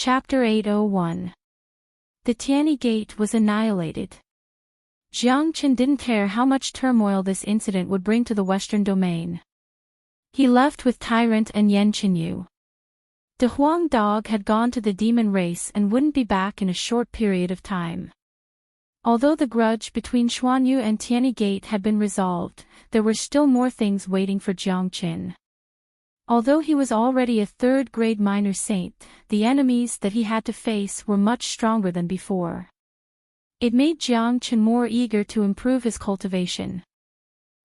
Chapter 801. The Tianyi Gate was annihilated. Jiang Qin didn't care how much turmoil this incident would bring to the Western domain. He left with Tyrant and Yan Qinyu. The Huang dog had gone to the demon race and wouldn't be back in a short period of time. Although the grudge between Xuanyu and Tianyi Gate had been resolved, there were still more things waiting for Jiang Qin. Although he was already a third-grade minor saint, the enemies that he had to face were much stronger than before. It made Jiang Qin more eager to improve his cultivation.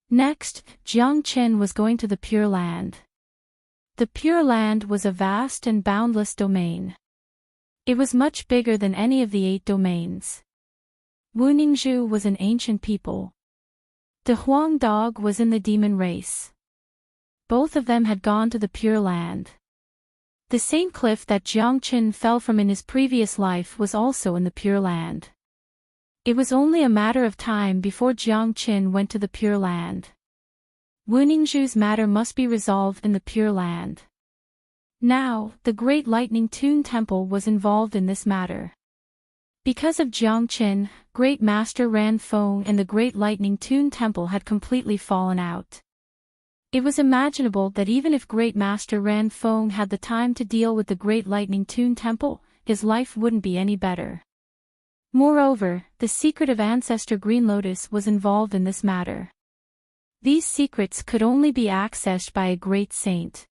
Next, Jiang Qin was going to the Pure Land. The Pure Land was a vast and boundless domain. It was much bigger than any of the 8 domains. Wuningzhu was an ancient people. The Huang dog was in the demon race. Both of them had gone to the Pure Land. The same cliff that Jiang Qin fell from in his previous life was also in the Pure Land. It was only a matter of time before Jiang Qin went to the Pure Land. Wuningzhu's matter must be resolved in the Pure Land. Now, the Great Lightning Tune Temple was involved in this matter. Because of Jiang Qin, Great Master Ran Feng and the Great Lightning Tune Temple had completely fallen out. It was imaginable that even if Great Master Ran Feng had the time to deal with the Great Lightning Tune Temple, his life wouldn't be any better. Moreover, the secret of Ancestor Green Lotus was involved in this matter. These secrets could only be accessed by a great saint.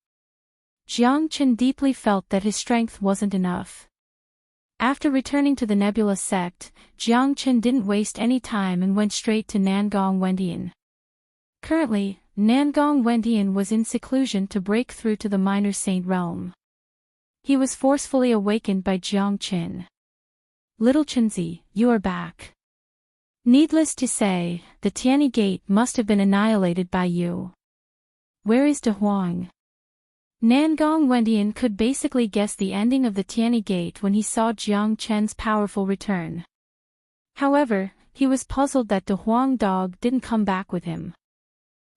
Jiang Qin deeply felt that his strength wasn't enough. After returning to the Nebula sect, Jiang Qin didn't waste any time and went straight to Nangong Wendian. Currently, Nangong Wendian was in seclusion to break through to the minor saint realm. He was forcefully awakened by Jiang Qin. "Little Qinzi, you are back. Needless to say, the Tianyi Gate must have been annihilated by you. Where is De Huang?" Nangong Wendian could basically guess the ending of the Tianyi Gate when he saw Jiang Qin's powerful return. However, he was puzzled that De Huang dog didn't come back with him.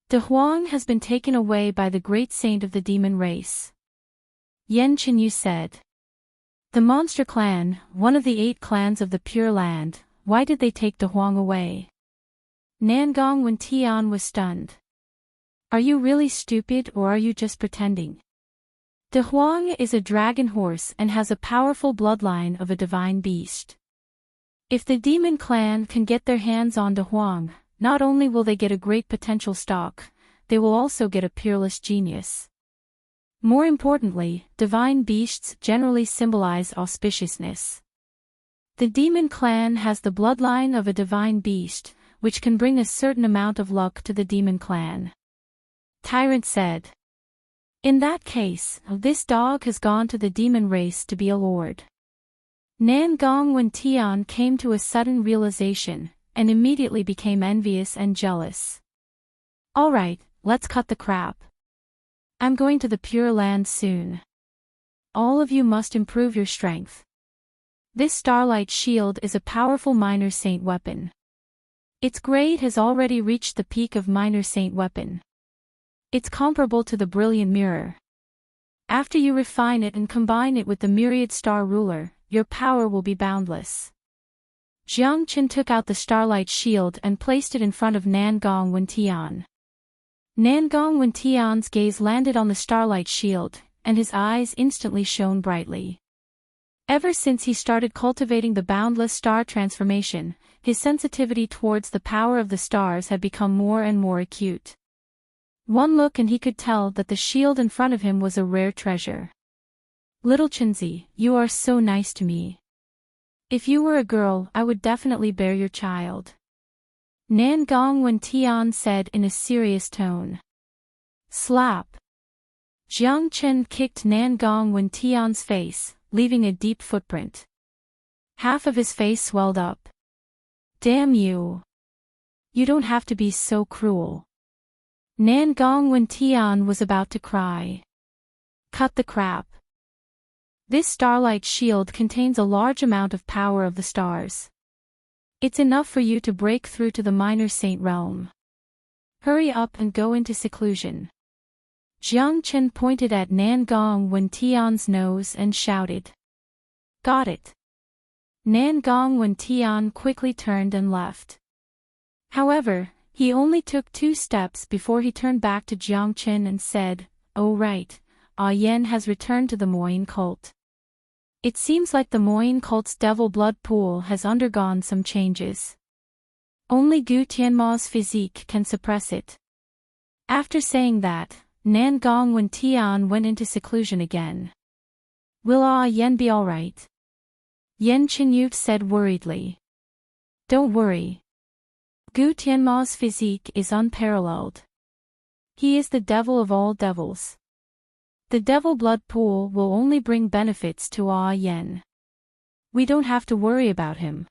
De Huang has been taken away by the great saint of the demon race. Yan Qinyu said. "The monster clan, one of the 8 clans of the Pure Land, why did they take De Huang away?" Nangong Wendian was stunned. "Are you really stupid or are you just pretending? De Huang is a dragon horse and has a powerful bloodline of a divine beast. If the demon clan can get their hands on De Huang, not only will they get a great potential stock, they will also get a peerless genius. More importantly, divine beasts generally symbolize auspiciousness. The demon clan has the bloodline of a divine beast, which can bring a certain amount of luck to the demon clan." Tyrant said. "In that case, this dog has gone to the demon race to be a lord." Nangong Wendian came to a sudden realization, and immediately became envious and jealous. "Alright, let's cut the crap. I'm going to the Pure Land soon. All of you must improve your strength. This Starlight Shield is a powerful minor saint weapon. Its grade has already reached the peak of minor saint weapon. It's comparable to the Brilliant Mirror. After you refine it and combine it with the Myriad Star Ruler, your power will be boundless." Jiang Qin took out the Starlight Shield and placed it in front of Nangong Wendian. Nangong Wendian's gaze landed on the Starlight Shield, and his eyes instantly shone brightly. Ever since he started cultivating the boundless star transformation, his sensitivity towards the power of the stars had become more and more acute. One look and he could tell that the shield in front of him was a rare treasure. "Little Qinzi, you are so nice to me. If you were a girl, I would definitely bear your child," Nangong Wendian said in a serious tone. Slap! Jiang Qin kicked Nangong Wendian's face, leaving a deep footprint. Half of his face swelled up. "Damn you! You don't have to be so cruel." Nangong Wendian was about to cry. "Cut the crap. This Starlight Shield contains a large amount of power of the stars. It's enough for you to break through to the minor saint realm. Hurry up and go into seclusion." Jiang Qin pointed at Nangong Wendian's nose and shouted. Got it. Nan Gong Wen Tian quickly turned and left. However, he only took 2 steps before he turned back to Jiang Chen and said, "Oh right, Yen has returned to the Moyin cult. It seems like the Moyin cult's devil blood pool has undergone some changes. Only Gu Tianma's physique can suppress it." After saying that, Nan Gong Wen Tian went into seclusion again. "Will Yen be alright?" Yen Qinyut said worriedly. "Don't worry. Gu Tianma's physique is unparalleled. He is the devil of all devils. The devil blood pool will only bring benefits to Yen. We don't have to worry about him."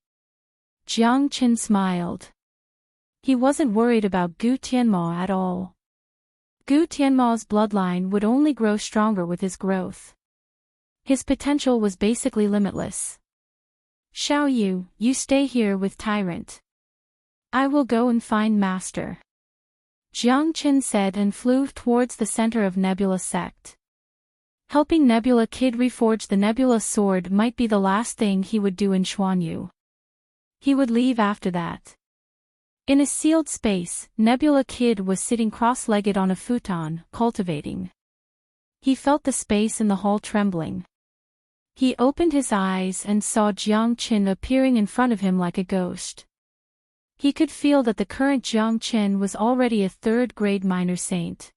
Jiang Chen smiled. He wasn't worried about Gu Tianma at all. Gu Tianma's bloodline would only grow stronger with his growth. His potential was basically limitless. "Xiao Yu, you stay here with Tyrant. I will go and find Master," Jiang Chen said and flew towards the center of Nebula sect. Helping Nebula Kid reforge the Nebula sword might be the last thing he would do in Xuanyu. He would leave after that. In a sealed space, Nebula Kid was sitting cross-legged on a futon, cultivating. He felt the space in the hall trembling. He opened his eyes and saw Jiang Chen appearing in front of him like a ghost. He could feel that the current Jiang Chen was already a 3rd-grade minor saint.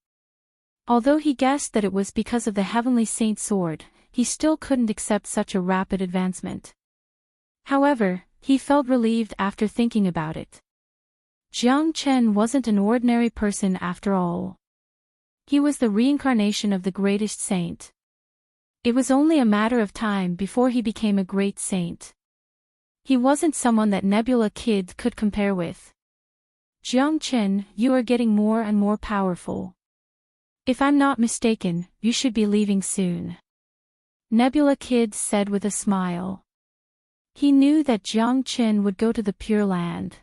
Although he guessed that it was because of the Heavenly Saint sword, he still couldn't accept such a rapid advancement. However, he felt relieved after thinking about it. Jiang Chen wasn't an ordinary person after all. He was the reincarnation of the greatest saint. It was only a matter of time before he became a great saint. He wasn't someone that Nebula Kid could compare with. "Jiang Chen, you are getting more and more powerful. If I'm not mistaken, you should be leaving soon," Nebula Kid said with a smile. He knew that Jiang Chen would go to the Pure Land.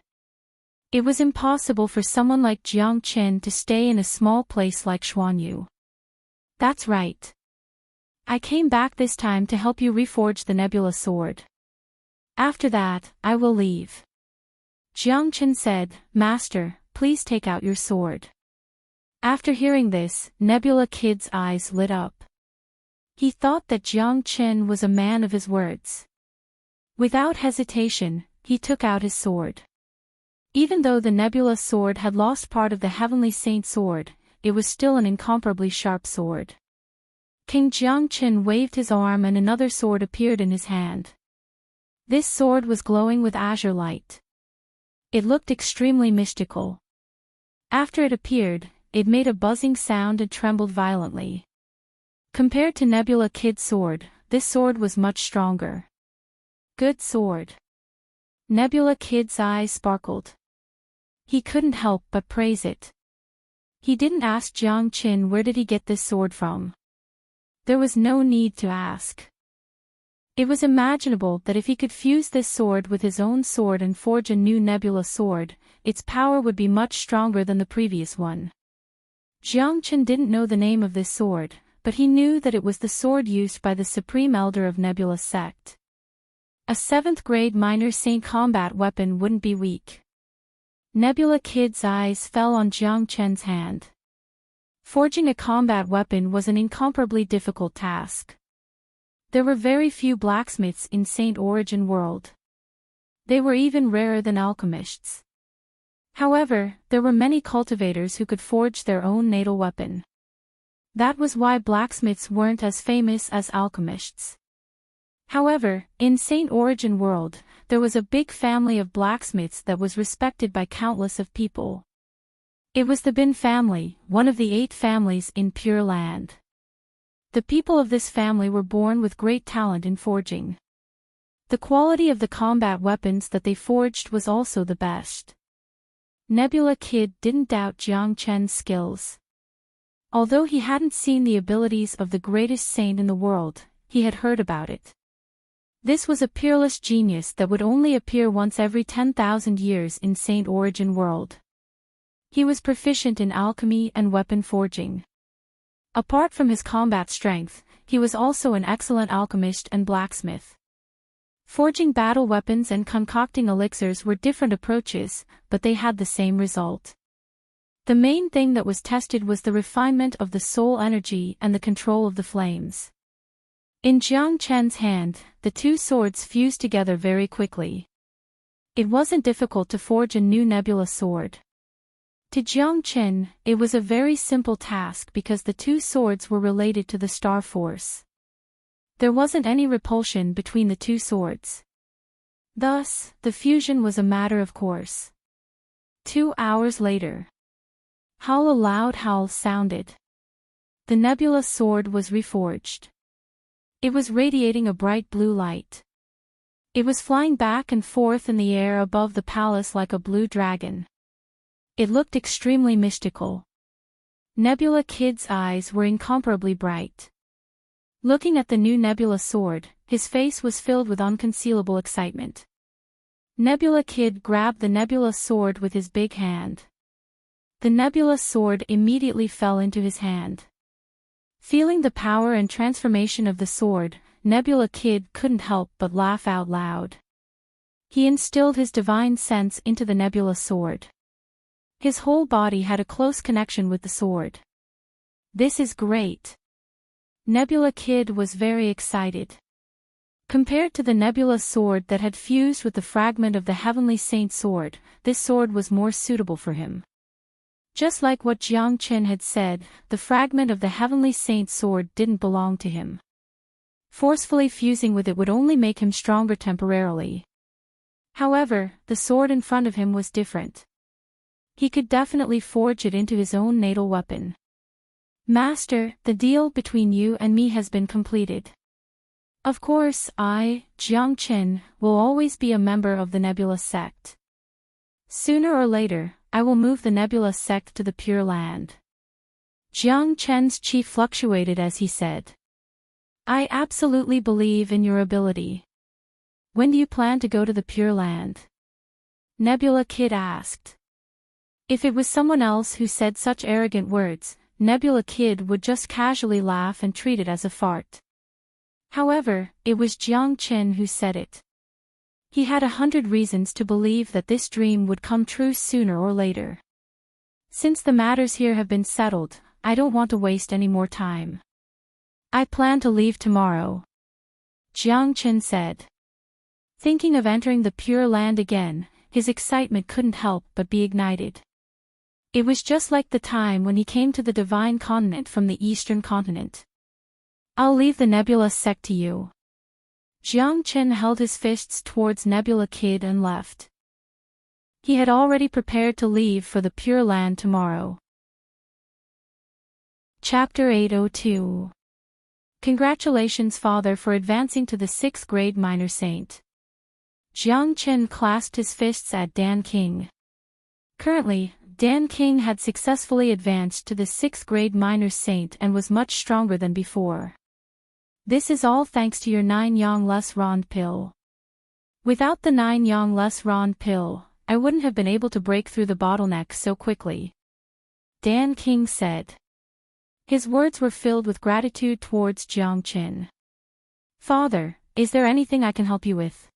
It was impossible for someone like Jiang Chen to stay in a small place like Xuanyu. "That's right. I came back this time to help you reforge the Nebula sword. After that, I will leave." Jiang Chen said, "Master, please take out your sword." After hearing this, Nebula Kid's eyes lit up. He thought that Jiang Chen was a man of his words. Without hesitation, he took out his sword. Even though the Nebula sword had lost part of the Heavenly Saint sword, it was still an incomparably sharp sword. King Jiang Chen waved his arm and another sword appeared in his hand. This sword was glowing with azure light. It looked extremely mystical. After it appeared, it made a buzzing sound and trembled violently. Compared to Nebula Kid's sword, this sword was much stronger. "Good sword." Nebula Kid's eyes sparkled. He couldn't help but praise it. He didn't ask Jiang Chen where did he get this sword from. There was no need to ask. It was imaginable that if he could fuse this sword with his own sword and forge a new Nebula sword, its power would be much stronger than the previous one. Jiang Chen didn't know the name of this sword, but he knew that it was the sword used by the Supreme Elder of Nebula sect. A 7th-grade minor saint combat weapon wouldn't be weak. Nebula Kid's eyes fell on Jiang Chen's hand. Forging a combat weapon was an incomparably difficult task. There were very few blacksmiths in Saint Origin World. They were even rarer than alchemists. However, there were many cultivators who could forge their own natal weapon. That was why blacksmiths weren't as famous as alchemists. However, in Saint Origin World, there was a big family of blacksmiths that was respected by countless of people. It was the Bin family, one of the 8 families in Pure Land. The people of this family were born with great talent in forging. The quality of the combat weapons that they forged was also the best. Nebula Kid didn't doubt Jiang Chen's skills. Although he hadn't seen the abilities of the greatest saint in the world, he had heard about it. This was a peerless genius that would only appear once every 10,000 years in Saint Origin World. He was proficient in alchemy and weapon forging. Apart from his combat strength, he was also an excellent alchemist and blacksmith. Forging battle weapons and concocting elixirs were different approaches, but they had the same result. The main thing that was tested was the refinement of the soul energy and the control of the flames. In Jiang Chen's hand, the two swords fused together very quickly. It wasn't difficult to forge a new nebula sword. To Jiang Chen, it was a very simple task because the two swords were related to the star force. There wasn't any repulsion between the two swords. Thus, the fusion was a matter of course. 2 hours later. How a loud howl sounded. The nebula sword was reforged. It was radiating a bright blue light. It was flying back and forth in the air above the palace like a blue dragon. It looked extremely mystical. Nebula Kid's eyes were incomparably bright. Looking at the new nebula sword, his face was filled with unconcealable excitement. Nebula Kid grabbed the nebula sword with his big hand. The nebula sword immediately fell into his hand. Feeling the power and transformation of the sword, Nebula Kid couldn't help but laugh out loud. He instilled his divine sense into the nebula sword. His whole body had a close connection with the sword. This is great. Nebula Kid was very excited. Compared to the nebula sword that had fused with the fragment of the Heavenly Saint sword, this sword was more suitable for him. Just like what Jiang Chen had said, the fragment of the Heavenly Saint sword didn't belong to him. Forcefully fusing with it would only make him stronger temporarily. However, the sword in front of him was different. He could definitely forge it into his own natal weapon. Master, the deal between you and me has been completed. Of course, I, Jiang Chen, will always be a member of the Nebula sect. Sooner or later, I will move the Nebula sect to the Pure Land. Jiang Chen's cheek fluctuated as he said. I absolutely believe in your ability. When do you plan to go to the Pure Land? Nebula Kid asked. If it was someone else who said such arrogant words, Nebula Kid would just casually laugh and treat it as a fart. However, it was Jiang Chen who said it. He had 100 reasons to believe that this dream would come true sooner or later. Since the matters here have been settled, I don't want to waste any more time. I plan to leave tomorrow. Jiang Chen said. Thinking of entering the Pure Land again, his excitement couldn't help but be ignited. It was just like the time when he came to the Divine Continent from the Eastern Continent. I'll leave the Nebula sect to you. Jiang Chen held his fists towards Nebula Kid and left. He had already prepared to leave for the Pure Land tomorrow. Chapter 802. Congratulations, Father, for advancing to the 6th grade minor saint. Jiang Chen clasped his fists at Dan King. Currently, Dan King had successfully advanced to the 6th grade minor saint and was much stronger than before. This is all thanks to your 9 Yang Les Rond pill. Without the 9 Yang Les Rond pill, I wouldn't have been able to break through the bottleneck so quickly. Dan King said. His words were filled with gratitude towards Jiang Chen. Father, is there anything I can help you with?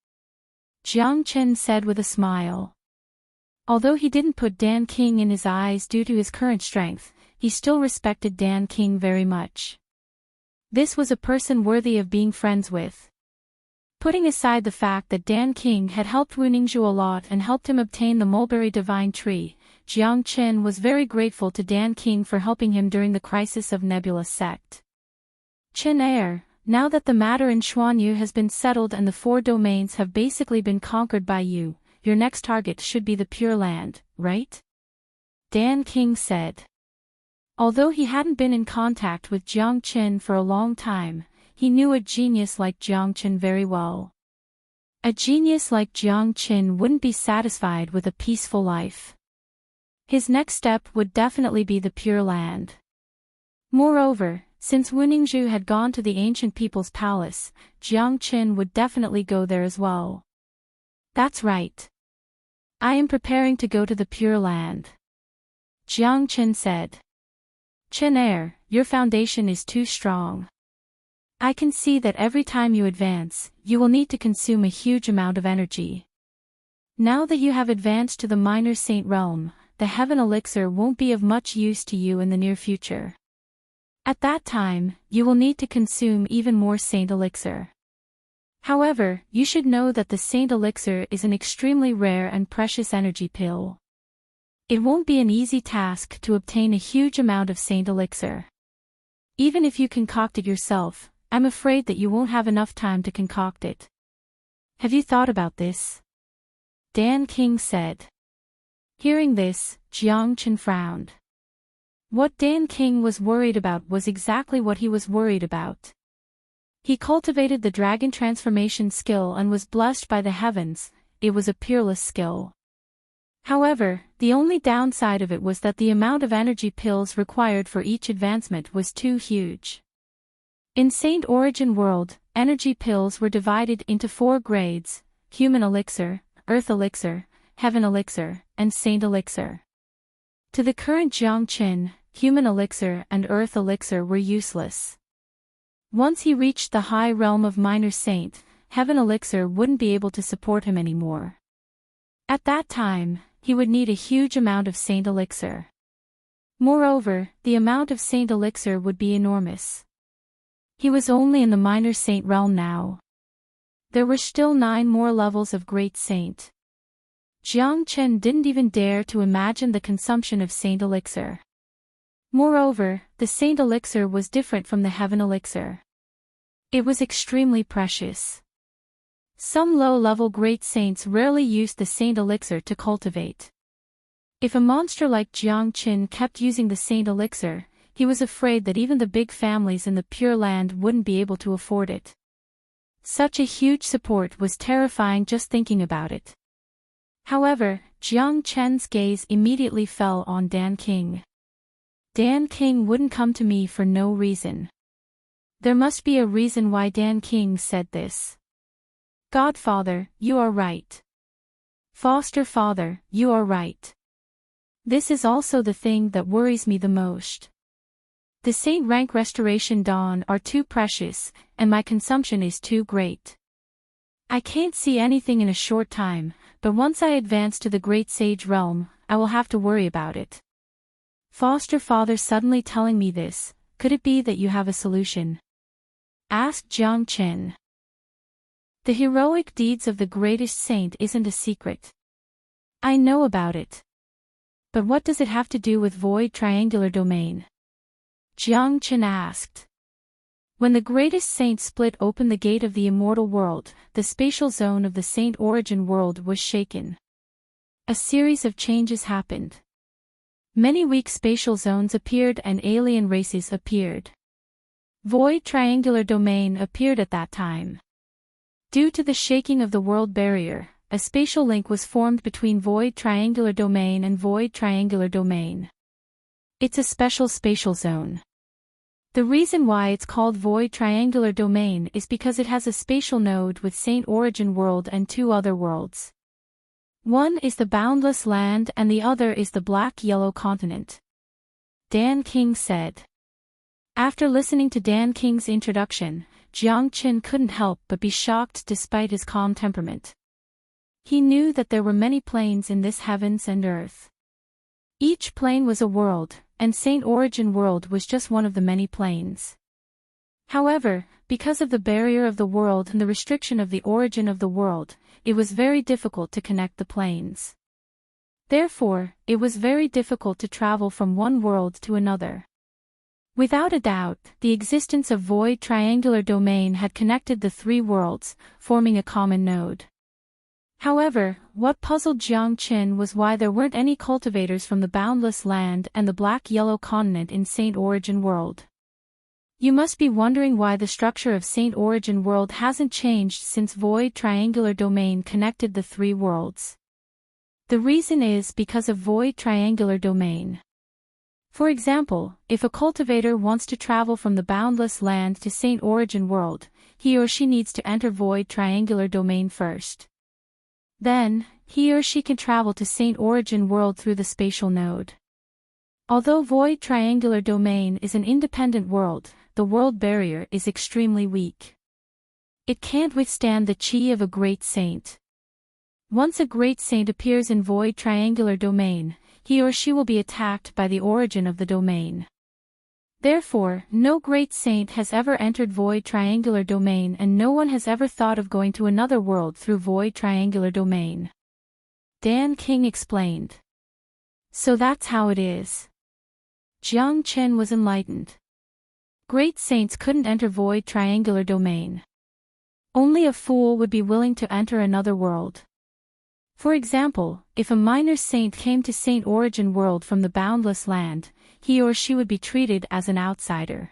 Jiang Chen said with a smile. Although he didn't put Dan King in his eyes due to his current strength, he still respected Dan King very much. This was a person worthy of being friends with. Putting aside the fact that Dan King had helped Wu Ningzhu a lot and helped him obtain the Mulberry Divine Tree, Jiang Chen was very grateful to Dan King for helping him during the crisis of Nebula sect. Chen Heir, now that the matter in Xuanyu has been settled and the 4 domains have basically been conquered by you, your next target should be the Pure Land, right? Dan King said. Although he hadn't been in contact with Jiang Chen for a long time, he knew a genius like Jiang Chen very well. A genius like Jiang Chen wouldn't be satisfied with a peaceful life. His next step would definitely be the Pure Land. Moreover, since Wu Ningzhu had gone to the ancient people's palace, Jiang Chen would definitely go there as well. That's right. I am preparing to go to the Pure Land. Jiang Chen said. Chen Heir, your foundation is too strong. I can see that every time you advance, you will need to consume a huge amount of energy. Now that you have advanced to the minor saint realm, the heaven elixir won't be of much use to you in the near future. At that time, you will need to consume even more saint elixir. However, you should know that the saint elixir is an extremely rare and precious energy pill. It won't be an easy task to obtain a huge amount of saint elixir. Even if you concoct it yourself, I'm afraid that you won't have enough time to concoct it. Have you thought about this? Dan King said. Hearing this, Jiang Chen frowned. What Dan King was worried about was exactly what he was worried about. He cultivated the dragon transformation skill and was blessed by the heavens. It was a peerless skill. However, the only downside of it was that the amount of energy pills required for each advancement was too huge. In Saint Origin World, energy pills were divided into 4 grades: human elixir, earth elixir, heaven elixir, and saint elixir. To the current Jiang Chen, human elixir and earth elixir were useless. Once he reached the high realm of minor saint, heaven elixir wouldn't be able to support him anymore. At that time, he would need a huge amount of saint elixir. Moreover, the amount of saint elixir would be enormous. He was only in the minor saint realm now. There were still 9 more levels of great saint. Jiang Chen didn't even dare to imagine the consumption of saint elixir. Moreover, the saint elixir was different from the heaven elixir. It was extremely precious. Some low-level great saints rarely used the saint elixir to cultivate. If a monster like Jiang Chen kept using the saint elixir, he was afraid that even the big families in the Pure Land wouldn't be able to afford it. Such a huge support was terrifying just thinking about it. However, Jiang Chen's gaze immediately fell on Dan King. Dan King wouldn't come to me for no reason. There must be a reason why Dan King said this. Godfather, you are right. Foster father, you are right. This is also the thing that worries me the most. The saint rank restoration dawn are too precious, and my consumption is too great. I can't see anything in a short time, but once I advance to the great sage realm, I will have to worry about it. Foster father suddenly telling me this, could it be that you have a solution? Asked Jiang Chen. The heroic deeds of the greatest saint isn't a secret. I know about it. But what does it have to do with void triangular domain? Jiang Chen asked. When the greatest saint split open the gate of the immortal world, the spatial zone of the Saint Origin world was shaken. A series of changes happened. Many weak spatial zones appeared and alien races appeared. Void triangular domain appeared at that time. Due to the shaking of the world barrier, a spatial link was formed between void triangular domain and void triangular domain. It's a special spatial zone. The reason why it's called void triangular domain is because it has a spatial node with Saint Origin world and 2 other worlds. One is the boundless land and the other is the black-yellow continent. Dan King said. After listening to Dan King's introduction, Jiang Chen couldn't help but be shocked despite his calm temperament. He knew that there were many planes in this heavens and earth. Each plane was a world, and Saint Origin world was just one of the many planes. However, because of the barrier of the world and the restriction of the origin of the world, it was very difficult to connect the planes. Therefore, it was very difficult to travel from one world to another. Without a doubt, the existence of void triangular domain had connected the 3 worlds, forming a common node. However, what puzzled Jiang Chen was why there weren't any cultivators from the boundless land and the black-yellow continent in Saint Origin world. You must be wondering why the structure of Saint Origin world hasn't changed since void triangular domain connected the 3 worlds. The reason is because of void triangular domain. For example, if a cultivator wants to travel from the boundless land to Saint Origin world, he or she needs to enter void triangular domain first. Then, he or she can travel to Saint Origin world through the spatial node. Although void triangular domain is an independent world, the world barrier is extremely weak. It can't withstand the chi of a great saint. Once a great saint appears in void triangular domain, he or she will be attacked by the origin of the domain. Therefore, no great saint has ever entered void triangular domain and no one has ever thought of going to another world through void triangular domain. Dan King explained. So that's how it is. Jiang Chen was enlightened. Great saints couldn't enter void triangular domain. Only a fool would be willing to enter another world. For example, if a minor saint came to Saint Origin World from the boundless land, he or she would be treated as an outsider.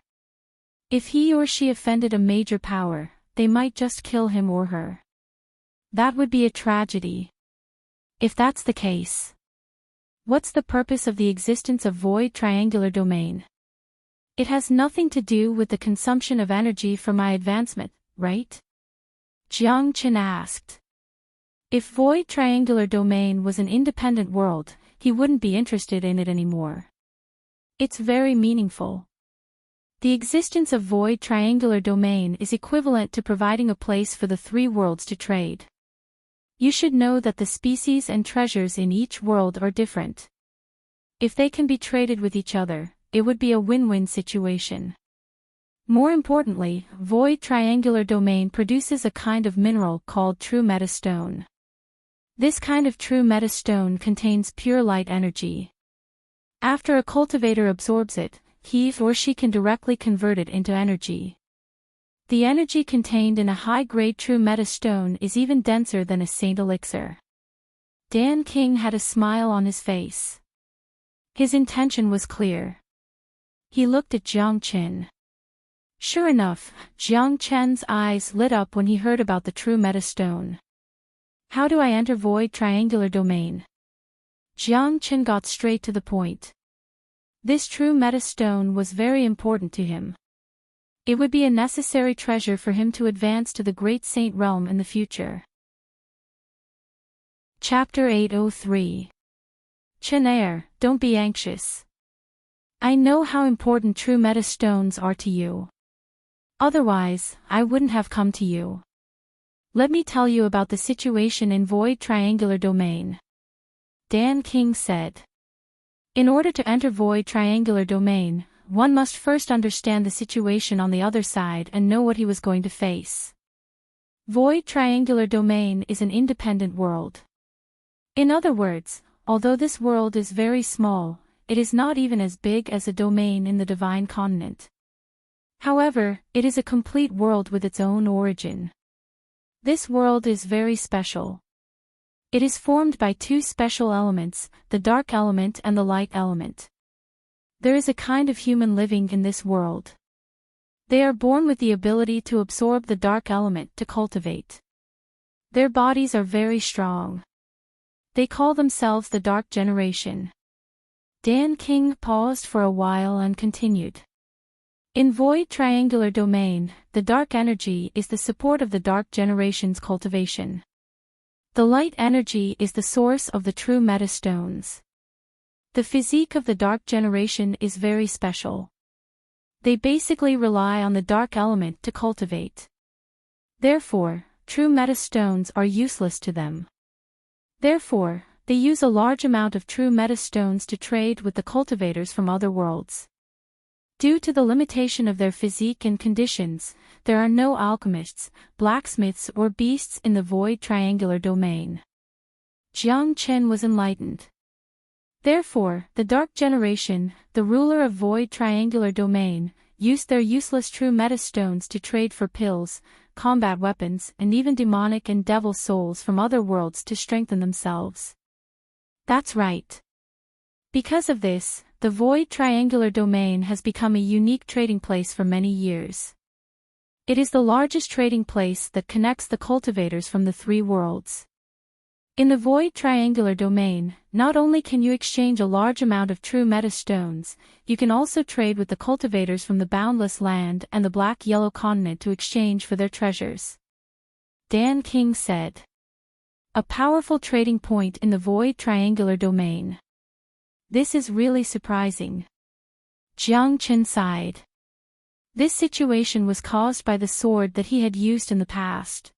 If he or she offended a major power, they might just kill him or her. That would be a tragedy. If that's the case, what's the purpose of the existence of void triangular domain? It has nothing to do with the consumption of energy for my advancement, right? Jiang Chen asked. If void triangular domain was an independent world, he wouldn't be interested in it anymore. It's very meaningful. The existence of void triangular domain is equivalent to providing a place for the three worlds to trade. You should know that the species and treasures in each world are different. If they can be traded with each other, it would be a win-win situation. More importantly, void triangular domain produces a kind of mineral called true metastone. This kind of true metastone contains pure light energy. After a cultivator absorbs it, he or she can directly convert it into energy. The energy contained in a high-grade true metastone is even denser than a saint elixir. Dan King had a smile on his face. His intention was clear. He looked at Jiang Chen. Sure enough, Jiang Chen's eyes lit up when he heard about the true metastone. How do I enter void triangular domain? Jiang Chen got straight to the point. This true metastone was very important to him. It would be a necessary treasure for him to advance to the great saint realm in the future. Chapter 803. Chenair, don't be anxious. I know how important true metastones are to you. Otherwise, I wouldn't have come to you. Let me tell you about the situation in void triangular domain. Dan King said. In order to enter void triangular domain, one must first understand the situation on the other side and know what he was going to face. Void triangular domain is an independent world. In other words, although this world is very small, it is not even as big as a domain in the divine continent. However, it is a complete world with its own origin. This world is very special. It is formed by two special elements, the dark element and the light element. There is a kind of human living in this world. They are born with the ability to absorb the dark element to cultivate. Their bodies are very strong. They call themselves the Dark Generation. Dan King paused for a while and continued. In void triangular domain, the dark energy is the support of the Dark Generation's cultivation. The light energy is the source of the true metastones. The physique of the Dark Generation is very special. They basically rely on the dark element to cultivate. Therefore, true metastones are useless to them. Therefore, they use a large amount of true metastones to trade with the cultivators from other worlds. Due to the limitation of their physique and conditions, there are no alchemists, blacksmiths or beasts in the void triangular domain. Jiang Chen was enlightened. Therefore, the Dark Generation, the ruler of void triangular domain, used their useless true metastones to trade for pills, combat weapons and even demonic and devil souls from other worlds to strengthen themselves. That's right. Because of this, the void triangular domain has become a unique trading place for many years. It is the largest trading place that connects the cultivators from the three worlds. In the void triangular domain, not only can you exchange a large amount of true metastones, you can also trade with the cultivators from the boundless land and the black-yellow continent to exchange for their treasures. Dan King said. A powerful trading point in the void triangular domain. This is really surprising. Jiang Chen sighed. This situation was caused by the sword that he had used in the past.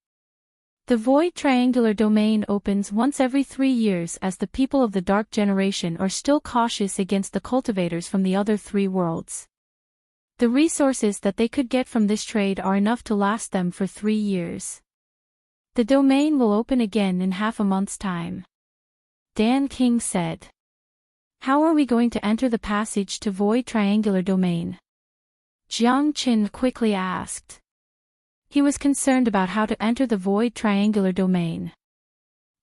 The void triangular domain opens once every 3 years, as the people of the Dark Generation are still cautious against the cultivators from the other 3 worlds. The resources that they could get from this trade are enough to last them for 3 years. The domain will open again in half a month's time. Dan King said. How are we going to enter the passage to void triangular domain? Jiang Qin quickly asked. He was concerned about how to enter the void triangular domain.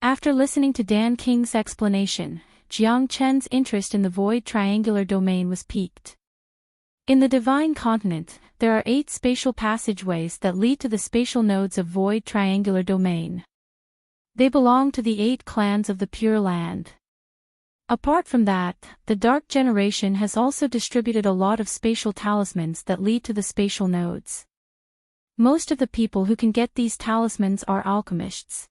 After listening to Dan King's explanation, Jiang Chen's interest in the void triangular domain was piqued. In the Divine Continent, there are 8 spatial passageways that lead to the spatial nodes of void triangular domain. They belong to the 8 clans of the Pure Land. Apart from that, the Dark Generation has also distributed a lot of spatial talismans that lead to the spatial nodes. Most of the people who can get these talismans are alchemists.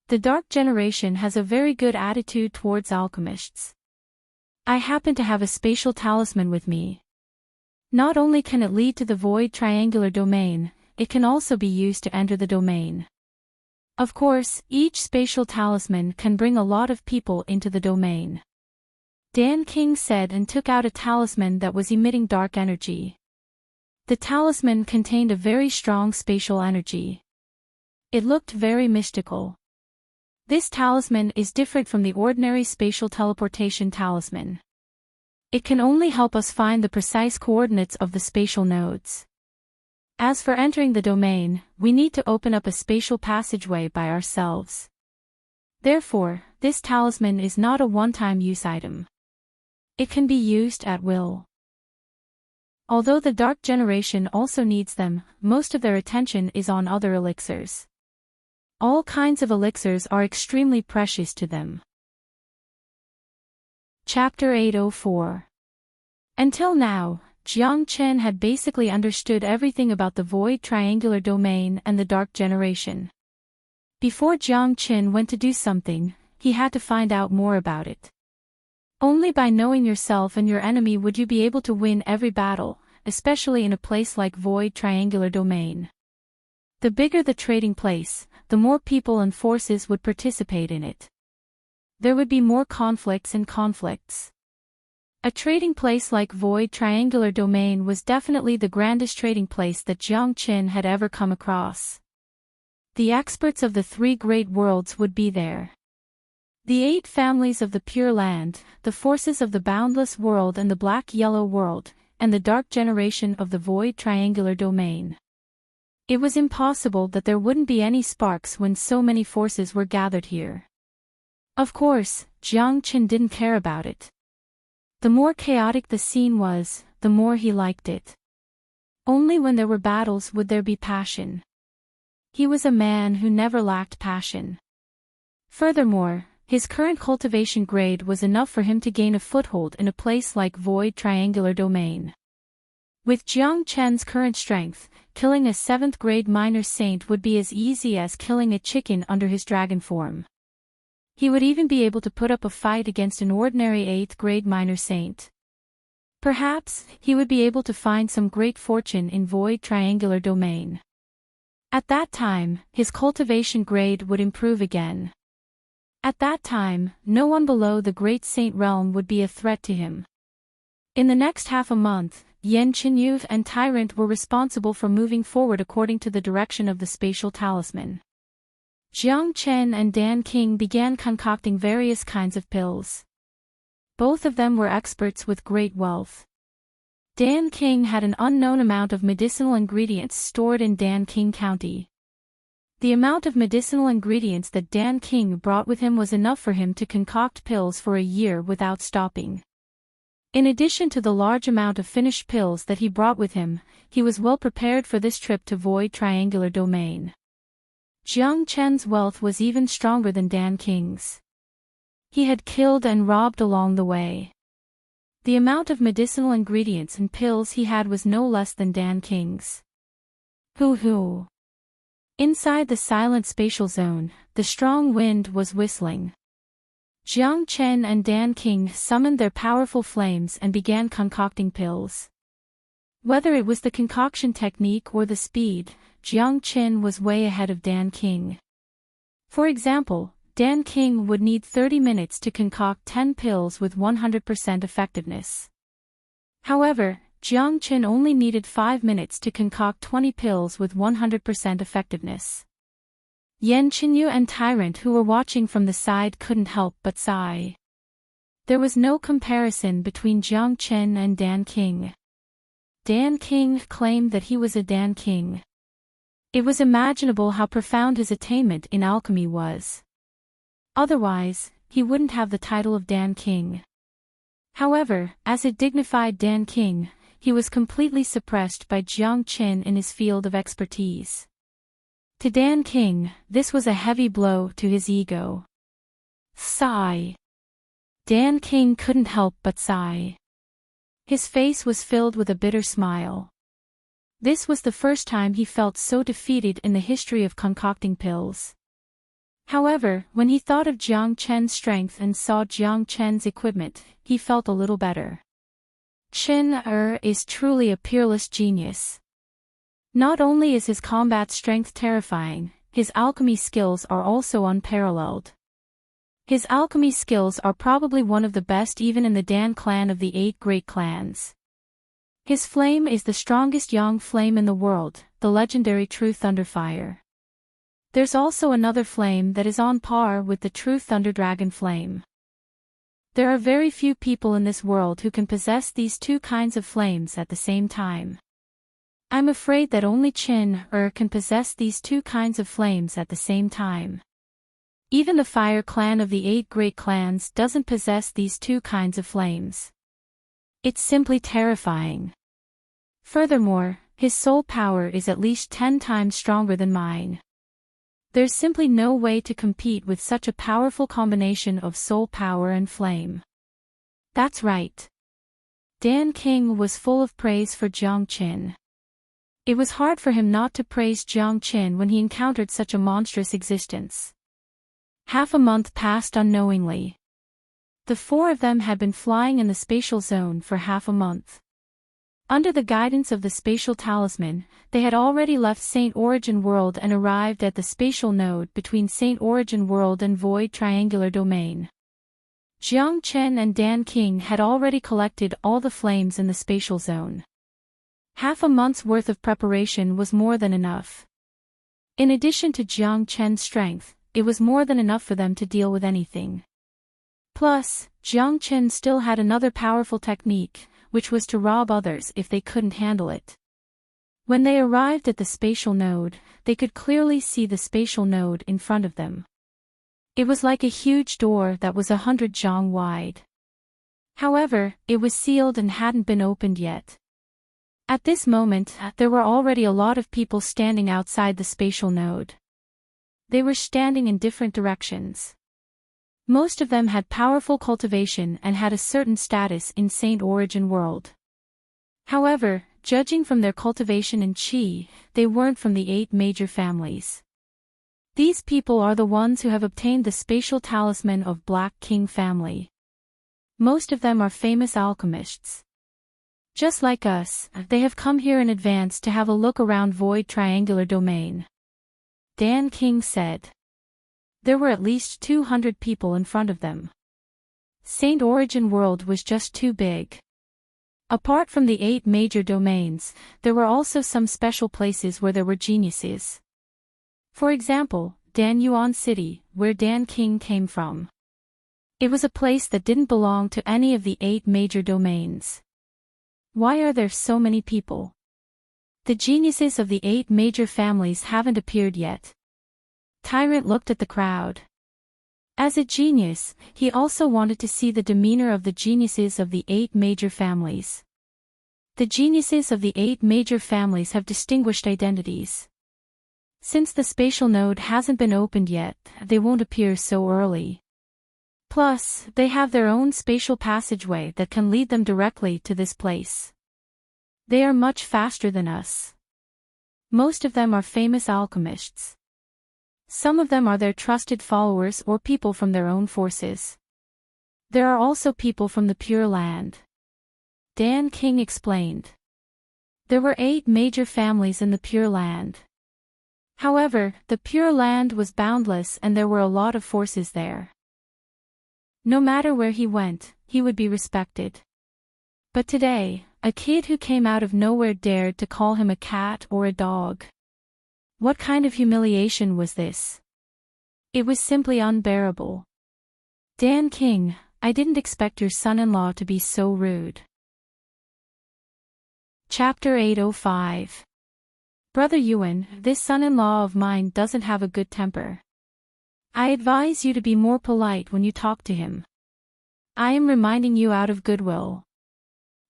The Dark Generation has a very good attitude towards alchemists. I happen to have a spatial talisman with me. Not only can it lead to the void triangular domain, it can also be used to enter the domain. Of course, each spatial talisman can bring a lot of people into the domain. Dan King said and took out a talisman that was emitting dark energy. The talisman contained a very strong spatial energy. It looked very mystical. This talisman is different from the ordinary spatial teleportation talisman. It can only help us find the precise coordinates of the spatial nodes. As for entering the domain, we need to open up a spatial passageway by ourselves. Therefore, this talisman is not a one-time use item. It can be used at will. Although the Dark Generation also needs them, most of their attention is on other elixirs. All kinds of elixirs are extremely precious to them. Chapter 804. Until now, Jiang Chen had basically understood everything about the void triangular domain and the Dark Generation. Before Jiang Chen went to do something, he had to find out more about it. Only by knowing yourself and your enemy would you be able to win every battle, especially in a place like void triangular domain. The bigger the trading place, the more people and forces would participate in it. There would be more conflicts and conflicts. A trading place like void triangular domain was definitely the grandest trading place that Jiang Chen had ever come across. The experts of the 3 great worlds would be there. The 8 families of the Pure Land, the forces of the Boundless World and the Black-Yellow World, and the Dark Generation of the Void Triangular Domain. It was impossible that there wouldn't be any sparks when so many forces were gathered here. Of course, Jiang Chen didn't care about it. The more chaotic the scene was, the more he liked it. Only when there were battles would there be passion. He was a man who never lacked passion. Furthermore, his current cultivation grade was enough for him to gain a foothold in a place like Void Triangular Domain. With Jiang Chen's current strength, killing a 7th grade minor saint would be as easy as killing a chicken under his dragon form. He would even be able to put up a fight against an ordinary 8th grade minor saint. Perhaps, he would be able to find some great fortune in Void Triangular Domain. At that time, his cultivation grade would improve again. At that time, no one below the Great Saint Realm would be a threat to him. In the next half a month, Yan Qinyuv and Tyrant were responsible for moving forward according to the direction of the spatial talisman. Jiang Chen and Dan King began concocting various kinds of pills. Both of them were experts with great wealth. Dan King had an unknown amount of medicinal ingredients stored in Dan King County. The amount of medicinal ingredients that Dan King brought with him was enough for him to concoct pills for a year without stopping. In addition to the large amount of finished pills that he brought with him, he was well prepared for this trip to Void Triangular Domain. Jiang Chen's wealth was even stronger than Dan King's. He had killed and robbed along the way. The amount of medicinal ingredients and pills he had was no less than Dan King's. Hoo-hoo. Inside the silent spatial zone, the strong wind was whistling. Jiang Chen and Dan King summoned their powerful flames and began concocting pills. Whether it was the concoction technique or the speed, Jiang Qin was way ahead of Dan King. For example, Dan King would need 30 minutes to concoct 10 pills with 100% effectiveness. However, Jiang Qin only needed 5 minutes to concoct 20 pills with 100% effectiveness. Yan Qinyu and Tyrant, who were watching from the side, couldn't help but sigh. There was no comparison between Jiang Qin and Dan King. Dan King claimed that he was a Dan King. It was imaginable how profound his attainment in alchemy was. Otherwise, he wouldn't have the title of Dan King. However, as a dignified Dan King, he was completely suppressed by Jiang Qin in his field of expertise. To Dan King, this was a heavy blow to his ego. Sigh. Dan King couldn't help but sigh. His face was filled with a bitter smile. This was the first time he felt so defeated in the history of concocting pills. However, when he thought of Jiang Chen's strength and saw Jiang Chen's equipment, he felt a little better. Chen is truly a peerless genius. Not only is his combat strength terrifying, his alchemy skills are also unparalleled. His alchemy skills are probably one of the best even in the Dan clan of the 8 great clans. His flame is the strongest yang flame in the world, the legendary True Thunder Fire. There's also another flame that is on par with the True Thunder Dragon flame. There are very few people in this world who can possess these two kinds of flames at the same time. I'm afraid that only Qin can possess these two kinds of flames at the same time. Even the Fire Clan of the 8 great clans doesn't possess these two kinds of flames. It's simply terrifying. Furthermore, his soul power is at least 10 times stronger than mine. There's simply no way to compete with such a powerful combination of soul power and flame. That's right. Dan King was full of praise for Jiang Qin. It was hard for him not to praise Jiang Qin when he encountered such a monstrous existence. Half a month passed unknowingly. The 4 of them had been flying in the spatial zone for half a month. Under the guidance of the spatial talisman, they had already left Saint Origin World and arrived at the spatial node between Saint Origin World and Void Triangular Domain. Jiang Chen and Dan King had already collected all the flames in the spatial zone. Half a month's worth of preparation was more than enough. In addition to Jiang Chen's strength, it was more than enough for them to deal with anything. Plus, Jiang Chen still had another powerful technique, which was to rob others if they couldn't handle it. When they arrived at the spatial node, they could clearly see the spatial node in front of them. It was like a huge door that was 100 zhang wide. However, it was sealed and hadn't been opened yet. At this moment, there were already a lot of people standing outside the spatial node. They were standing in different directions. Most of them had powerful cultivation and had a certain status in Saint Origin World. However, judging from their cultivation and qi, they weren't from the 8 major families. These people are the ones who have obtained the spatial talisman of Black King family. Most of them are famous alchemists. Just like us, they have come here in advance to have a look around Void Triangular Domain. Dan King said. There were at least 200 people in front of them. Saint Origin World was just too big. Apart from the 8 major domains, there were also some special places where there were geniuses. For example, Dan Yuan City, where Dan King came from. It was a place that didn't belong to any of the 8 major domains. Why are there so many people? The geniuses of the 8 major families haven't appeared yet. Tyrant looked at the crowd. As a genius, he also wanted to see the demeanor of the geniuses of the 8 major families. The geniuses of the 8 major families have distinguished identities. Since the spatial node hasn't been opened yet, they won't appear so early. Plus, they have their own spatial passageway that can lead them directly to this place. They are much faster than us. Most of them are famous alchemists. Some of them are their trusted followers or people from their own forces. There are also people from the Pure Land. Dan King explained. There were 8 major families in the Pure Land. However, the Pure Land was boundless and there were a lot of forces there. No matter where he went, he would be respected. But today, a kid who came out of nowhere dared to call him a cat or a dog. What kind of humiliation was this? It was simply unbearable. Dan King, I didn't expect your son-in-law to be so rude. Chapter 805. Brother Yuan, this son-in-law of mine doesn't have a good temper. I advise you to be more polite when you talk to him. I am reminding you out of goodwill.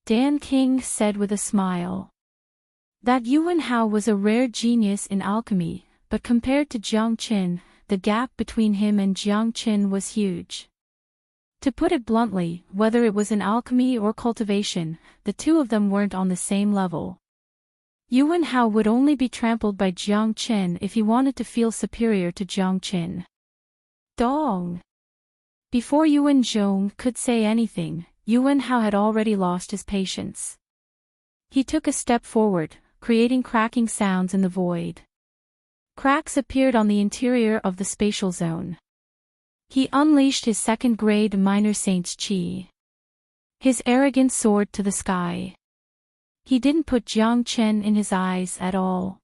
Dan King said with a smile. That Yuan Hao was a rare genius in alchemy, but compared to Jiang Qin, the gap between him and Jiang Qin was huge. To put it bluntly, whether it was in alchemy or cultivation, the two of them weren't on the same level. Yuan Hao would only be trampled by Jiang Qin if he wanted to feel superior to Jiang Qin. Dong! Before Yuan Zhong could say anything, Yuan Hao had already lost his patience. He took a step forward, creating cracking sounds in the void. Cracks appeared on the interior of the spatial zone. He unleashed his second-grade minor saint's chi. His arrogance soared to the sky. He didn't put Jiang Chen in his eyes at all.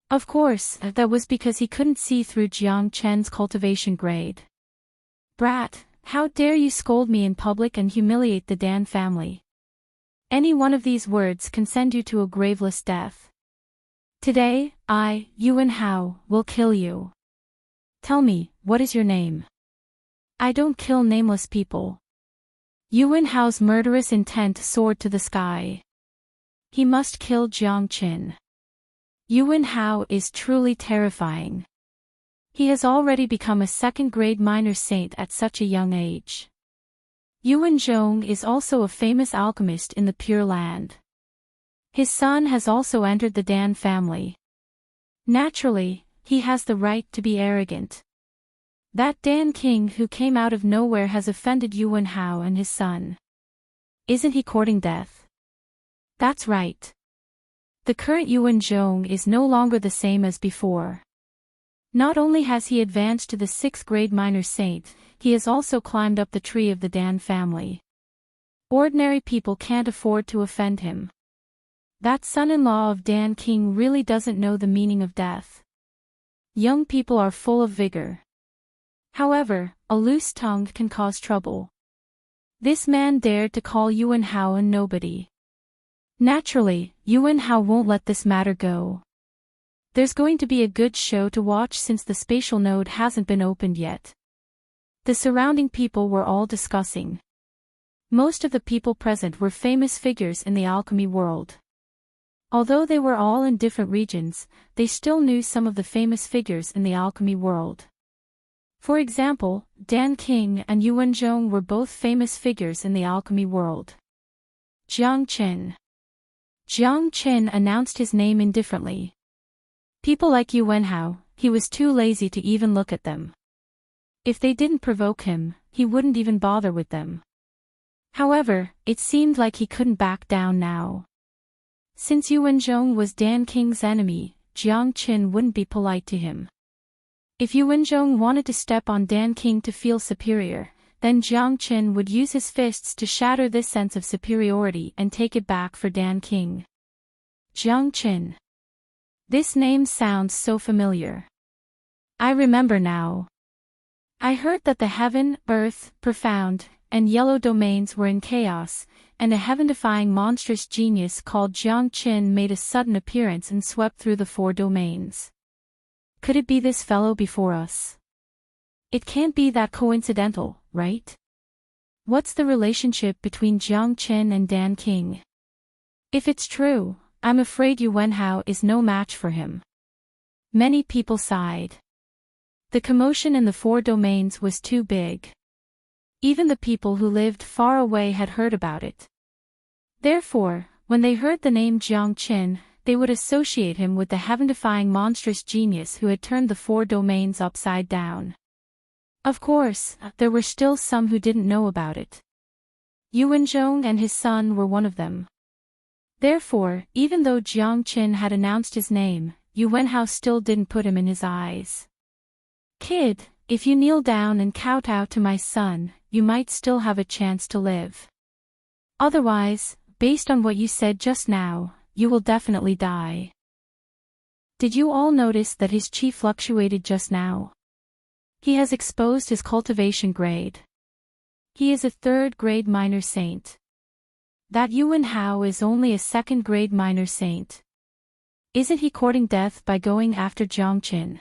Of course, that was because he couldn't see through Jiang Chen's cultivation grade. Brat, how dare you scold me in public and humiliate the Dan family? Any one of these words can send you to a graveless death. Today, I, Yuan Hao, will kill you. Tell me, what is your name? I don't kill nameless people. Yuan Hao's murderous intent soared to the sky. He must kill Jiang Qin. Yuan Hao is truly terrifying. He has already become a second-grade minor saint at such a young age. Yuan Zhong is also a famous alchemist in the Pure Land. His son has also entered the Dan family. Naturally, he has the right to be arrogant. That Dan King who came out of nowhere has offended Yuan Hao and his son. Isn't he courting death? That's right. The current Yuan Zhong is no longer the same as before. Not only has he advanced to the 6th grade minor saint, he has also climbed up the tree of the Dan family. Ordinary people can't afford to offend him. That son-in-law of Dan King really doesn't know the meaning of death. Young people are full of vigor. However, a loose tongue can cause trouble. This man dared to call Yuan Hao a nobody. Naturally, Yuan Hao won't let this matter go. There's going to be a good show to watch since the spatial node hasn't been opened yet. The surrounding people were all discussing. Most of the people present were famous figures in the alchemy world. Although they were all in different regions, they still knew some of the famous figures in the alchemy world. For example, Dan King and Yuan Zhong were both famous figures in the alchemy world. Jiang Qin. Jiang Qin announced his name indifferently. People like Yuan Hao, he was too lazy to even look at them. If they didn't provoke him, he wouldn't even bother with them. However, it seemed like he couldn't back down now. Since Yuan Zhong was Dan King's enemy, Jiang Qin wouldn't be polite to him. If Yuan Zhong wanted to step on Dan King to feel superior, then Jiang Qin would use his fists to shatter this sense of superiority and take it back for Dan King. Jiang Qin. This name sounds so familiar. I remember now. I heard that the heaven, earth, profound, and yellow domains were in chaos, and a heaven-defying monstrous genius called Jiang Qin made a sudden appearance and swept through the 4 domains. Could it be this fellow before us? It can't be that coincidental, right? What's the relationship between Jiang Qin and Dan King? If it's true, I'm afraid Yuan Hao is no match for him. Many people sighed. The commotion in the 4 domains was too big. Even the people who lived far away had heard about it. Therefore, when they heard the name Jiang Qin, they would associate him with the heaven-defying monstrous genius who had turned the 4 domains upside down. Of course, there were still some who didn't know about it. Yuan Zhong and his son were one of them. Therefore, even though Jiang Qin had announced his name, Yu Wenhao still didn't put him in his eyes. Kid, if you kneel down and kowtow to my son, you might still have a chance to live. Otherwise, based on what you said just now, you will definitely die. Did you all notice that his chi fluctuated just now? He has exposed his cultivation grade. He is a 3rd grade minor saint. That Yu Wenhao is only a 2nd grade minor saint. Isn't he courting death by going after Jiang Qin?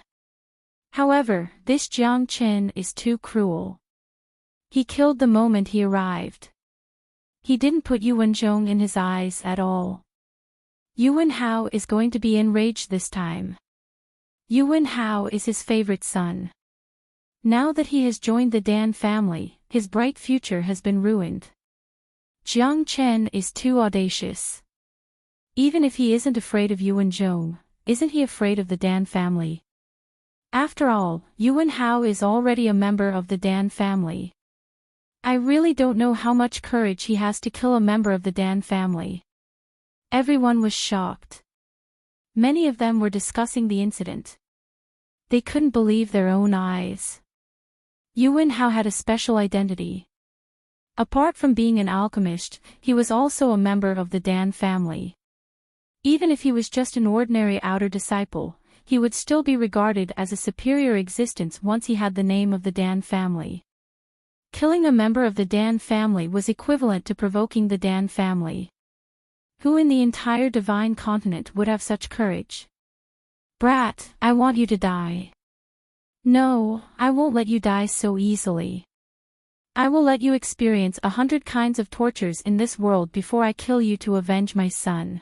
However, this Jiang Qin is too cruel. He killed the moment he arrived. He didn't put Yu Wenzhong in his eyes at all. Yu Wenhao is going to be enraged this time. Yu Wenhao is his favorite son. Now that he has joined the Dan family, his bright future has been ruined. Jiang Chen is too audacious. Even if he isn't afraid of Yu Wenzhong, isn't he afraid of the Dan family? After all, Yu Wenhao is already a member of the Dan family. I really don't know how much courage he has to kill a member of the Dan family. Everyone was shocked. Many of them were discussing the incident. They couldn't believe their own eyes. Yu Wenhao had a special identity. Apart from being an alchemist, he was also a member of the Dan family. Even if he was just an ordinary outer disciple, he would still be regarded as a superior existence once he had the name of the Dan family. Killing a member of the Dan family was equivalent to provoking the Dan family. Who in the entire divine continent would have such courage? Brat, I want you to die. No, I won't let you die so easily. I will let you experience 100 kinds of tortures in this world before I kill you to avenge my son.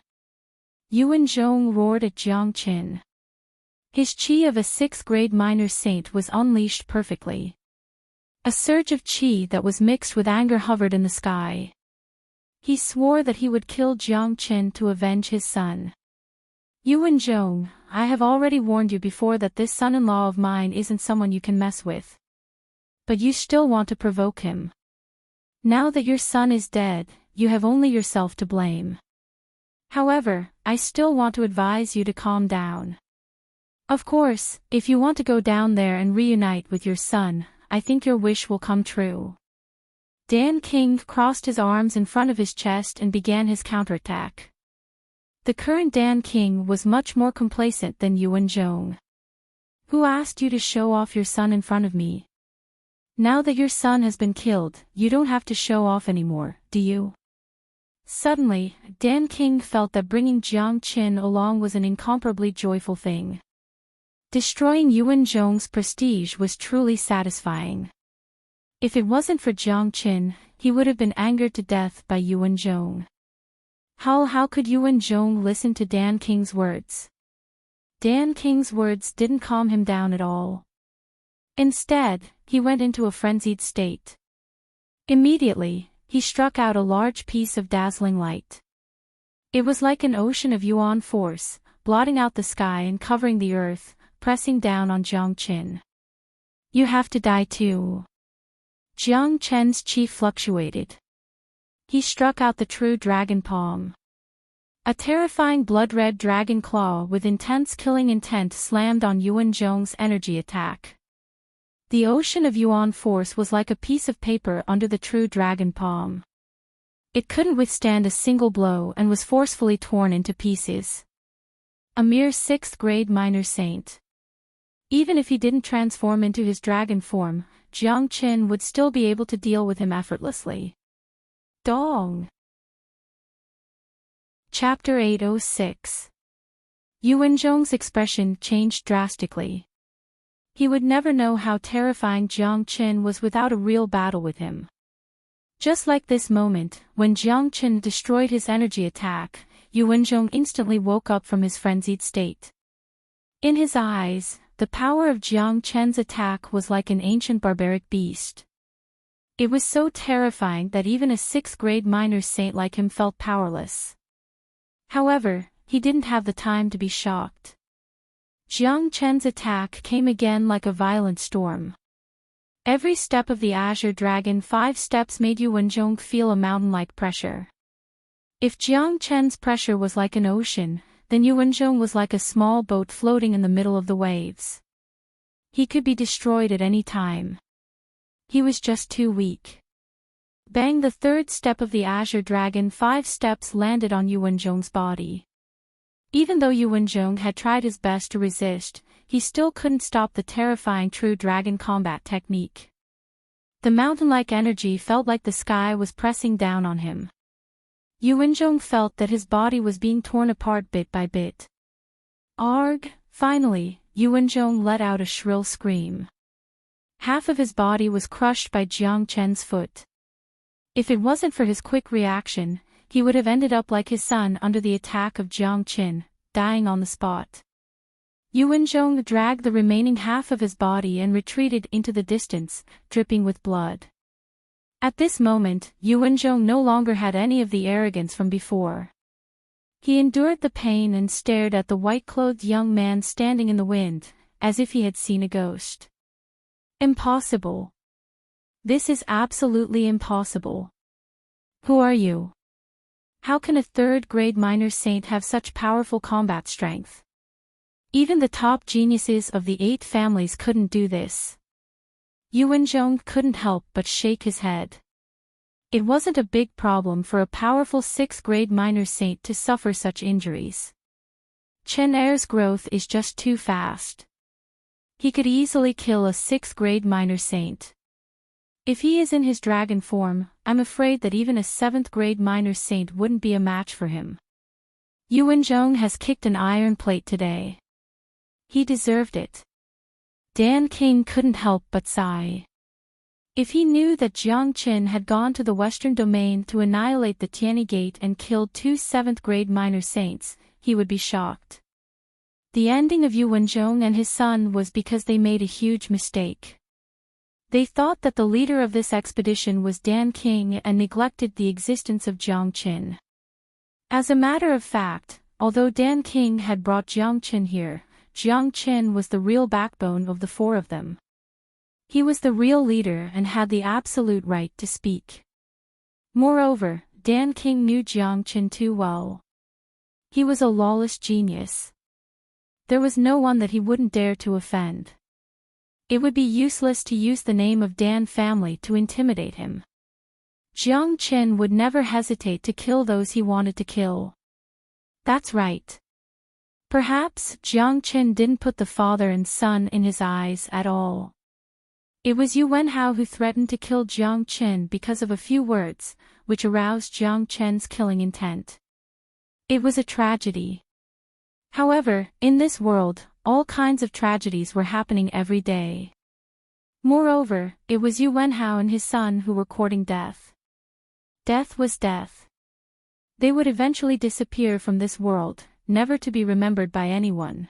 Yu Wenzhong roared at Jiang Qin. His chi of a 6th grade minor saint was unleashed perfectly. A surge of chi that was mixed with anger hovered in the sky. He swore that he would kill Jiang Qin to avenge his son. Yu Wenzhong, I have already warned you before that this son-in-law of mine isn't someone you can mess with. But you still want to provoke him. Now that your son is dead, you have only yourself to blame. However, I still want to advise you to calm down. Of course, if you want to go down there and reunite with your son, I think your wish will come true. Dan King crossed his arms in front of his chest and began his counterattack. The current Dan King was much more complacent than Yu Wenzhong. Who asked you to show off your son in front of me? Now that your son has been killed, you don't have to show off anymore, do you? Suddenly, Dan King felt that bringing Jiang Qin along was an incomparably joyful thing. Destroying Yu Wenzhong's prestige was truly satisfying. If it wasn't for Jiang Qin, he would have been angered to death by Yu Wenzhong. How could Yu Wenzhong listen to Dan King's words? Dan King's words didn't calm him down at all. Instead, he went into a frenzied state. Immediately, he struck out a large piece of dazzling light. It was like an ocean of yuan force, blotting out the sky and covering the earth, pressing down on Jiang Qin. You have to die too. Jiang Qin's chi fluctuated. He struck out the true dragon palm. A terrifying blood-red dragon claw with intense killing intent slammed on Yu Wenzhong's energy attack. The ocean of yuan force was like a piece of paper under the true dragon palm. It couldn't withstand a single blow and was forcefully torn into pieces. A mere 6th grade minor saint. Even if he didn't transform into his dragon form, Jiang Qin would still be able to deal with him effortlessly. Dong! Chapter 806. Yu Wenzhong's expression changed drastically. He would never know how terrifying Jiang Qin was without a real battle with him. Just like this moment, when Jiang Qin destroyed his energy attack, Yu Wenzhong instantly woke up from his frenzied state. In his eyes, the power of Jiang Qin's attack was like an ancient barbaric beast. It was so terrifying that even a 6th grade minor saint like him felt powerless. However, he didn't have the time to be shocked. Jiang Qin's attack came again like a violent storm. Every step of the Azure Dragon 5 steps made Yu Wenzhong feel a mountain-like pressure. If Jiang Chen's pressure was like an ocean, then Yuanzhong was like a small boat floating in the middle of the waves. He could be destroyed at any time. He was just too weak. Bang! The third step of the Azure Dragon 5 steps landed on Yuanzhong's body. Even though Yuanzhong had tried his best to resist, he still couldn't stop the terrifying true dragon combat technique. The mountain-like energy felt like the sky was pressing down on him. Yuanzhong felt that his body was being torn apart bit by bit. Arg! Finally, Yuanzhong let out a shrill scream. Half of his body was crushed by Jiang Chen's foot. If it wasn't for his quick reaction, he would have ended up like his son under the attack of Jiang Chen, dying on the spot. Yuanzhong dragged the remaining half of his body and retreated into the distance, dripping with blood. At this moment, Yuanzhong no longer had any of the arrogance from before. He endured the pain and stared at the white-clothed young man standing in the wind, as if he had seen a ghost. Impossible. This is absolutely impossible. Who are you? How can a third-grade minor saint have such powerful combat strength? Even the top geniuses of the 8 families couldn't do this. Yuanzhong couldn't help but shake his head. It wasn't a big problem for a powerful 6th-grade minor saint to suffer such injuries. Chen Er's growth is just too fast. He could easily kill a 6th-grade minor saint. If he is in his dragon form, I'm afraid that even a 7th-grade minor saint wouldn't be a match for him. Yuanzhong has kicked an iron plate today. He deserved it. Dan King couldn't help but sigh. If he knew that Jiang Qin had gone to the Western Domain to annihilate the Tianyi Gate and killed 2 7th-grade minor saints, he would be shocked. The ending of Yuanzhong and his son was because they made a huge mistake. They thought that the leader of this expedition was Dan King and neglected the existence of Jiang Qin. As a matter of fact, although Dan King had brought Jiang Qin here, Jiang Qin was the real backbone of the 4 of them. He was the real leader and had the absolute right to speak. Moreover, Dan King knew Jiang Qin too well. He was a lawless genius. There was no one that he wouldn't dare to offend. It would be useless to use the name of Dan family to intimidate him. Jiang Qin would never hesitate to kill those he wanted to kill. That's right. Perhaps Jiang Qin didn't put the father and son in his eyes at all. It was Yu Wenhao who threatened to kill Jiang Qin because of a few words, which aroused Jiang Qin's killing intent. It was a tragedy. However, in this world, all kinds of tragedies were happening every day. Moreover, it was Yu Wenhao and his son who were courting death. Death was death. They would eventually disappear from this world, never to be remembered by anyone.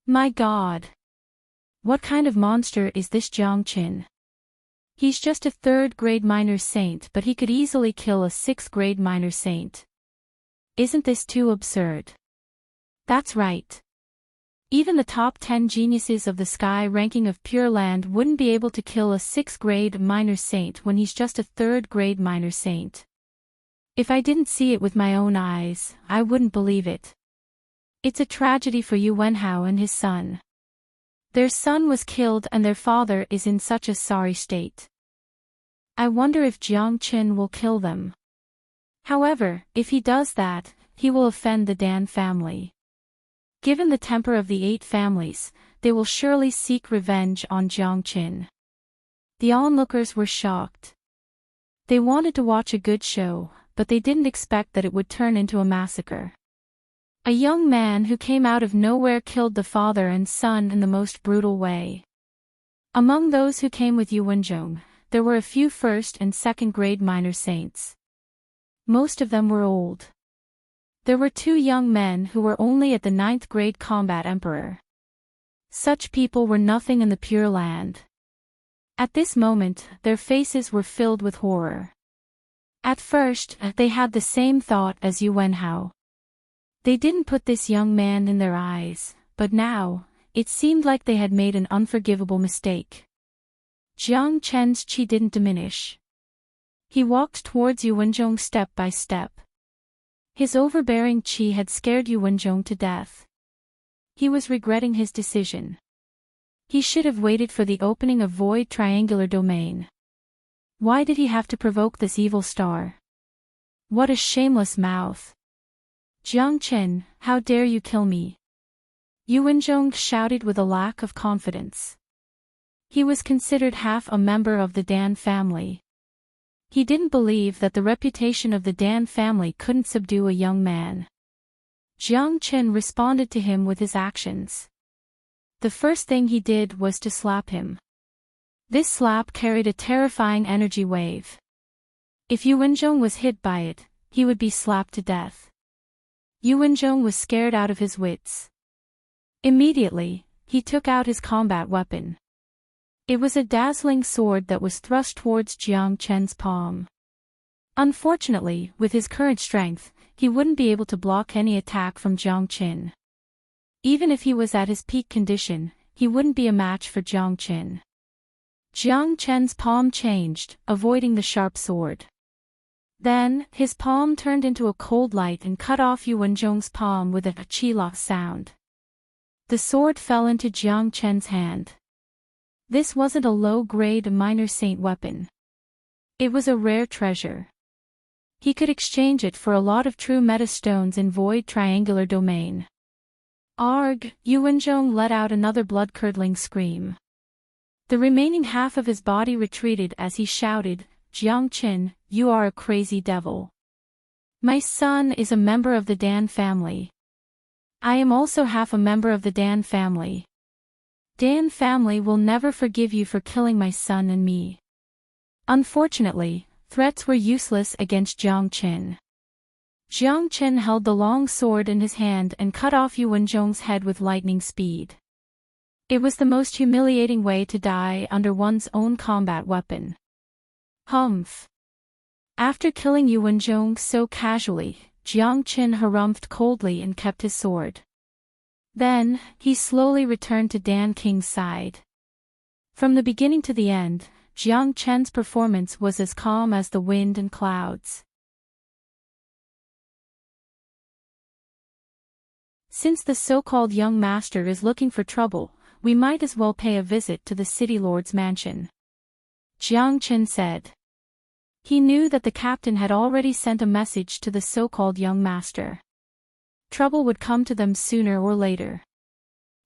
My God! What kind of monster is this Jiang Qin? He's just a 3rd-grade minor saint, but he could easily kill a 6th-grade minor saint. Isn't this too absurd? That's right. Even the top 10 geniuses of the sky ranking of Pure Land wouldn't be able to kill a 6th-grade minor saint when he's just a 3rd-grade minor saint. If I didn't see it with my own eyes, I wouldn't believe it. It's a tragedy for Yu Wenhao and his son. Their son was killed and their father is in such a sorry state. I wonder if Jiang Qin will kill them. However, if he does that, he will offend the Dan family. Given the temper of the 8 families, they will surely seek revenge on Jiang Qin. The onlookers were shocked. They wanted to watch a good show, but they didn't expect that it would turn into a massacre. A young man who came out of nowhere killed the father and son in the most brutal way. Among those who came with Yuanzhong, there were a few 1st and 2nd-grade minor saints. Most of them were old. There were 2 young men who were only at the 9th-grade combat emperor. Such people were nothing in the Pure Land. At this moment, their faces were filled with horror. At first, they had the same thought as Yu Wenhao. They didn't put this young man in their eyes, but now, it seemed like they had made an unforgivable mistake. Jiang Chen's qi didn't diminish. He walked towards Yuanzhong step by step. His overbearing qi had scared Yu Wenzhong to death. He was regretting his decision. He should have waited for the opening of Void Triangular Domain. Why did he have to provoke this evil star? What a shameless mouth. Jiang Chen, how dare you kill me? Yu Wenzhong shouted with a lack of confidence. He was considered half a member of the Dan family. He didn't believe that the reputation of the Dan family couldn't subdue a young man. Jiang Chen responded to him with his actions. The first thing he did was to slap him. This slap carried a terrifying energy wave. If Yu Wenzhong was hit by it, he would be slapped to death. Yu Wenzhong was scared out of his wits. Immediately, he took out his combat weapon. It was a dazzling sword that was thrust towards Jiang Chen's palm. Unfortunately, with his current strength, he wouldn't be able to block any attack from Jiang Chen. Even if he was at his peak condition, he wouldn't be a match for Jiang Chen. Jiang Chen's palm changed, avoiding the sharp sword. Then, his palm turned into a cold light and cut off Yu Wenzhong's palm with a chi-la sound. The sword fell into Jiang Chen's hand. This wasn't a low-grade minor saint weapon. It was a rare treasure. He could exchange it for a lot of true meta stones in Void Triangular Domain. Arg! Yu Wenzhong let out another blood-curdling scream. The remaining half of his body retreated as he shouted, Jiang Chen, you are a crazy devil. My son is a member of the Dan family. I am also half a member of the Dan family. Dan family will never forgive you for killing my son and me. Unfortunately, threats were useless against Jiang Chen. Jiang Chen held the long sword in his hand and cut off Yu Wenzhong's head with lightning speed. It was the most humiliating way to die under one's own combat weapon. Humph. After killing Yu Wenzhong so casually, Jiang Chen harumphed coldly and kept his sword. Then, he slowly returned to Dan King's side. From the beginning to the end, Jiang Chen's performance was as calm as the wind and clouds. Since the so-called young master is looking for trouble, we might as well pay a visit to the city lord's mansion. Jiang Chen said. He knew that the captain had already sent a message to the so-called young master. Trouble would come to them sooner or later.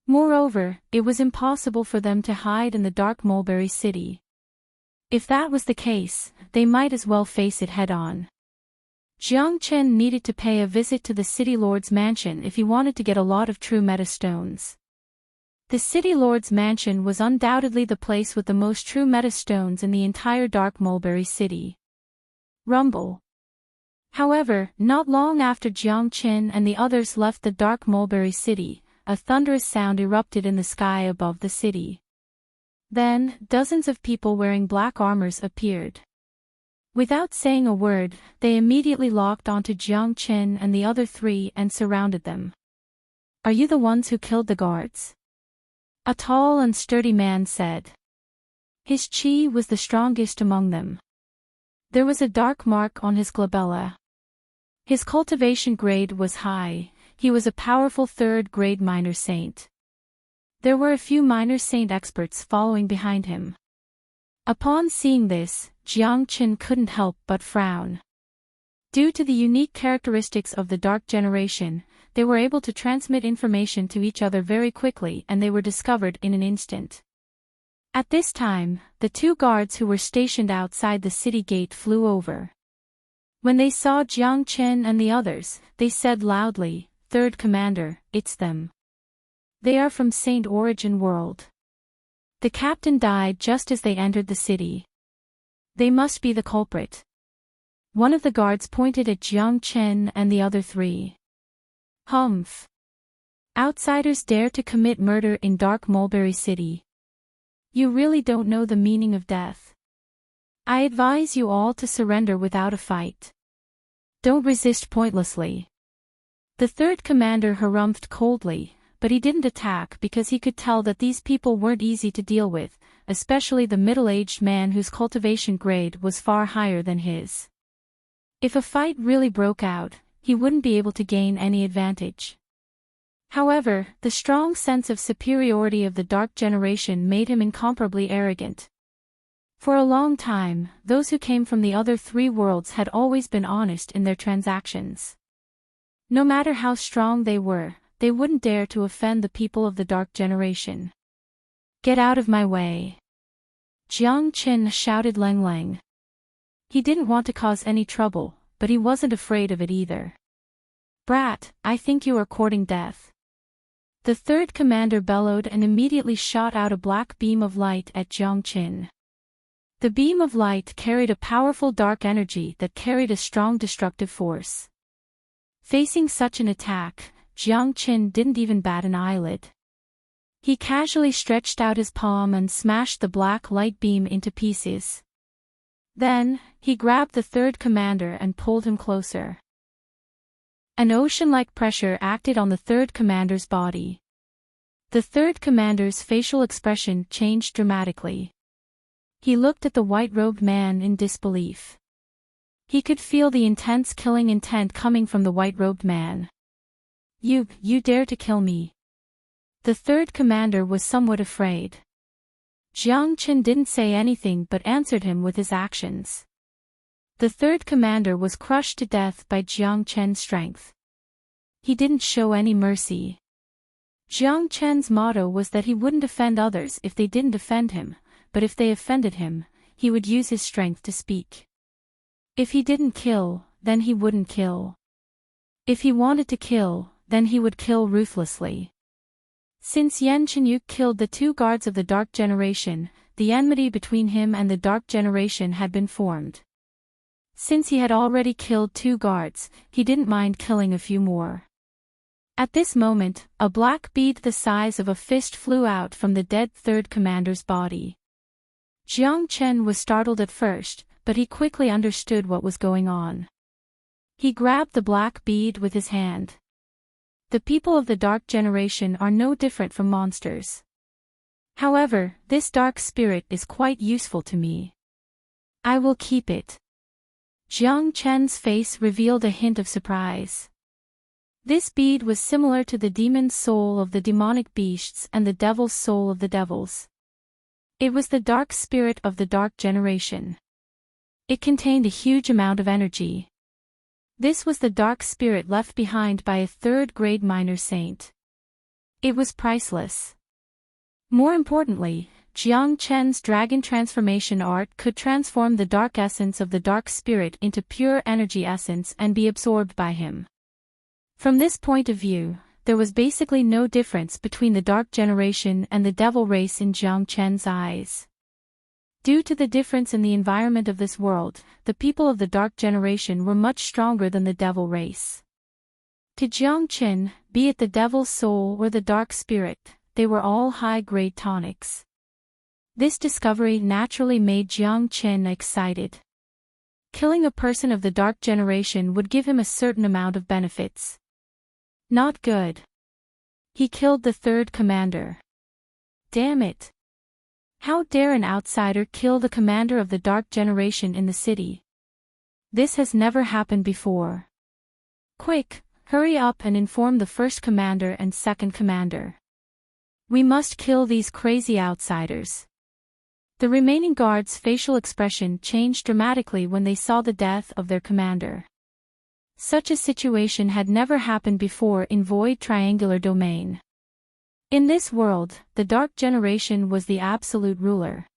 Moreover, it was impossible for them to hide in the dark Mulberry City. If that was the case, they might as well face it head-on. Jiang Chen needed to pay a visit to the city lord's mansion if he wanted to get a lot of true meta stones. The city lord's mansion was undoubtedly the place with the most true meta stones in the entire dark Mulberry City. Rumble. However, not long after Jiang Chen and the others left the dark Mulberry City, a thunderous sound erupted in the sky above the city. Then, dozens of people wearing black armors appeared. Without saying a word, they immediately locked onto Jiang Chen and the other three and surrounded them. Are you the ones who killed the guards? A tall and sturdy man said. His chi was the strongest among them. There was a dark mark on his glabella. His cultivation grade was high, he was a powerful third-grade minor saint. There were a few minor saint experts following behind him. Upon seeing this, Jiang Chen couldn't help but frown. Due to the unique characteristics of the Dark Generation, they were able to transmit information to each other very quickly and they were discovered in an instant. At this time, the two guards who were stationed outside the city gate flew over. When they saw Jiang Chen and the others, they said loudly, Third Commander, it's them. They are from Saint Origin World. The captain died just as they entered the city. They must be the culprit. One of the guards pointed at Jiang Chen and the other three. Humph. Outsiders dare to commit murder in Dark Mulberry City. You really don't know the meaning of death. I advise you all to surrender without a fight. Don't resist pointlessly. The third commander harumphed coldly, but he didn't attack because he could tell that these people weren't easy to deal with, especially the middle-aged man whose cultivation grade was far higher than his. If a fight really broke out, he wouldn't be able to gain any advantage. However, the strong sense of superiority of the Dark Generation made him incomparably arrogant. For a long time, those who came from the other three worlds had always been honest in their transactions. No matter how strong they were, they wouldn't dare to offend the people of the Dark Generation. "Get out of my way!" Jiang Qin shouted Lang Lang. He didn't want to cause any trouble, but he wasn't afraid of it either. "Brat, I think you are courting death." The third commander bellowed and immediately shot out a black beam of light at Jiang Qin. The beam of light carried a powerful dark energy that carried a strong destructive force. Facing such an attack, Jiang Qin didn't even bat an eyelid. He casually stretched out his palm and smashed the black light beam into pieces. Then, he grabbed the third commander and pulled him closer. An ocean-like pressure acted on the third commander's body. The third commander's facial expression changed dramatically. He looked at the white-robed man in disbelief. He could feel the intense killing intent coming from the white-robed man. You dare to kill me?" The third commander was somewhat afraid. Jiang Qin didn't say anything but answered him with his actions. The third commander was crushed to death by Jiang Qin's strength. He didn't show any mercy. Jiang Qin's motto was that he wouldn't offend others if they didn't offend him, but if they offended him, he would use his strength to speak. If he didn't kill, then he wouldn't kill. If he wanted to kill, then he would kill ruthlessly. Since Yan Qinyuk killed the two guards of the Dark Generation, the enmity between him and the Dark Generation had been formed. Since he had already killed two guards, he didn't mind killing a few more. At this moment, a black bead the size of a fist flew out from the dead third commander's body. Jiang Qin was startled at first, but he quickly understood what was going on. He grabbed the black bead with his hand. The people of the Dark Generation are no different from monsters. However, this dark spirit is quite useful to me. I will keep it. Jiang Chen's face revealed a hint of surprise. This bead was similar to the demon's soul of the demonic beasts and the devil's soul of the devils. It was the dark spirit of the Dark Generation. It contained a huge amount of energy. This was the dark spirit left behind by a third-grade minor saint. It was priceless. More importantly, Jiang Chen's dragon transformation art could transform the dark essence of the dark spirit into pure energy essence and be absorbed by him. From this point of view, there was basically no difference between the Dark Generation and the devil race in Jiang Chen's eyes. Due to the difference in the environment of this world, the people of the Dark Generation were much stronger than the devil race. To Jiang Qin, be it the devil's soul or the dark spirit, they were all high-grade tonics. This discovery naturally made Jiang Qin excited. Killing a person of the Dark Generation would give him a certain amount of benefits. Not good. He killed the third commander. Damn it. How dare an outsider kill the commander of the Dark Generation in the city? This has never happened before. Quick, hurry up and inform the first commander and second commander. We must kill these crazy outsiders. The remaining guards' facial expression changed dramatically when they saw the death of their commander. Such a situation had never happened before in Void Triangular Domain. In this world, the Dark Generation was the absolute ruler.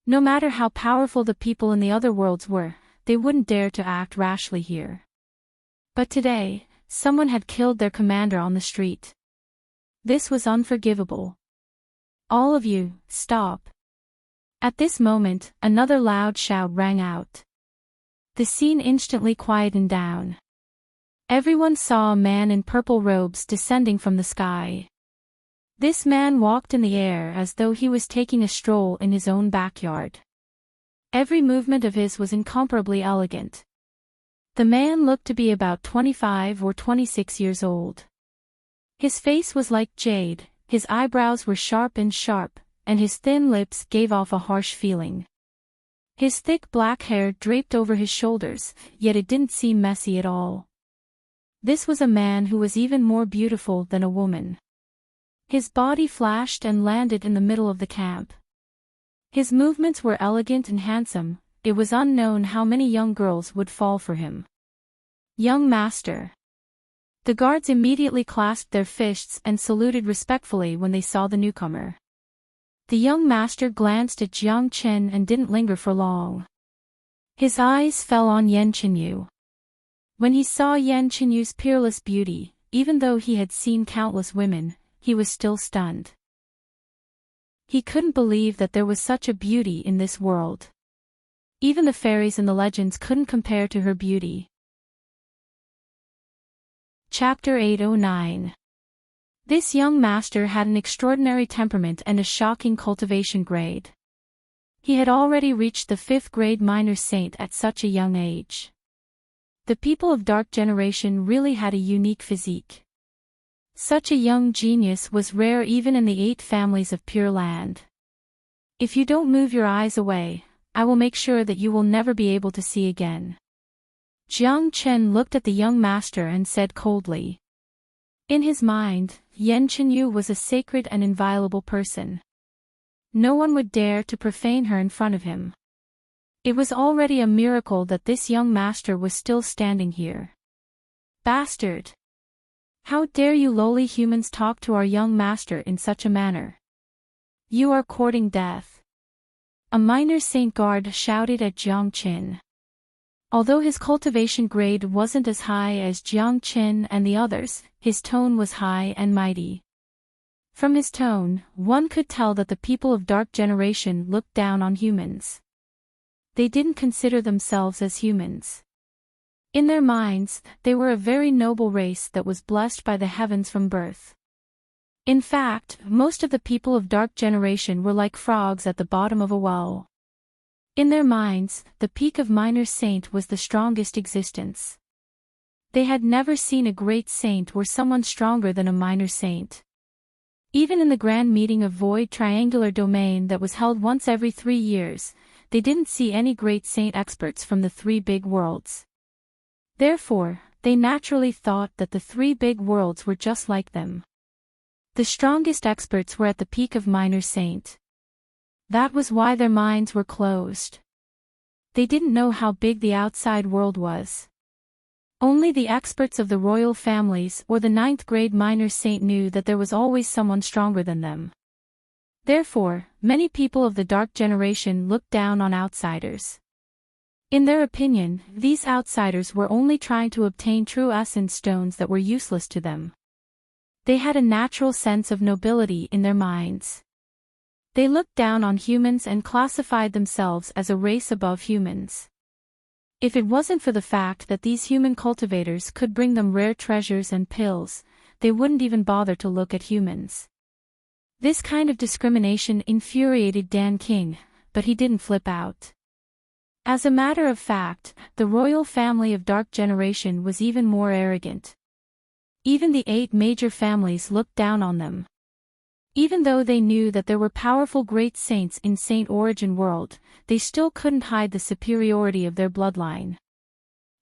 No matter how powerful the people in the other worlds were, they wouldn't dare to act rashly here. But today, someone had killed their commander on the street. This was unforgivable. All of you, stop. At this moment, another loud shout rang out. The scene instantly quietened down. Everyone saw a man in purple robes descending from the sky. This man walked in the air as though he was taking a stroll in his own backyard. Every movement of his was incomparably elegant. The man looked to be about 25 or 26 years old. His face was like jade, his eyebrows were sharp, and his thin lips gave off a harsh feeling. His thick black hair draped over his shoulders, yet it didn't seem messy at all. This was a man who was even more beautiful than a woman. His body flashed and landed in the middle of the camp. His movements were elegant and handsome. It was unknown how many young girls would fall for him. Young master. The guards immediately clasped their fists and saluted respectfully when they saw the newcomer. The young master glanced at Jiang Chen and didn't linger for long. His eyes fell on Yan Qinyu. When he saw Yan Qinyu's peerless beauty, even though he had seen countless women, he was still stunned. He couldn't believe that there was such a beauty in this world. Even the fairies in the legends couldn't compare to her beauty. Chapter 809. This young master had an extraordinary temperament and a shocking cultivation grade. He had already reached the 5th grade minor saint at such a young age. The people of Dark Generation really had a unique physique. Such a young genius was rare even in the 8 families of Pure Land. If you don't move your eyes away, I will make sure that you will never be able to see again. Jiang Chen looked at the young master and said coldly. In his mind, Yan Qinyu was a sacred and inviolable person. No one would dare to profane her in front of him. It was already a miracle that this young master was still standing here. Bastard! How dare you lowly humans talk to our young master in such a manner? You are courting death. A minor saint guard shouted at Jiang Chen. Although his cultivation grade wasn't as high as Jiang Chen and the others, his tone was high and mighty. From his tone, one could tell that the people of Dark Generation looked down on humans. They didn't consider themselves as humans. In their minds, they were a very noble race that was blessed by the heavens from birth. In fact, most of the people of Dark Generation were like frogs at the bottom of a well. In their minds, the peak of minor saint was the strongest existence. They had never seen a great saint or someone stronger than a minor saint. Even in the grand meeting of Void Triangular Domain that was held once every 3 years, they didn't see any great saint experts from the 3 big worlds. Therefore, they naturally thought that the 3 big worlds were just like them. The strongest experts were at the peak of minor saint. That was why their minds were closed. They didn't know how big the outside world was. Only the experts of the royal families or the 9th grade minor saint knew that there was always someone stronger than them. Therefore, many people of the Dark Generation looked down on outsiders. In their opinion, these outsiders were only trying to obtain true essence stones that were useless to them. They had a natural sense of nobility in their minds. They looked down on humans and classified themselves as a race above humans. If it wasn't for the fact that these human cultivators could bring them rare treasures and pills, they wouldn't even bother to look at humans. This kind of discrimination infuriated Dan King, but he didn't flip out. As a matter of fact, the royal family of Dark Generation was even more arrogant. Even the 8 major families looked down on them. Even though they knew that there were powerful great saints in Saint Origin World, they still couldn't hide the superiority of their bloodline.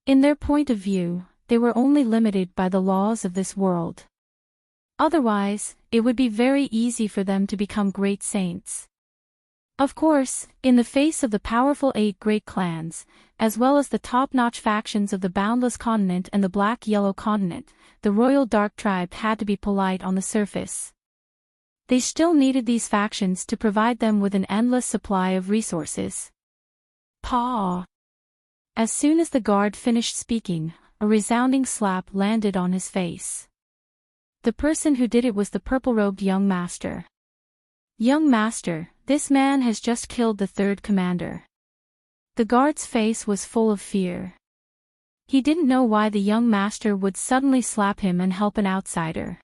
In their point of view, they were only limited by the laws of this world. Otherwise, it would be very easy for them to become great saints. Of course, in the face of the powerful 8 great clans, as well as the top-notch factions of the Boundless Continent and the Black-Yellow Continent, the Royal Dark Tribe had to be polite on the surface. They still needed these factions to provide them with an endless supply of resources. Paw! As soon as the guard finished speaking, a resounding slap landed on his face. The person who did it was the purple-robed young master. Young master, this man has just killed the 3rd commander. The guard's face was full of fear. He didn't know why the young master would suddenly slap him and help an outsider.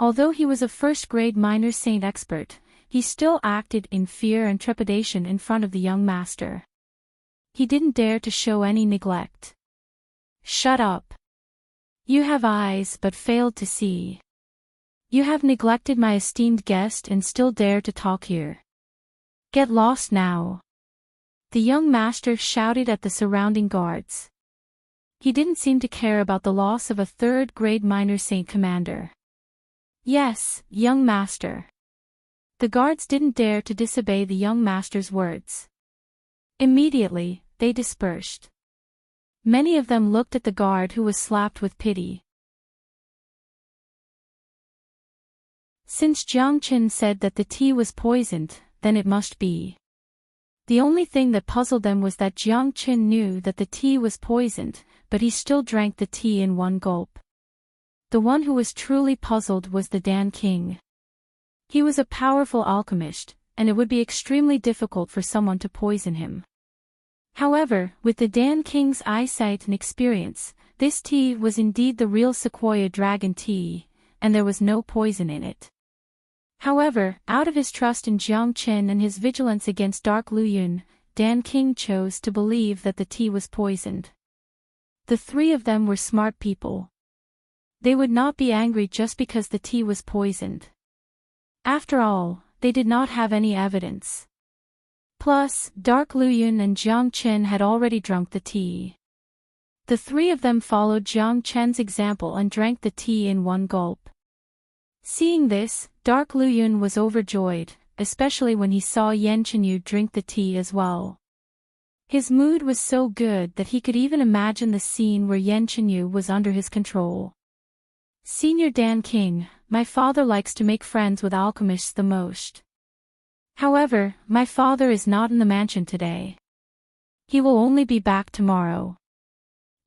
Although he was a 1st grade minor saint expert, he still acted in fear and trepidation in front of the young master. He didn't dare to show any neglect. Shut up. You have eyes but failed to see. You have neglected my esteemed guest and still dare to talk here. Get lost now. The young master shouted at the surrounding guards. He didn't seem to care about the loss of a third-grade minor saint commander. Yes, young master. The guards didn't dare to disobey the young master's words. Immediately, they dispersed. Many of them looked at the guard who was slapped with pity. Since Jiang Qin said that the tea was poisoned, then it must be. The only thing that puzzled them was that Jiang Qin knew that the tea was poisoned, but he still drank the tea in one gulp. The one who was truly puzzled was the Dan King. He was a powerful alchemist, and it would be extremely difficult for someone to poison him. However, with the Dan King's eyesight and experience, this tea was indeed the real Sequoia Dragon tea, and there was no poison in it. However, out of his trust in Jiang Qin and his vigilance against Dark Lu Yun, Dan King chose to believe that the tea was poisoned. The three of them were smart people. They would not be angry just because the tea was poisoned. After all, they did not have any evidence. Plus, Dark Lu Yun and Jiang Qin had already drunk the tea. The three of them followed Jiang Qin's example and drank the tea in one gulp. Seeing this, Dark Lu Yun was overjoyed, especially when he saw Yan Chenyu drink the tea as well. His mood was so good that he could even imagine the scene where Yan Chenyu was under his control. Senior Dan King, my father likes to make friends with alchemists the most. However, my father is not in the mansion today. He will only be back tomorrow.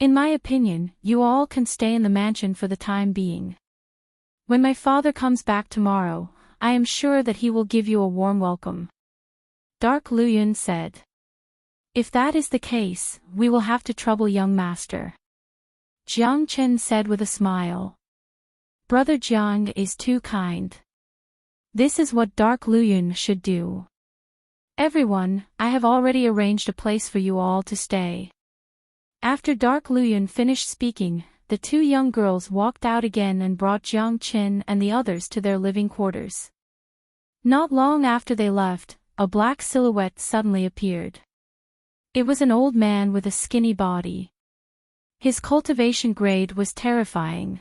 In my opinion, you all can stay in the mansion for the time being. When my father comes back tomorrow, I am sure that he will give you a warm welcome. Dark Lu Yun said. If that is the case, we will have to trouble young master. Jiang Qin said with a smile. Brother Jiang is too kind. This is what Dark Lu Yun should do. Everyone, I have already arranged a place for you all to stay. After Dark Lu Yun finished speaking, the two young girls walked out again and brought Jiang Qin and the others to their living quarters. Not long after they left, a black silhouette suddenly appeared. It was an old man with a skinny body. His cultivation grade was terrifying.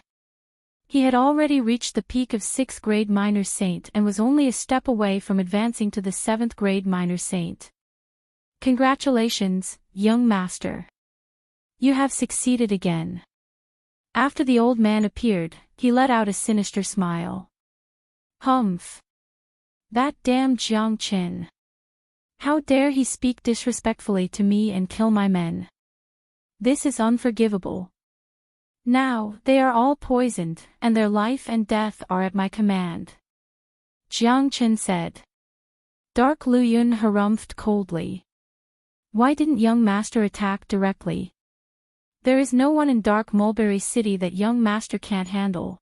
He had already reached the peak of 6th grade minor saint and was only a step away from advancing to the 7th grade minor saint. Congratulations, young master. You have succeeded again. After the old man appeared, he let out a sinister smile. Humph. That damned Jiang Qin. How dare he speak disrespectfully to me and kill my men? This is unforgivable. Now, they are all poisoned, and their life and death are at my command. Jiang Qin said. Dark Lu Yun harumphed coldly. Why didn't young master attack directly? There is no one in Dark Mulberry City that young master can't handle.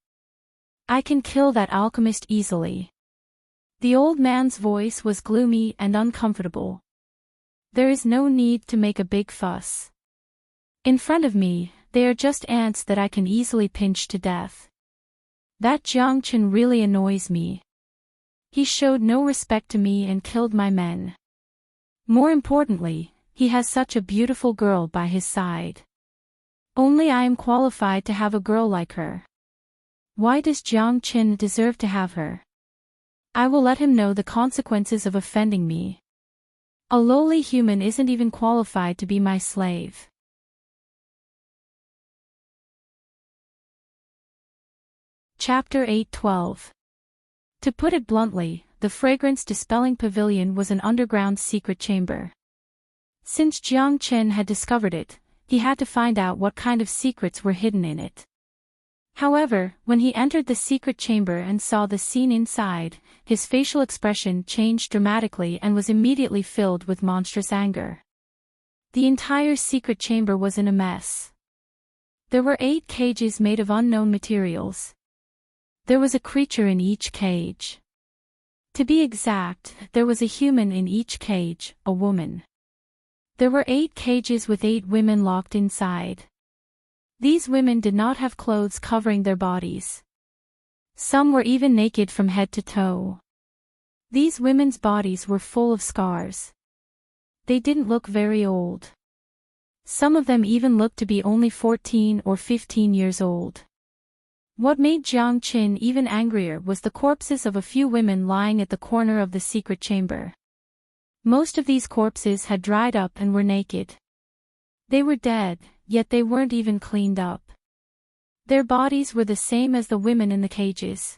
I can kill that alchemist easily. The old man's voice was gloomy and uncomfortable. There is no need to make a big fuss. In front of me, they are just ants that I can easily pinch to death. That Jiang Qin really annoys me. He showed no respect to me and killed my men. More importantly, he has such a beautiful girl by his side. Only I am qualified to have a girl like her. Why does Jiang Qin deserve to have her? I will let him know the consequences of offending me. A lowly human isn't even qualified to be my slave. Chapter 8:12. To put it bluntly, the fragrance-dispelling pavilion was an underground secret chamber. Since Jiang Qin had discovered it, he had to find out what kind of secrets were hidden in it. However, when he entered the secret chamber and saw the scene inside, his facial expression changed dramatically and was immediately filled with monstrous anger. The entire secret chamber was in a mess. There were 8 cages made of unknown materials. There was a creature in each cage. To be exact, there was a human in each cage, a woman. There were 8 cages with 8 women locked inside. These women did not have clothes covering their bodies. Some were even naked from head to toe. These women's bodies were full of scars. They didn't look very old. Some of them even looked to be only 14 or 15 years old. What made Jiang Qin even angrier was the corpses of a few women lying at the corner of the secret chamber. Most of these corpses had dried up and were naked. They were dead, yet they weren't even cleaned up. Their bodies were the same as the women in the cages.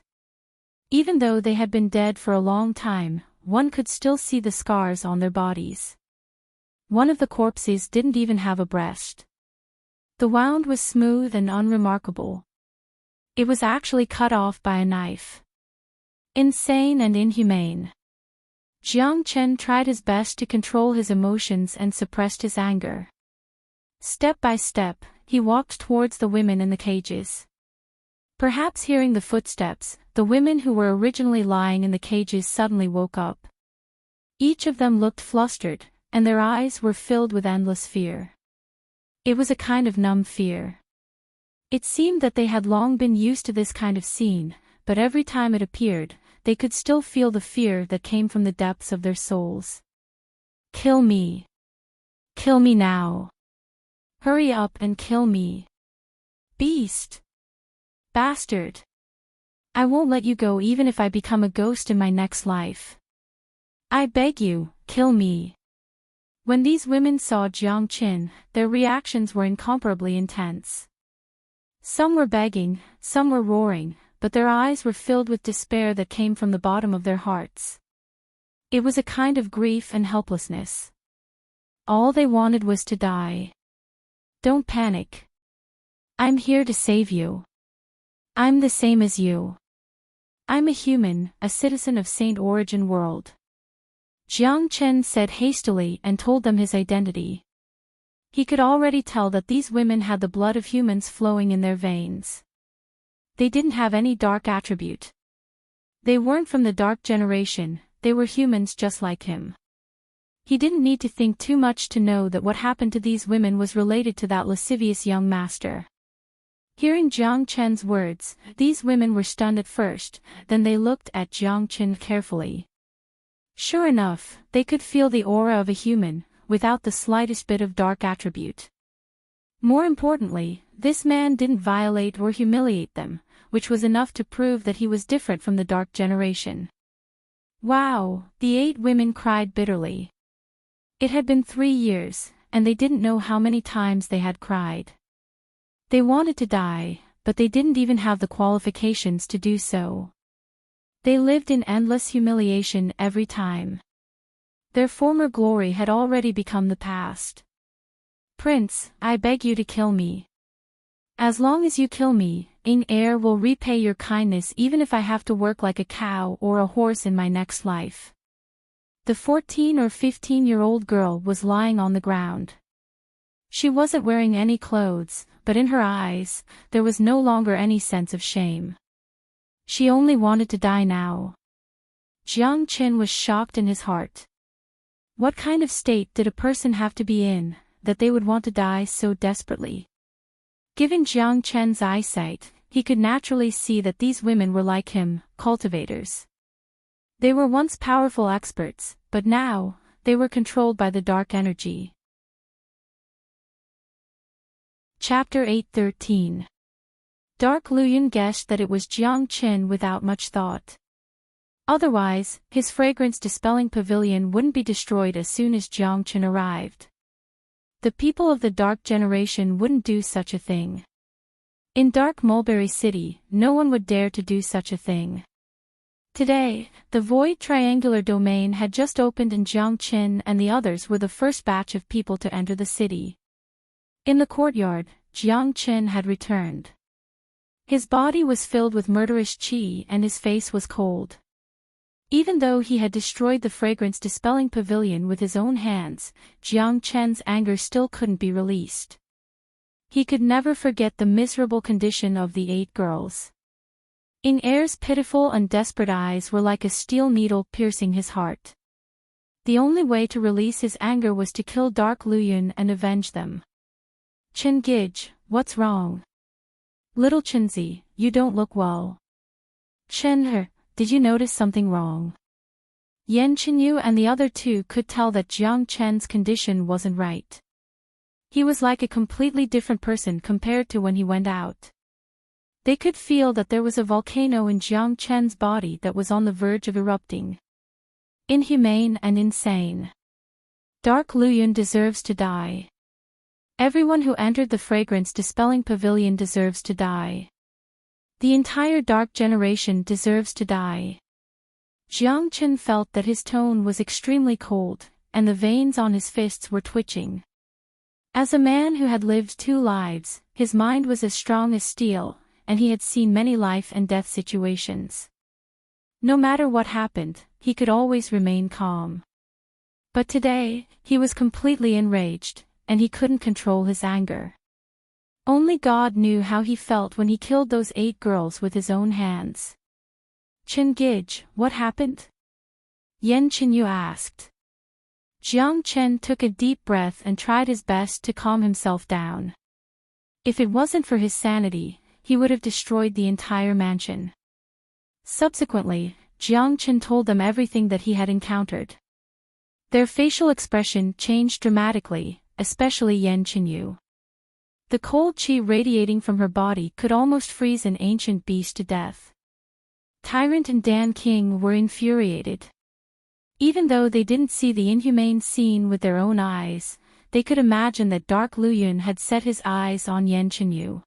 Even though they had been dead for a long time, one could still see the scars on their bodies. One of the corpses didn't even have a breast. The wound was smooth and unremarkable. It was actually cut off by a knife. Insane and inhumane. Jiang Chen tried his best to control his emotions and suppressed his anger. Step by step, he walked towards the women in the cages. Perhaps hearing the footsteps, the women who were originally lying in the cages suddenly woke up. Each of them looked flustered, and their eyes were filled with endless fear. It was a kind of numb fear. It seemed that they had long been used to this kind of scene, but every time it appeared, they could still feel the fear that came from the depths of their souls. Kill me. Kill me now. Hurry up and kill me. Beast. Bastard. I won't let you go even if I become a ghost in my next life. I beg you, kill me. When these women saw Jiang Qin, their reactions were incomparably intense. Some were begging, some were roaring, but their eyes were filled with despair that came from the bottom of their hearts. It was a kind of grief and helplessness. All they wanted was to die. Don't panic. I'm here to save you. I'm the same as you. I'm a human, a citizen of Saint Origin World. Jiang Chen said hastily and told them his identity. He could already tell that these women had the blood of humans flowing in their veins. They didn't have any dark attribute. They weren't from the dark generation, they were humans just like him. He didn't need to think too much to know that what happened to these women was related to that lascivious young master. Hearing Jiang Chen's words, these women were stunned at first, then they looked at Jiang Chen carefully. Sure enough, they could feel the aura of a human, without the slightest bit of dark attribute. More importantly, this man didn't violate or humiliate them, which was enough to prove that he was different from the dark generation. Wow, the 8 women cried bitterly. It had been 3 years, and they didn't know how many times they had cried. They wanted to die, but they didn't even have the qualifications to do so. They lived in endless humiliation every time. Their former glory had already become the past. Prince, I beg you to kill me. As long as you kill me, In Air will repay your kindness even if I have to work like a cow or a horse in my next life. The 14 or 15-year-old girl was lying on the ground. She wasn't wearing any clothes, but in her eyes, there was no longer any sense of shame. She only wanted to die now. Jiang Qin was shocked in his heart. What kind of state did a person have to be in, that they would want to die so desperately? Given Jiang Chen's eyesight, he could naturally see that these women were like him, cultivators. They were once powerful experts, but now, they were controlled by the dark energy. Chapter 8:13. Dark Luyun guessed that it was Jiang Qin without much thought. Otherwise, his fragrance-dispelling pavilion wouldn't be destroyed as soon as Jiang Qin arrived. The people of the Dark Generation wouldn't do such a thing. In Dark Mulberry City, no one would dare to do such a thing. Today, the Void Triangular Domain had just opened and Jiang Qin and the others were the first batch of people to enter the city. In the courtyard, Jiang Qin had returned. His body was filled with murderous qi and his face was cold. Even though he had destroyed the fragrance-dispelling pavilion with his own hands, Jiang Chen's anger still couldn't be released. He could never forget the miserable condition of the 8 girls. In Air's pitiful and desperate eyes were like a steel needle piercing his heart. The only way to release his anger was to kill Dark Luyun and avenge them. Chen Gij, what's wrong? Little Chenzi, you don't look well. Chen, did you notice something wrong? Yan Chenyu and the other 2 could tell that Jiang Chen's condition wasn't right. He was like a completely different person compared to when he went out. They could feel that there was a volcano in Jiang Chen's body that was on the verge of erupting. Inhumane and insane. Dark Luyun deserves to die. Everyone who entered the fragrance-dispelling pavilion deserves to die. The entire dark generation deserves to die. Jiang Chen felt that his tone was extremely cold, and the veins on his fists were twitching. As a man who had lived 2 lives, his mind was as strong as steel, and he had seen many life and death situations. No matter what happened, he could always remain calm. But today, he was completely enraged, and he couldn't control his anger. Only God knew how he felt when he killed those 8 girls with his own hands. Chen Gij, what happened? Yan Qinyu asked. Jiang Chen took a deep breath and tried his best to calm himself down. If it wasn't for his sanity, he would have destroyed the entire mansion. Subsequently, Jiang Chen told them everything that he had encountered. Their facial expression changed dramatically, especially Yan Qinyu. The cold qi radiating from her body could almost freeze an ancient beast to death. Tyrant and Dan King were infuriated. Even though they didn't see the inhumane scene with their own eyes, they could imagine that Dark Luyun had set his eyes on Yan Qinyu.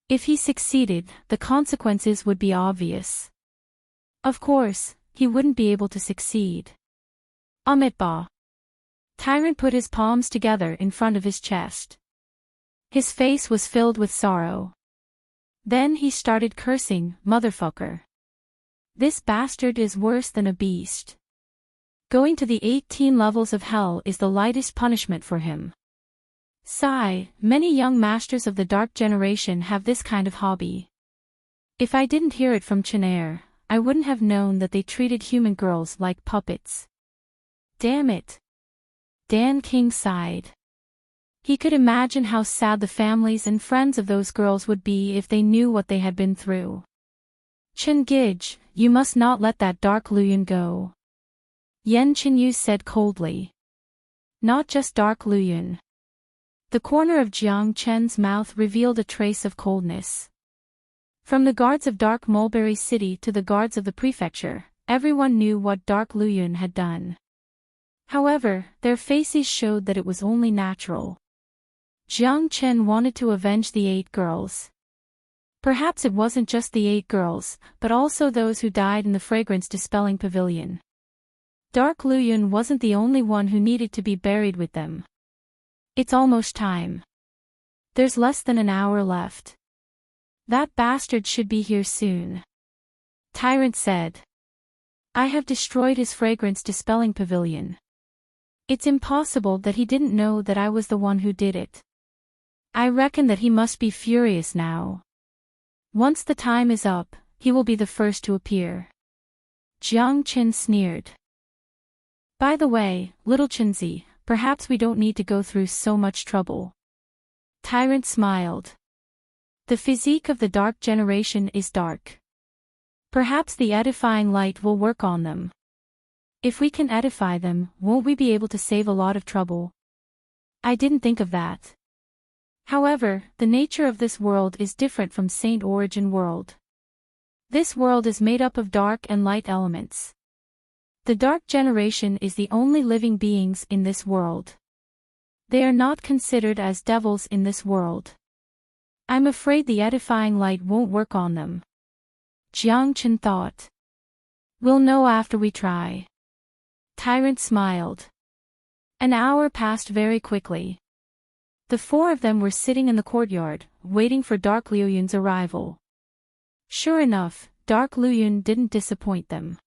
If he succeeded, the consequences would be obvious. Of course, he wouldn't be able to succeed. Amitabha. Tyrant put his palms together in front of his chest. His face was filled with sorrow. Then he started cursing, "Motherfucker. This bastard is worse than a beast. Going to the 18 levels of hell is the lightest punishment for him." Sigh, many young masters of the Dark Generation have this kind of hobby. If I didn't hear it from Chenair, I wouldn't have known that they treated human girls like puppets. Damn it. Dan King sighed. He could imagine how sad the families and friends of those girls would be if they knew what they had been through. Chen Gij, you must not let that Dark Luyun go. Yan Qinyu said coldly. Not just Dark Luyun. The corner of Jiang Chen's mouth revealed a trace of coldness. From the guards of Dark Mulberry City to the guards of the prefecture, everyone knew what Dark Luyun had done. However, their faces showed that it was only natural. Jiang Chen wanted to avenge the 8 girls. Perhaps it wasn't just the 8 girls, but also those who died in the fragrance-dispelling pavilion. Dark Luyun wasn't the only one who needed to be buried with them. It's almost time. There's less than an hour left. That bastard should be here soon. Tyrant said. I have destroyed his fragrance-dispelling pavilion. It's impossible that he didn't know that I was the one who did it. I reckon that he must be furious now. Once the time is up, he will be the first to appear. Jiang Chen sneered. By the way, little Chenzi, perhaps we don't need to go through so much trouble. Tyrant smiled. The physique of the Dark Generation is dark. Perhaps the edifying light will work on them. If we can edify them, won't we be able to save a lot of trouble? I didn't think of that. However, the nature of this world is different from Saint Origin world. This world is made up of dark and light elements. The Dark Generation is the only living beings in this world. They are not considered as devils in this world. I'm afraid the edifying light won't work on them. Jiang Chen thought. We'll know after we try. Tyrant smiled. An hour passed very quickly. The 4 of them were sitting in the courtyard, waiting for Dark Luyun's arrival. Sure enough, Dark Luyun didn't disappoint them.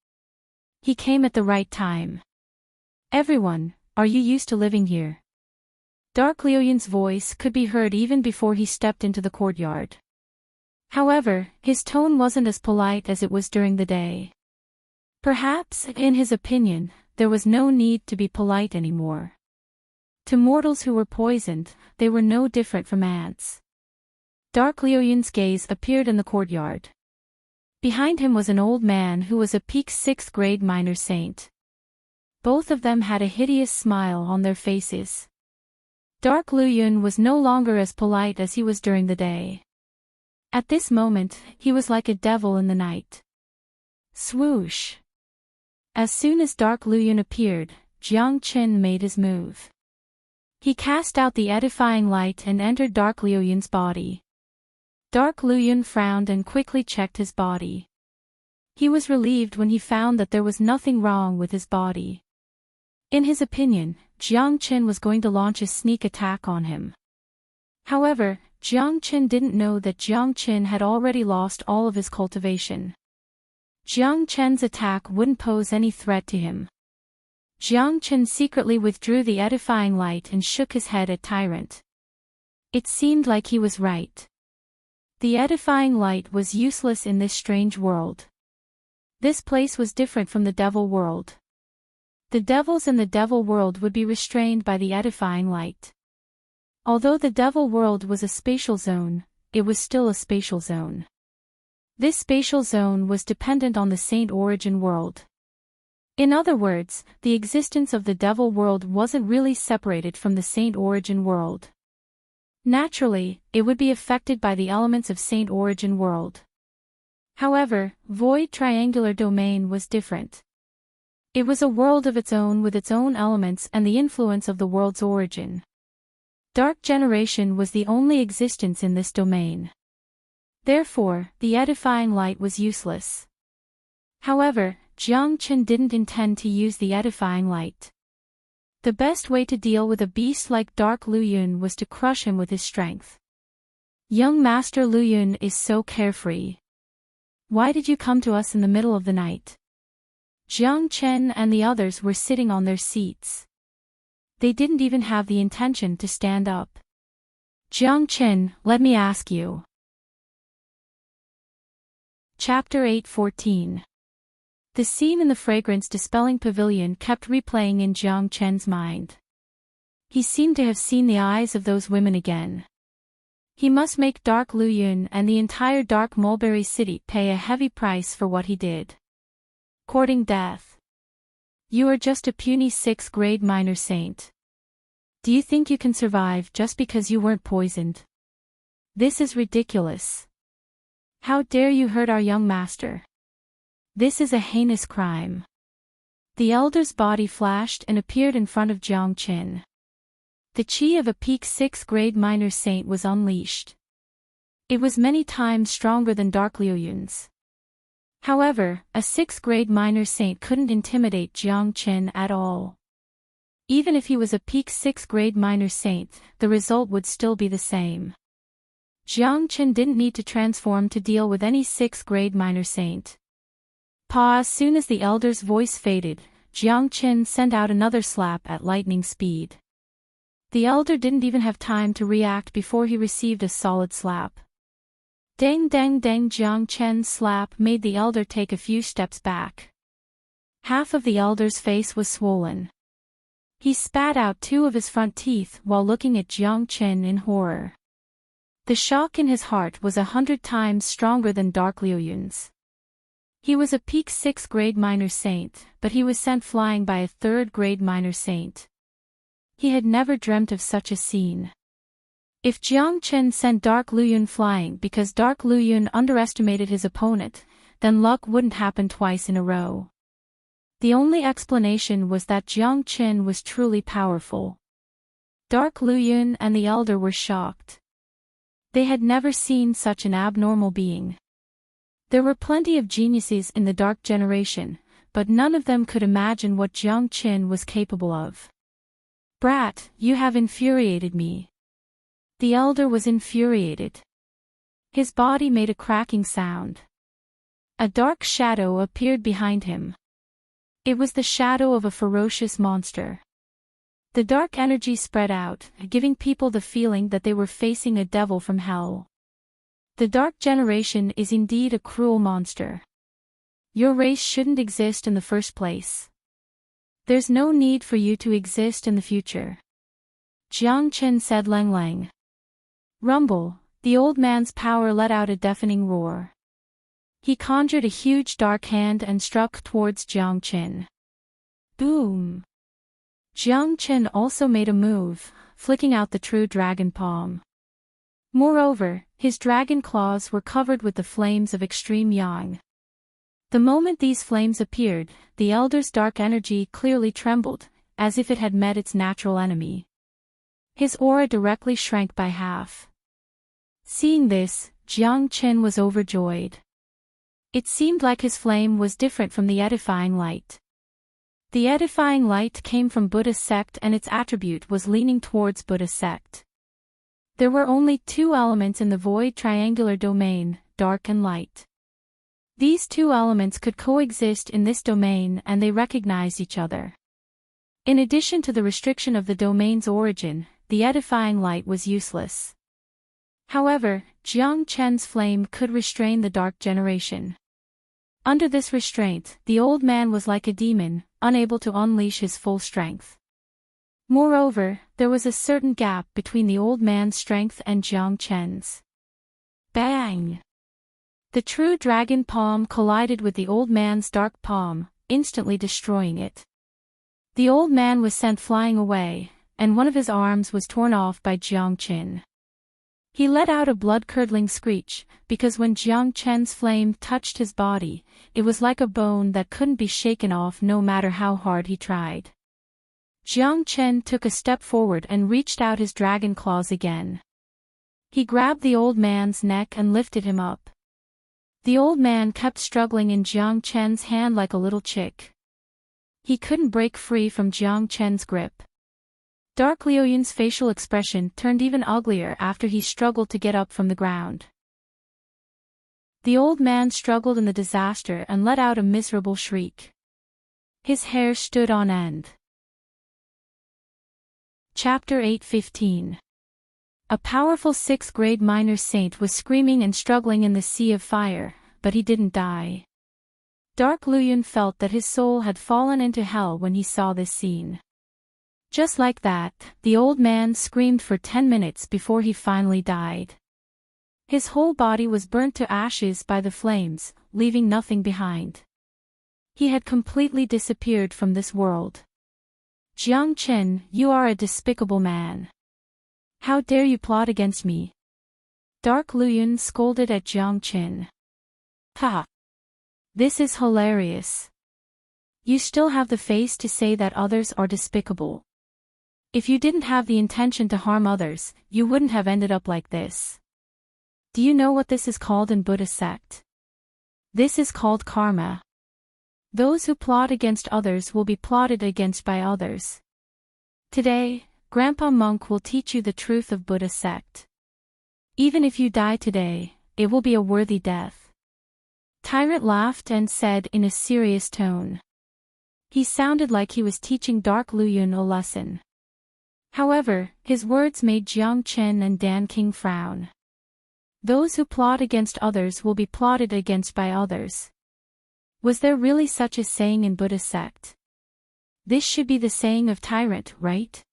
He came at the right time. Everyone, are you used to living here? Dark Luyun's voice could be heard even before he stepped into the courtyard. However, his tone wasn't as polite as it was during the day. Perhaps, in his opinion, there was no need to be polite anymore. To mortals who were poisoned, they were no different from ants. Dark Luyun's gaze appeared in the courtyard. Behind him was an old man who was a peak 6th grade minor saint. Both of them had a hideous smile on their faces. Dark Lu Yun was no longer as polite as he was during the day. At this moment, he was like a devil in the night. Swoosh! As soon as Dark Lu Yun appeared, Jiang Qin made his move. He cast out the edifying light and entered Dark Lu Yun's body. Dark Lu Yun frowned and quickly checked his body. He was relieved when he found that there was nothing wrong with his body. In his opinion, Jiang Qin was going to launch a sneak attack on him. However, Jiang Qin didn't know that Jiang Qin had already lost all of his cultivation. Jiang Qin's attack wouldn't pose any threat to him. Jiang Qin secretly withdrew the edifying light and shook his head at Tyrant. It seemed like he was right. The edifying light was useless in this strange world. This place was different from the devil world. The devils in the devil world would be restrained by the edifying light. Although the devil world was a spatial zone, it was still a spatial zone. This spatial zone was dependent on the Saint Origin world. In other words, the existence of the devil world wasn't really separated from the Saint Origin world. Naturally, it would be affected by the elements of Saint Origin world. However, Void Triangular Domain was different. It was a world of its own with its own elements and the influence of the world's origin. Dark Generation was the only existence in this domain. Therefore, the edifying light was useless. However, Jiang Qin didn't intend to use the edifying light. The best way to deal with a beast like Dark Lu Yun was to crush him with his strength. Young Master Lu Yun is so carefree. Why did you come to us in the middle of the night? Jiang Qin and the others were sitting on their seats. They didn't even have the intention to stand up. Jiang Qin, let me ask you. Chapter 8:14. The scene in the fragrance-dispelling pavilion kept replaying in Jiang Qin's mind. He seemed to have seen the eyes of those women again. He must make Dark Lu Yun and the entire Dark Mulberry City pay a heavy price for what he did. Courting death. You are just a puny 6th grade minor saint. Do you think you can survive just because you weren't poisoned? This is ridiculous. How dare you hurt our young master? This is a heinous crime. The elder's body flashed and appeared in front of Jiang Qin. The chi of a peak 6th grade minor saint was unleashed. It was many times stronger than Dark Lu Yun's. However, a 6th grade minor saint couldn't intimidate Jiang Qin at all. Even if he was a peak 6th grade minor saint, the result would still be the same. Jiang Qin didn't need to transform to deal with any 6th grade minor saint. As soon as the elder's voice faded, Jiang Qin sent out another slap at lightning speed. The elder didn't even have time to react before he received a solid slap. Dang dang dang! Jiang Qin's slap made the elder take a few steps back. Half of the elder's face was swollen. He spat out 2 of his front teeth while looking at Jiang Qin in horror. The shock in his heart was 100 times stronger than Dark Lu Yun's. He was a peak 6th grade minor saint, but he was sent flying by a 3rd grade minor saint. He had never dreamt of such a scene. If Jiang Qin sent Dark Lu Yun flying because Dark Lu Yun underestimated his opponent, then luck wouldn't happen twice in a row. The only explanation was that Jiang Qin was truly powerful. Dark Lu Yun and the elder were shocked. They had never seen such an abnormal being. There were plenty of geniuses in the Dark Generation, but none of them could imagine what Jiang Qin was capable of. Brat, you have infuriated me. The elder was infuriated. His body made a cracking sound. A dark shadow appeared behind him. It was the shadow of a ferocious monster. The dark energy spread out, giving people the feeling that they were facing a devil from hell. The Dark Generation is indeed a cruel monster. Your race shouldn't exist in the first place. There's no need for you to exist in the future. Jiang Qin said Lang Lang. Rumble, the old man's power let out a deafening roar. He conjured a huge dark hand and struck towards Jiang Qin. Boom! Jiang Qin also made a move, flicking out the true dragon palm. Moreover, his dragon claws were covered with the flames of extreme yang. The moment these flames appeared, the elder's dark energy clearly trembled, as if it had met its natural enemy. His aura directly shrank by half. Seeing this, Jiang Qin was overjoyed. It seemed like his flame was different from the edifying light. The edifying light came from Buddha's sect and its attribute was leaning towards Buddha's sect. There were only two elements in the void triangular domain, dark and light. These two elements could coexist in this domain and they recognized each other. In addition to the restriction of the domain's origin, the edifying light was useless. However, Jiang Chen's flame could restrain the dark generation. Under this restraint, the old man was like a demon, unable to unleash his full strength. Moreover, there was a certain gap between the old man's strength and Jiang Chen's. Bang! The true dragon palm collided with the old man's dark palm, instantly destroying it. The old man was sent flying away, and one of his arms was torn off by Jiang Qin. He let out a blood-curdling screech, because when Jiang Chen's flame touched his body, it was like a bone that couldn't be shaken off no matter how hard he tried. Jiang Chen took a step forward and reached out his dragon claws again. He grabbed the old man's neck and lifted him up. The old man kept struggling in Jiang Chen's hand like a little chick. He couldn't break free from Jiang Chen's grip. Dark Liuyun's facial expression turned even uglier after he struggled to get up from the ground. The old man struggled in the disaster and let out a miserable shriek. His hair stood on end. Chapter 8:15. A powerful 6th-grade minor saint was screaming and struggling in the sea of fire, but he didn't die. Dark Luyun felt that his soul had fallen into hell when he saw this scene. Just like that, the old man screamed for 10 minutes before he finally died. His whole body was burnt to ashes by the flames, leaving nothing behind. He had completely disappeared from this world. Jiang Qin, you are a despicable man. How dare you plot against me? Dark Luyun scolded at Jiang Qin. Ha! This is hilarious. You still have the face to say that others are despicable. If you didn't have the intention to harm others, you wouldn't have ended up like this. Do you know what this is called in Buddhist sect? This is called karma. Those who plot against others will be plotted against by others. Today, Grandpa Monk will teach you the truth of Buddhist sect. Even if you die today, it will be a worthy death. Tyrant laughed and said in a serious tone. He sounded like he was teaching Dark Luyun a lesson. However, his words made Jiang Chen and Dan King frown. Those who plot against others will be plotted against by others. Was there really such a saying in Buddhist sect? This should be the saying of tyrant, right?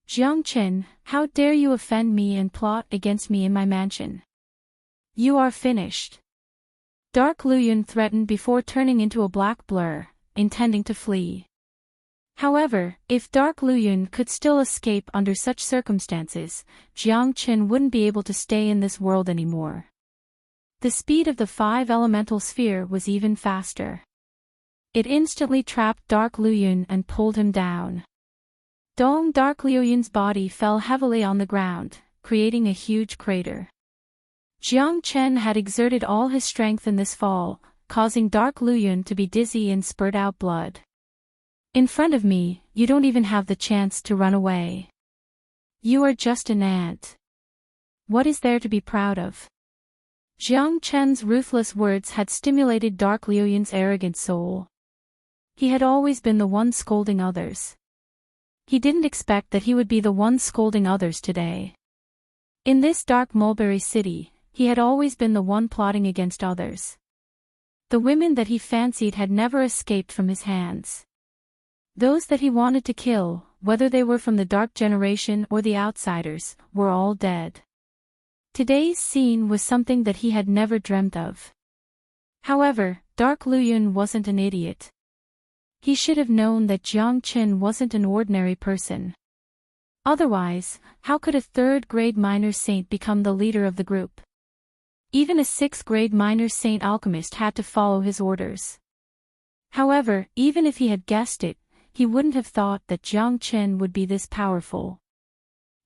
Jiang Chen, how dare you offend me and plot against me in my mansion? You are finished. Dark Luyun threatened before turning into a black blur, intending to flee. However, if Dark Luyun could still escape under such circumstances, Jiang Qin wouldn't be able to stay in this world anymore. The speed of the 5-elemental sphere was even faster. It instantly trapped Dark Luyun and pulled him down. Dong! Dark Luyun's body fell heavily on the ground, creating a huge crater. Jiang Chen had exerted all his strength in this fall, causing Dark Luyun to be dizzy and spurt out blood. In front of me, you don't even have the chance to run away. You are just an ant. What is there to be proud of? Jiang Chen's ruthless words had stimulated Dark Luyun's arrogant soul. He had always been the one scolding others. He didn't expect that he would be the one scolding others today. In this dark mulberry city, he had always been the one plotting against others. The women that he fancied had never escaped from his hands. Those that he wanted to kill, whether they were from the dark generation or the outsiders, were all dead. Today's scene was something that he had never dreamt of. However, Dark Luyun wasn't an idiot. He should have known that Jiang Qin wasn't an ordinary person. Otherwise, how could a third-grade minor saint become the leader of the group? Even a sixth-grade minor saint alchemist had to follow his orders. However, even if he had guessed it, he wouldn't have thought that Jiang Chen would be this powerful.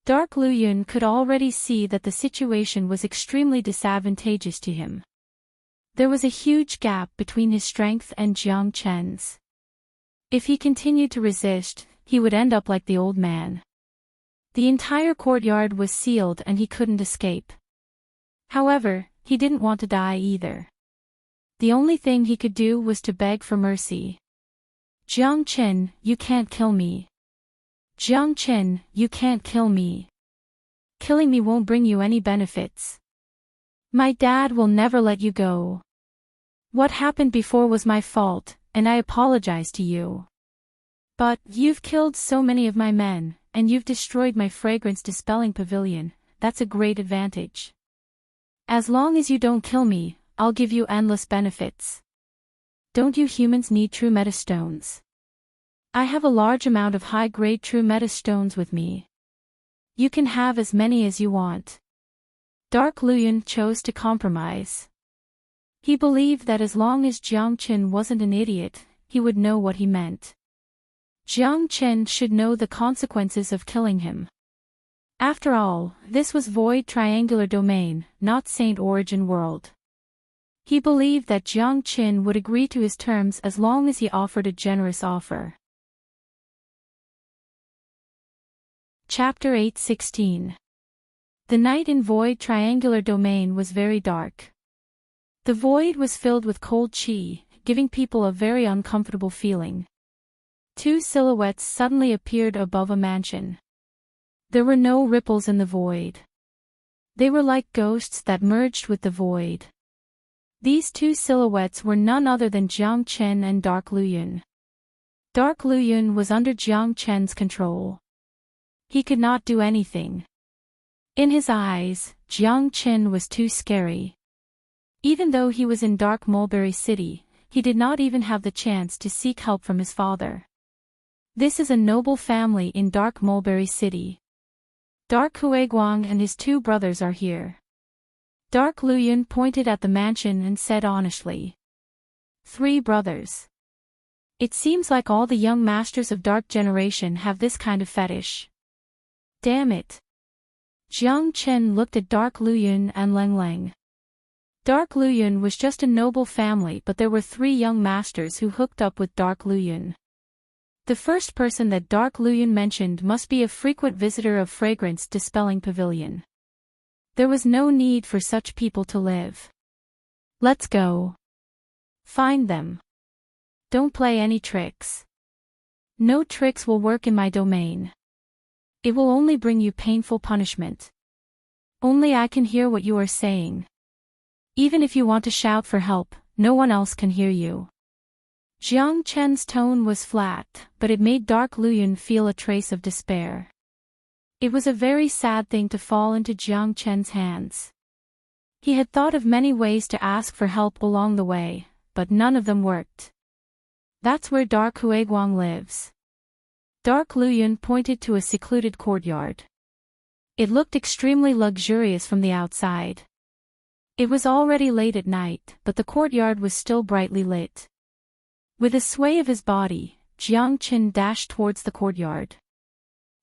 Dark Lu Yun could already see that the situation was extremely disadvantageous to him. There was a huge gap between his strength and Jiang Chen's. If he continued to resist, he would end up like the old man. The entire courtyard was sealed and he couldn't escape. However, he didn't want to die either. The only thing he could do was to beg for mercy. Jiang Chen, you can't kill me. Jiang Chen, you can't kill me. Killing me won't bring you any benefits. My dad will never let you go. What happened before was my fault, and I apologize to you. But, you've killed so many of my men, and you've destroyed my fragrance dispelling pavilion. That's a great advantage. As long as you don't kill me, I'll give you endless benefits. Don't you humans need true meta stones? I have a large amount of high-grade true meta stones with me. You can have as many as you want. Dark Lu Yun chose to compromise. He believed that as long as Jiang Chen wasn't an idiot, he would know what he meant. Jiang Chen should know the consequences of killing him. After all, this was Void Triangular Domain, not Saint Origin World. He believed that Jiang Chen would agree to his terms as long as he offered a generous offer. Chapter 8:16. The night in Void Triangular Domain was very dark. The void was filled with cold qi, giving people a very uncomfortable feeling. Two silhouettes suddenly appeared above a mansion. There were no ripples in the void. They were like ghosts that merged with the void. These two silhouettes were none other than Jiang Chen and Dark Lu Yun. Dark Lu Yun was under Jiang Chen's control. He could not do anything. In his eyes, Jiang Chen was too scary. Even though he was in Dark Mulberry City, he did not even have the chance to seek help from his father. This is a noble family in Dark Mulberry City. Dark Huiguang and his two brothers are here. Dark Lu Yun pointed at the mansion and said honestly. 3 brothers. It seems like all the young masters of Dark Generation have this kind of fetish. Damn it. Jiang Chen looked at Dark Lu Yun and Leng Leng. Dark Lu Yun was just a noble family, but there were 3 young masters who hooked up with Dark Lu Yun. The first person that Dark Lu Yun mentioned must be a frequent visitor of Fragrance Dispelling Pavilion. There was no need for such people to live. Let's go. Find them. Don't play any tricks. No tricks will work in my domain. It will only bring you painful punishment. Only I can hear what you are saying. Even if you want to shout for help, no one else can hear you. Jiang Chen's tone was flat, but it made Dark Lu Yun feel a trace of despair. It was a very sad thing to fall into Jiang Chen's hands. He had thought of many ways to ask for help along the way, but none of them worked. That's where Dark Huiguang lives. Dark Lu Yun pointed to a secluded courtyard. It looked extremely luxurious from the outside. It was already late at night, but the courtyard was still brightly lit. With a sway of his body, Jiang Chen dashed towards the courtyard.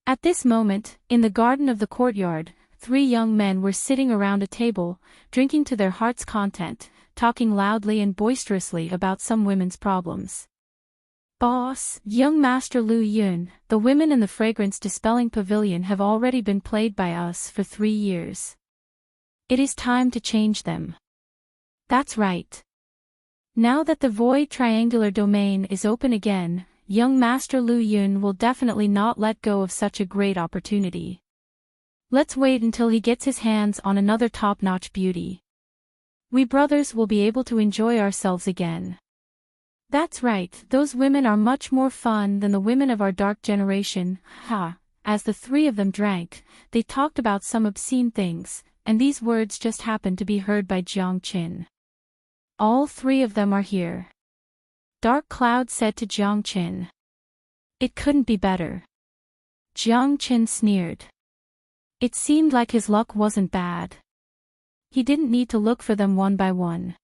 At this moment, in the garden of the courtyard, 3 young men were sitting around a table, drinking to their heart's content, talking loudly and boisterously about some women's problems. Boss, young Master Lu Yun, the women in the Fragrance Dispelling Pavilion have already been played by us for 3 years. It is time to change them. That's right. Now that the Void Triangular Domain is open again, young Master Lu Yun will definitely not let go of such a great opportunity. Let's wait until he gets his hands on another top-notch beauty. We brothers will be able to enjoy ourselves again. That's right, those women are much more fun than the women of our Dark Generation, ha. As the 3 of them drank, they talked about some obscene things, and these words just happened to be heard by Jiang Chen. All 3 of them are here. Dark Cloud said to Jiang Chen. It couldn't be better. Jiang Qin sneered. It seemed like his luck wasn't bad. He didn't need to look for them one by one.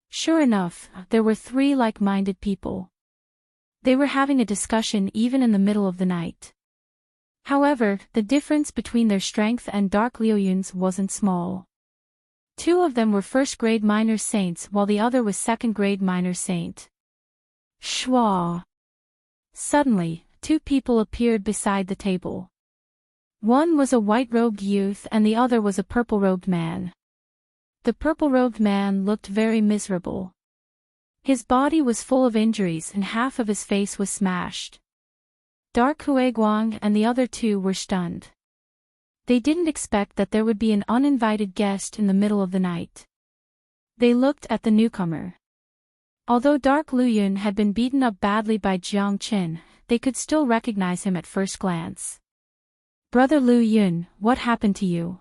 Sure enough, there were 3 like-minded people. They were having a discussion even in the middle of the night. However, the difference between their strength and Dark Liu Yun's wasn't small. 2 of them were first-grade minor saints while the other was second-grade minor saint. Shwa! Suddenly, 2 people appeared beside the table. One was a white-robed youth and the other was a purple-robed man. The purple-robed man looked very miserable. His body was full of injuries and half of his face was smashed. Dark Huiguang and the other 2 were stunned. They didn't expect that there would be an uninvited guest in the middle of the night. They looked at the newcomer. Although Dark Liu Yun had been beaten up badly by Jiang Qin, they could still recognize him at first glance. Brother Liu Yun, what happened to you?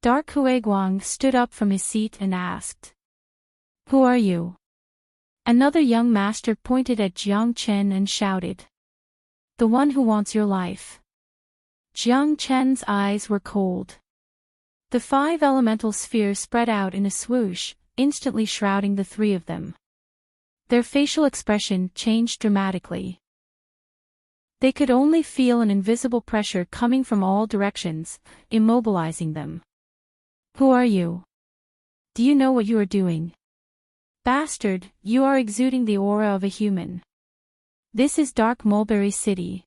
Dark Huiguang stood up from his seat and asked. Who are you? Another young master pointed at Jiang Qin and shouted. The one who wants your life. Jiang Qin's eyes were cold. The 5 elemental spheres spread out in a swoosh, instantly shrouding the 3 of them. Their facial expression changed dramatically. They could only feel an invisible pressure coming from all directions, immobilizing them. Who are you? Do you know what you are doing? Bastard, you are exuding the aura of a human. This is Dark Mulberry City.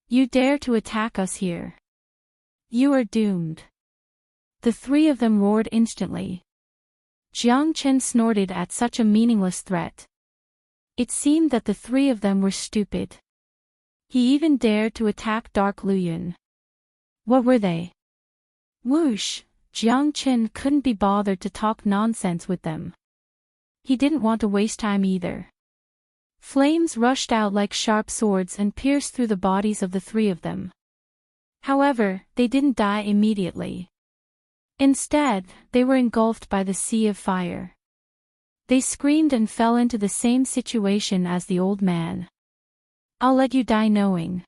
You dare to attack us here. You are doomed. The 3 of them roared instantly. Jiang Qin snorted at such a meaningless threat. It seemed that the 3 of them were stupid. He even dared to attack Dark Liu Yun. What were they? Whoosh! Jiang Qin couldn't be bothered to talk nonsense with them. He didn't want to waste time either. Flames rushed out like sharp swords and pierced through the bodies of the 3 of them. However, they didn't die immediately. Instead, they were engulfed by the sea of fire. They screamed and fell into the same situation as the old man. I'll let you die knowing.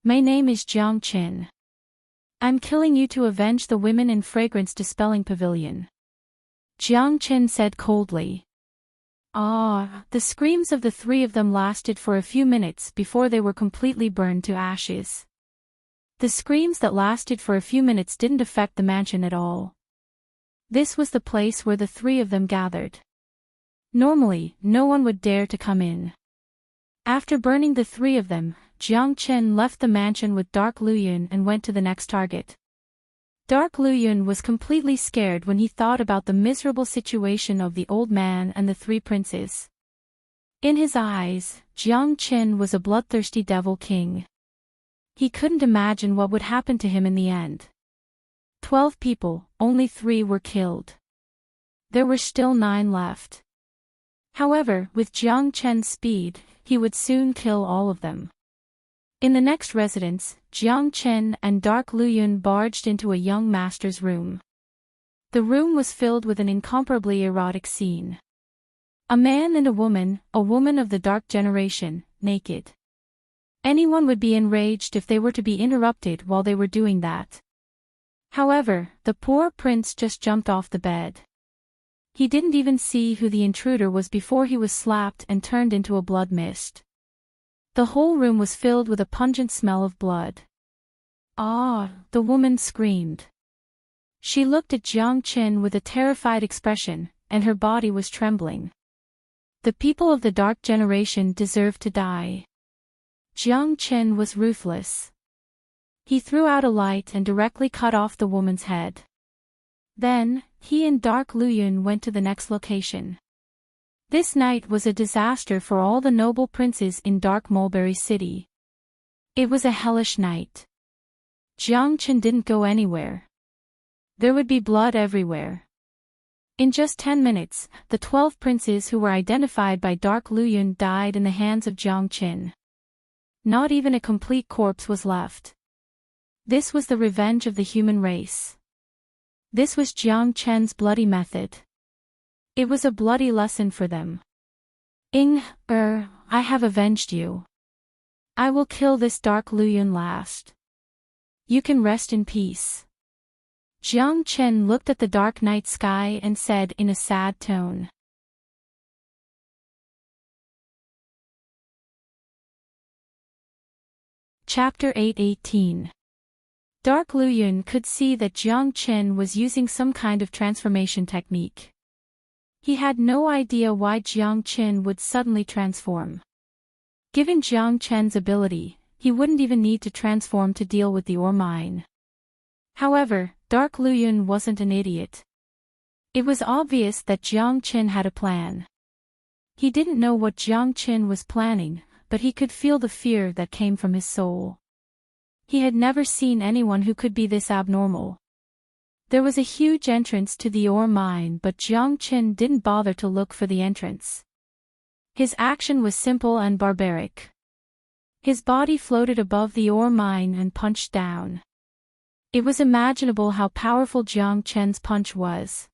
My name is Jiang Qin. I'm killing you to avenge the women in Fragrance Dispelling Pavilion. Jiang Qin said coldly. The screams of the 3 of them lasted for a few minutes before they were completely burned to ashes. The screams that lasted for a few minutes didn't affect the mansion at all. This was the place where the 3 of them gathered. Normally, no one would dare to come in. After burning the 3 of them, Jiang Qin left the mansion with Dark Liu Yun and went to the next target. Dark Liu Yun was completely scared when he thought about the miserable situation of the old man and the 3 princes. In his eyes, Jiang Qin was a bloodthirsty devil king. He couldn't imagine what would happen to him in the end. 12 people, only 3 were killed. There were still 9 left. However, with Jiang Qin's speed, he would soon kill all of them. In the next residence, Jiang Qin and Dark Liu Yun barged into a young master's room. The room was filled with an incomparably erotic scene. A man and a woman of the dark generation, naked. Anyone would be enraged if they were to be interrupted while they were doing that. However, the poor prince just jumped off the bed. He didn't even see who the intruder was before he was slapped and turned into a blood mist. The whole room was filled with a pungent smell of blood. The woman screamed. She looked at Jiang Qin with a terrified expression, and her body was trembling. The people of the dark generation deserved to die. Jiang Qin was ruthless. He threw out a light and directly cut off the woman's head. Then, he and Dark Liu Yun went to the next location. This night was a disaster for all the noble princes in Dark Mulberry City. It was a hellish night. Jiang Qin didn't go anywhere. There would be blood everywhere. In just 10 minutes, the 12 princes who were identified by Dark Liu Yun died in the hands of Jiang Qin. Not even a complete corpse was left. This was the revenge of the human race. This was Jiang Qin's bloody method. It was a bloody lesson for them. I have avenged you. I will kill this Dark Luyun last. You can rest in peace. Jiang Chen looked at the dark night sky and said in a sad tone. Chapter 8:18. Dark Luyun could see that Jiang Chen was using some kind of transformation technique. He had no idea why Jiang Chen would suddenly transform. Given Jiang Chen's ability, he wouldn't even need to transform to deal with the ore mine. However, Dark Luyun wasn't an idiot. It was obvious that Jiang Chen had a plan. He didn't know what Jiang Chen was planning, but he could feel the fear that came from his soul. He had never seen anyone who could be this abnormal. There was a huge entrance to the ore mine, but Jiang Chen didn't bother to look for the entrance. His action was simple and barbaric. His body floated above the ore mine and punched down. It was imaginable how powerful Jiang Chen's punch was.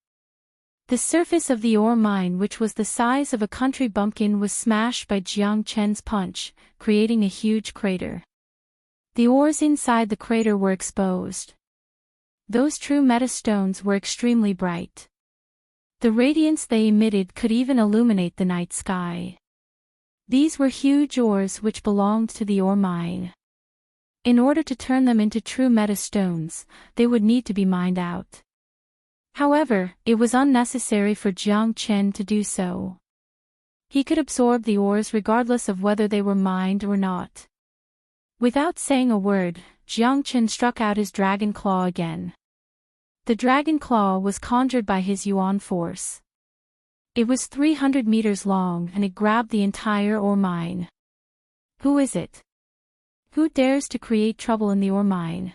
The surface of the ore mine, which was the size of a country bumpkin, was smashed by Jiang Chen's punch, creating a huge crater. The ores inside the crater were exposed. Those true metastones were extremely bright. The radiance they emitted could even illuminate the night sky. These were huge ores which belonged to the ore mine. In order to turn them into true metastones, they would need to be mined out. However, it was unnecessary for Jiang Chen to do so. He could absorb the ores regardless of whether they were mined or not. Without saying a word, Jiang Chen struck out his dragon claw again. The dragon claw was conjured by his yuan force. It was 300 meters long and it grabbed the entire ore mine. Who is it? Who dares to create trouble in the ore mine?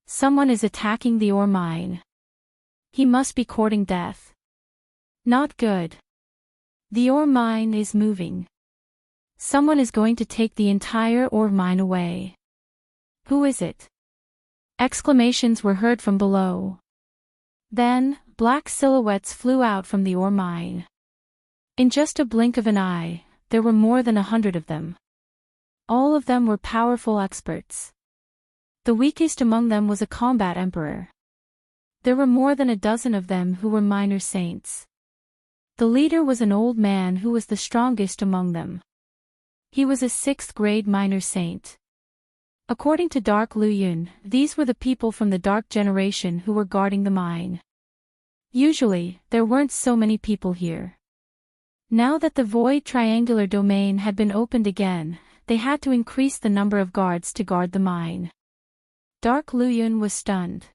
Someone is attacking the ore mine. He must be courting death. Not good. The ore mine is moving. Someone is going to take the entire ore mine away. Who is it? Exclamations were heard from below. Then, black silhouettes flew out from the ore mine. In just a blink of an eye, there were more than 100 of them. All of them were powerful experts. The weakest among them was a combat emperor. There were more than a dozen of them who were minor saints. The leader was an old man who was the strongest among them. He was a 6th grade minor saint. According to Dark Luyun, these were the people from the Dark Generation who were guarding the mine. Usually, there weren't so many people here. Now that the void triangular domain had been opened again, they had to increase the number of guards to guard the mine. Dark Luyun was stunned.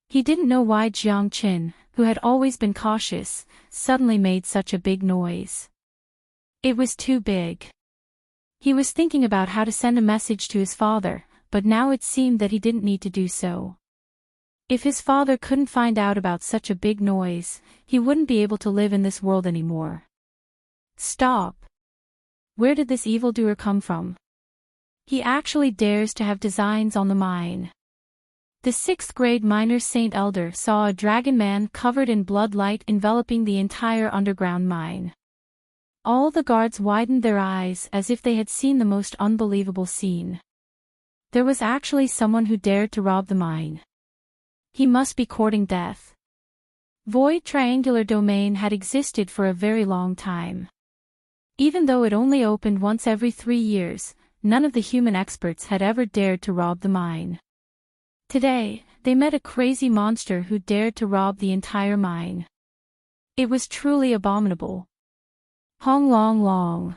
He didn't know why Jiang Chen, who had always been cautious, suddenly made such a big noise. It was too big. He was thinking about how to send a message to his father, but now it seemed that he didn't need to do so. If his father couldn't find out about such a big noise, he wouldn't be able to live in this world anymore. Stop! Where did this evildoer come from? He actually dares to have designs on the mine. The 6th grade minor saint elder saw a dragon man covered in blood light enveloping the entire underground mine. All the guards widened their eyes as if they had seen the most unbelievable scene. There was actually someone who dared to rob the mine. He must be courting death. Void triangular domain had existed for a very long time. Even though it only opened once every 3 years, none of the human experts had ever dared to rob the mine. Today, they met a crazy monster who dared to rob the entire mine. It was truly abominable. Hong long long.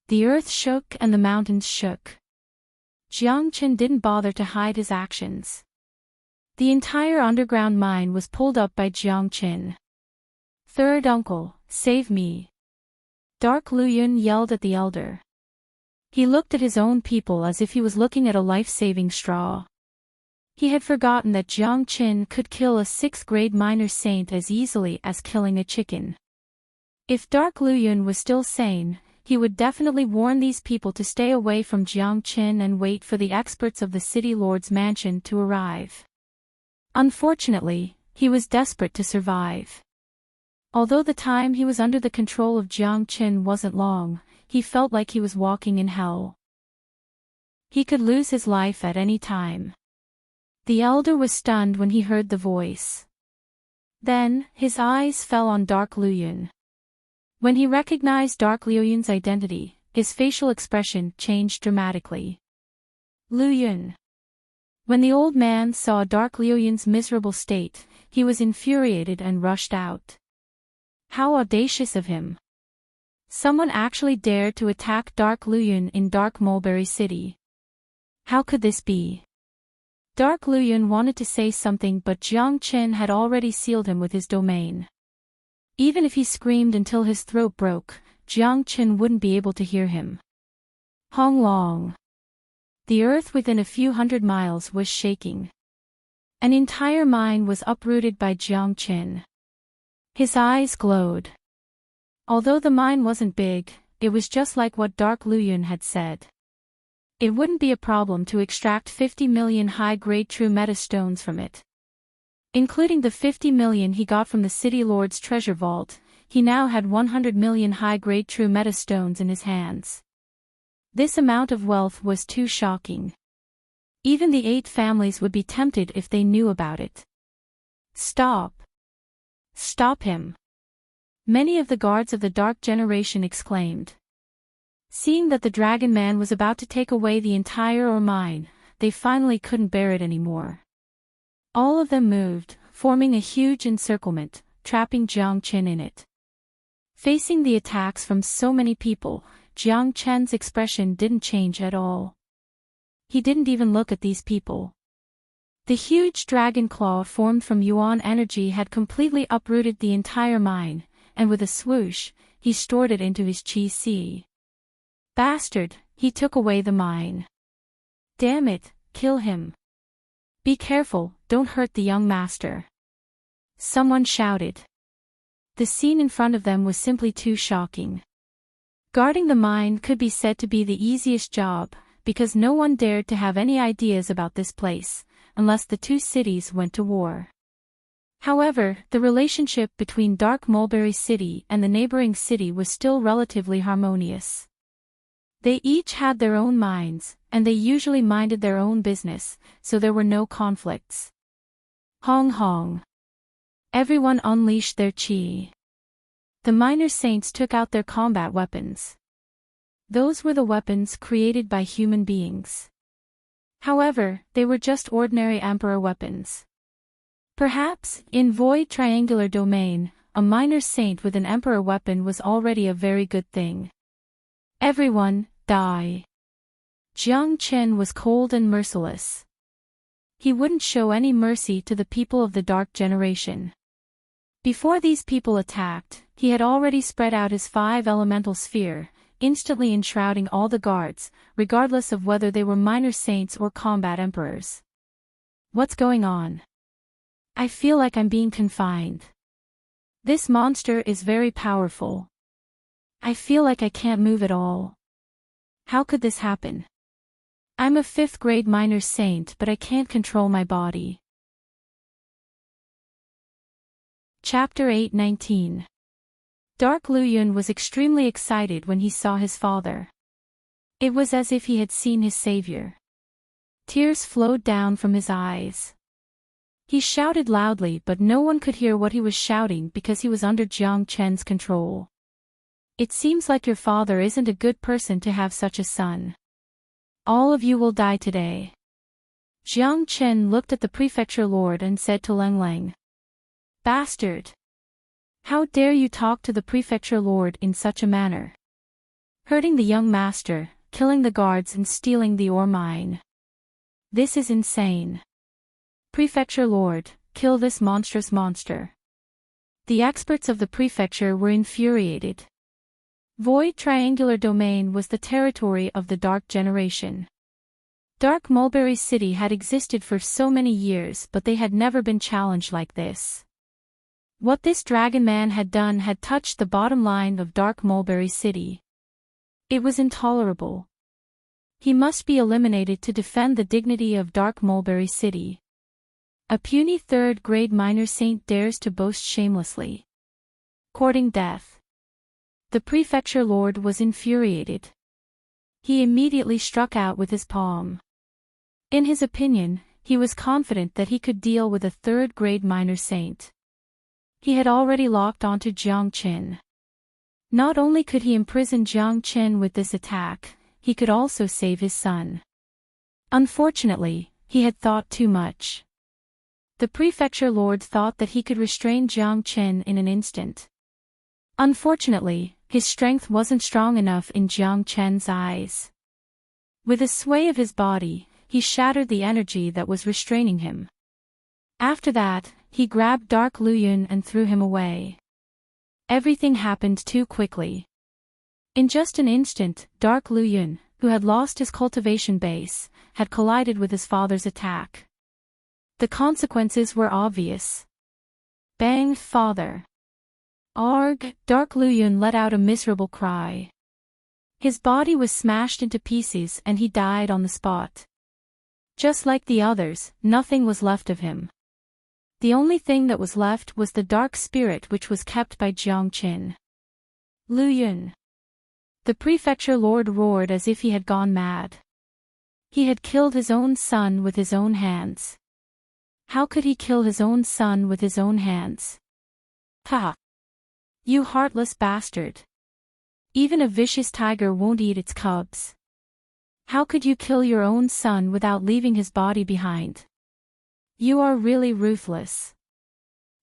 The earth shook and the mountains shook. Jiang Chen didn't bother to hide his actions. The entire underground mine was pulled up by Jiang Chen. Third uncle, save me. Dark Luyun yelled at the elder. He looked at his own people as if he was looking at a life-saving straw. He had forgotten that Jiang Chen could kill a 6th grade minor saint as easily as killing a chicken. If Dark Luyun was still sane, he would definitely warn these people to stay away from Jiang Chen and wait for the experts of the city lord's mansion to arrive. Unfortunately, he was desperate to survive. Although the time he was under the control of Jiang Chen wasn't long, he felt like he was walking in hell. He could lose his life at any time. The elder was stunned when he heard the voice. Then, his eyes fell on Dark Luyun. When he recognized Dark Luyun's identity, his facial expression changed dramatically. Luyun. When the old man saw Dark Luyun's miserable state, he was infuriated and rushed out. How audacious of him! Someone actually dared to attack Dark Luyun in Dark Mulberry City. How could this be? Dark Luyun wanted to say something, but Jiang Chen had already sealed him with his domain. Even if he screamed until his throat broke, Jiang Chen wouldn't be able to hear him. Hong Long. The earth within a few hundred miles was shaking. An entire mine was uprooted by Jiang Chen. His eyes glowed. Although the mine wasn't big, it was just like what Dark Luyun had said. It wouldn't be a problem to extract 50 million high-grade true meta stones from it. Including the 50 million he got from the City Lord's treasure vault, he now had 100 million high-grade true meta stones in his hands. This amount of wealth was too shocking. Even the 8 families would be tempted if they knew about it. Stop! Stop him! Many of the guards of the Dark Generation exclaimed. Seeing that the Dragon Man was about to take away the entire ore mine, they finally couldn't bear it anymore. All of them moved, forming a huge encirclement, trapping Jiang Chen in it. Facing the attacks from so many people, Jiang Chen's expression didn't change at all. He didn't even look at these people. The huge dragon claw formed from Yuan energy had completely uprooted the entire mine, and with a swoosh, he stored it into his Qi Sea. Bastard, he took away the mine. Damn it, kill him. Be careful, don't hurt the young master. Someone shouted. The scene in front of them was simply too shocking. Guarding the mine could be said to be the easiest job, because no one dared to have any ideas about this place, unless the 2 cities went to war. However, the relationship between Dark Mulberry City and the neighboring city was still relatively harmonious. They each had their own mines, and they usually minded their own business, so there were no conflicts. Hong Hong. Everyone unleashed their qi. The minor saints took out their combat weapons. Those were the weapons created by human beings. However, they were just ordinary emperor weapons. Perhaps, in Void Triangular Domain, a minor saint with an emperor weapon was already a very good thing. Everyone, die. Jiang Chen was cold and merciless. He wouldn't show any mercy to the people of the Dark Generation. Before these people attacked, he had already spread out his 5 elemental sphere, instantly enshrouding all the guards, regardless of whether they were minor saints or combat emperors. What's going on? I feel like I'm being confined. This monster is very powerful. I feel like I can't move at all. How could this happen? I'm a 5th grade minor saint, but I can't control my body. Chapter 8:19. Dark Luyun was extremely excited when he saw his father. It was as if he had seen his savior. Tears flowed down from his eyes. He shouted loudly, but no one could hear what he was shouting because he was under Jiang Chen's control. It seems like your father isn't a good person to have such a son. All of you will die today. Jiang Chen looked at the prefecture lord and said to Leng Leng. Bastard! How dare you talk to the prefecture lord in such a manner? Hurting the young master, killing the guards and stealing the ore mine. This is insane. Prefecture lord, kill this monstrous monster. The experts of the prefecture were infuriated. Void Triangular Domain was the territory of the Dark Generation. Dark Mulberry City had existed for so many years, but they had never been challenged like this. What this Dragon Man had done had touched the bottom line of Dark Mulberry City. It was intolerable. He must be eliminated to defend the dignity of Dark Mulberry City. A puny 3rd grade minor saint dares to boast shamelessly. Courting death. The prefecture lord was infuriated. He immediately struck out with his palm. In his opinion, he was confident that he could deal with a third-grade minor saint. He had already locked onto Jiang Qin. Not only could he imprison Jiang Qin with this attack, he could also save his son. Unfortunately, he had thought too much. The prefecture lord thought that he could restrain Jiang Qin in an instant. Unfortunately, his strength wasn't strong enough in Jiang Qin's eyes. With a sway of his body, he shattered the energy that was restraining him. After that, he grabbed Dark Luyun and threw him away. Everything happened too quickly. In just an instant, Dark Luyun, who had lost his cultivation base, had collided with his father's attack. The consequences were obvious. Bang, father! Arg! Dark Luyun let out a miserable cry. His body was smashed into pieces and he died on the spot. Just like the others, nothing was left of him. The only thing that was left was the dark spirit which was kept by Jiang Qin. Luyun! The prefecture lord roared as if he had gone mad. He had killed his own son with his own hands. How could he kill his own son with his own hands? Ha! You heartless bastard! Even a vicious tiger won't eat its cubs. How could you kill your own son without leaving his body behind? You are really ruthless.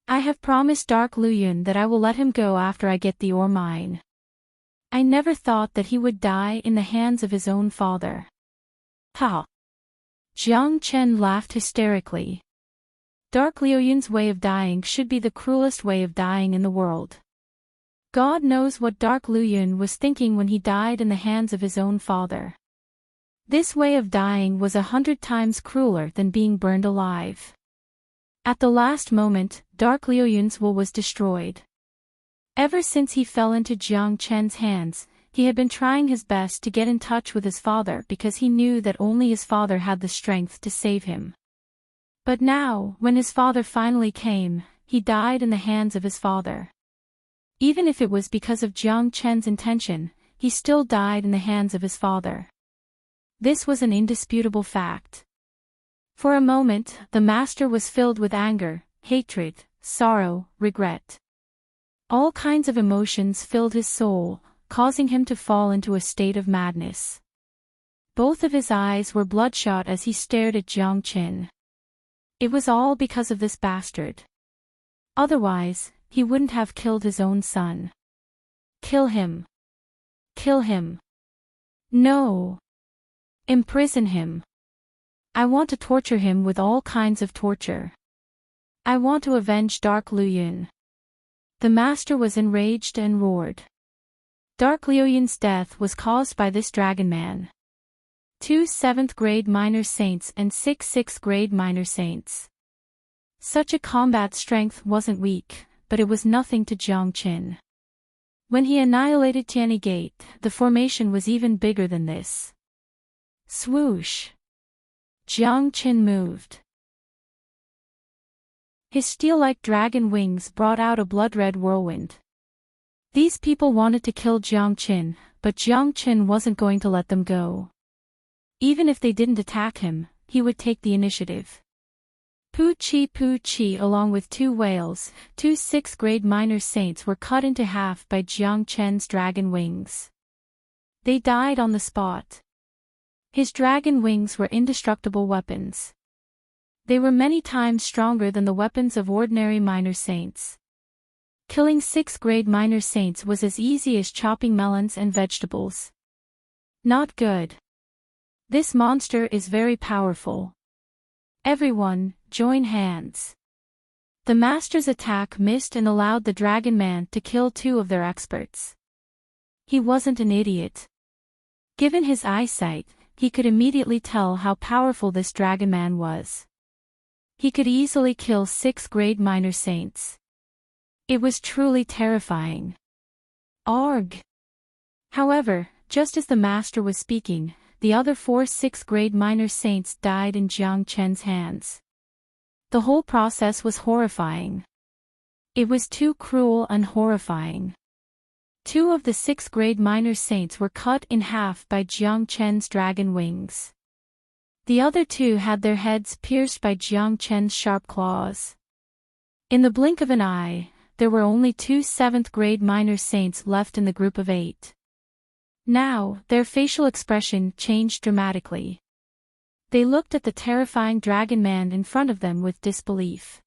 I have promised Dark Luyun that I will let him go after I get the ore mine. I never thought that he would die in the hands of his own father. Ha! Jiang Qin laughed hysterically. Dark Luyun's way of dying should be the cruelest way of dying in the world. God knows what Dark Luyun was thinking when he died in the hands of his own father. This way of dying was 100 times crueler than being burned alive. At the last moment, Dark Luyun's will was destroyed. Ever since he fell into Jiang Qin's hands, he had been trying his best to get in touch with his father because he knew that only his father had the strength to save him. But now, when his father finally came, he died in the hands of his father. Even if it was because of Jiang Qin's intention, he still died in the hands of his father. This was an indisputable fact. For a moment, the master was filled with anger, hatred, sorrow, regret. All kinds of emotions filled his soul, causing him to fall into a state of madness. Both of his eyes were bloodshot as he stared at Jiang Qin. It was all because of this bastard. Otherwise, he wouldn't have killed his own son. Kill him. Kill him. No. Imprison him. I want to torture him with all kinds of torture. I want to avenge Dark Luyun. The master was enraged and roared. Dark Luyun's death was caused by this dragon man. 2 7th-grade minor saints and 6 6th-grade minor saints. Such a combat strength wasn't weak, but it was nothing to Jiang Qin. When he annihilated Tianyi Gate, the formation was even bigger than this. Swoosh! Jiang Qin moved. His steel-like dragon wings brought out a blood-red whirlwind. These people wanted to kill Jiang Qin, but Jiang Qin wasn't going to let them go. Even if they didn't attack him, he would take the initiative. Pu Chi along with 2 whales, 2 6th-grade minor saints were cut into half by Jiang Qin's dragon wings. They died on the spot. His dragon wings were indestructible weapons. They were many times stronger than the weapons of ordinary minor saints. Killing 6th-grade minor saints was as easy as chopping melons and vegetables. Not good. This monster is very powerful. Everyone, join hands. The master's attack missed and allowed the dragon man to kill 2 of their experts. He wasn't an idiot. Given his eyesight, he could immediately tell how powerful this dragon man was. He could easily kill 6th-grade minor saints. It was truly terrifying. Arg! However, just as the master was speaking, the other 4 6th-grade minor saints died in Jiang Qin's hands. The whole process was horrifying. It was too cruel and horrifying. Two of the 6th-grade minor saints were cut in half by Jiang Chen's dragon wings. The other two had their heads pierced by Jiang Chen's sharp claws. In the blink of an eye, there were only 2 7th-grade minor saints left in the group of 8. Now, their facial expression changed dramatically. They looked at the terrifying dragon man in front of them with disbelief.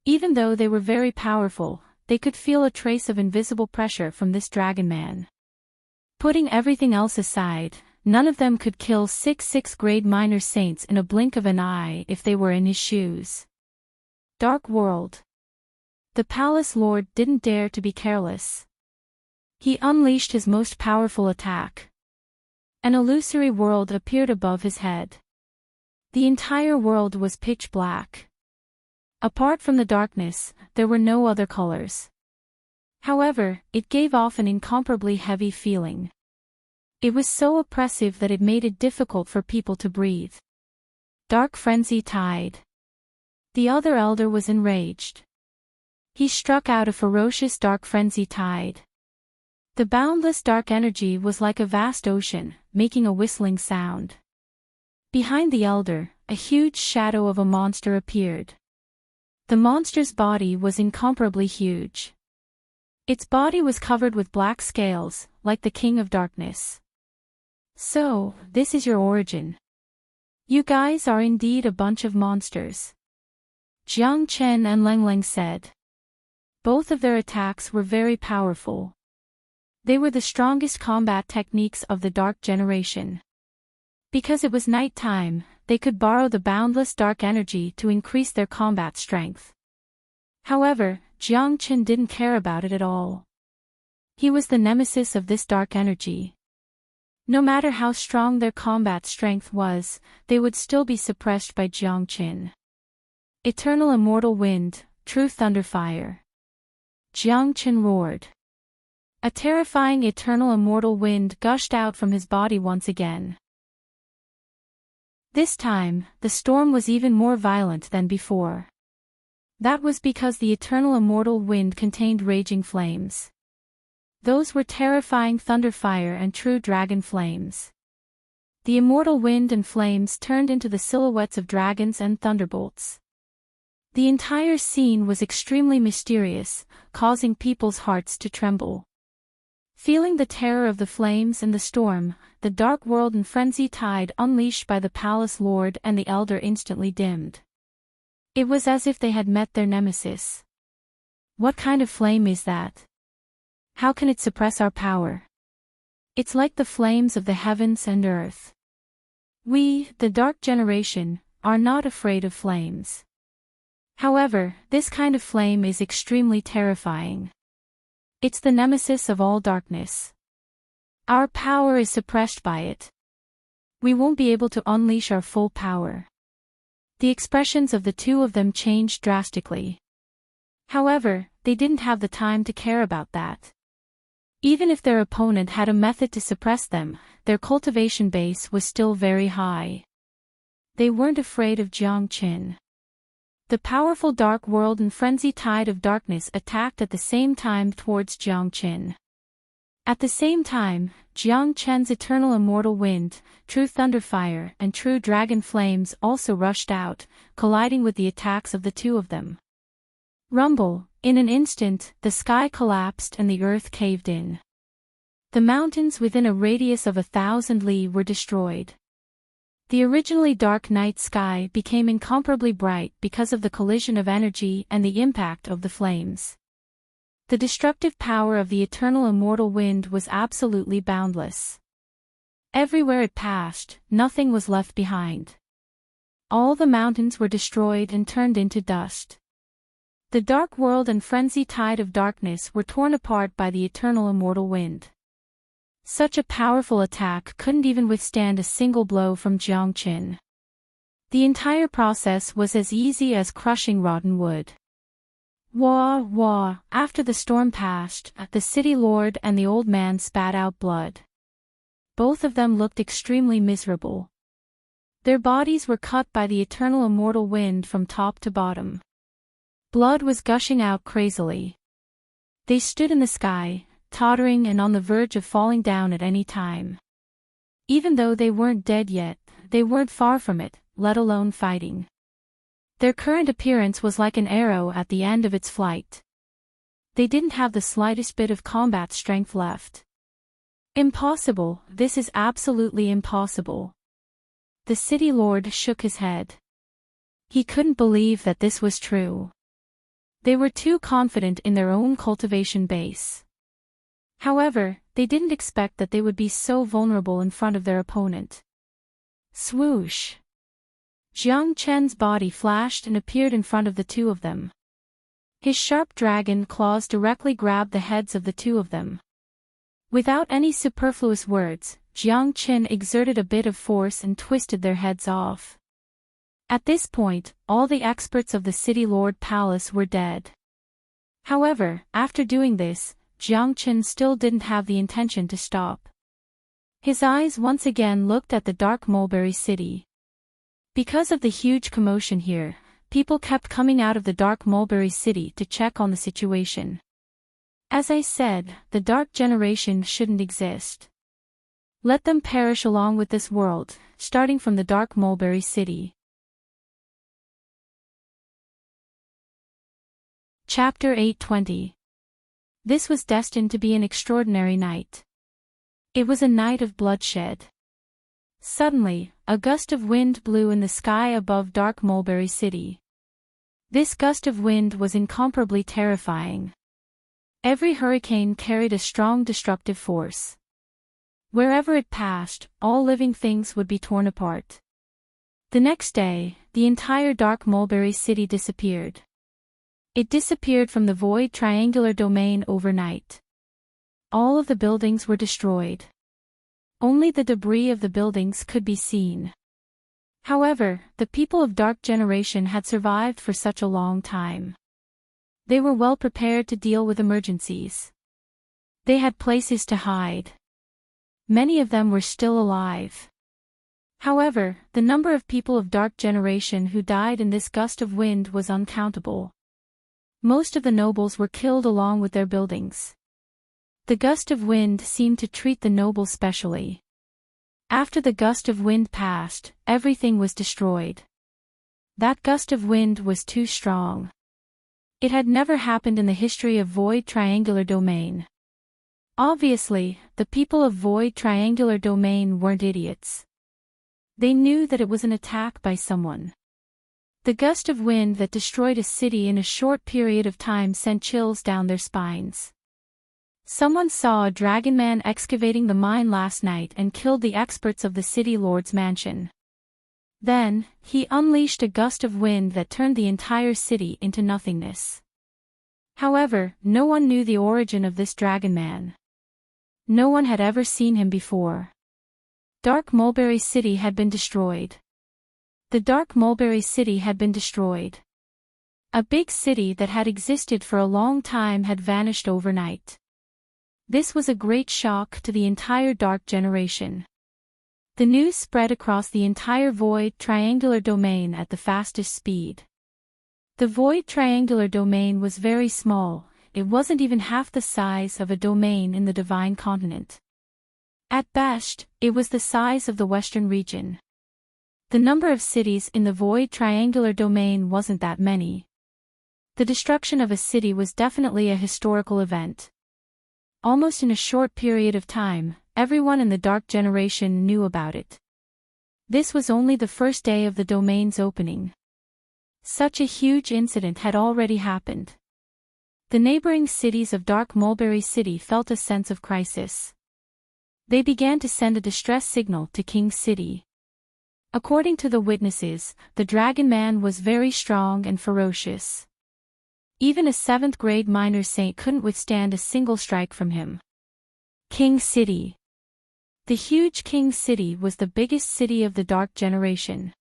Even though they were very powerful, they could feel a trace of invisible pressure from this dragon man. Putting everything else aside, none of them could kill 6 6th-grade minor saints in a blink of an eye if they were in his shoes. Dark World. The Palace Lord didn't dare to be careless. He unleashed his most powerful attack. An illusory world appeared above his head. The entire world was pitch black. Apart from the darkness, there were no other colors. However, it gave off an incomparably heavy feeling. It was so oppressive that it made it difficult for people to breathe. Dark frenzy tide. The other elder was enraged. He struck out a ferocious dark frenzy tide. The boundless dark energy was like a vast ocean, making a whistling sound. Behind the elder, a huge shadow of a monster appeared. The monster's body was incomparably huge. Its body was covered with black scales, like the King of Darkness. So, this is your origin. You guys are indeed a bunch of monsters. Jiang Chen and Leng Leng said. Both of their attacks were very powerful. They were the strongest combat techniques of the Dark Generation. Because it was night time, they could borrow the boundless dark energy to increase their combat strength. However, Jiang Chen didn't care about it at all. He was the nemesis of this dark energy. No matter how strong their combat strength was, they would still be suppressed by Jiang Chen. Eternal Immortal Wind, True Thunderfire. Jiang Chen roared. A terrifying eternal immortal wind gushed out from his body once again. This time, the storm was even more violent than before. That was because the eternal immortal wind contained raging flames. Those were terrifying thunderfire and true dragon flames. The immortal wind and flames turned into the silhouettes of dragons and thunderbolts. The entire scene was extremely mysterious, causing people's hearts to tremble. Feeling the terror of the flames and the storm, the dark world and frenzy tide unleashed by the Palace Lord and the Elder instantly dimmed. It was as if they had met their nemesis. What kind of flame is that? How can it suppress our power? It's like the flames of the heavens and earth. We, the Dark Generation, are not afraid of flames. However, this kind of flame is extremely terrifying. It's the nemesis of all darkness. Our power is suppressed by it. We won't be able to unleash our full power. The expressions of the two of them changed drastically. However, they didn't have the time to care about that. Even if their opponent had a method to suppress them, their cultivation base was still very high. They weren't afraid of Jiang Chen. The powerful dark world and frenzy tide of darkness attacked at the same time towards Jiang Chen. At the same time, Jiang Chen's eternal immortal wind, true thunderfire and true dragon flames also rushed out, colliding with the attacks of the two of them. Rumble, in an instant, the sky collapsed and the earth caved in. The mountains within a radius of 1,000 li were destroyed. The originally dark night sky became incomparably bright because of the collision of energy and the impact of the flames. The destructive power of the eternal immortal wind was absolutely boundless. Everywhere it passed, nothing was left behind. All the mountains were destroyed and turned into dust. The dark world and frenzy tide of darkness were torn apart by the eternal immortal wind. Such a powerful attack couldn't even withstand a single blow from Jiang Chen. The entire process was as easy as crushing rotten wood. Wah, wah, after the storm passed, the city lord and the old man spat out blood. Both of them looked extremely miserable. Their bodies were cut by the eternal immortal wind from top to bottom. Blood was gushing out crazily. They stood in the sky, tottering and on the verge of falling down at any time. Even though they weren't dead yet, they weren't far from it, let alone fighting. Their current appearance was like an arrow at the end of its flight. They didn't have the slightest bit of combat strength left. Impossible, this is absolutely impossible. The city lord shook his head. He couldn't believe that this was true. They were too confident in their own cultivation base. However, they didn't expect that they would be so vulnerable in front of their opponent. Swoosh! Jiang Chen's body flashed and appeared in front of the two of them. His sharp dragon claws directly grabbed the heads of the two of them. Without any superfluous words, Jiang Chen exerted a bit of force and twisted their heads off. At this point, all the experts of the City Lord Palace were dead. However, after doing this, Jiang Chen still didn't have the intention to stop. His eyes once again looked at the dark mulberry city. Because of the huge commotion here, people kept coming out of the dark mulberry city to check on the situation. As I said, the dark generation shouldn't exist. Let them perish along with this world, starting from the dark mulberry city. Chapter 820. This was destined to be an extraordinary night. It was a night of bloodshed. Suddenly, a gust of wind blew in the sky above dark mulberry city. This gust of wind was incomparably terrifying. Every hurricane carried a strong destructive force. Wherever it passed, all living things would be torn apart. The next day, the entire dark mulberry city disappeared. It disappeared from the void triangular domain overnight. All of the buildings were destroyed. Only the debris of the buildings could be seen. However, the people of Dark Generation had survived for such a long time. They were well prepared to deal with emergencies. They had places to hide. Many of them were still alive. However, the number of people of Dark Generation who died in this gust of wind was uncountable. Most of the nobles were killed along with their buildings. The gust of wind seemed to treat the nobles specially. After the gust of wind passed, everything was destroyed. That gust of wind was too strong. It had never happened in the history of Void Triangular Domain. Obviously, the people of Void Triangular Domain weren't idiots. They knew that it was an attack by someone. The gust of wind that destroyed a city in a short period of time sent chills down their spines. Someone saw a dragon man excavating the mine last night and killed the experts of the city lord's mansion. Then, he unleashed a gust of wind that turned the entire city into nothingness. However, no one knew the origin of this dragon man. No one had ever seen him before. Dark Mulberry City had been destroyed. The Dark Mulberry City had been destroyed. A big city that had existed for a long time had vanished overnight. This was a great shock to the entire Dark Generation. The news spread across the entire Void Triangular Domain at the fastest speed. The Void Triangular Domain was very small, it wasn't even half the size of a domain in the Divine Continent. At best, it was the size of the Western region. The number of cities in the Void Triangular Domain wasn't that many. The destruction of a city was definitely a historical event. Almost in a short period of time, everyone in the Dark Generation knew about it. This was only the first day of the domain's opening. Such a huge incident had already happened. The neighboring cities of Dark Mulberry City felt a sense of crisis. They began to send a distress signal to King City. According to the witnesses, the Dragon Man was very strong and ferocious. Even a 7th grade minor saint couldn't withstand a single strike from him. King City. The huge King City was the biggest city of the Dark Generation.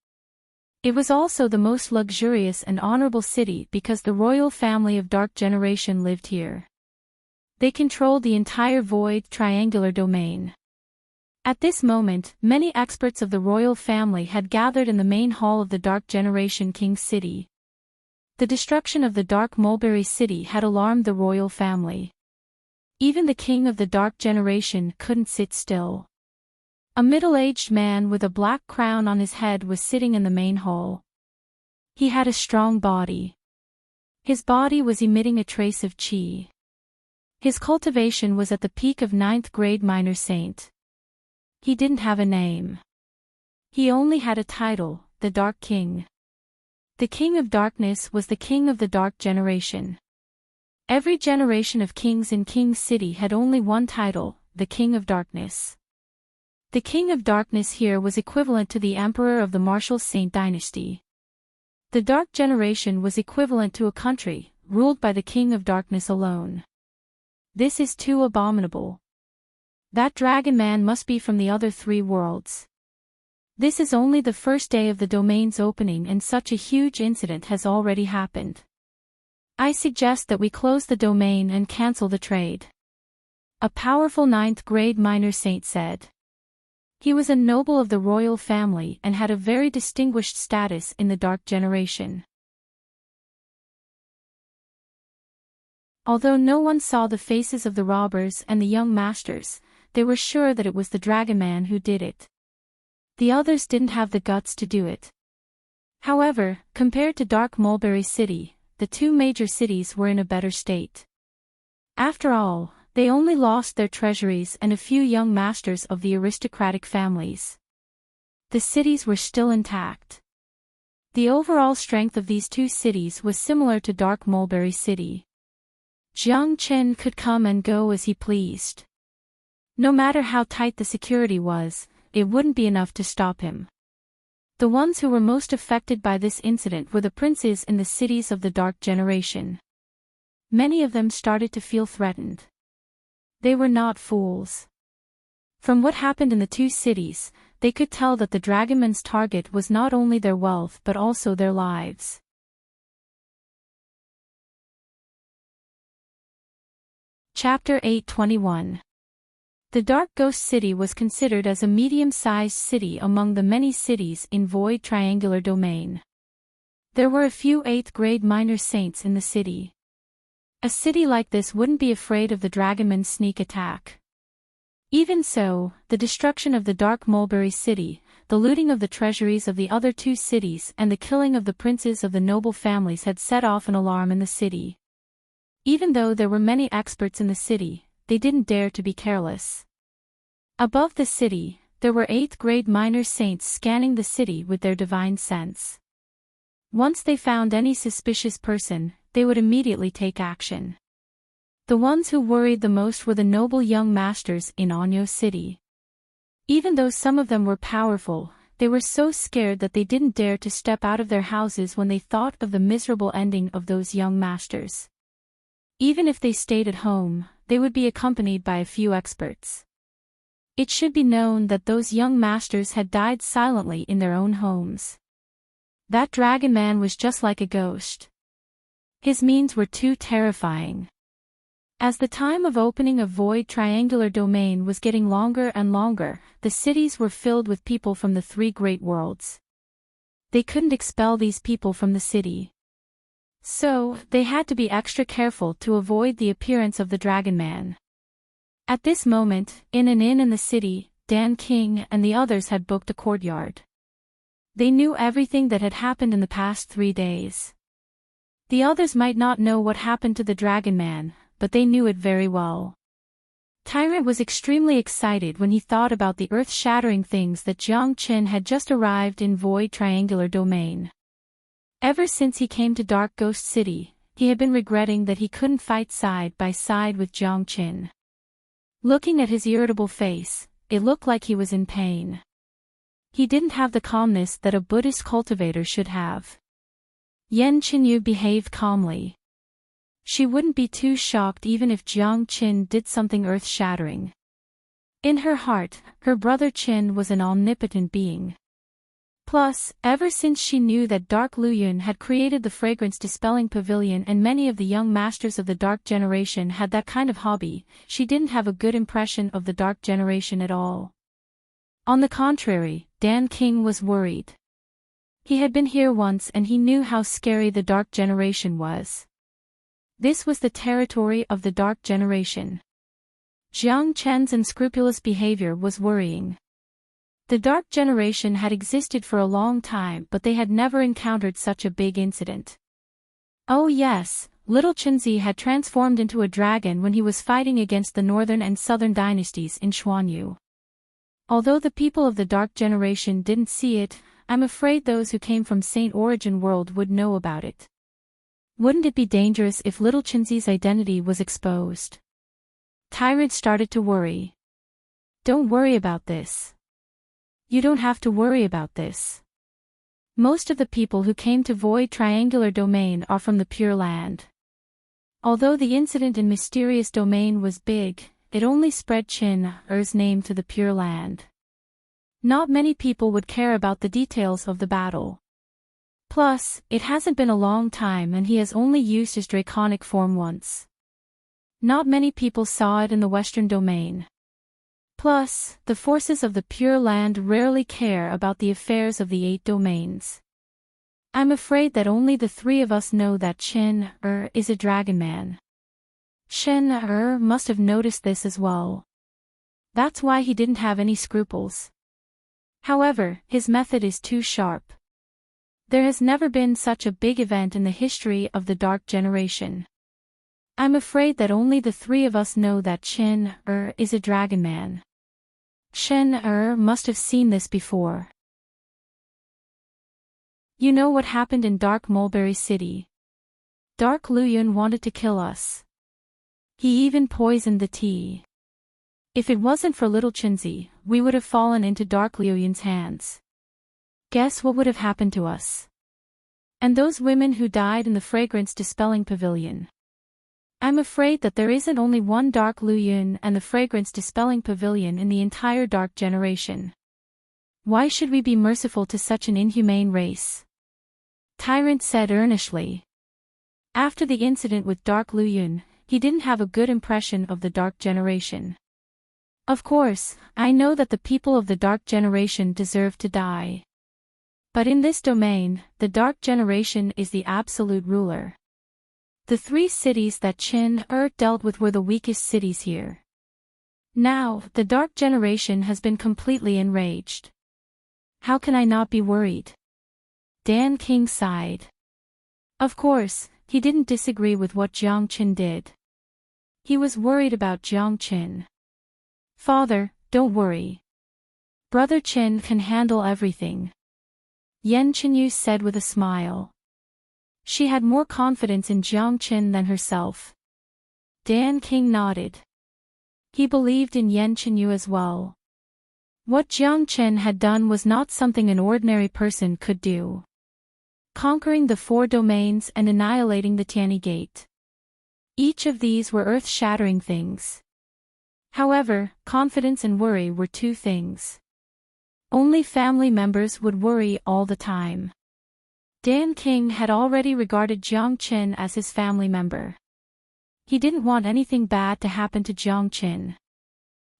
It was also the most luxurious and honorable city because the royal family of Dark Generation lived here. They controlled the entire Void Triangular Domain. At this moment, many experts of the royal family had gathered in the main hall of the Dark Generation King City. The destruction of the Dark Mulberry City had alarmed the royal family. Even the king of the dark generation couldn't sit still. A middle-aged man with a black crown on his head was sitting in the main hall. He had a strong body. His body was emitting a trace of chi. His cultivation was at the peak of 9th grade minor saint. He didn't have a name. He only had a title, the Dark King. The King of Darkness was the king of the dark generation. Every generation of kings in King's City had only one title, the King of Darkness. The King of Darkness here was equivalent to the Emperor of the Martial Saint dynasty. The Dark Generation was equivalent to a country, ruled by the King of Darkness alone. This is too abominable. That dragon man must be from the other 3 worlds. This is only the first day of the domain's opening and such a huge incident has already happened. I suggest that we close the domain and cancel the trade. A powerful 9th grade minor saint said. He was a noble of the royal family and had a very distinguished status in the Dark Generation. Although no one saw the faces of the robbers and the young masters, they were sure that it was the dragon man who did it. The others didn't have the guts to do it. However, compared to Dark Mulberry City, the 2 major cities were in a better state. After all, they only lost their treasuries and a few young masters of the aristocratic families. The cities were still intact. The overall strength of these 2 cities was similar to Dark Mulberry City. Jiang Qin could come and go as he pleased. No matter how tight the security was, it wouldn't be enough to stop him. The ones who were most affected by this incident were the princes in the cities of the Dark Generation. Many of them started to feel threatened. They were not fools. From what happened in the 2 cities, they could tell that the dragonman's target was not only their wealth but also their lives. Chapter 8:21. The Dark Ghost City was considered as a medium-sized city among the many cities in Void Triangular Domain. There were a few 8th grade minor saints in the city. A city like this wouldn't be afraid of the dragonman's sneak attack. Even so, the destruction of the Dark Mulberry City, the looting of the treasuries of the other 2 cities and the killing of the princes of the noble families had set off an alarm in the city. Even though there were many experts in the city, they didn't dare to be careless. Above the city, there were 8th grade minor saints scanning the city with their divine sense. Once they found any suspicious person, they would immediately take action. The ones who worried the most were the noble young masters in Onyo City. Even though some of them were powerful, they were so scared that they didn't dare to step out of their houses when they thought of the miserable ending of those young masters. Even if they stayed at home, they would be accompanied by a few experts. It should be known that those young masters had died silently in their own homes. That dragon man was just like a ghost. His means were too terrifying. As the time of opening of Void Triangular Domain was getting longer and longer, the cities were filled with people from the 3 great worlds. They couldn't expel these people from the city. So, they had to be extra careful to avoid the appearance of the dragon man. At this moment, in an inn in the city, Dan King and the others had booked a courtyard. They knew everything that had happened in the past 3 days. The others might not know what happened to the dragon man, but they knew it very well. Tyrant was extremely excited when he thought about the earth-shattering things that Jiang Qin had just arrived in Void Triangular Domain. Ever since he came to Dark Ghost City, he had been regretting that he couldn't fight side by side with Jiang Qin. Looking at his irritable face, it looked like he was in pain. He didn't have the calmness that a Buddhist cultivator should have. Yan Qinyu behaved calmly. She wouldn't be too shocked even if Jiang Qin did something earth-shattering. In her heart, her brother Qin was an omnipotent being. Plus, ever since she knew that Dark Luyun had created the fragrance-dispelling pavilion and many of the young masters of the Dark Generation had that kind of hobby, she didn't have a good impression of the Dark Generation at all. On the contrary, Dan King was worried. He had been here once and he knew how scary the Dark Generation was. This was the territory of the Dark Generation. Jiang Chen's unscrupulous behavior was worrying. The Dark Generation had existed for a long time, but they had never encountered such a big incident. Oh yes, little Chenzi had transformed into a dragon when he was fighting against the northern and southern dynasties in Xuanyu. Although the people of the Dark Generation didn't see it, I'm afraid those who came from Saint Origin World would know about it. Wouldn't it be dangerous if little Chenzi's identity was exposed? Tyrant started to worry. Don't worry about this. You don't have to worry about this. Most of the people who came to Void Triangular Domain are from the Pure Land. Although the incident in Mysterious Domain was big, it only spread Qin-Er's name to the Pure Land. Not many people would care about the details of the battle. Plus, it hasn't been a long time and he has only used his draconic form once. Not many people saw it in the Western Domain. Plus, the forces of the Pure Land rarely care about the affairs of the 8 domains. I'm afraid that only the 3 of us know that Qin-Er is a dragon man. Qin-Er must have noticed this as well. That's why he didn't have any scruples. However, his method is too sharp. There has never been such a big event in the history of the Dark Generation. I'm afraid that only the 3 of us know that Qin-Er is a dragon man. Qin-Er must have seen this before. You know what happened in Dark Mulberry City? Dark Luyun wanted to kill us. He even poisoned the tea. If it wasn't for little Chenzi, we would have fallen into Dark Luyun's hands. Guess what would have happened to us? And those women who died in the fragrance dispelling pavilion. I'm afraid that there isn't only one Dark Luyun and the fragrance dispelling pavilion in the entire Dark Generation. Why should we be merciful to such an inhumane race? Tyrant said earnestly. After the incident with Dark Luyun, he didn't have a good impression of the Dark Generation. Of course, I know that the people of the Dark Generation deserve to die. But in this domain, the Dark Generation is the absolute ruler. The 3 cities that Qin-Er dealt with were the weakest cities here. Now, the Dark Generation has been completely enraged. How can I not be worried? Dan King sighed. Of course, he didn't disagree with what Jiang Qin did. He was worried about Jiang Qin. Father, don't worry. Brother Qin can handle everything. Yan Qinyu said with a smile. She had more confidence in Jiang Qin than herself. Dan King nodded. He believed in Yan Qinyu as well. What Jiang Qin had done was not something an ordinary person could do. Conquering the 4 domains and annihilating the Tianyi Gate. Each of these were earth-shattering things. However, confidence and worry were 2 things. Only family members would worry all the time. Dan King had already regarded Jiang Qin as his family member. He didn't want anything bad to happen to Jiang Qin.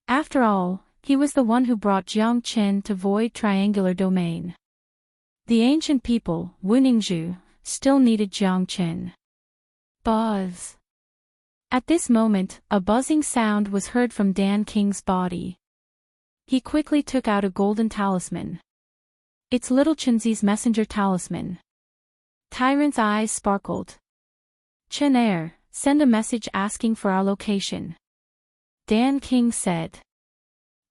After all, he was the one who brought Jiang Qin to Void Triangular Domain. The ancient people, Wuningzhu, still needed Jiang Qin. Buzz. At this moment, a buzzing sound was heard from Dan King's body. He quickly took out a golden talisman. It's little Chenzi's messenger talisman. Tyrant's eyes sparkled. Chen-Er, send a message asking for our location. Dan King said.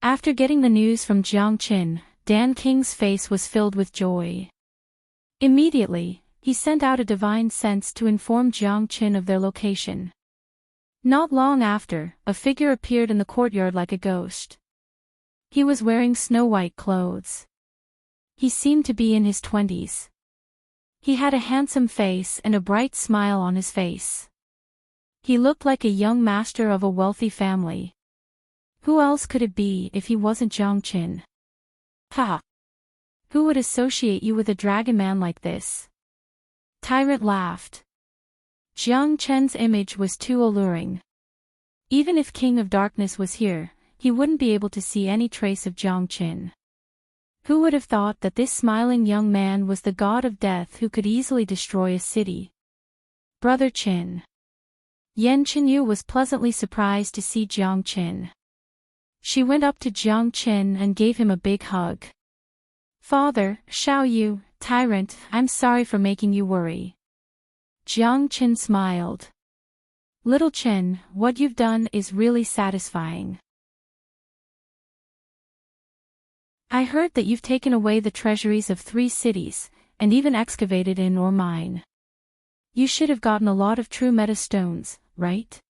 After getting the news from Jiang Qin, Dan King's face was filled with joy. Immediately, he sent out a divine sense to inform Jiang Qin of their location. Not long after, a figure appeared in the courtyard like a ghost. He was wearing snow-white clothes. He seemed to be in his 20s. He had a handsome face and a bright smile on his face. He looked like a young master of a wealthy family. Who else could it be if he wasn't Jiang Qin? Ha! Who would associate you with a dragon man like this? Tyrant laughed. Jiang Chen's image was too alluring. Even if King of Darkness was here, he wouldn't be able to see any trace of Jiang Qin. Who would have thought that this smiling young man was the god of death who could easily destroy a city? Brother Qin. Yan Qinyu was pleasantly surprised to see Jiang Qin. She went up to Jiang Qin and gave him a big hug. "Father, Xiao Yu, tyrant, I'm sorry for making you worry." Jiang Qin smiled. "Little Qin, what you've done is really satisfying. I heard that you've taken away the treasuries of 3 cities, and even excavated an ore mine. You should have gotten a lot of true meta stones, right?"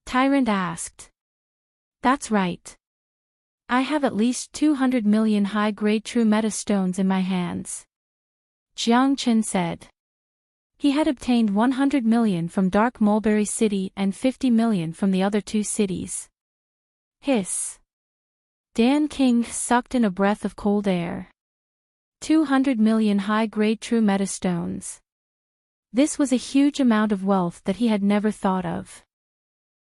Tyrant asked. "That's right. I have at least 200 million high-grade true meta stones in my hands," Jiang Qin said. He had obtained 100 million from Dark Mulberry City and 50 million from the other 2 cities. Hiss. Dan King sucked in a breath of cold air. 200 million high-grade true meta stones. This was a huge amount of wealth that he had never thought of.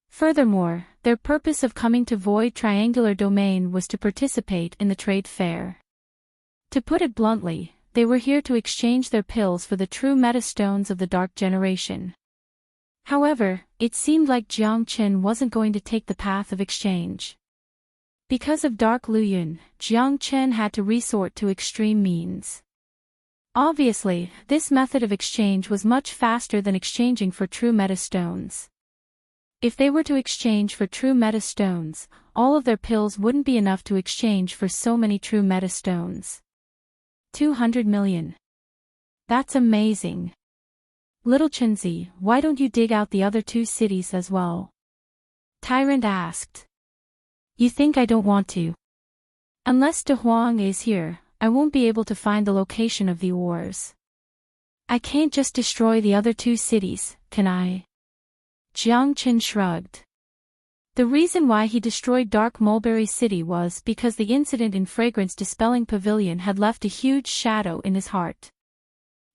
Furthermore, their purpose of coming to Void Triangular Domain was to participate in the trade fair. To put it bluntly, they were here to exchange their pills for the true meta stones of the Dark Generation. However, it seemed like Jiang Qin wasn't going to take the path of exchange. Because of Dark Luyun, Jiang Qin had to resort to extreme means. Obviously, this method of exchange was much faster than exchanging for true meta stones. If they were to exchange for true meta stones, all of their pills wouldn't be enough to exchange for so many true meta stones. 200 million. That's amazing. Little Chenzi, why don't you dig out the other 2 cities as well? Tyrant asked. You think I don't want to? Unless De Huang is here, I won't be able to find the location of the ores. I can't just destroy the other 2 cities, can I? Jiang Qin shrugged. The reason why he destroyed Dark Mulberry City was because the incident in Fragrance Dispelling Pavilion had left a huge shadow in his heart.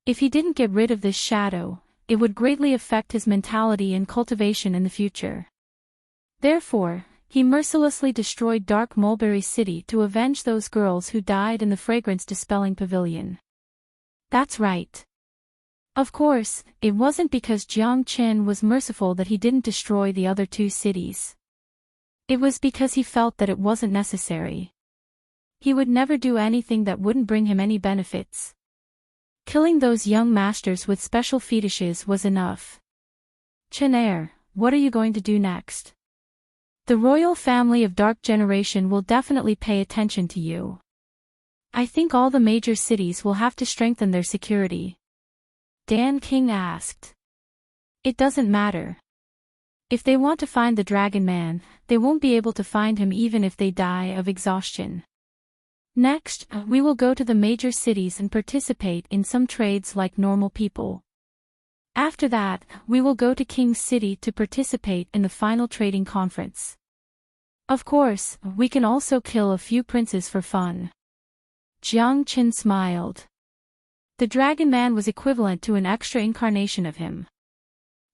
If he didn't get rid of this shadow, it would greatly affect his mentality and cultivation in the future. Therefore, he mercilessly destroyed Dark Mulberry City to avenge those girls who died in the Fragrance Dispelling Pavilion. That's right. Of course, it wasn't because Jiang Qin was merciful that he didn't destroy the other 2 cities. It was because he felt that it wasn't necessary. He would never do anything that wouldn't bring him any benefits. Killing those young masters with special fetishes was enough. Chen, what are you going to do next? The royal family of Dark Generation will definitely pay attention to you. I think all the major cities will have to strengthen their security. Dan King asked. It doesn't matter. If they want to find the Dragon Man, they won't be able to find him even if they die of exhaustion. Next, we will go to the major cities and participate in some trades like normal people. After that, we will go to King's City to participate in the final trading conference. Of course, we can also kill a few princes for fun. Jiang Qin smiled. The Dragon Man was equivalent to an extra incarnation of him.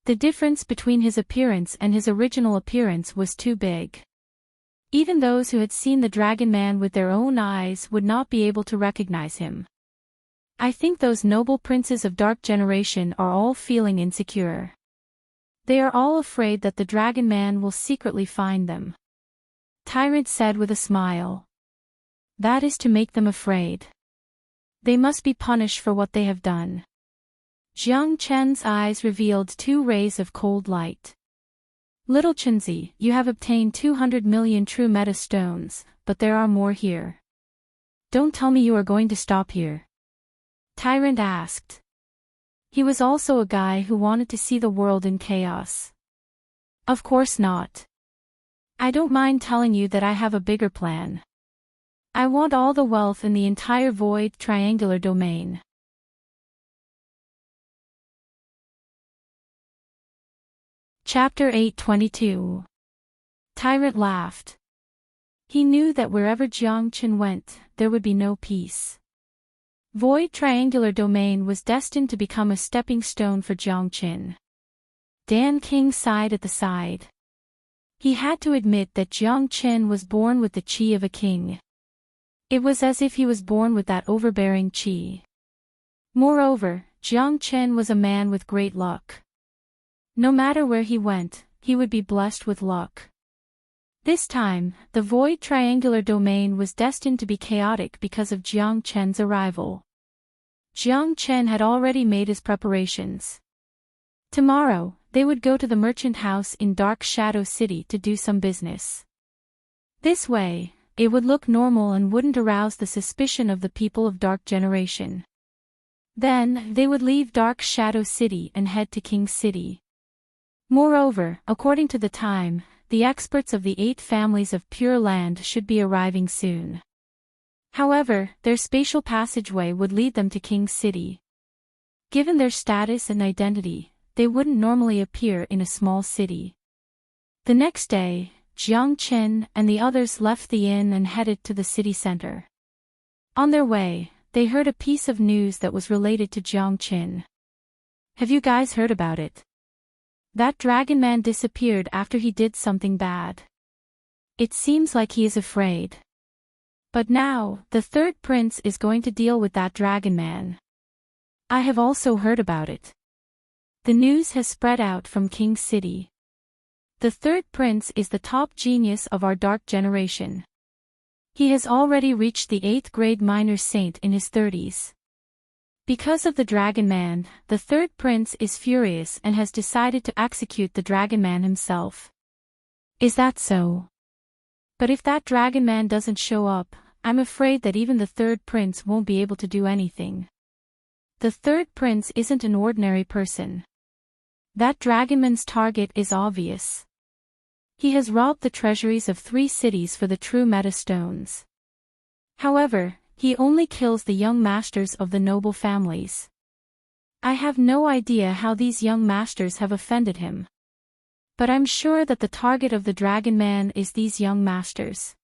The difference between his appearance and his original appearance was too big. Even those who had seen the Dragon Man with their own eyes would not be able to recognize him. I think those noble princes of Dark Generation are all feeling insecure. They are all afraid that the Dragon Man will secretly find them. Tyrant said with a smile. That is to make them afraid. They must be punished for what they have done. Jiang Chen's eyes revealed 2 rays of cold light. Little Chenzi, you have obtained 200 million true meta stones, but there are more here. Don't tell me you are going to stop here. Tyrant asked. He was also a guy who wanted to see the world in chaos. Of course not. I don't mind telling you that I have a bigger plan. I want all the wealth in the entire Void Triangular Domain. Chapter 822. Tyrant laughed. He knew that wherever Jiang Qin went, there would be no peace. Void Triangular Domain was destined to become a stepping stone for Jiang Qin. Dan King sighed at the side. He had to admit that Jiang Qin was born with the chi of a king. It was as if he was born with that overbearing chi. Moreover, Jiang Qin was a man with great luck. No matter where he went, he would be blessed with luck. This time, the void triangular domain was destined to be chaotic because of Jiang Chen's arrival. Jiang Chen had already made his preparations. Tomorrow, they would go to the merchant house in Dark Shadow City to do some business. This way, it would look normal and wouldn't arouse the suspicion of the people of Dark Generation. Then, they would leave Dark Shadow City and head to King City. Moreover, according to the time, the experts of the 8 families of Pure Land should be arriving soon. However, their spatial passageway would lead them to King City. Given their status and identity, they wouldn't normally appear in a small city. The next day, Jiang Chen and the others left the inn and headed to the city center. On their way, they heard a piece of news that was related to Jiang Chen. Have you guys heard about it? That dragon man disappeared after he did something bad. It seems like he is afraid. But now, the third prince is going to deal with that dragon man. I have also heard about it. The news has spread out from King City. The third prince is the top genius of our Dark Generation. He has already reached the 8th grade minor saint in his 30s. Because of the Dragon Man, the third prince is furious and has decided to execute the Dragon Man himself. Is that so? But if that Dragon Man doesn't show up, I'm afraid that even the third prince won't be able to do anything. The third prince isn't an ordinary person. That Dragonman's target is obvious. He has robbed the treasuries of 3 cities for the true meta stones. However, he only kills the young masters of the noble families. I have no idea how these young masters have offended him. But I'm sure that the target of the Dragon Man is these young masters.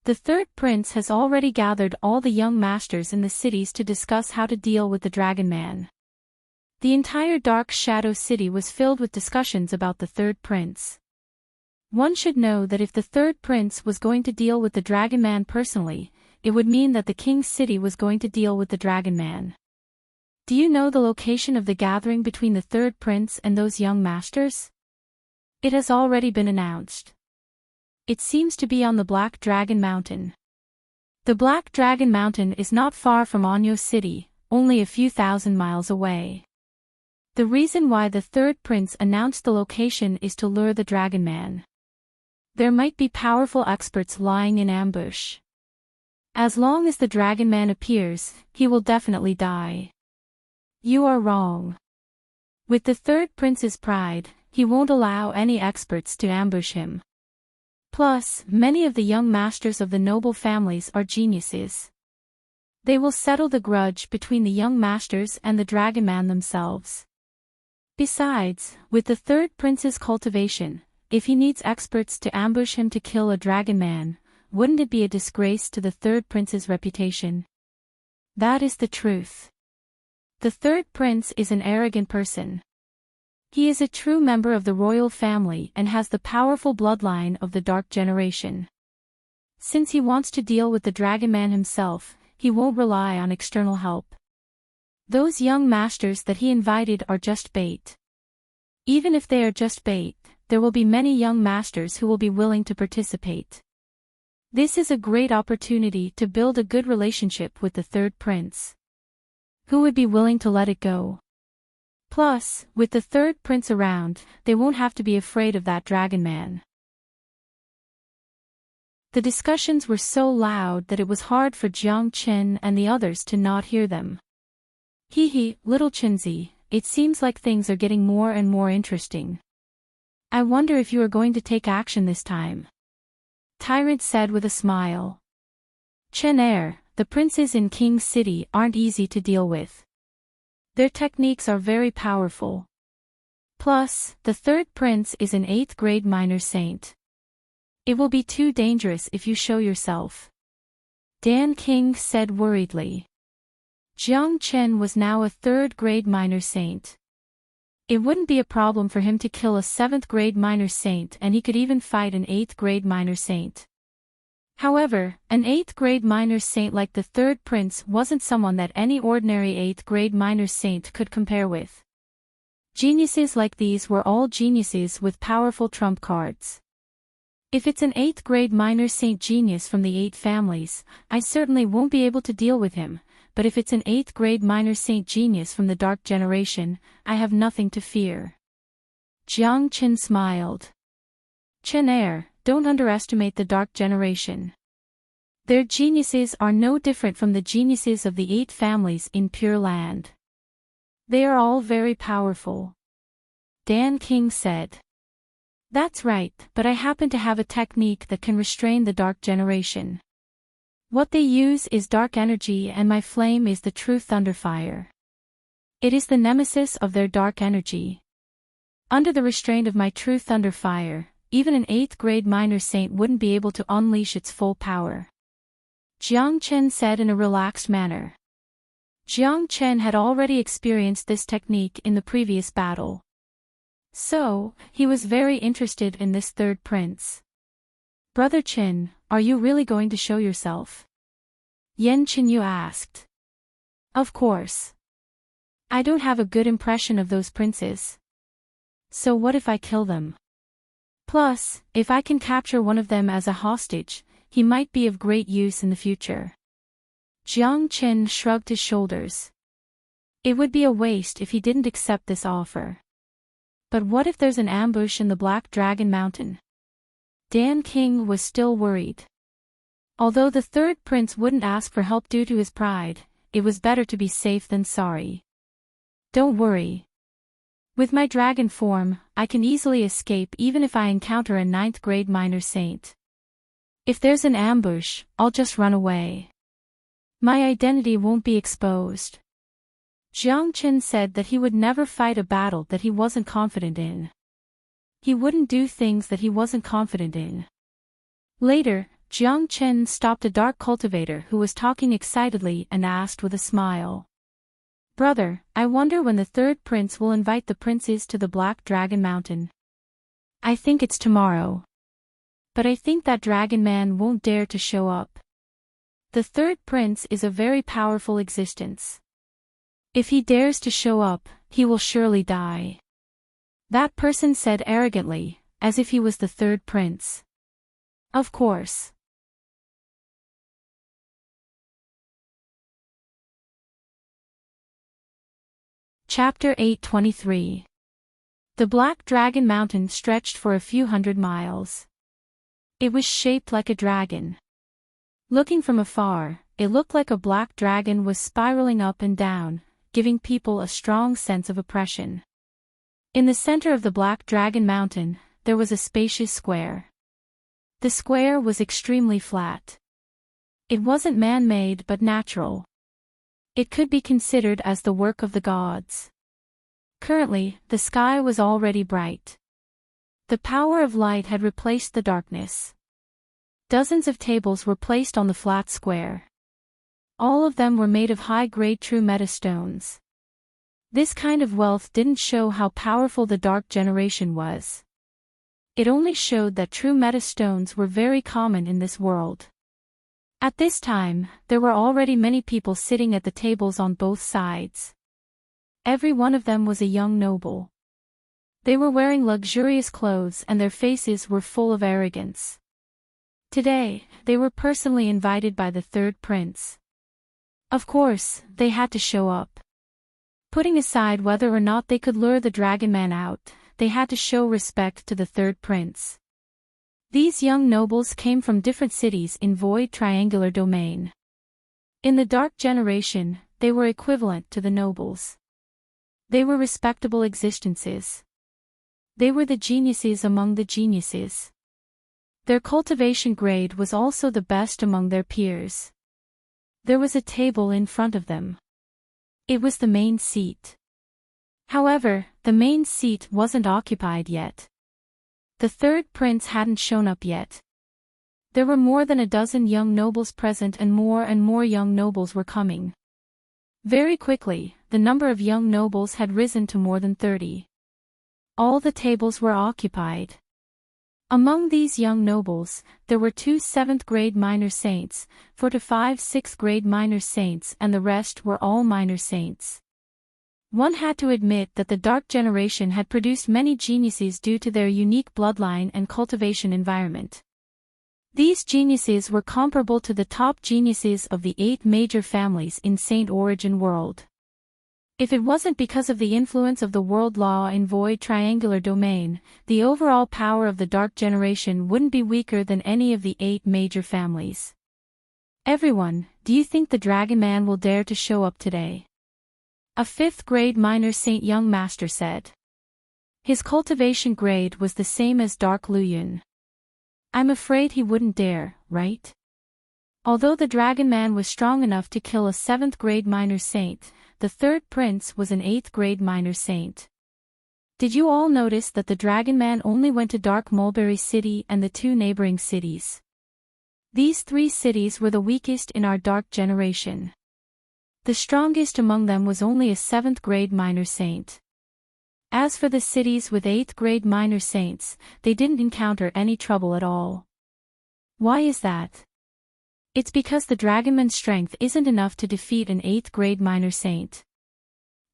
The third prince has already gathered all the young masters in the cities to discuss how to deal with the Dragon Man. The entire Dark Shadow City was filled with discussions about the third prince. One should know that if the third prince was going to deal with the Dragon Man personally, it would mean that the King's City was going to deal with the Dragon Man. Do you know the location of the gathering between the third prince and those young masters? It has already been announced. It seems to be on the Black Dragon Mountain. The Black Dragon Mountain is not far from Onyo City, only a few thousand miles away. The reason why the third prince announced the location is to lure the Dragon Man. There might be powerful experts lying in ambush. As long as the Dragon Man appears, he will definitely die. You are wrong. With the third prince's pride, he won't allow any experts to ambush him. Plus, many of the young masters of the noble families are geniuses. They will settle the grudge between the young masters and the Dragon Man themselves. Besides, with the third prince's cultivation, if he needs experts to ambush him to kill a Dragon Man, wouldn't it be a disgrace to the third prince's reputation? That is the truth. The third prince is an arrogant person. He is a true member of the royal family and has the powerful bloodline of the Dark Generation. Since he wants to deal with the Dragon Man himself, he won't rely on external help. Those young masters that he invited are just bait. Even if they are just bait, there will be many young masters who will be willing to participate. This is a great opportunity to build a good relationship with the third prince. Who would be willing to let it go? Plus, with the third prince around, they won't have to be afraid of that Dragon Man. The discussions were so loud that it was hard for Jiang Chen and the others to not hear them. Hee, little Chenzi, it seems like things are getting more and more interesting. I wonder if you are going to take action this time. Tyrant said with a smile. Chen the princes in King's City aren't easy to deal with. Their techniques are very powerful. Plus, the third prince is an 8th grade minor saint. It will be too dangerous if you show yourself. Dan King said worriedly. Jiang Chen was now a 3rd grade minor saint. It wouldn't be a problem for him to kill a 7th grade minor saint, and he could even fight an 8th grade minor saint. However, an 8th grade minor saint like the third prince wasn't someone that any ordinary 8th grade minor saint could compare with. Geniuses like these were all geniuses with powerful trump cards. If it's an 8th grade minor saint genius from the 8 families, I certainly won't be able to deal with him, but if it's an 8th grade minor saint genius from the dark generation, I have nothing to fear. Jiang Qin smiled. Chen Er, don't underestimate the dark generation. Their geniuses are no different from the geniuses of the 8 families in Pure Land. They are all very powerful. Dan King said. That's right, but I happen to have a technique that can restrain the dark generation. What they use is dark energy and my flame is the true thunderfire. It is the nemesis of their dark energy. Under the restraint of my true thunderfire, even an 8th grade minor saint wouldn't be able to unleash its full power. Jiang Chen said in a relaxed manner. Jiang Chen had already experienced this technique in the previous battle. So, he was very interested in this third prince. Brother Qin, are you really going to show yourself? Yan Qinyu asked. Of course. I don't have a good impression of those princes. So what if I kill them? Plus, if I can capture one of them as a hostage, he might be of great use in the future. Jiang Qin shrugged his shoulders. It would be a waste if he didn't accept this offer. But what if there's an ambush in the Black Dragon Mountain? Dan King was still worried. Although the third prince wouldn't ask for help due to his pride, it was better to be safe than sorry. Don't worry. With my dragon form, I can easily escape even if I encounter a 9th grade minor saint. If there's an ambush, I'll just run away. My identity won't be exposed. Jiang Qin said that he would never fight a battle that he wasn't confident in. He wouldn't do things that he wasn't confident in. Later, Jiang Qin stopped a dark cultivator who was talking excitedly and asked with a smile. Brother, I wonder when the third prince will invite the princes to the Black Dragon Mountain. I think it's tomorrow. But I think that dragon man won't dare to show up. The third prince is a very powerful existence. If he dares to show up, he will surely die. That person said arrogantly, as if he was the third prince. Of course. Chapter 823. The Black Dragon Mountain stretched for a few hundred miles. It was shaped like a dragon. Looking from afar, it looked like a black dragon was spiraling up and down, giving people a strong sense of oppression. In the center of the Black Dragon Mountain, there was a spacious square. The square was extremely flat. It wasn't man-made but natural. It could be considered as the work of the gods. Currently, the sky was already bright. The power of light had replaced the darkness. Dozens of tables were placed on the flat square. All of them were made of high-grade true meta stones. This kind of wealth didn't show how powerful the dark generation was. It only showed that true meta stones were very common in this world. At this time, there were already many people sitting at the tables on both sides. Every one of them was a young noble. They were wearing luxurious clothes and their faces were full of arrogance. Today, they were personally invited by the third prince. Of course, they had to show up. Putting aside whether or not they could lure the dragon man out, they had to show respect to the third prince. These young nobles came from different cities in Void Triangular Domain. In the Dark Generation, they were equivalent to the nobles. They were respectable existences. They were the geniuses among the geniuses. Their cultivation grade was also the best among their peers. There was a table in front of them. It was the main seat. However, the main seat wasn't occupied yet. The third prince hadn't shown up yet. There were more than a dozen young nobles present and more young nobles were coming. Very quickly, the number of young nobles had risen to more than 30. All the tables were occupied. Among these young nobles, there were 2 7th-grade minor saints, 4 to 5 6th-grade minor saints and the rest were all minor saints. One had to admit that the Dark Generation had produced many geniuses due to their unique bloodline and cultivation environment. These geniuses were comparable to the top geniuses of the 8 major families in Saint Origin world. If it wasn't because of the influence of the world law in Void Triangular Domain, the overall power of the Dark Generation wouldn't be weaker than any of the 8 major families. Everyone, do you think the Dragon Man will dare to show up today? A 5th grade minor Saint Young Master said. His cultivation grade was the same as Dark Luyun. I'm afraid he wouldn't dare, right? Although the Dragon Man was strong enough to kill a 7th grade minor saint, the 3rd prince was an 8th grade minor saint. Did you all notice that the Dragon Man only went to Dark Mulberry City and the 2 neighboring cities? These 3 cities were the weakest in our Dark Generation. The strongest among them was only a 7th grade minor saint. As for the cities with 8th grade minor saints, they didn't encounter any trouble at all. Why is that? It's because the Dragonman's strength isn't enough to defeat an 8th grade minor saint.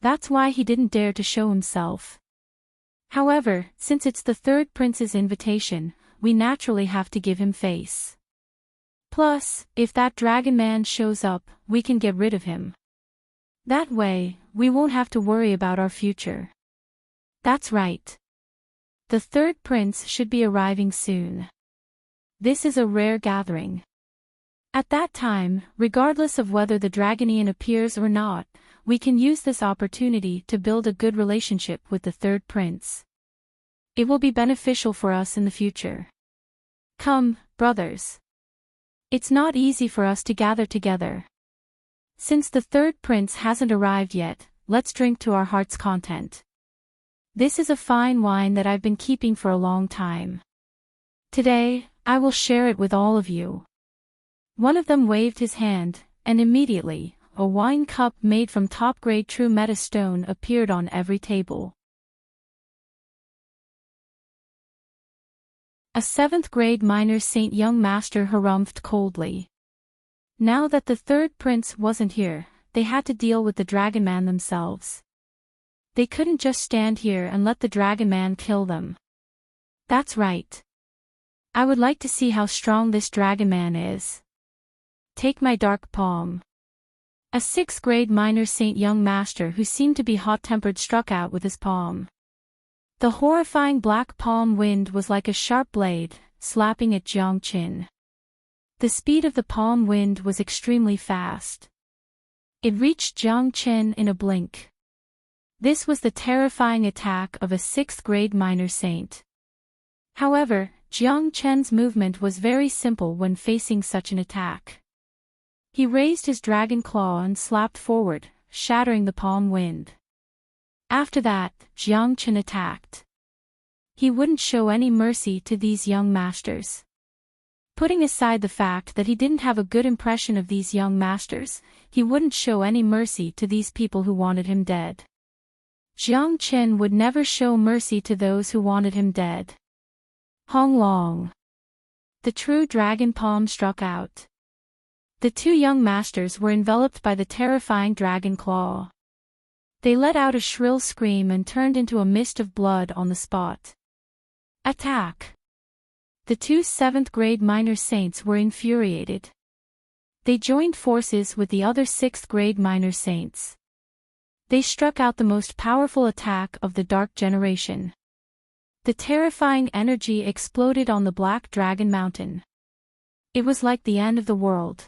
That's why he didn't dare to show himself. However, since it's the 3rd prince's invitation, we naturally have to give him face. Plus, if that Dragon Man shows up, we can get rid of him. That way, we won't have to worry about our future. That's right. The 3rd prince should be arriving soon. This is a rare gathering. At that time, regardless of whether the Dragonian appears or not, we can use this opportunity to build a good relationship with the 3rd prince. It will be beneficial for us in the future. Come, brothers. It's not easy for us to gather together. Since the 3rd prince hasn't arrived yet, let's drink to our heart's content. This is a fine wine that I've been keeping for a long time. Today, I will share it with all of you. One of them waved his hand, and immediately, a wine cup made from top-grade true meta stone appeared on every table. A 7th grade minor Saint Young Master harumphed coldly. Now that the 3rd prince wasn't here, they had to deal with the Dragon Man themselves. They couldn't just stand here and let the Dragon Man kill them. That's right. I would like to see how strong this Dragon Man is. Take my dark palm. A 6th grade minor Saint Young Master who seemed to be hot-tempered struck out with his palm. The horrifying black palm wind was like a sharp blade, slapping at Jiang Qin. The speed of the palm wind was extremely fast. It reached Jiang Qin in a blink. This was the terrifying attack of a 6th grade minor saint. However, Jiang Qin's movement was very simple when facing such an attack. He raised his dragon claw and slapped forward, shattering the palm wind. After that, Jiang Qin attacked. He wouldn't show any mercy to these young masters. Putting aside the fact that he didn't have a good impression of these young masters, he wouldn't show any mercy to these people who wanted him dead. Jiang Qin would never show mercy to those who wanted him dead. Hong Long. The true dragon palm struck out. The 2 young masters were enveloped by the terrifying dragon claw. They let out a shrill scream and turned into a mist of blood on the spot. Attack! The 2 7th grade minor saints were infuriated. They joined forces with the other 6th grade minor saints. They struck out the most powerful attack of the Dark Generation. The terrifying energy exploded on the Black Dragon Mountain. It was like the end of the world.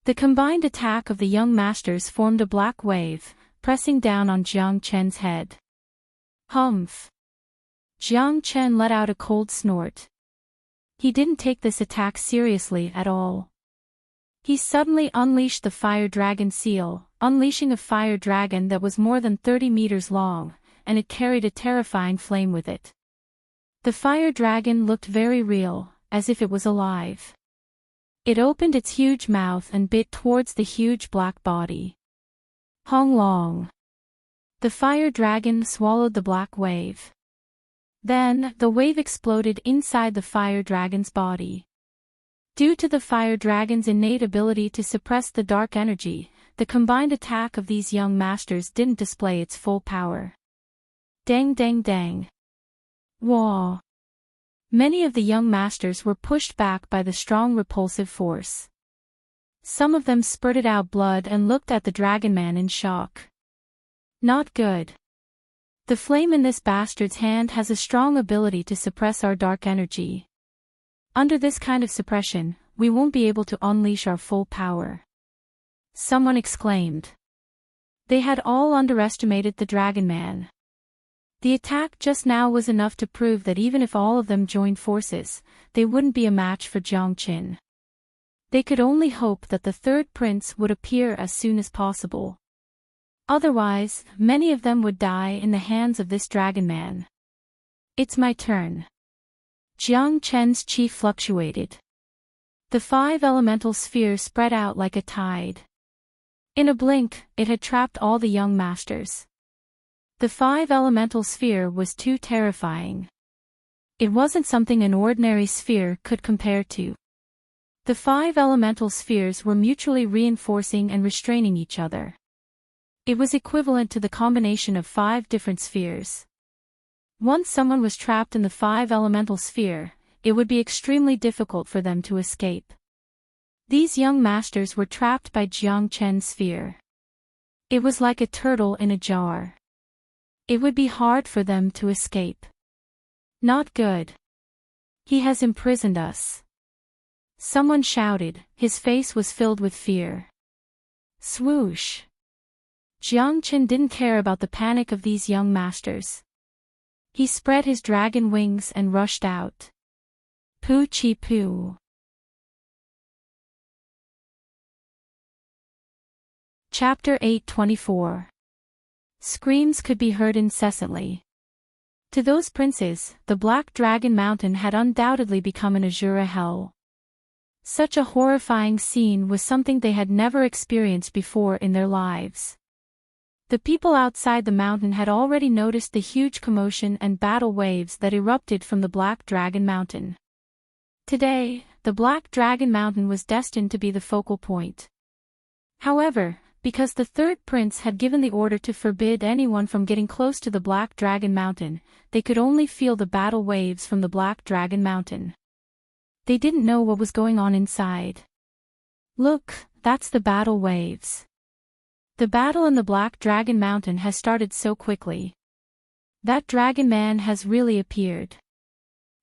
The combined attack of the young masters formed a black wave, pressing down on Jiang Qin's head. Humph! Jiang Qin let out a cold snort. He didn't take this attack seriously at all. He suddenly unleashed the Fire Dragon Seal, unleashing a fire dragon that was more than 30 meters long, and it carried a terrifying flame with it. The fire dragon looked very real, as if it was alive. It opened its huge mouth and bit towards the huge black body. Hong Long. The fire dragon swallowed the black wave. Then, the wave exploded inside the fire dragon's body. Due to the fire dragon's innate ability to suppress the dark energy, the combined attack of these young masters didn't display its full power. Dang dang dang. Wah! Many of the young masters were pushed back by the strong repulsive force. Some of them spurted out blood and looked at the dragon man in shock. Not good. The flame in this bastard's hand has a strong ability to suppress our dark energy. Under this kind of suppression, we won't be able to unleash our full power. Someone exclaimed. They had all underestimated the dragon man. The attack just now was enough to prove that even if all of them joined forces, they wouldn't be a match for Jiang Qin. They could only hope that the third prince would appear as soon as possible. Otherwise, many of them would die in the hands of this dragon man. It's my turn. Jiang Chen's chi fluctuated. The 5 elemental sphere spread out like a tide. In a blink, it had trapped all the young masters. The 5 elemental sphere was too terrifying. It wasn't something an ordinary sphere could compare to. The 5 elemental spheres were mutually reinforcing and restraining each other. It was equivalent to the combination of 5 different spheres. Once someone was trapped in the 5 elemental sphere, it would be extremely difficult for them to escape. These young masters were trapped by Jiang Chen's sphere. It was like a turtle in a jar. It would be hard for them to escape. Not good. He has imprisoned us. Someone shouted, his face was filled with fear. Swoosh. Jiang Qin didn't care about the panic of these young masters. He spread his dragon wings and rushed out. Poo chi poo. Chapter 8:24. Screams could be heard incessantly. To those princes, the Black Dragon Mountain had undoubtedly become an Azura hell. Such a horrifying scene was something they had never experienced before in their lives. The people outside the mountain had already noticed the huge commotion and battle waves that erupted from the Black Dragon Mountain. Today, the Black Dragon Mountain was destined to be the focal point. However, because the third prince had given the order to forbid anyone from getting close to the Black Dragon Mountain, they could only feel the battle waves from the Black Dragon Mountain. They didn't know what was going on inside. Look, that's the battle waves. The battle in the Black Dragon Mountain has started so quickly. That dragon man has really appeared.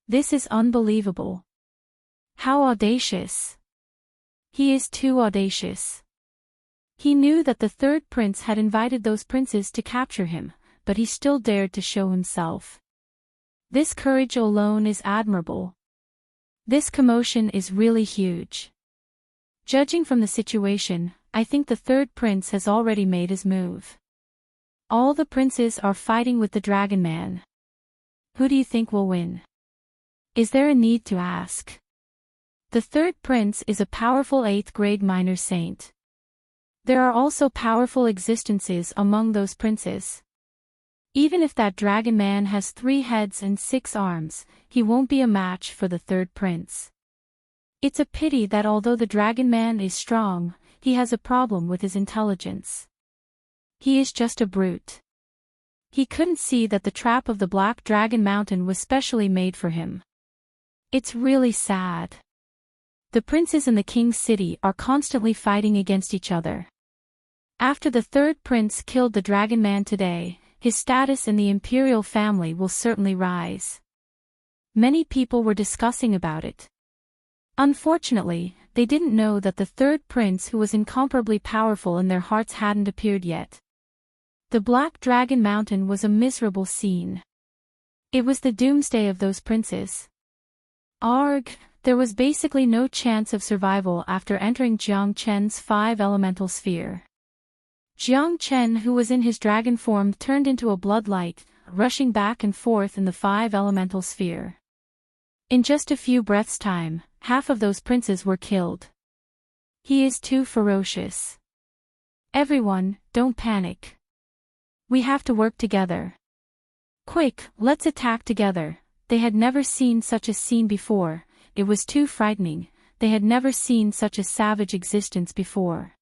This is unbelievable. How audacious. He is too audacious. He knew that the third prince had invited those princes to capture him, but he still dared to show himself. This courage alone is admirable. This commotion is really huge. Judging from the situation, I think the third prince has already made his move. All the princes are fighting with the dragon man. Who do you think will win? Is there a need to ask? The third prince is a powerful 8th grade minor saint. There are also powerful existences among those princes. Even if that dragon man has 3 heads and 6 arms, he won't be a match for the third prince. It's a pity that although the dragon man is strong, he has a problem with his intelligence. He is just a brute. He couldn't see that the trap of the Black Dragon Mountain was specially made for him. It's really sad. The princes in the king's city are constantly fighting against each other. After the third prince killed the dragon man today, his status in the imperial family will certainly rise. Many people were discussing about it. Unfortunately, they didn't know that the third prince who was incomparably powerful in their hearts hadn't appeared yet. The Black Dragon Mountain was a miserable scene. It was the doomsday of those princes. Arg! There was basically no chance of survival after entering Jiang Chen's 5 elemental sphere. Jiang Chen, who was in his dragon form, turned into a bloodlight, rushing back and forth in the 5 elemental sphere. In just a few breaths' time, half of those princes were killed. He is too ferocious. Everyone, don't panic. We have to work together. Quick, let's attack together. They had never seen such a scene before. It was too frightening. They had never seen such a savage existence before.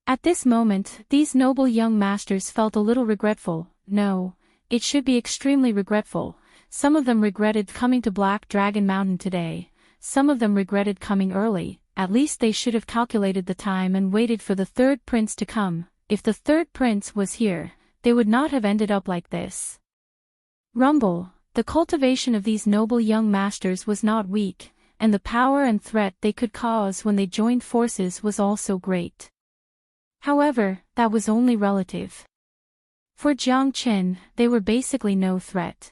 At this moment, these noble young masters felt a little regretful. No, it should be extremely regretful. Some of them regretted coming to Black Dragon Mountain today. Some of them regretted coming early. At least they should have calculated the time and waited for the third prince to come. If the third prince was here, they would not have ended up like this. Rumble. The cultivation of these noble young masters was not weak, and the power and threat they could cause when they joined forces was also great. However, that was only relative. For Jiang Qin, they were basically no threat.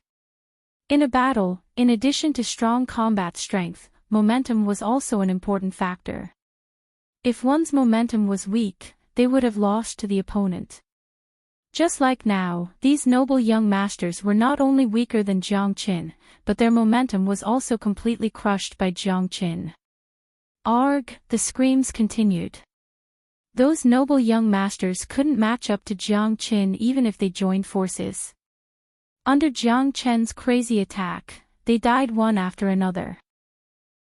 In a battle, in addition to strong combat strength, momentum was also an important factor. If one's momentum was weak, they would have lost to the opponent. Just like now, these noble young masters were not only weaker than Jiang Qin, but their momentum was also completely crushed by Jiang Qin. Arg, the screams continued. Those noble young masters couldn't match up to Jiang Qin even if they joined forces. Under Jiang Qin's crazy attack, they died one after another.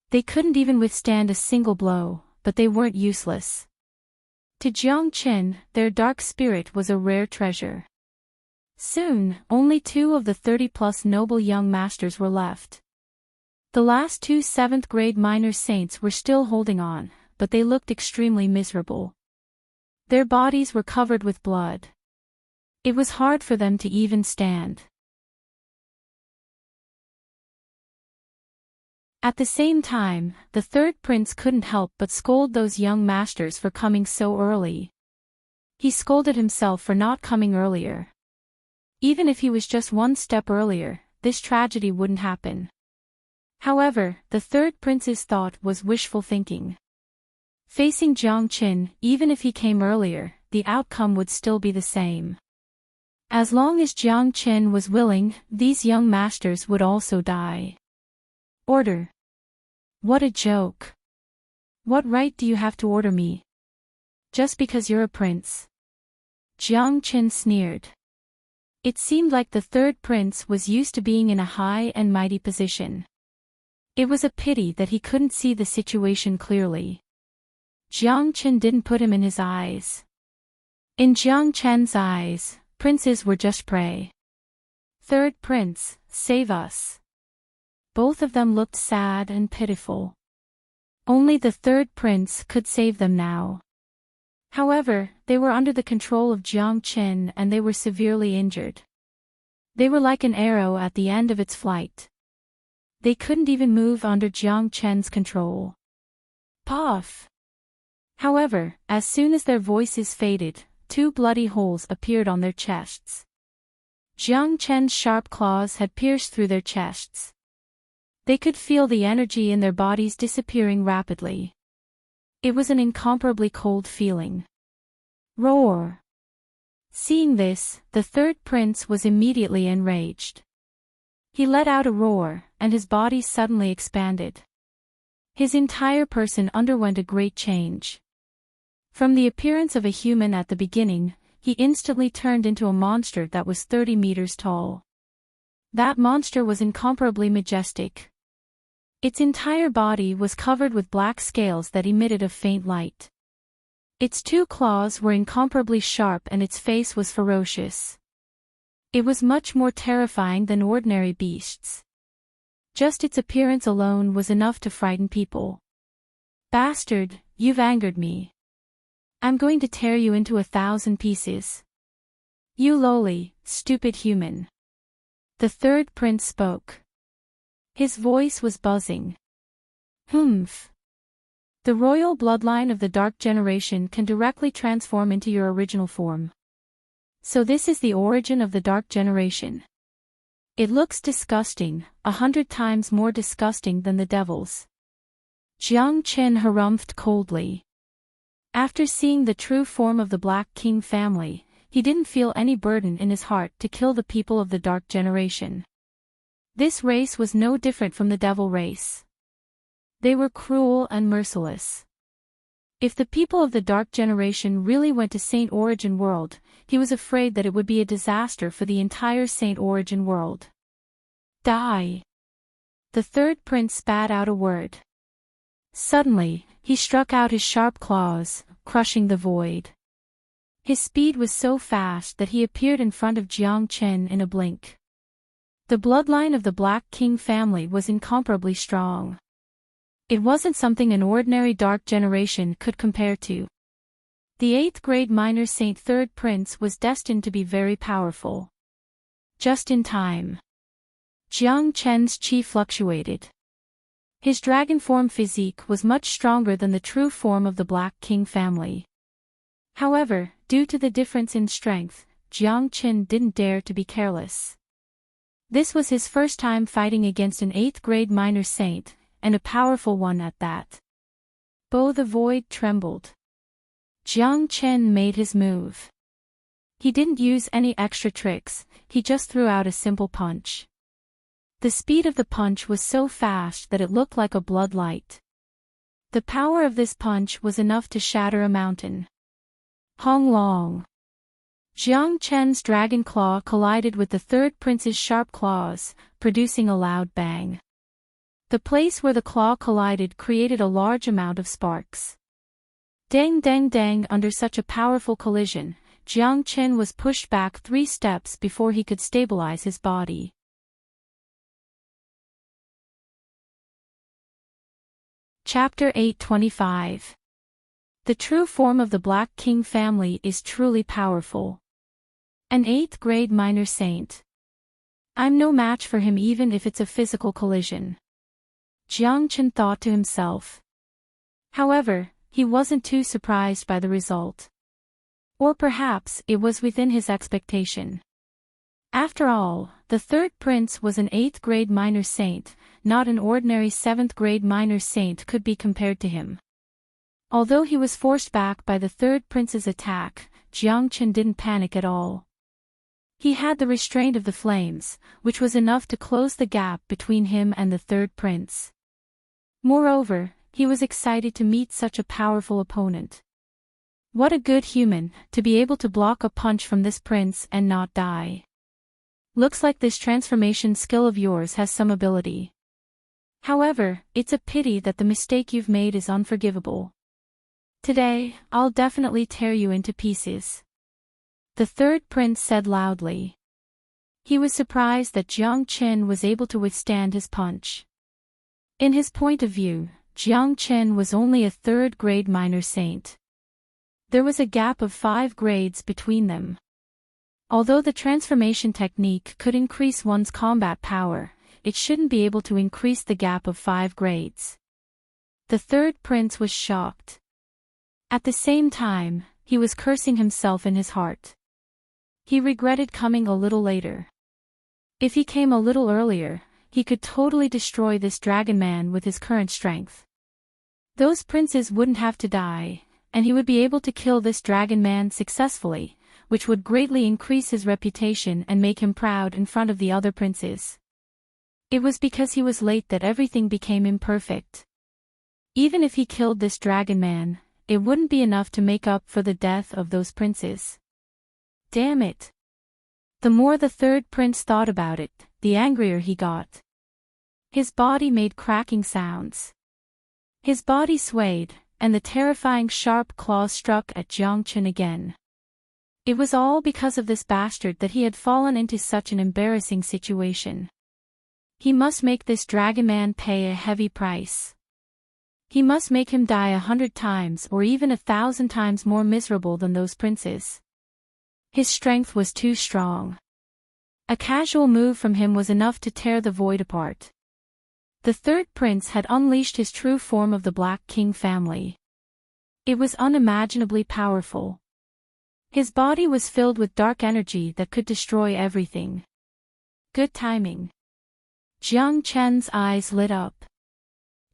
They couldn't even withstand a single blow, but they weren't useless. To Jiang Qin, their dark spirit was a rare treasure. Soon, only 2 of the 30-plus noble young masters were left. The last 2 7th-grade minor saints were still holding on, but they looked extremely miserable. Their bodies were covered with blood. It was hard for them to even stand. At the same time, the third prince couldn't help but scold those young masters for coming so early. He scolded himself for not coming earlier. Even if he was just 1 step earlier, this tragedy wouldn't happen. However, the third prince's thought was wishful thinking. Facing Jiang Qin, even if he came earlier, the outcome would still be the same. As long as Jiang Qin was willing, these young masters would also die. Order. What a joke. What right do you have to order me? Just because you're a prince? Jiang Qin sneered. It seemed like the third prince was used to being in a high and mighty position. It was a pity that he couldn't see the situation clearly. Jiang Qin didn't put him in his eyes. In Jiang Qin's eyes, princes were just prey. Third prince, save us. Both of them looked sad and pitiful. Only the third prince could save them now. However, they were under the control of Jiang Qin and they were severely injured. They were like an arrow at the end of its flight. They couldn't even move under Jiang Qin's control. Puff! However, as soon as their voices faded, 2 bloody holes appeared on their chests. Jiang Qin's sharp claws had pierced through their chests. They could feel the energy in their bodies disappearing rapidly. It was an incomparably cold feeling. Roar! Seeing this, the third prince was immediately enraged. He let out a roar, and his body suddenly expanded. His entire person underwent a great change. From the appearance of a human at the beginning, he instantly turned into a monster that was 30 meters tall. That monster was incomparably majestic. Its entire body was covered with black scales that emitted a faint light. Its 2 claws were incomparably sharp and its face was ferocious. It was much more terrifying than ordinary beasts. Just its appearance alone was enough to frighten people. Bastard, you've angered me. I'm going to tear you into 1,000 pieces. You lowly, stupid human. The third prince spoke. His voice was buzzing. Humph. The royal bloodline of the Dark Generation can directly transform into your original form. So this is the origin of the Dark Generation. It looks disgusting, 100 times more disgusting than the devil's. Jiang Qin harumphed coldly. After seeing the true form of the Black King family, he didn't feel any burden in his heart to kill the people of the Dark Generation. This race was no different from the devil race. They were cruel and merciless. If the people of the Dark Generation really went to Saint Origin World, he was afraid that it would be a disaster for the entire Saint Origin World. Die! The third prince spat out a word. Suddenly, he struck out his sharp claws, crushing the void. His speed was so fast that he appeared in front of Jiang Chen in a blink. The bloodline of the Black King family was incomparably strong. It wasn't something an ordinary dark generation could compare to. The 8th grade minor saint third prince was destined to be very powerful. Just in time. Jiang Chen's chi fluctuated. His dragon form physique was much stronger than the true form of the Black King family. However, due to the difference in strength, Jiang Chen didn't dare to be careless. This was his first time fighting against an 8th grade minor saint, and a powerful one at that. Bo the Void trembled. Jiang Chen made his move. He didn't use any extra tricks, he just threw out a simple punch. The speed of the punch was so fast that it looked like a blood light. The power of this punch was enough to shatter a mountain. Hong Long. Jiang Chen's dragon claw collided with the third prince's sharp claws, producing a loud bang. The place where the claw collided created a large amount of sparks. Dang dang dang! Under such a powerful collision, Jiang Chen was pushed back 3 steps before he could stabilize his body. Chapter 825. The true form of the Black King family is truly powerful. An 8th grade minor saint. I'm no match for him even if it's a physical collision. Jiang Chen thought to himself. However, he wasn't too surprised by the result. Or perhaps it was within his expectation. After all, the third prince was an 8th grade minor saint, not an ordinary 7th grade minor saint could be compared to him. Although he was forced back by the third prince's attack, Jiang Chen didn't panic at all. He had the restraint of the flames, which was enough to close the gap between him and the third prince. Moreover, he was excited to meet such a powerful opponent. What a good human, to be able to block a punch from this prince and not die. Looks like this transformation skill of yours has some ability. However, it's a pity that the mistake you've made is unforgivable. Today, I'll definitely tear you into pieces. The third prince said loudly. He was surprised that Jiang Chen was able to withstand his punch. In his point of view, Jiang Chen was only a 3rd grade minor saint. There was a gap of 5 grades between them. Although the transformation technique could increase one's combat power, it shouldn't be able to increase the gap of 5 grades. The third prince was shocked. At the same time, he was cursing himself in his heart. He regretted coming a little later. If he came a little earlier, he could totally destroy this dragon man with his current strength. Those princes wouldn't have to die, and he would be able to kill this dragon man successfully, which would greatly increase his reputation and make him proud in front of the other princes. It was because he was late that everything became imperfect. Even if he killed this dragon man, it wouldn't be enough to make up for the death of those princes. Damn it! The more the third prince thought about it, the angrier he got. His body made cracking sounds. His body swayed, and the terrifying sharp claws struck at Jiang Chen again. It was all because of this bastard that he had fallen into such an embarrassing situation. He must make this dragon man pay a heavy price. He must make him die 100 times or even 1,000 times more miserable than those princes. His strength was too strong. A casual move from him was enough to tear the void apart. The third prince had unleashed his true form of the Black King family. It was unimaginably powerful. His body was filled with dark energy that could destroy everything. Good timing. Jiang Chen's eyes lit up.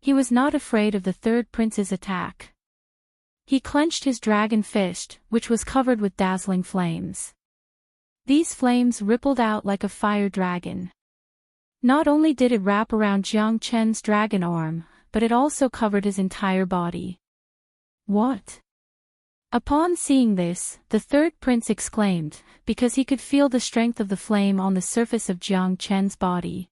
He was not afraid of the third prince's attack. He clenched his dragon fist, which was covered with dazzling flames. These flames rippled out like a fire dragon. Not only did it wrap around Jiang Chen's dragon arm, but it also covered his entire body. What? Upon seeing this, the third prince exclaimed, because he could feel the strength of the flame on the surface of Jiang Chen's body.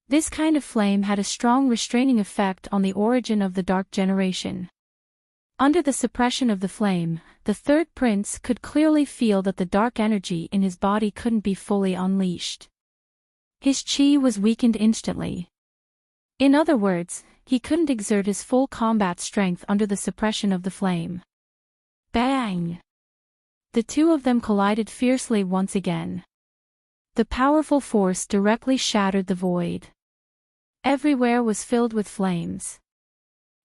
This kind of flame had a strong restraining effect on the origin of the Dark Generation. Under the suppression of the flame, the third prince could clearly feel that the dark energy in his body couldn't be fully unleashed. His chi was weakened instantly. In other words, he couldn't exert his full combat strength under the suppression of the flame. Bang! The two of them collided fiercely once again. The powerful force directly shattered the void. Everywhere was filled with flames.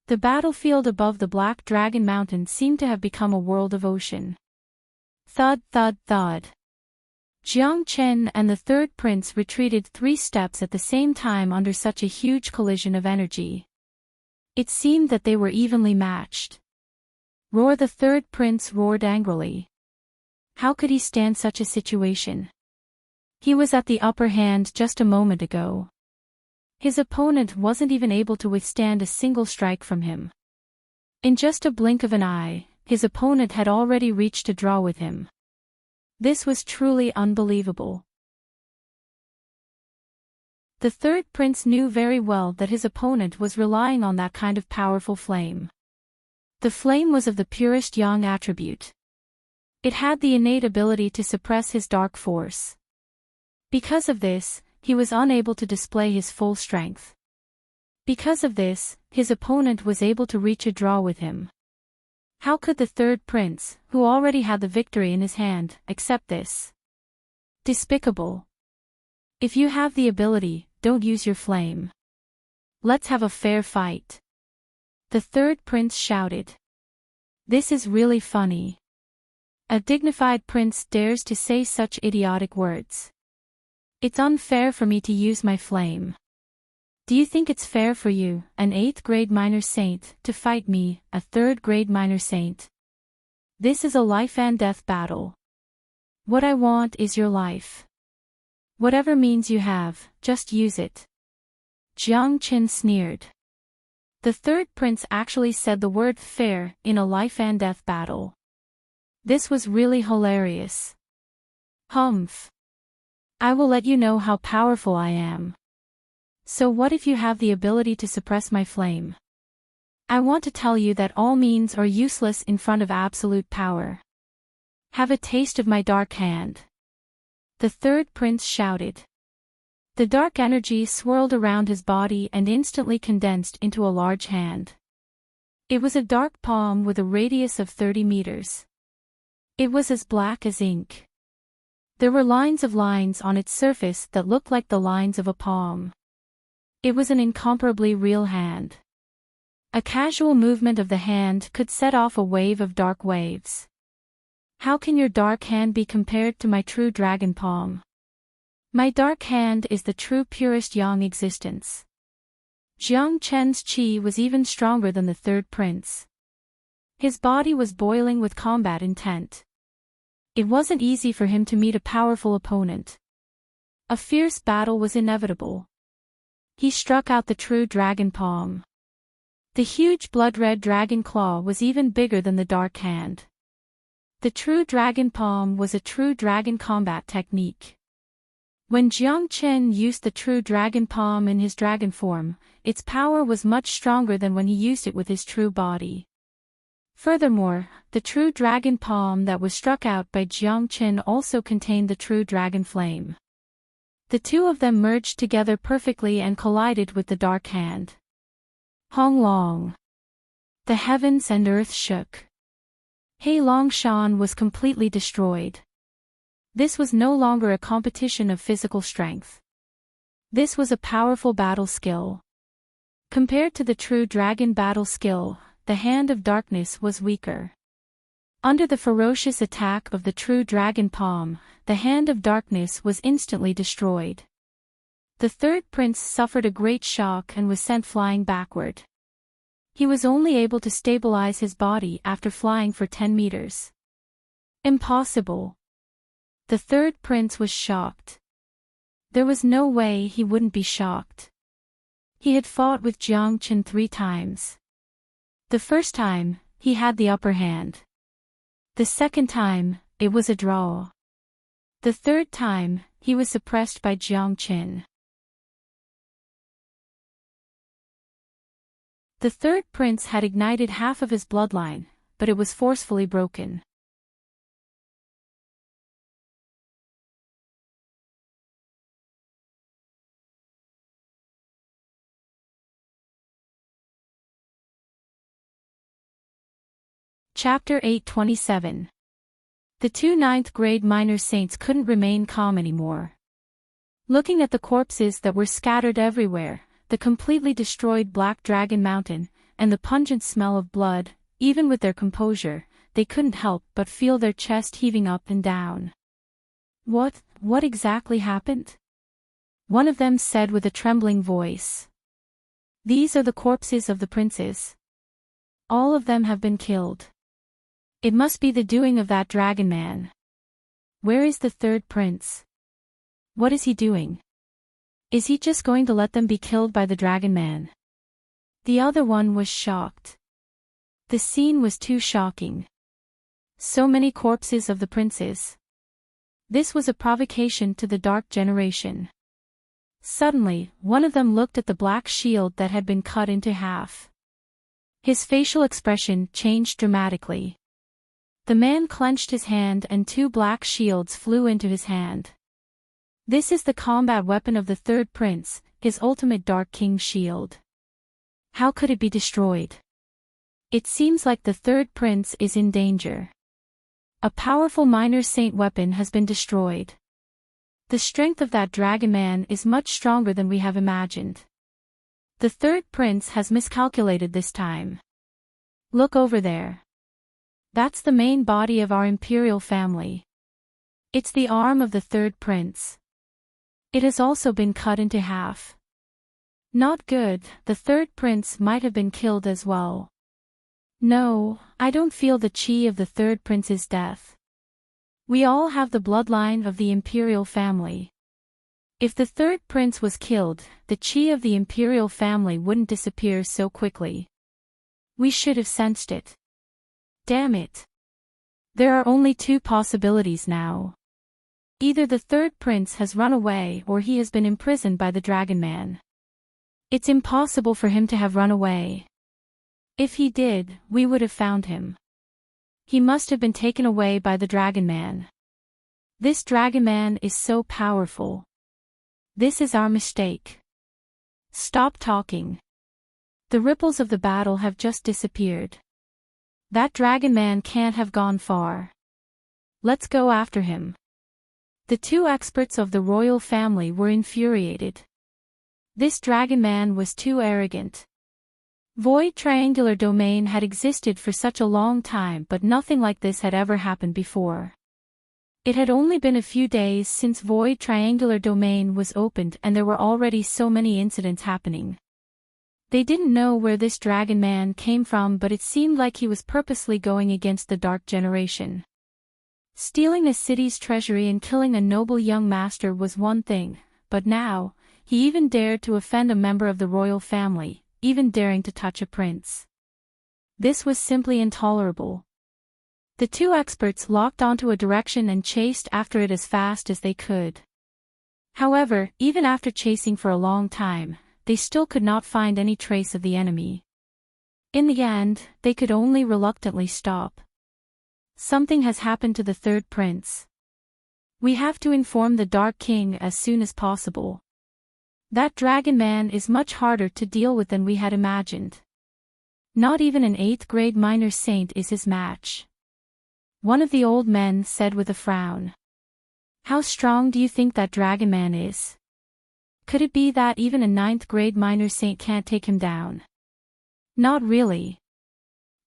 The battlefield above the Black Dragon Mountain seemed to have become a world of ocean. Thud, thud, thud. Jiang Chen and the third prince retreated 3 steps at the same time under such a huge collision of energy. It seemed that they were evenly matched. Roar! The third prince roared angrily. How could he stand such a situation? He was at the upper hand just a moment ago. His opponent wasn't even able to withstand a single strike from him. In just a blink of an eye, his opponent had already reached a draw with him. This was truly unbelievable. The third prince knew very well that his opponent was relying on that kind of powerful flame. The flame was of the purest yang attribute. It had the innate ability to suppress his dark force. Because of this, he was unable to display his full strength. Because of this, his opponent was able to reach a draw with him. How could the third prince, who already had the victory in his hand, accept this? Despicable. If you have the ability, don't use your flame. Let's have a fair fight. The third prince shouted. This is really funny. A dignified prince dares to say such idiotic words. It's unfair for me to use my flame. Do you think it's fair for you, an 8th grade minor saint, to fight me, a 3rd grade minor saint? This is a life and death battle. What I want is your life. Whatever means you have, just use it. Jiang Qin sneered. The third prince actually said the word fair in a life and death battle. This was really hilarious. Humph. I will let you know how powerful I am. So what if you have the ability to suppress my flame? I want to tell you that all means are useless in front of absolute power. Have a taste of my dark hand. The third prince shouted. The dark energy swirled around his body and instantly condensed into a large hand. It was a dark palm with a radius of 30 meters. It was as black as ink. There were lines on its surface that looked like the lines of a palm. It was an incomparably real hand. A casual movement of the hand could set off a wave of dark waves. How can your dark hand be compared to my true dragon palm? My dark hand is the true purest yang existence. Jiang Chen's chi was even stronger than the third prince. His body was boiling with combat intent. It wasn't easy for him to meet a powerful opponent. A fierce battle was inevitable. He struck out the true dragon palm. The huge blood-red dragon claw was even bigger than the dark hand. The true dragon palm was a true dragon combat technique. When Jiang Chen used the true dragon palm in his dragon form, its power was much stronger than when he used it with his true body. Furthermore, the true dragon palm that was struck out by Jiang Chen also contained the true dragon flame. The two of them merged together perfectly and collided with the dark hand. Hong Long. The heavens and earth shook. Hei Longshan was completely destroyed. This was no longer a competition of physical strength. This was a powerful battle skill. Compared to the true dragon battle skill, the hand of darkness was weaker. Under the ferocious attack of the true dragon palm, the hand of darkness was instantly destroyed. The third prince suffered a great shock and was sent flying backward. He was only able to stabilize his body after flying for 10 meters. Impossible. The third prince was shocked. There was no way he wouldn't be shocked. He had fought with Jiang Chen 3 times. The first time, he had the upper hand. The second time, it was a draw. The third time, he was suppressed by Jiang Chen. The third prince had ignited half of his bloodline, but it was forcefully broken. Chapter 827. The two ninth-grade minor saints couldn't remain calm anymore. Looking at the corpses that were scattered everywhere, the completely destroyed Black Dragon Mountain, and the pungent smell of blood, even with their composure, they couldn't help but feel their chest heaving up and down. What exactly happened? One of them said with a trembling voice. These are the corpses of the princes. All of them have been killed. It must be the doing of that dragon man. Where is the third prince? What is he doing? Is he just going to let them be killed by the dragon man? The other one was shocked. The scene was too shocking. So many corpses of the princes. This was a provocation to the dark generation. Suddenly, one of them looked at the black shield that had been cut into half. His facial expression changed dramatically. The man clenched his hand and two black shields flew into his hand. This is the combat weapon of the third prince, his ultimate Dark King shield. How could it be destroyed? It seems like the third prince is in danger. A powerful minor saint weapon has been destroyed. The strength of that dragon man is much stronger than we have imagined. The third prince has miscalculated this time. Look over there. That's the main body of our imperial family. It's the arm of the third prince. It has also been cut into half. Not good, the third prince might have been killed as well. No, I don't feel the chi of the third prince's death. We all have the bloodline of the imperial family. If the third prince was killed, the chi of the imperial family wouldn't disappear so quickly. We should have sensed it. Damn it. There are only two possibilities now. Either the third prince has run away or he has been imprisoned by the dragon man. It's impossible for him to have run away. If he did, we would have found him. He must have been taken away by the dragon man. This dragon man is so powerful. This is our mistake. Stop talking. The ripples of the battle have just disappeared. That dragon man can't have gone far. Let's go after him. The two experts of the royal family were infuriated. This dragon man was too arrogant. Void triangular domain had existed for such a long time, but nothing like this had ever happened before. It had only been a few days since void triangular domain was opened and there were already so many incidents happening. They didn't know where this dragon man came from, but it seemed like he was purposely going against the dark generation. Stealing a city's treasury and killing a noble young master was one thing, but now, he even dared to offend a member of the royal family, even daring to touch a prince. This was simply intolerable. The two experts locked onto a direction and chased after it as fast as they could. However, even after chasing for a long time, they still could not find any trace of the enemy. In the end, they could only reluctantly stop. Something has happened to the third prince. We have to inform the Dark King as soon as possible. That dragon man is much harder to deal with than we had imagined. Not even an 8th grade minor saint is his match. One of the old men said with a frown. How strong do you think that dragon man is? Could it be that even a 9th grade minor saint can't take him down? Not really.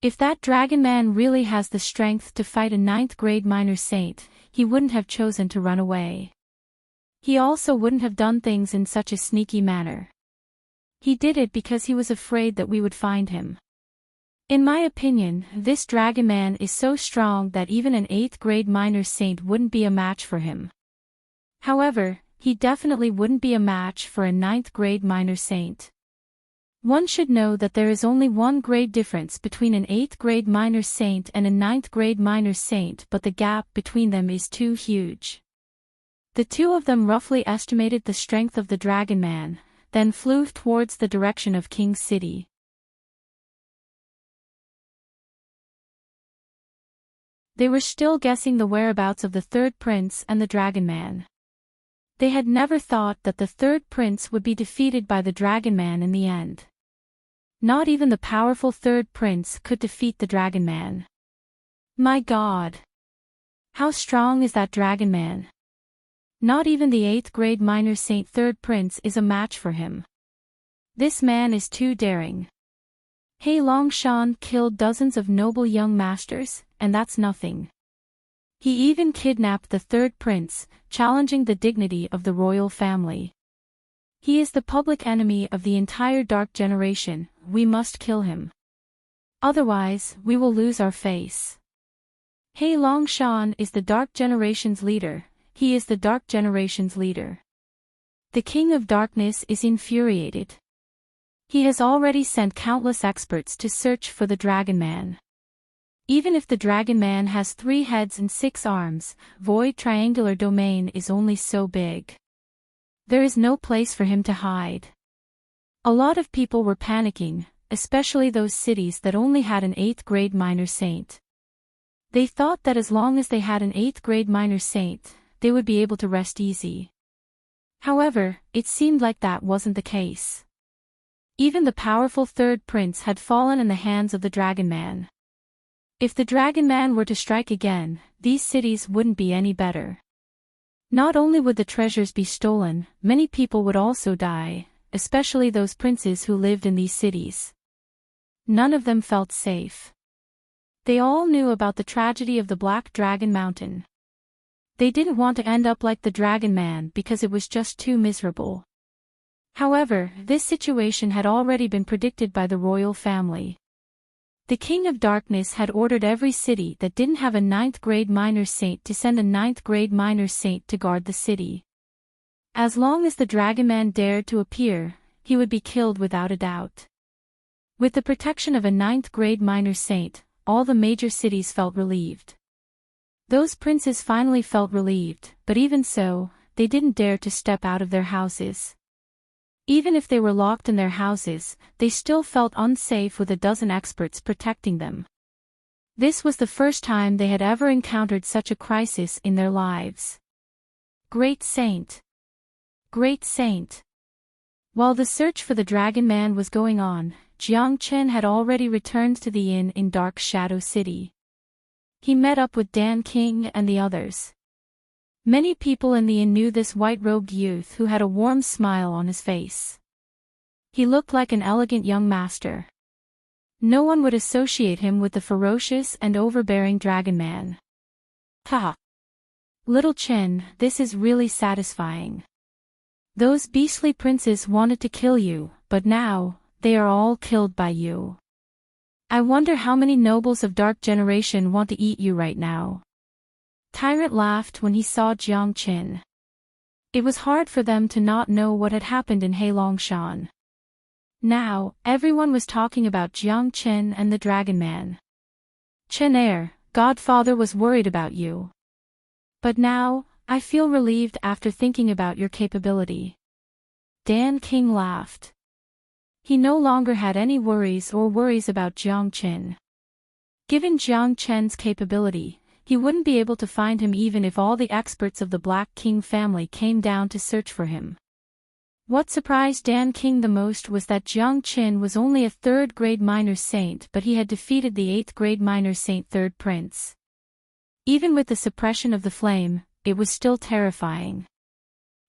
If that dragon man really has the strength to fight a 9th grade minor saint, he wouldn't have chosen to run away. He also wouldn't have done things in such a sneaky manner. He did it because he was afraid that we would find him. In my opinion, this dragon man is so strong that even an 8th grade minor saint wouldn't be a match for him. However, he definitely wouldn't be a match for a 9th grade minor saint. One should know that there is only one grade difference between an 8th grade minor saint and a 9th grade minor saint, but the gap between them is too huge. The two of them roughly estimated the strength of the dragon man, then flew towards the direction of King's City. They were still guessing the whereabouts of the third prince and the Dragon Man. They had never thought that the third prince would be defeated by the Dragon Man in the end. Not even the powerful third prince could defeat the Dragon Man. My God! How strong is that Dragon Man? Not even the 8th grade minor saint third prince is a match for him. This man is too daring. He Longshan killed dozens of noble young masters, and that's nothing. He even kidnapped the third prince, challenging the dignity of the royal family. He is the public enemy of the entire dark generation. We must kill him. Otherwise, we will lose our face. He Longshan is the dark generation's leader. He is the dark generation's leader. The King of Darkness is infuriated. He has already sent countless experts to search for the Dragon Man. Even if the Dragon Man has 3 heads and 6 arms, Void Triangular Domain is only so big. There is no place for him to hide. A lot of people were panicking, especially those cities that only had an 8th grade minor saint. They thought that as long as they had an 8th grade minor saint, they would be able to rest easy. However, it seemed like that wasn't the case. Even the powerful third prince had fallen in the hands of the Dragon Man. If the Dragon Man were to strike again, these cities wouldn't be any better. Not only would the treasures be stolen, many people would also die, especially those princes who lived in these cities. None of them felt safe. They all knew about the tragedy of the Black Dragon Mountain. They didn't want to end up like the Dragon Man because it was just too miserable. However, this situation had already been predicted by the royal family. The King of Darkness had ordered every city that didn't have a 9th grade minor saint to send a 9th grade minor saint to guard the city. As long as the Dragon Man dared to appear, he would be killed without a doubt. With the protection of a 9th grade minor saint, all the major cities felt relieved. Those princes finally felt relieved, but even so, they didn't dare to step out of their houses. Even if they were locked in their houses, they still felt unsafe with a dozen experts protecting them. This was the first time they had ever encountered such a crisis in their lives. Great Saint! Great Saint! While the search for the Dragon Man was going on, Jiang Chen had already returned to the inn in Dark Shadow City. He met up with Dan King and the others. Many people in the inn knew this white-robed youth who had a warm smile on his face. He looked like an elegant young master. No one would associate him with the ferocious and overbearing Dragon Man. Ha! Little Chen, this is really satisfying. Those beastly princes wanted to kill you, but now, they are all killed by you. I wonder how many nobles of Dark Generation want to eat you right now. Tyrant laughed when he saw Jiang Chen. It was hard for them to not know what had happened in Heilongshan. Now, everyone was talking about Jiang Chen and the Dragon Man. Chen Heir, Godfather was worried about you. But now, I feel relieved after thinking about your capability. Dan King laughed. He no longer had any worries about Jiang Chen. Given Jiang Chen's capability, he wouldn't be able to find him even if all the experts of the Black King family came down to search for him. What surprised Dan King the most was that Jiang Chen was only a 3rd grade minor saint, but he had defeated the 8th grade minor saint third prince. Even with the suppression of the flame, it was still terrifying.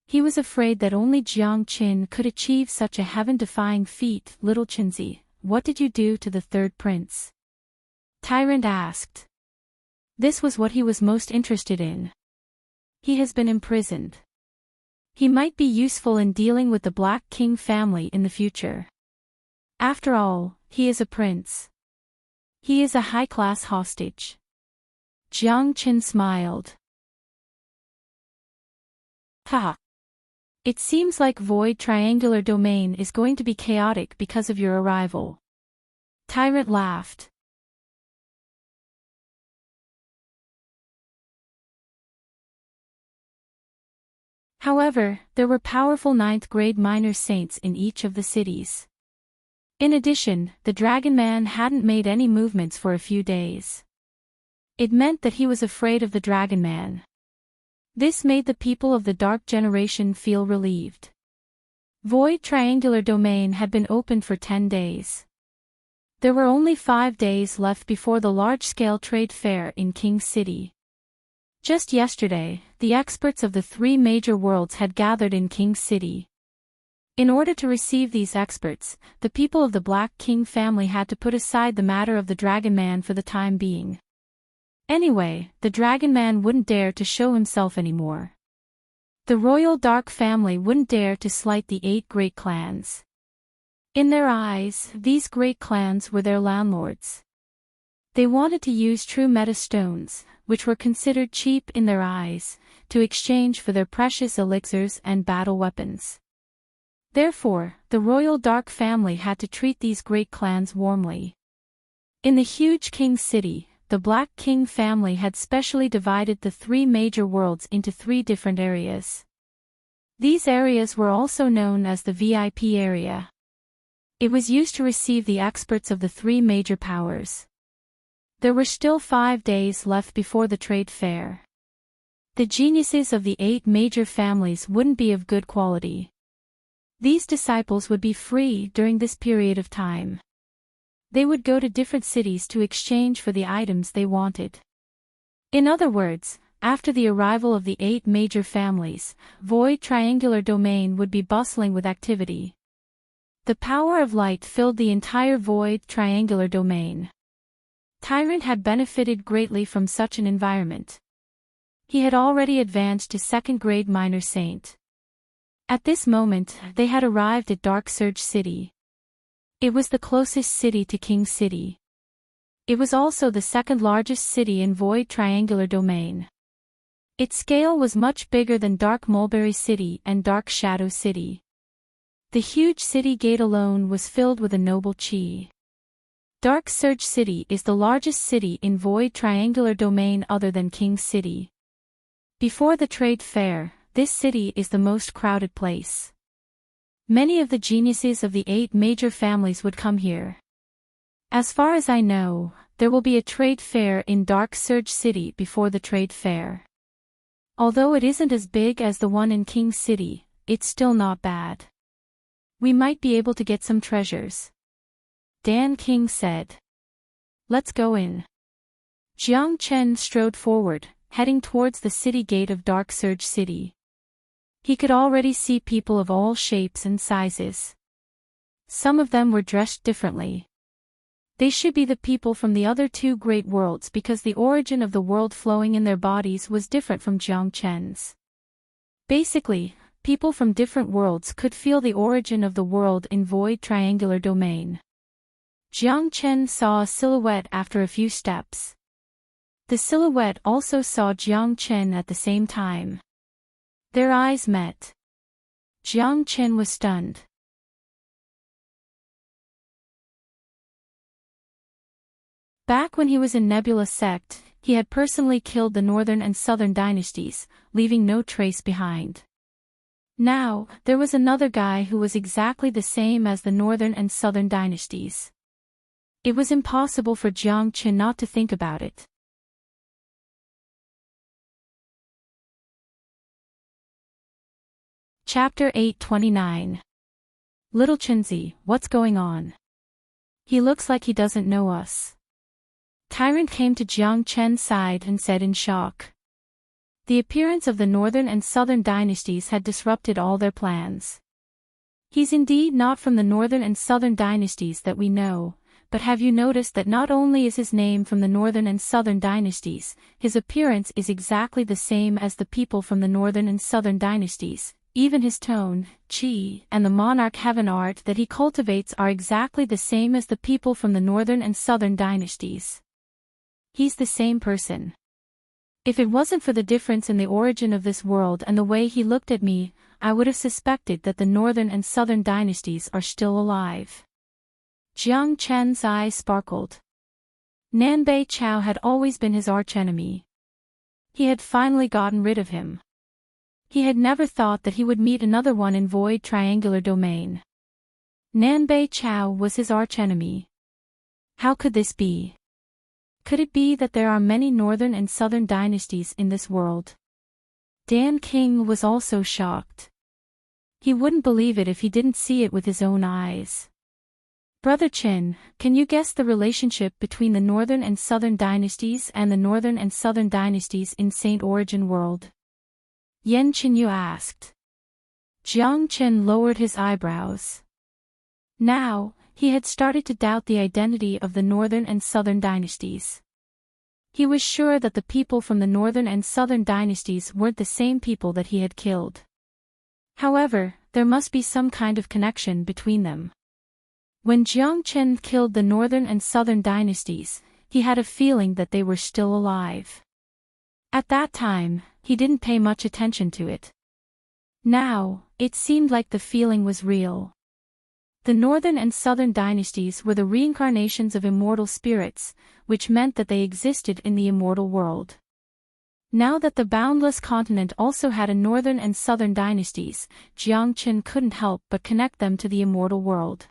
He was afraid that only Jiang Chen could achieve such a heaven-defying feat. Little Chenzi, what did you do to the third prince? Tyrant asked. This was what he was most interested in. He has been imprisoned. He might be useful in dealing with the Black King family in the future. After all, he is a prince. He is a high-class hostage. Jiang Chen smiled. Ha! It seems like Void Triangular Domain is going to be chaotic because of your arrival. Tyrant laughed. However, there were powerful 9th grade minor saints in each of the cities. In addition, the Dragon Man hadn't made any movements for a few days. It meant that he was afraid of the Dragon Man. This made the people of the Dark Generation feel relieved. Void Triangular Domain had been opened for 10 days. There were only 5 days left before the large-scale trade fair in King City. Just yesterday, the experts of the 3 major worlds had gathered in King City. In order to receive these experts, the people of the Black King family had to put aside the matter of the Dragon Man for the time being. Anyway, the Dragon Man wouldn't dare to show himself anymore. The royal Dark family wouldn't dare to slight the 8 great clans. In their eyes, these great clans were their landlords. They wanted to use true meta stones, which were considered cheap in their eyes, to exchange for their precious elixirs and battle weapons. Therefore, the royal Dark family had to treat these great clans warmly. In the huge King City, the Black King family had specially divided the 3 major worlds into 3 different areas. These areas were also known as the VIP area. It was used to receive the experts of the 3 major powers. There were still 5 days left before the trade fair. The geniuses of the 8 major families wouldn't be of good quality. These disciples would be free during this period of time. They would go to different cities to exchange for the items they wanted. In other words, after the arrival of the 8 major families, Void Triangular Domain would be bustling with activity. The power of light filled the entire Void Triangular Domain. Tyrant had benefited greatly from such an environment. He had already advanced to 2nd grade Minor Saint. At this moment, they had arrived at Dark Surge City. It was the closest city to King City. It was also the 2nd largest city in Void Triangular Domain. Its scale was much bigger than Dark Mulberry City and Dark Shadow City. The huge city gate alone was filled with a noble chi. Dark Surge City is the largest city in Void Triangular Domain other than King City. Before the trade fair, this city is the most crowded place. Many of the geniuses of the 8 major families would come here. As far as I know, there will be a trade fair in Dark Surge City before the trade fair. Although it isn't as big as the one in King City, it's still not bad. We might be able to get some treasures. Dan King said. Let's go in. Jiang Chen strode forward, heading towards the city gate of Dark Surge City. He could already see people of all shapes and sizes. Some of them were dressed differently. They should be the people from the other 2 great worlds because the origin of the world flowing in their bodies was different from Jiang Chen's. Basically, people from different worlds could feel the origin of the world in Void Triangular Domain. Jiang Chen saw a silhouette after a few steps. The silhouette also saw Jiang Chen at the same time. Their eyes met. Jiang Chen was stunned. Back when he was in Nebula Sect, he had personally killed the Northern and Southern dynasties, leaving no trace behind. Now, there was another guy who was exactly the same as the Northern and Southern dynasties. It was impossible for Jiang Chen not to think about it. Chapter 829. Little Chenzi, what's going on? He looks like he doesn't know us. Tyrant came to Jiang Chen's side and said in shock. The appearance of the Northern and Southern dynasties had disrupted all their plans. He's indeed not from the Northern and Southern dynasties that we know, but have you noticed that not only is his name from the Northern and Southern dynasties, his appearance is exactly the same as the people from the Northern and Southern dynasties. Even his tone, chi, and the Monarch heaven art that he cultivates are exactly the same as the people from the Northern and Southern dynasties. He's the same person. If it wasn't for the difference in the origin of this world and the way he looked at me, I would have suspected that the Northern and Southern dynasties are still alive. Jiang Chen's eyes sparkled. Nanbei Chao had always been his archenemy. He had finally gotten rid of him. He had never thought that he would meet another one in Void Triangular Domain. Nanbei Chao was his archenemy. How could this be? Could it be that there are many northern and southern dynasties in this world? Dan King was also shocked. He wouldn't believe it if he didn't see it with his own eyes. Brother Chin, can you guess the relationship between the northern and southern dynasties and the northern and southern dynasties in Saint Origin World? Yen Chinyu asked. Jiang Chen lowered his eyebrows. Now, he had started to doubt the identity of the northern and southern dynasties. He was sure that the people from the northern and southern dynasties weren't the same people that he had killed. However, there must be some kind of connection between them. When Jiang Chen killed the northern and southern dynasties, he had a feeling that they were still alive. At that time, he didn't pay much attention to it. Now, it seemed like the feeling was real. The northern and southern dynasties were the reincarnations of immortal spirits, which meant that they existed in the immortal world. Now that the boundless continent also had a northern and southern dynasties, Jiang Chen couldn't help but connect them to the immortal world.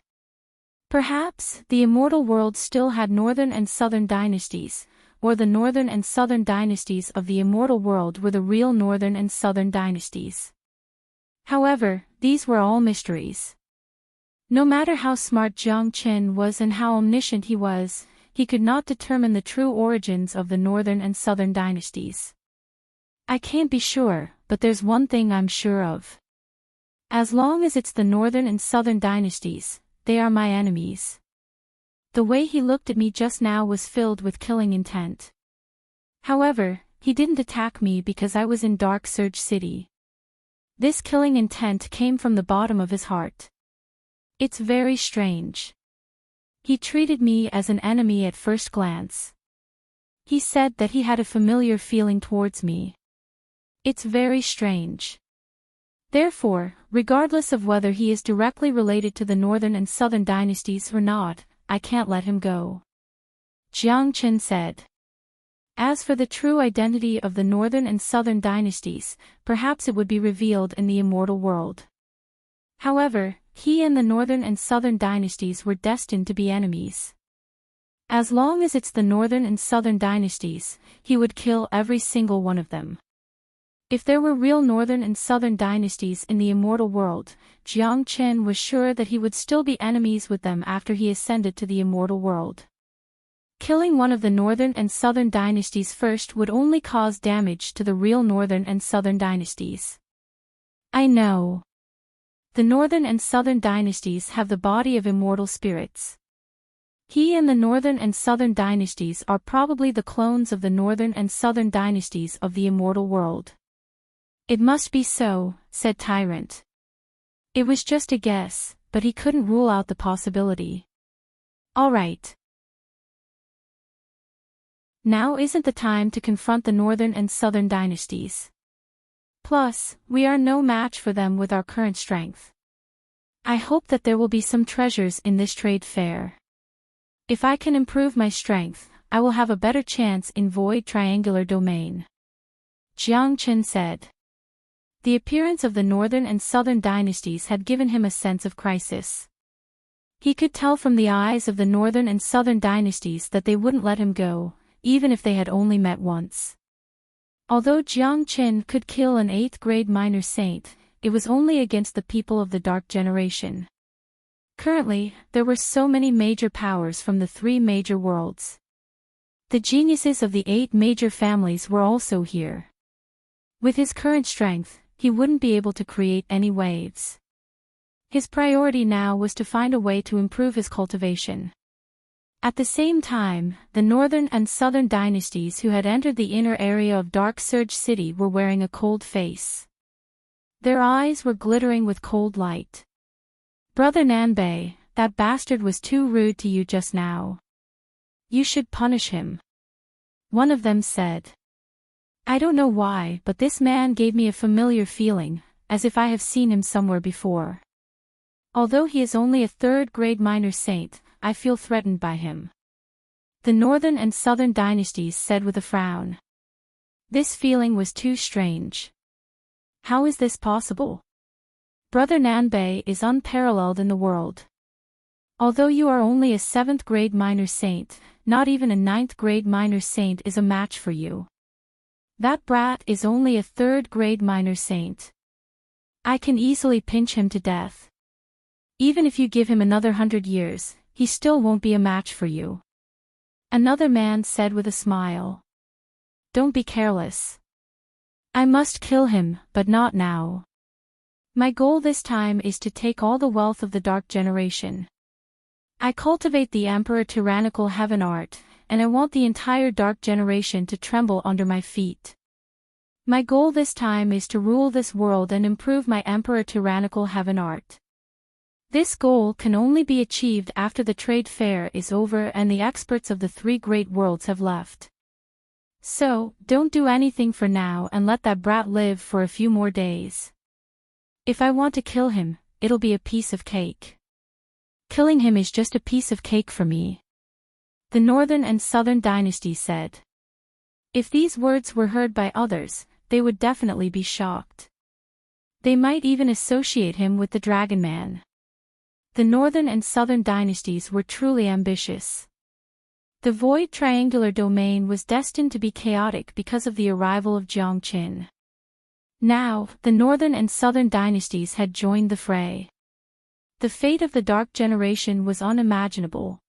Perhaps, the immortal world still had northern and southern dynasties, or the northern and southern dynasties of the immortal world were the real northern and southern dynasties. However, these were all mysteries. No matter how smart Jiang Chen was and how omniscient he was, he could not determine the true origins of the northern and southern dynasties. I can't be sure, but there's one thing I'm sure of. As long as it's the northern and southern dynasties, they are my enemies. The way he looked at me just now was filled with killing intent. However, he didn't attack me because I was in Dark Surge City. This killing intent came from the bottom of his heart. It's very strange. He treated me as an enemy at first glance. He said that he had a familiar feeling towards me. It's very strange. Therefore, regardless of whether he is directly related to the northern and southern dynasties or not, I can't let him go. Jiang Chen said. As for the true identity of the northern and southern dynasties, perhaps it would be revealed in the immortal world. However, he and the northern and southern dynasties were destined to be enemies. As long as it's the northern and southern dynasties, he would kill every single one of them. If there were real northern and southern dynasties in the immortal world, Jiang Chen was sure that he would still be enemies with them after he ascended to the immortal world. Killing one of the northern and southern dynasties first would only cause damage to the real northern and southern dynasties. I know. The northern and southern dynasties have the body of immortal spirits. He and the northern and southern dynasties are probably the clones of the northern and southern dynasties of the immortal world. It must be so, said Tyrant. It was just a guess, but he couldn't rule out the possibility. All right. Now isn't the time to confront the northern and southern dynasties. Plus, we are no match for them with our current strength. I hope that there will be some treasures in this trade fair. If I can improve my strength, I will have a better chance in Void Triangular Domain. Jiang Chen said. The appearance of the northern and southern dynasties had given him a sense of crisis. He could tell from the eyes of the northern and southern dynasties that they wouldn't let him go, even if they had only met once. Although Jiang Chen could kill an 8th grade minor saint, it was only against the people of the Dark Generation. Currently, there were so many major powers from the 3 major worlds. The geniuses of the 8 major families were also here. With his current strength, he wouldn't be able to create any waves. His priority now was to find a way to improve his cultivation. At the same time, the northern and southern dynasties who had entered the inner area of Dark Surge City were wearing a cold face. Their eyes were glittering with cold light. Brother Nanbei, that bastard was too rude to you just now. You should punish him. One of them said. I don't know why, but this man gave me a familiar feeling, as if I have seen him somewhere before. Although he is only a 3rd grade minor saint, I feel threatened by him. The northern and southern dynasties said with a frown. This feeling was too strange. How is this possible? Brother Nanbei is unparalleled in the world. Although you are only a 7th grade minor saint, not even a ninth-grade minor saint is a match for you. That brat is only a third-grade minor saint. I can easily pinch him to death. Even if you give him another 100 years, he still won't be a match for you." Another man said with a smile. "Don't be careless. I must kill him, but not now. My goal this time is to take all the wealth of the Dark Generation. I cultivate the Emperor Tyrannical Heaven art, and I want the entire Dark Generation to tremble under my feet. My goal this time is to rule this world and improve my Emperor Tyrannical Heaven art. This goal can only be achieved after the trade fair is over and the experts of the three great worlds have left. So, don't do anything for now and let that brat live for a few more days. If I want to kill him, it'll be a piece of cake. Killing him is just a piece of cake for me," the Northern and Southern dynasties said. If these words were heard by others, they would definitely be shocked. They might even associate him with the Dragon Man. The Northern and Southern dynasties were truly ambitious. The void triangular domain was destined to be chaotic because of the arrival of Jiang Qin. Now, the Northern and Southern dynasties had joined the fray. The fate of the Dark Generation was unimaginable.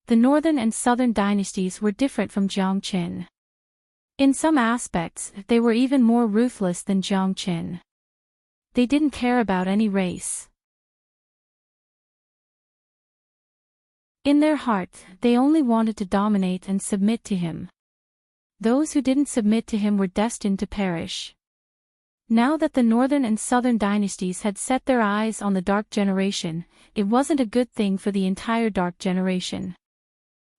The Northern and Southern dynasties were different from Jiang Qin. In some aspects, they were even more ruthless than Jiang Qin. They didn't care about any race. In their heart, they only wanted to dominate and submit to him. Those who didn't submit to him were destined to perish. Now that the Northern and Southern dynasties had set their eyes on the Dark Generation, it wasn't a good thing for the entire Dark Generation.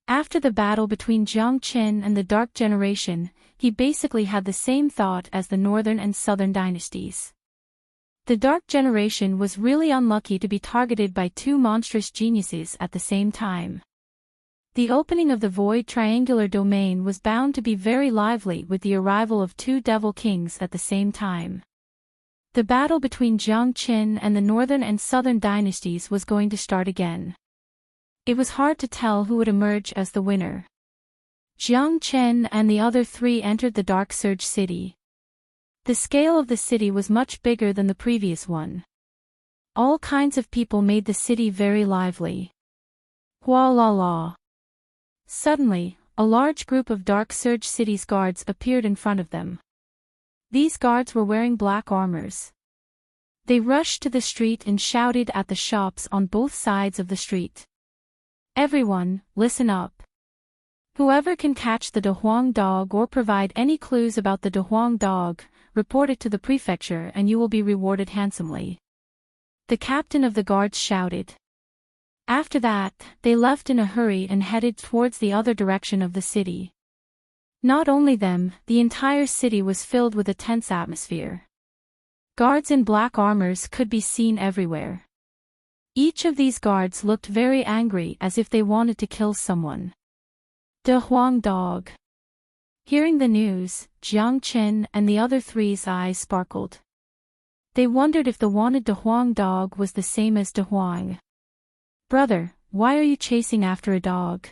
After the battle between Jiang Qin and the Dark Generation, he basically had the same thought as the Northern and Southern dynasties. The Dark Generation was really unlucky to be targeted by two monstrous geniuses at the same time. The opening of the void triangular domain was bound to be very lively with the arrival of two devil kings at the same time. The battle between Jiang Qin and the Northern and Southern dynasties was going to start again. It was hard to tell who would emerge as the winner. Jiang Qin and the other three entered the Dark Surge City. The scale of the city was much bigger than the previous one. All kinds of people made the city very lively. Hua la la. Suddenly, a large group of Dark Surge City's guards appeared in front of them. These guards were wearing black armors. They rushed to the street and shouted at the shops on both sides of the street. "Everyone, listen up. Whoever can catch the Dehuang dog or provide any clues about the Dehuang dog, report it to the prefecture and you will be rewarded handsomely." The captain of the guards shouted. After that, they left in a hurry and headed towards the other direction of the city. Not only them, the entire city was filled with a tense atmosphere. Guards in black armors could be seen everywhere. Each of these guards looked very angry as if they wanted to kill someone. De Huang dog. Hearing the news, Jiang Qin and the other three's eyes sparkled. They wondered if the wanted De Huang dog was the same as De Huang. "Brother, why are you chasing after a dog?"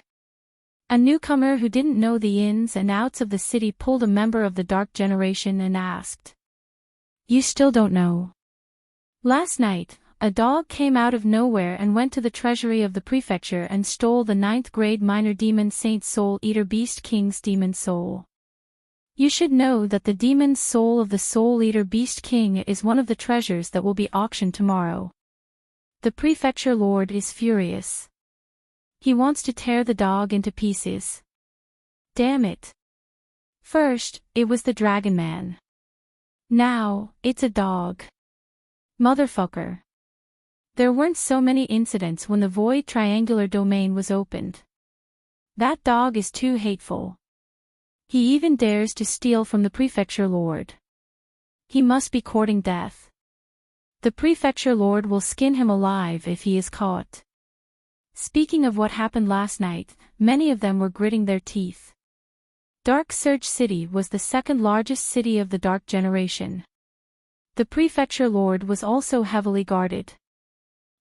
A newcomer who didn't know the ins and outs of the city pulled a member of the Dark Generation and asked. "You still don't know?" "Last night, a dog came out of nowhere and went to the treasury of the prefecture and stole the 9th grade minor demon Saint Soul Eater Beast King's demon soul. You should know that the demon soul of the Soul Eater Beast King is one of the treasures that will be auctioned tomorrow. The prefecture lord is furious. He wants to tear the dog into pieces. Damn it. First, it was the Dragon Man. Now, it's a dog. Motherfucker. There weren't so many incidents when the void triangular domain was opened. That dog is too hateful. He even dares to steal from the prefecture lord. He must be courting death. The prefecture lord will skin him alive if he is caught." Speaking of what happened last night, many of them were gritting their teeth. Dark Surge City was the second largest city of the Dark Generation. The prefecture lord was also heavily guarded.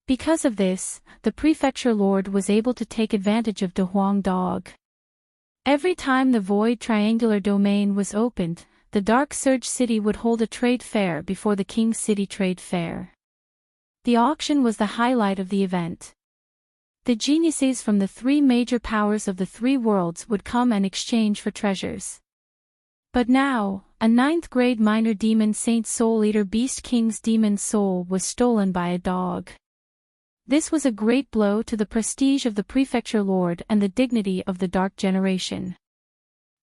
Because of this, the prefecture lord was able to take advantage of De Huang Dog. Every time the void triangular domain was opened, the Dark Surge City would hold a trade fair before the King's City Trade Fair. The auction was the highlight of the event. The geniuses from the three major powers of the three worlds would come and exchange for treasures. But now, a 9th grade minor demon Saint Soul Eater Beast King's demon soul was stolen by a dog. This was a great blow to the prestige of the prefecture lord and the dignity of the Dark Generation.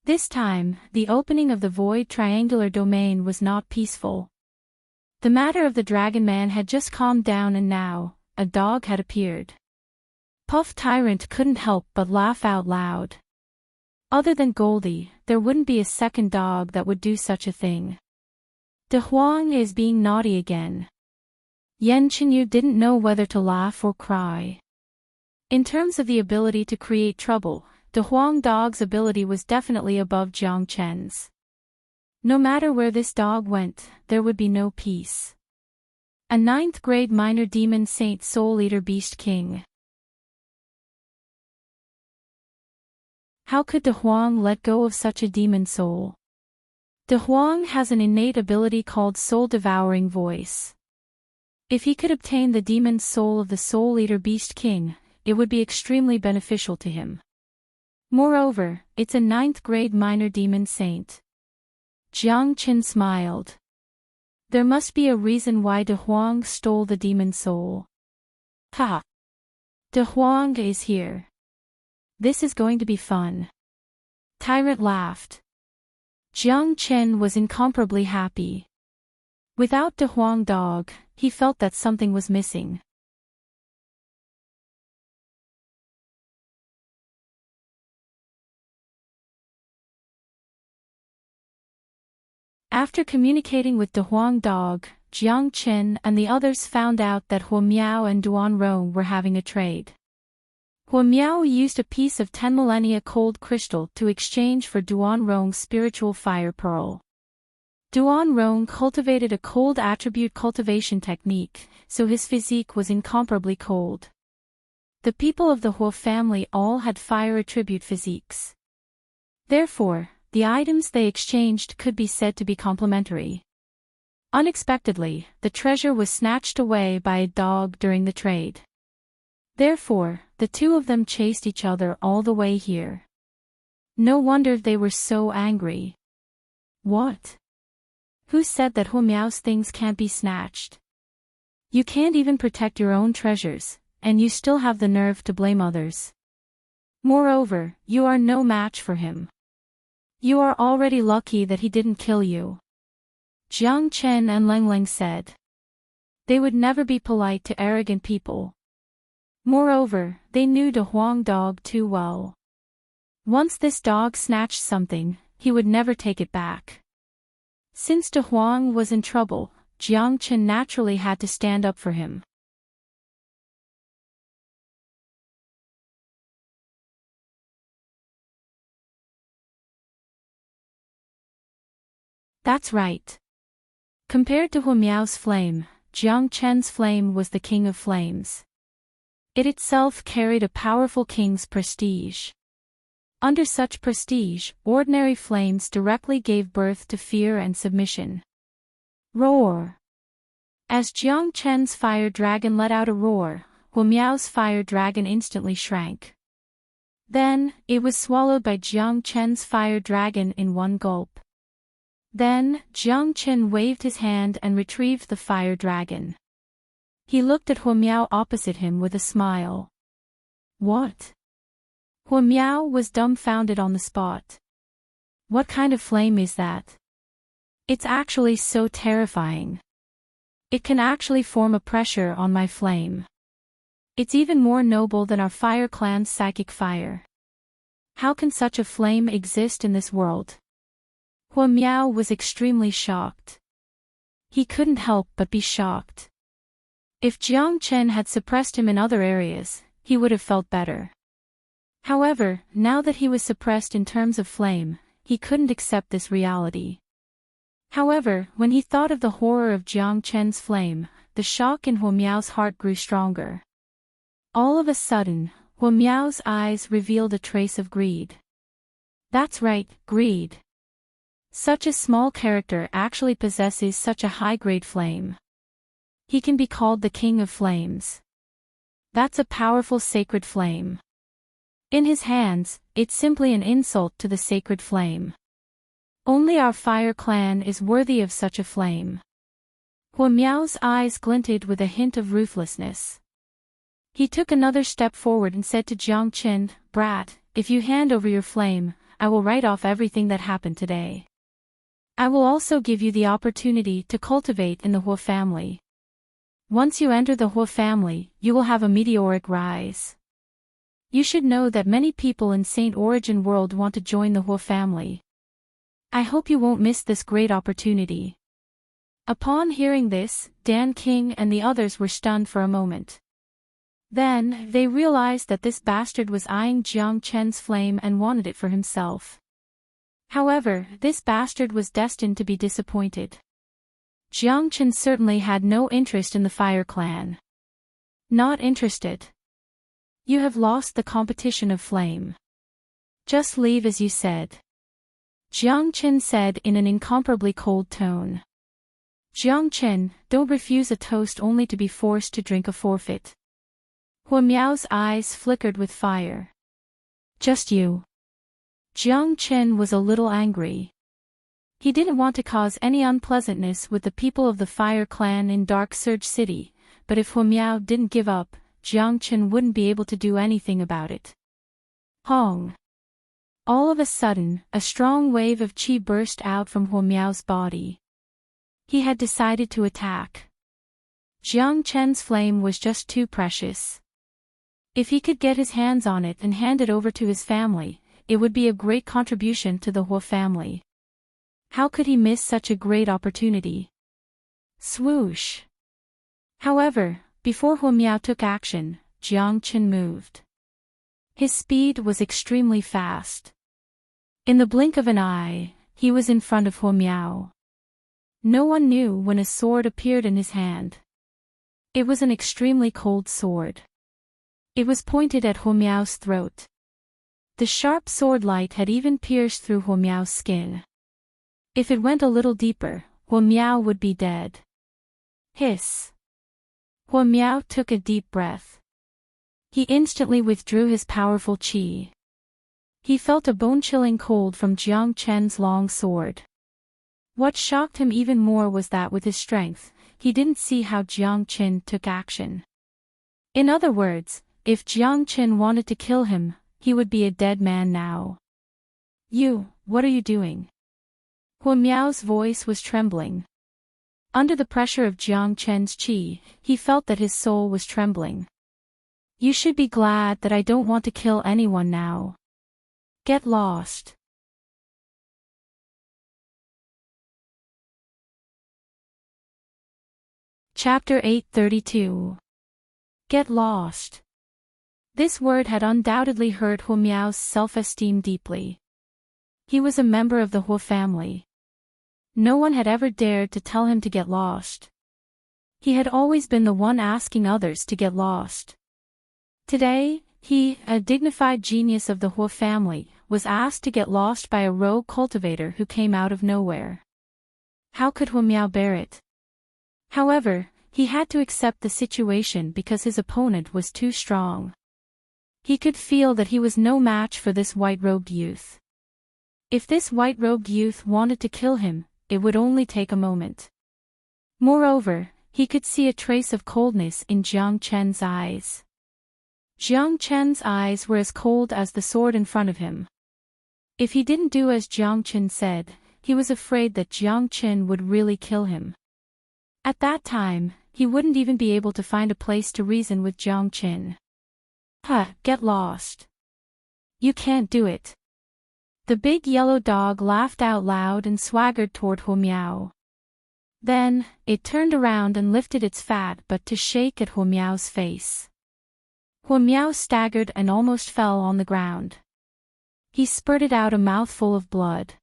This time, the opening of the void triangular domain was not peaceful. The matter of the Dragon Man had just calmed down, and now, a dog had appeared. Puff Tyrant couldn't help but laugh out loud. Other than Goldie, there wouldn't be a second dog that would do such a thing. De Huang is being naughty again. Yan Chenyu didn't know whether to laugh or cry. In terms of the ability to create trouble, De Huang Dog's ability was definitely above Jiang Chen's. No matter where this dog went, there would be no peace. A 9th grade minor demon Saint Soul Eater Beast King. How could De Huang let go of such a demon soul? De Huang has an innate ability called soul-devouring voice. If he could obtain the demon soul of the Soul Eater Beast King, it would be extremely beneficial to him. Moreover, it's a 9th grade minor demon saint. Jiang Chen smiled. There must be a reason why De Huang stole the demon soul. Ha! De Huang is here. This is going to be fun. Tyrant laughed. Jiang Chen was incomparably happy. Without De Huang Dog, he felt that something was missing. After communicating with De Huang Dog, Jiang Chen and the others found out that Hua Miao and Duan Rong were having a trade. Hua Miao used a piece of 10 millennia cold crystal to exchange for Duan Rong's spiritual fire pearl. Duan Rong cultivated a cold attribute cultivation technique, so his physique was incomparably cold. The people of the Hua family all had fire attribute physiques. Therefore, the items they exchanged could be said to be complementary. Unexpectedly, the treasure was snatched away by a dog during the trade. Therefore, the two of them chased each other all the way here. No wonder they were so angry. What? Who said that Hua Miao's things can't be snatched? You can't even protect your own treasures, and you still have the nerve to blame others. Moreover, you are no match for him. You are already lucky that he didn't kill you. Jiang Chen and Leng Leng said. They would never be polite to arrogant people. Moreover, they knew De Huang Dog too well. Once this dog snatched something, he would never take it back. Since De Huang was in trouble, Jiang Chen naturally had to stand up for him. That's right. Compared to Hua Miao's flame, Jiang Chen's flame was the king of flames. It itself carried a powerful king's prestige. Under such prestige, ordinary flames directly gave birth to fear and submission. Roar! As Jiang Chen's fire dragon let out a roar, Hua Miao's fire dragon instantly shrank. Then, it was swallowed by Jiang Chen's fire dragon in one gulp. Then, Jiang Chen waved his hand and retrieved the fire dragon. He looked at Hua Miao opposite him with a smile. What? Hua Miao was dumbfounded on the spot. What kind of flame is that? It's actually so terrifying. It can actually form a pressure on my flame. It's even more noble than our fire clan's psychic fire. How can such a flame exist in this world? Hua Miao was extremely shocked. He couldn't help but be shocked. If Jiang Chen had suppressed him in other areas, he would have felt better. However, now that he was suppressed in terms of flame, he couldn't accept this reality. However, when he thought of the horror of Jiang Chen's flame, the shock in Huo Miao's heart grew stronger. All of a sudden, Huo Miao's eyes revealed a trace of greed. That's right, greed. Such a small character actually possesses such a high-grade flame. He can be called the King of Flames. That's a powerful sacred flame. In his hands, it's simply an insult to the sacred flame. Only our fire clan is worthy of such a flame. Huo Miao's eyes glinted with a hint of ruthlessness. He took another step forward and said to Jiang Qin, "Brat, if you hand over your flame, I will write off everything that happened today. I will also give you the opportunity to cultivate in the Huo family. Once you enter the Huo family, you will have a meteoric rise. You should know that many people in Saint Origin World want to join the Huo family. I hope you won't miss this great opportunity." Upon hearing this, Dan King and the others were stunned for a moment. Then, they realized that this bastard was eyeing Jiang Chen's flame and wanted it for himself. However, this bastard was destined to be disappointed. Jiang Chen certainly had no interest in the Fire Clan. Not interested. You have lost the competition of flame. Just leave as you said. Jiang Chen said in an incomparably cold tone. Jiang Chen, don't refuse a toast only to be forced to drink a forfeit. Huo Miao's eyes flickered with fire. Just you. Jiang Chen was a little angry. He didn't want to cause any unpleasantness with the people of the Fire Clan in Dark Surge City, but if Huo Miao didn't give up, Jiang Chen wouldn't be able to do anything about it. Hong. All of a sudden, a strong wave of qi burst out from Huo Miao's body. He had decided to attack. Jiang Chen's flame was just too precious. If he could get his hands on it and hand it over to his family, it would be a great contribution to the Huo family. How could he miss such a great opportunity? Swoosh. However, before Huo Miao took action, Jiang Chen moved. His speed was extremely fast. In the blink of an eye, he was in front of Huo Miao. No one knew when a sword appeared in his hand. It was an extremely cold sword. It was pointed at Huo Miao's throat. The sharp sword light had even pierced through Huo Miao's skin. If it went a little deeper, Huo Miao would be dead. Hiss. Huo Miao took a deep breath. He instantly withdrew his powerful qi. He felt a bone-chilling cold from Jiang Chen's long sword. What shocked him even more was that with his strength, he didn't see how Jiang Chen took action. In other words, if Jiang Chen wanted to kill him, he would be a dead man now. "You, what are you doing?" Huo Miao's voice was trembling. Under the pressure of Jiang Chen's qi, he felt that his soul was trembling. "You should be glad that I don't want to kill anyone now. Get lost." Chapter 832. Get lost. This word had undoubtedly hurt Huo Miao's self-esteem deeply. He was a member of the Huo family. No one had ever dared to tell him to get lost. He had always been the one asking others to get lost. Today, he, a dignified genius of the Huo family, was asked to get lost by a rogue cultivator who came out of nowhere. How could Huo Miao bear it? However, he had to accept the situation because his opponent was too strong. He could feel that he was no match for this white-robed youth. If this white-robed youth wanted to kill him, it would only take a moment. Moreover, he could see a trace of coldness in Jiang Chen's eyes. Jiang Chen's eyes were as cold as the sword in front of him. If he didn't do as Jiang Chen said, he was afraid that Jiang Chen would really kill him. At that time, he wouldn't even be able to find a place to reason with Jiang Chen. Get lost. You can't do it. The big yellow dog laughed out loud and swaggered toward Huo Miao. Then, it turned around and lifted its fat butt to shake at Huo Miao's face. Huo Miao staggered and almost fell on the ground. He spurted out a mouthful of blood.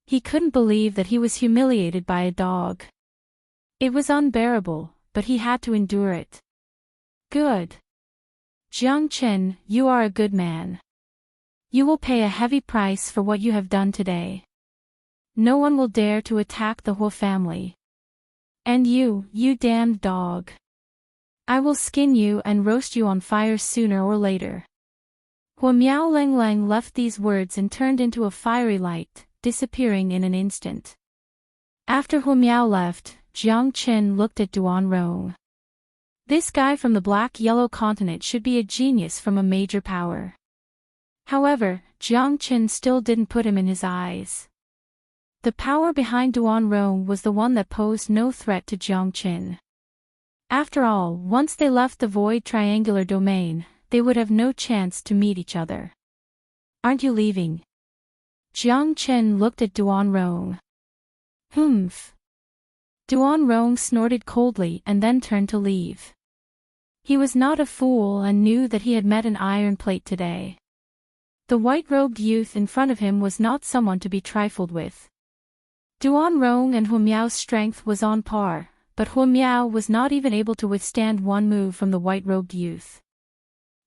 He couldn't believe that he was humiliated by a dog. It was unbearable, but he had to endure it. Good. Jiang Qin, you are a good man. You will pay a heavy price for what you have done today. No one will dare to attack the Huo family. And you damned dog. I will skin you and roast you on fire sooner or later. Huo Miao Lang Lang left these words and turned into a fiery light, disappearing in an instant. After Huo Miao left, Jiang Qin looked at Duan Rong. This guy from the black-yellow continent should be a genius from a major power. However, Jiang Qin still didn't put him in his eyes. The power behind Duan Rong was the one that posed no threat to Jiang Qin. After all, once they left the void triangular domain, they would have no chance to meet each other. Aren't you leaving? Jiang Qin looked at Duan Rong. Humph. Duan Rong snorted coldly and then turned to leave. He was not a fool and knew that he had met an iron plate today. The white-robed youth in front of him was not someone to be trifled with. Duan Rong and Huo Miao's strength was on par, but Huo Miao was not even able to withstand one move from the white-robed youth.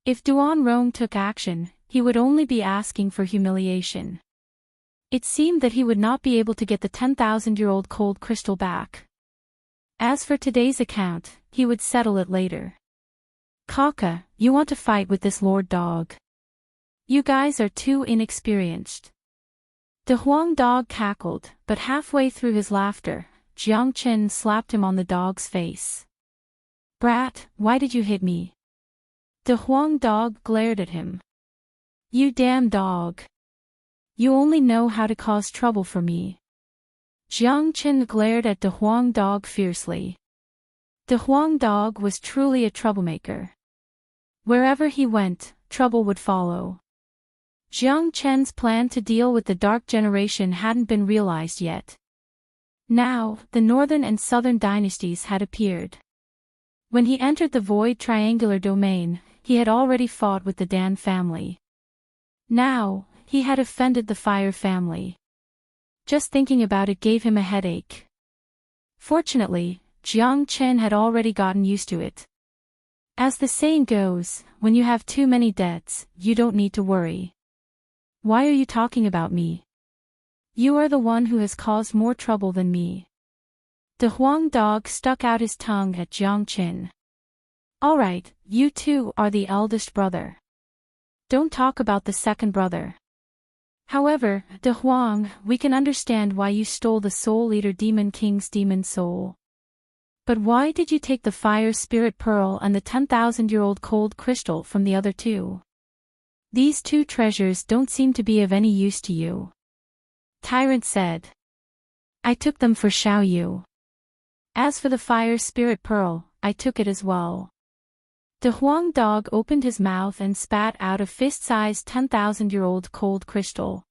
If Duan Rong took action, he would only be asking for humiliation. It seemed that he would not be able to get the 10,000-year-old cold crystal back. As for today's account, he would settle it later. Kaka, you want to fight with this lord dog? You guys are too inexperienced. The Huang dog cackled, but halfway through his laughter, Jiang Qin slapped him on the dog's face. Brat, why did you hit me? The Huang dog glared at him. You damn dog. You only know how to cause trouble for me. Jiang Qin glared at the Huang dog fiercely. The Huang dog was truly a troublemaker. Wherever he went, trouble would follow. Jiang Qin's plan to deal with the Dark Generation hadn't been realized yet. Now, the northern and southern dynasties had appeared. When he entered the void triangular domain, he had already fought with the Dan family. Now, he had offended the Fire family. Just thinking about it gave him a headache. Fortunately, Jiang Qin had already gotten used to it. As the saying goes, when you have too many debts, you don't need to worry. Why are you talking about me? You are the one who has caused more trouble than me. The Huang dog stuck out his tongue at Jiang Qin. All right, you two are the eldest brother. Don't talk about the second brother. However, De Huang, we can understand why you stole the Soul Eater Demon King's demon soul. But why did you take the Fire Spirit Pearl and the 10,000-year-old cold crystal from the other two? These two treasures don't seem to be of any use to you. Tyrant said. I took them for Xiao Yu. As for the Fire Spirit Pearl, I took it as well. The Huang dog opened his mouth and spat out a fist-sized 10,000-year-old cold crystal.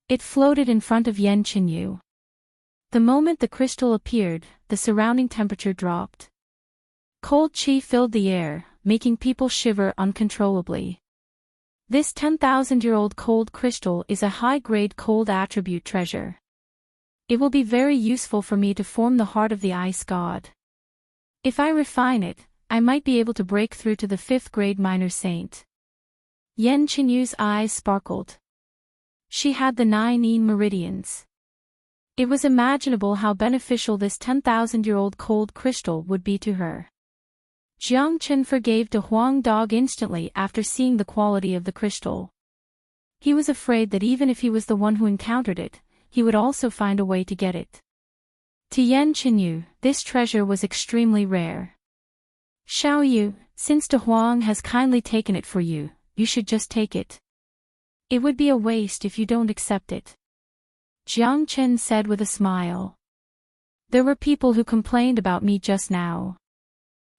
It floated in front of Yan Qinyu. The moment the crystal appeared, the surrounding temperature dropped. Cold qi filled the air, making people shiver uncontrollably. This 10,000-year-old cold crystal is a high-grade cold attribute treasure. It will be very useful for me to form the heart of the ice god. If I refine it, I might be able to break through to the 5th-grade minor saint. Yan Qinyu's eyes sparkled. She had the 9 yin meridians. It was imaginable how beneficial this 10,000-year-old cold crystal would be to her. Jiang Qin forgave the Huang dog instantly after seeing the quality of the crystal. He was afraid that even if he was the one who encountered it, he would also find a way to get it. To Yan Qinyu, this treasure was extremely rare. Xiao Yu, since De Huang has kindly taken it for you, you should just take it. It would be a waste if you don't accept it. Jiang Qin said with a smile. There were people who complained about me just now.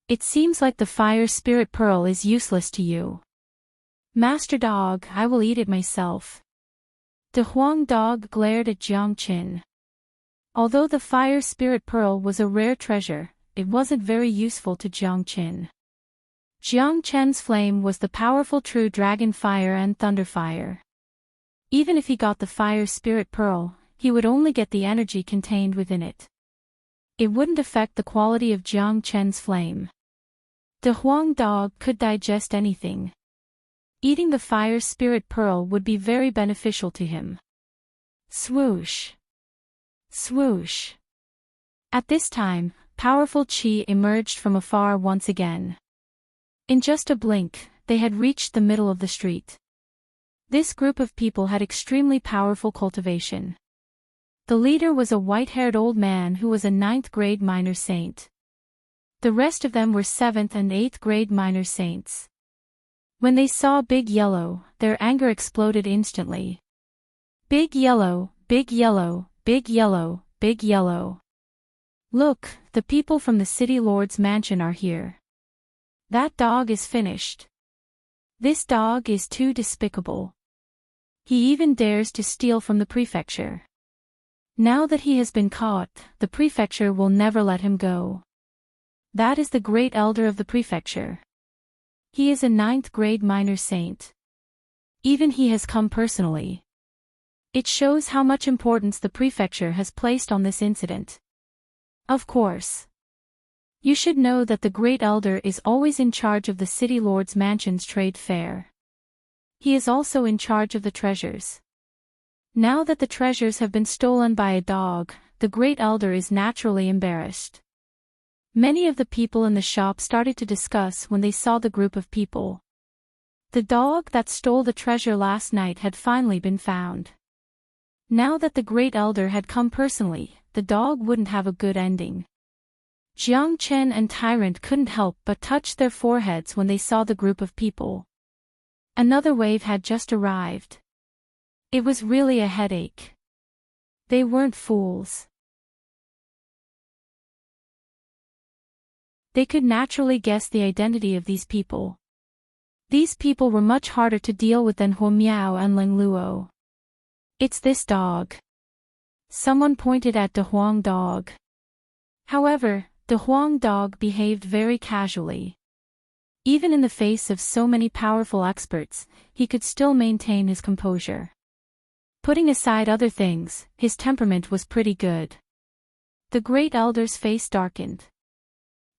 It seems like the Fire Spirit Pearl is useless to you. Master Dog, I will eat it myself. The Huang dog glared at Jiang Qin. Although the Fire Spirit Pearl was a rare treasure, it wasn't very useful to Jiang Qin. Jiang Qin's flame was the powerful true dragon fire and thunder fire. Even if he got the Fire Spirit Pearl, he would only get the energy contained within it. It wouldn't affect the quality of Jiang Chen's flame. The Huang dog could digest anything. Eating the fire spirit pearl would be very beneficial to him. Swoosh! Swoosh! At this time, powerful qi emerged from afar once again. In just a blink, they had reached the middle of the street. This group of people had extremely powerful cultivation. The leader was a white-haired old man who was a 9th grade minor saint. The rest of them were 7th and 8th grade minor saints. When they saw Big Yellow, their anger exploded instantly. Big Yellow, Big Yellow, Big Yellow, Big Yellow. Look, the people from the city lord's mansion are here. That dog is finished. This dog is too despicable. He even dares to steal from the prefecture. Now that he has been caught, the prefecture will never let him go. That is the great elder of the prefecture. He is a 9th grade minor saint. Even he has come personally. It shows how much importance the prefecture has placed on this incident. Of course. You should know that the great elder is always in charge of the city lord's mansion's trade fair. He is also in charge of the treasures. Now that the treasures have been stolen by a dog, the great elder is naturally embarrassed. Many of the people in the shop started to discuss when they saw the group of people. The dog that stole the treasure last night had finally been found. Now that the great elder had come personally, the dog wouldn't have a good ending. Jiang Chen and Tyrant couldn't help but touch their foreheads when they saw the group of people. Another wave had just arrived. It was really a headache. They weren't fools. They could naturally guess the identity of these people. These people were much harder to deal with than Huo Miao and Ling Luo. It's this dog. Someone pointed at the Huang dog. However, the Huang dog behaved very casually. Even in the face of so many powerful experts, he could still maintain his composure. Putting aside other things, his temperament was pretty good. The great elder's face darkened.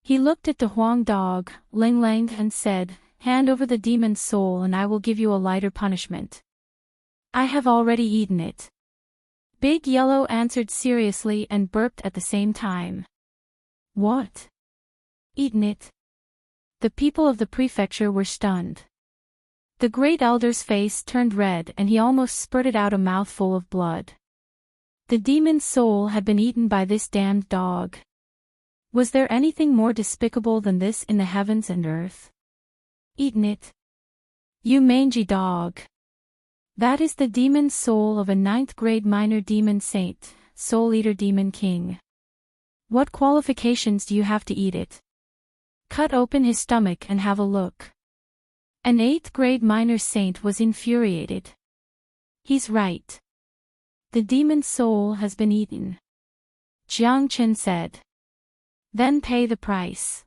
He looked at the Huang dog, Ling Lang, and said, "Hand over the demon's soul and I will give you a lighter punishment." "I have already eaten it." Big Yellow answered seriously and burped at the same time. "What? Eaten it?" The people of the prefecture were stunned. The great elder's face turned red and he almost spurted out a mouthful of blood. The demon's soul had been eaten by this damned dog. Was there anything more despicable than this in the heavens and earth? Eaten it? You mangy dog. That is the demon's soul of a 9th grade minor demon saint, Soul Eater Demon King. What qualifications do you have to eat it? Cut open his stomach and have a look. An 8th grade minor saint was infuriated. He's right. The demon's soul has been eaten. Jiang Chen said. Then pay the price.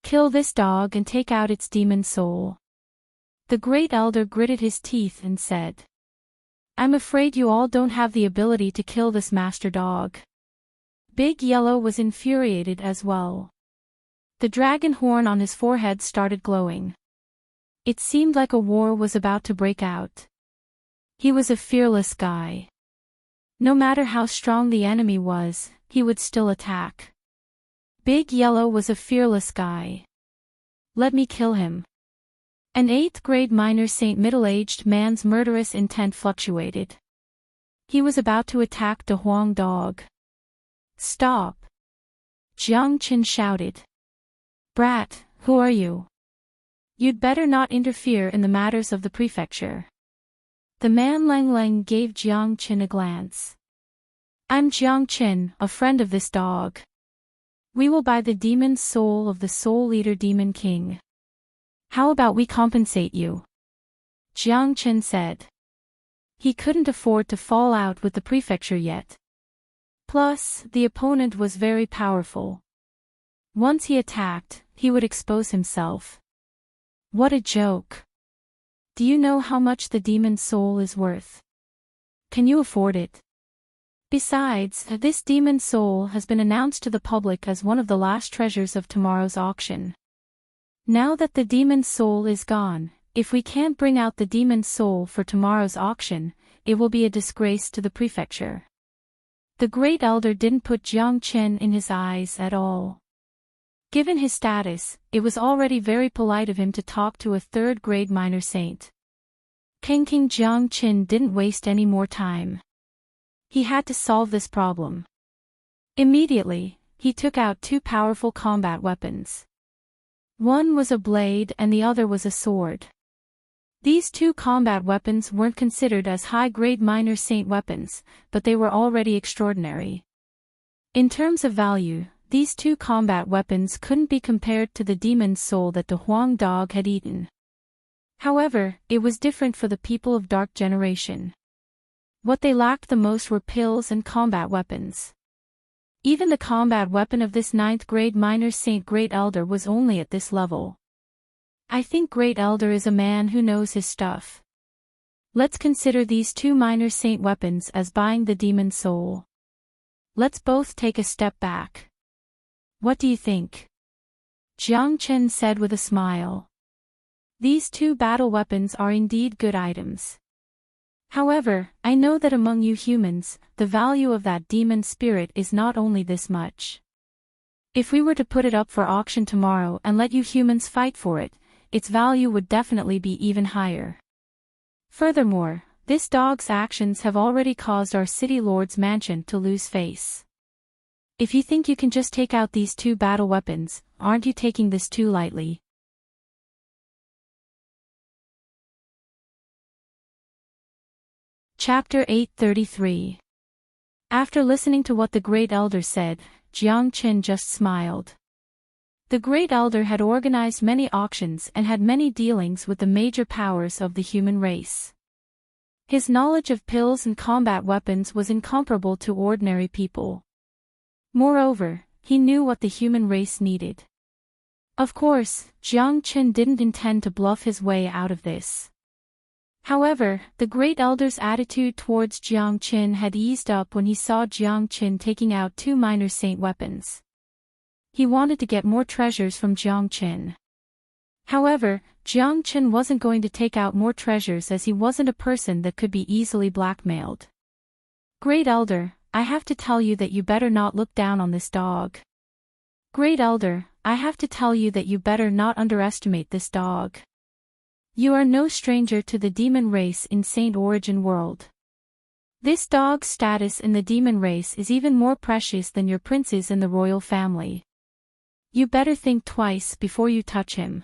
Kill this dog and take out its demon soul. The great elder gritted his teeth and said. I'm afraid you all don't have the ability to kill this master dog. Big Yellow was infuriated as well. The dragon horn on his forehead started glowing. It seemed like a war was about to break out. He was a fearless guy. No matter how strong the enemy was, he would still attack. Big Yellow was a fearless guy. Let me kill him. An 8th grade minor saint middle-aged man's murderous intent fluctuated. He was about to attack the Huang dog. Stop! Jiang Chen shouted. Brat, who are you? You'd better not interfere in the matters of the prefecture. The man Lang Lang gave Jiang Chen a glance. I'm Jiang Chen, a friend of this dog. We will buy the demon's soul of the Soul Eater Demon King. How about we compensate you? Jiang Chen said. He couldn't afford to fall out with the prefecture yet. Plus, the opponent was very powerful. Once he attacked, he would expose himself. What a joke. Do you know how much the demon's soul is worth? Can you afford it? Besides, this demon soul has been announced to the public as one of the last treasures of tomorrow's auction. Now that the demon soul is gone, if we can't bring out the demon soul for tomorrow's auction, it will be a disgrace to the prefecture. The great elder didn't put Jiang Chen in his eyes at all. Given his status, it was already very polite of him to talk to a third-grade minor saint. King Jiang Chen didn't waste any more time. He had to solve this problem. Immediately, he took out two powerful combat weapons. One was a blade and the other was a sword. These two combat weapons weren't considered as high-grade minor saint weapons, but they were already extraordinary. In terms of value, these two combat weapons couldn't be compared to the demon's soul that the Huang dog had eaten. However, it was different for the people of Dark Generation. What they lacked the most were pills and combat weapons. Even the combat weapon of this 9th-grade minor saint Great Elder was only at this level. I think Great Elder is a man who knows his stuff. Let's consider these two minor saint weapons as buying the demon's soul. Let's both take a step back. What do you think? Jiang Chen said with a smile. These two battle weapons are indeed good items. However, I know that among you humans, the value of that demon spirit is not only this much. If we were to put it up for auction tomorrow and let you humans fight for it, its value would definitely be even higher. Furthermore, this dog's actions have already caused our city lord's mansion to lose face. If you think you can just take out these two battle weapons, aren't you taking this too lightly? Chapter 833. After listening to what the Great Elder said, Jiang Chen just smiled. The Great Elder had organized many auctions and had many dealings with the major powers of the human race. His knowledge of pills and combat weapons was incomparable to ordinary people. Moreover, he knew what the human race needed. Of course, Jiang Chen didn't intend to bluff his way out of this. However, the Great Elder's attitude towards Jiang Chen had eased up when he saw Jiang Chen taking out two minor saint weapons. He wanted to get more treasures from Jiang Chen. However, Jiang Chen wasn't going to take out more treasures as he wasn't a person that could be easily blackmailed. Great Elder, I have to tell you that you better not look down on this dog. Great Elder, I have to tell you that you better not underestimate this dog. You are no stranger to the demon race in Saint Origin World. This dog's status in the demon race is even more precious than your princes in the royal family. You better think twice before you touch him.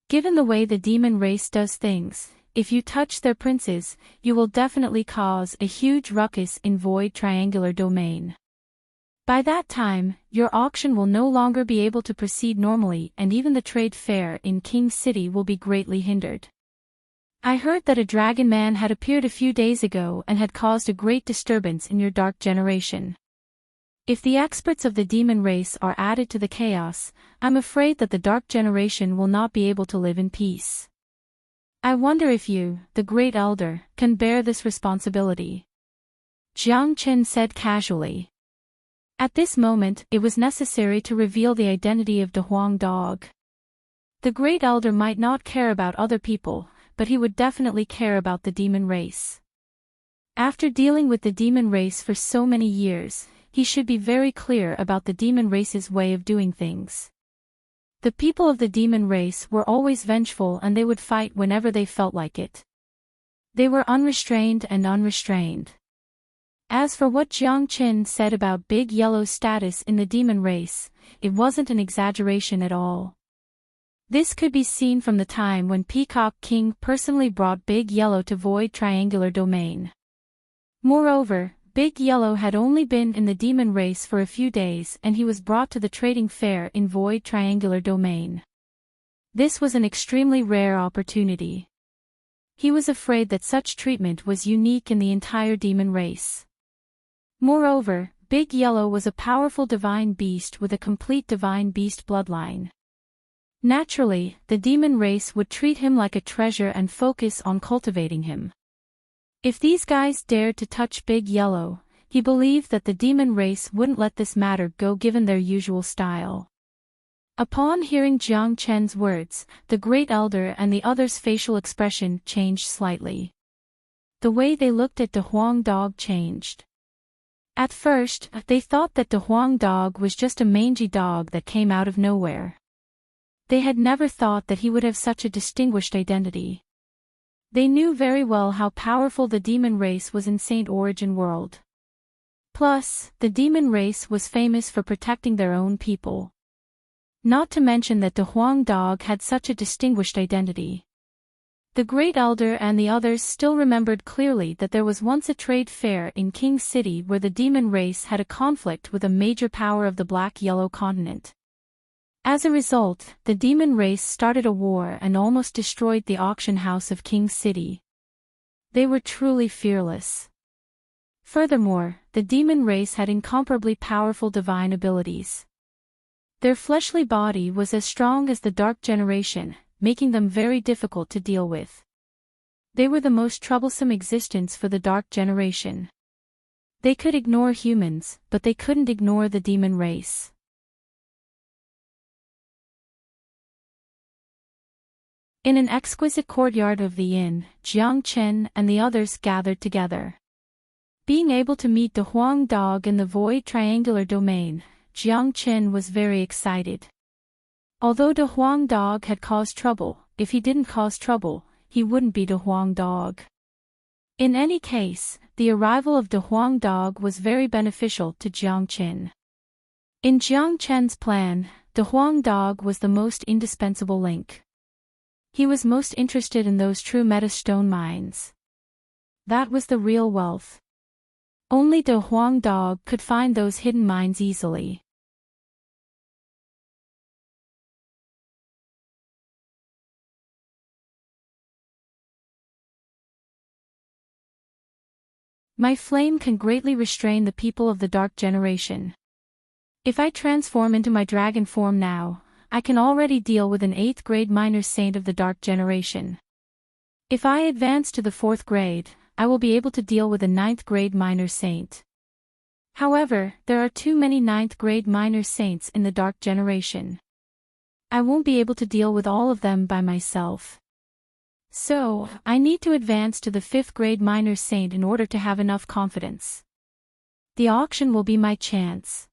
Given the way the demon race does things, if you touch their princes, you will definitely cause a huge ruckus in Void Triangular Domain. By that time, your auction will no longer be able to proceed normally and even the trade fair in King City will be greatly hindered. I heard that a dragon man had appeared a few days ago and had caused a great disturbance in your Dark Generation. If the experts of the demon race are added to the chaos, I'm afraid that the Dark Generation will not be able to live in peace. I wonder if you, the Great Elder, can bear this responsibility. Jiang Chen said casually. At this moment, it was necessary to reveal the identity of the Huang dog. The Great Elder might not care about other people, but he would definitely care about the demon race. After dealing with the demon race for so many years, he should be very clear about the demon race's way of doing things. The people of the demon race were always vengeful and they would fight whenever they felt like it. They were unrestrained and unrestrained. As for what Jiang Chen said about Big Yellow's status in the demon race, it wasn't an exaggeration at all. This could be seen from the time when Peacock King personally brought Big Yellow to Void Triangular Domain. Moreover, Big Yellow had only been in the demon race for a few days and he was brought to the trading fair in Void Triangular Domain. This was an extremely rare opportunity. He was afraid that such treatment was unique in the entire demon race. Moreover, Big Yellow was a powerful divine beast with a complete divine beast bloodline. Naturally, the demon race would treat him like a treasure and focus on cultivating him. If these guys dared to touch Big Yellow, he believed that the demon race wouldn't let this matter go given their usual style. Upon hearing Jiang Chen's words, the Great Elder and the others' facial expression changed slightly. The way they looked at De Huang Dog changed. At first, they thought that De Huang Dog was just a mangy dog that came out of nowhere. They had never thought that he would have such a distinguished identity. They knew very well how powerful the demon race was in Saint Origin World. Plus, the demon race was famous for protecting their own people. Not to mention that De Huang Dog had such a distinguished identity. The Great Elder and the others still remembered clearly that there was once a trade fair in King City where the demon race had a conflict with a major power of the Black-Yellow continent. As a result, the demon race started a war and almost destroyed the auction house of King City. They were truly fearless. Furthermore, the demon race had incomparably powerful divine abilities. Their fleshly body was as strong as the Dark Generation, making them very difficult to deal with. They were the most troublesome existence for the Dark Generation. They could ignore humans, but they couldn't ignore the demon race. In an exquisite courtyard of the inn, Jiang Chen and the others gathered together. Being able to meet De Huang Dog in the Void Triangular Domain, Jiang Chen was very excited. Although De Huang Dog had caused trouble, if he didn't cause trouble, he wouldn't be De Huang Dog. In any case, the arrival of De Huang Dog was very beneficial to Jiang Chen. In Jiang Chen's plan, De Huang Dog was the most indispensable link. He was most interested in those true metastone mines. That was the real wealth. Only De Huang Dog could find those hidden mines easily. My flame can greatly restrain the people of the Dark Generation. If I transform into my dragon form now, I can already deal with an 8th grade minor saint of the Dark Generation. If I advance to the 4th grade, I will be able to deal with a 9th grade minor saint. However, there are too many 9th grade minor saints in the Dark Generation. I won't be able to deal with all of them by myself. So, I need to advance to the 5th grade minor saint in order to have enough confidence. The auction will be my chance.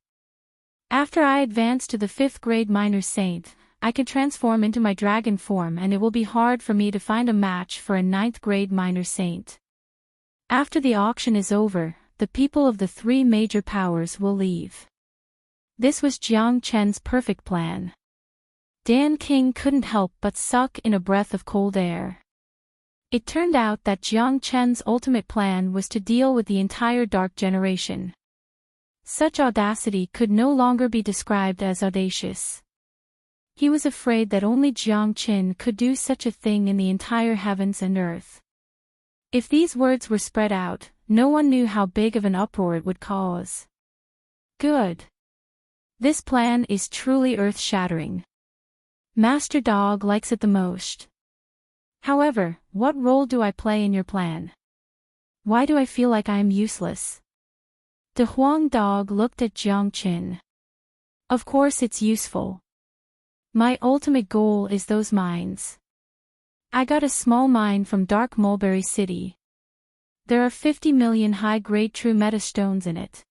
After I advance to the 5th grade minor saint, I can transform into my dragon form and it will be hard for me to find a match for a 9th grade minor saint. After the auction is over, the people of the 3 major powers will leave. This was Jiang Chen's perfect plan. Dan King couldn't help but suck in a breath of cold air. It turned out that Jiang Chen's ultimate plan was to deal with the entire Dark Generation. Such audacity could no longer be described as audacious. He was afraid that only Jiang Chen could do such a thing in the entire heavens and earth. If these words were spread out, no one knew how big of an uproar it would cause. Good. This plan is truly earth-shattering. Master Dog likes it the most. However, what role do I play in your plan? Why do I feel like I am useless? De Huang Dog looked at Jiang Chen. Of course it's useful. My ultimate goal is those mines. I got a small mine from Dark Mulberry City. There are 50 million high-grade true metastones in it.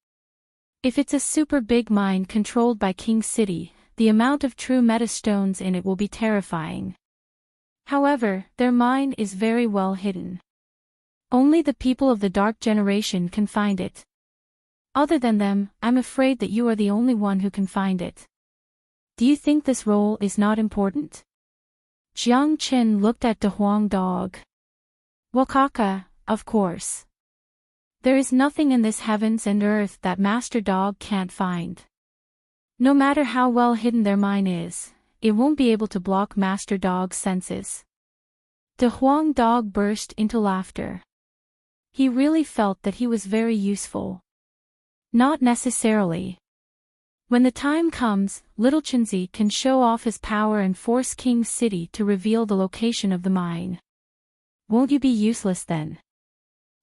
If it's a super big mine controlled by King City, the amount of true metastones in it will be terrifying. However, their mine is very well hidden. Only the people of the Dark Generation can find it. Other than them, I'm afraid that you are the only one who can find it. Do you think this role is not important? Jiang Chen looked at De Huang Dog. Wakaka, of course. There is nothing in this heavens and earth that Master Dog can't find. No matter how well hidden their mine is, it won't be able to block Master Dog's senses. De Huang Dog burst into laughter. He really felt that he was very useful. Not necessarily. When the time comes, Little Chenzi can show off his power and force King City to reveal the location of the mine. Won't you be useless then?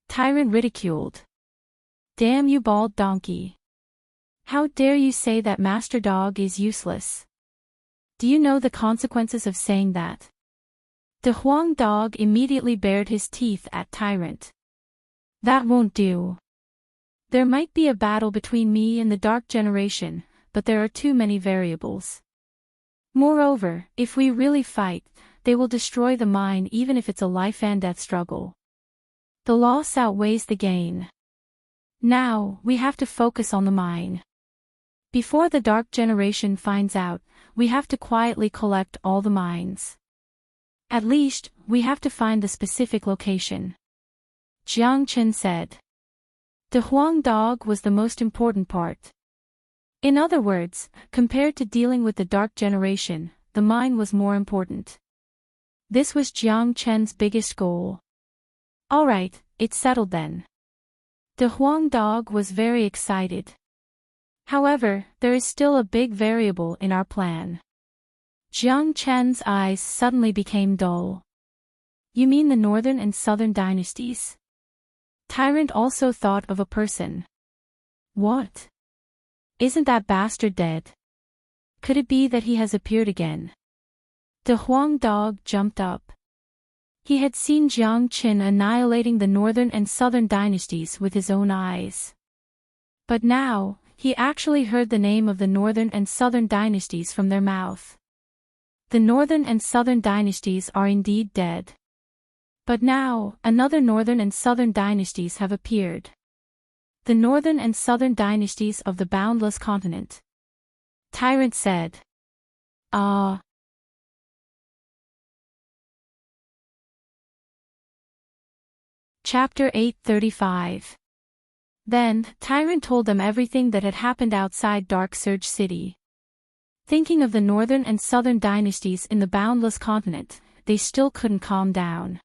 Tyrant ridiculed. Damn you bald donkey. How dare you say that Master Dog is useless? Do you know the consequences of saying that? The Huang Dog immediately bared his teeth at Tyrant. That won't do. There might be a battle between me and the Dark Generation, but there are too many variables. Moreover, if we really fight, they will destroy the mine even if it's a life-and-death struggle. The loss outweighs the gain. Now, we have to focus on the mine. Before the Dark Generation finds out, we have to quietly collect all the mines. At least, we have to find the specific location. Jiang Chen said. The Huang Dog was the most important part. In other words, compared to dealing with the Dark Generation, the mine was more important. This was Jiang Chen's biggest goal. Alright, it's settled then. The Huang Dog was very excited. However, there is still a big variable in our plan. Jiang Chen's eyes suddenly became dull. You mean the Northern and Southern dynasties? Tyrant also thought of a person. What? Isn't that bastard dead? Could it be that he has appeared again? The Huang Dog jumped up. He had seen Jiang Chen annihilating the Northern and Southern dynasties with his own eyes. But now, he actually heard the name of the Northern and Southern dynasties from their mouth. The Northern and Southern dynasties are indeed dead. But now, another Northern and Southern dynasties have appeared. The Northern and Southern dynasties of the Boundless Continent. Tyrant said. Ah. Chapter 835. Then, Tyrant told them everything that had happened outside Dark Surge City. Thinking of the Northern and Southern dynasties in the Boundless Continent, they still couldn't calm down.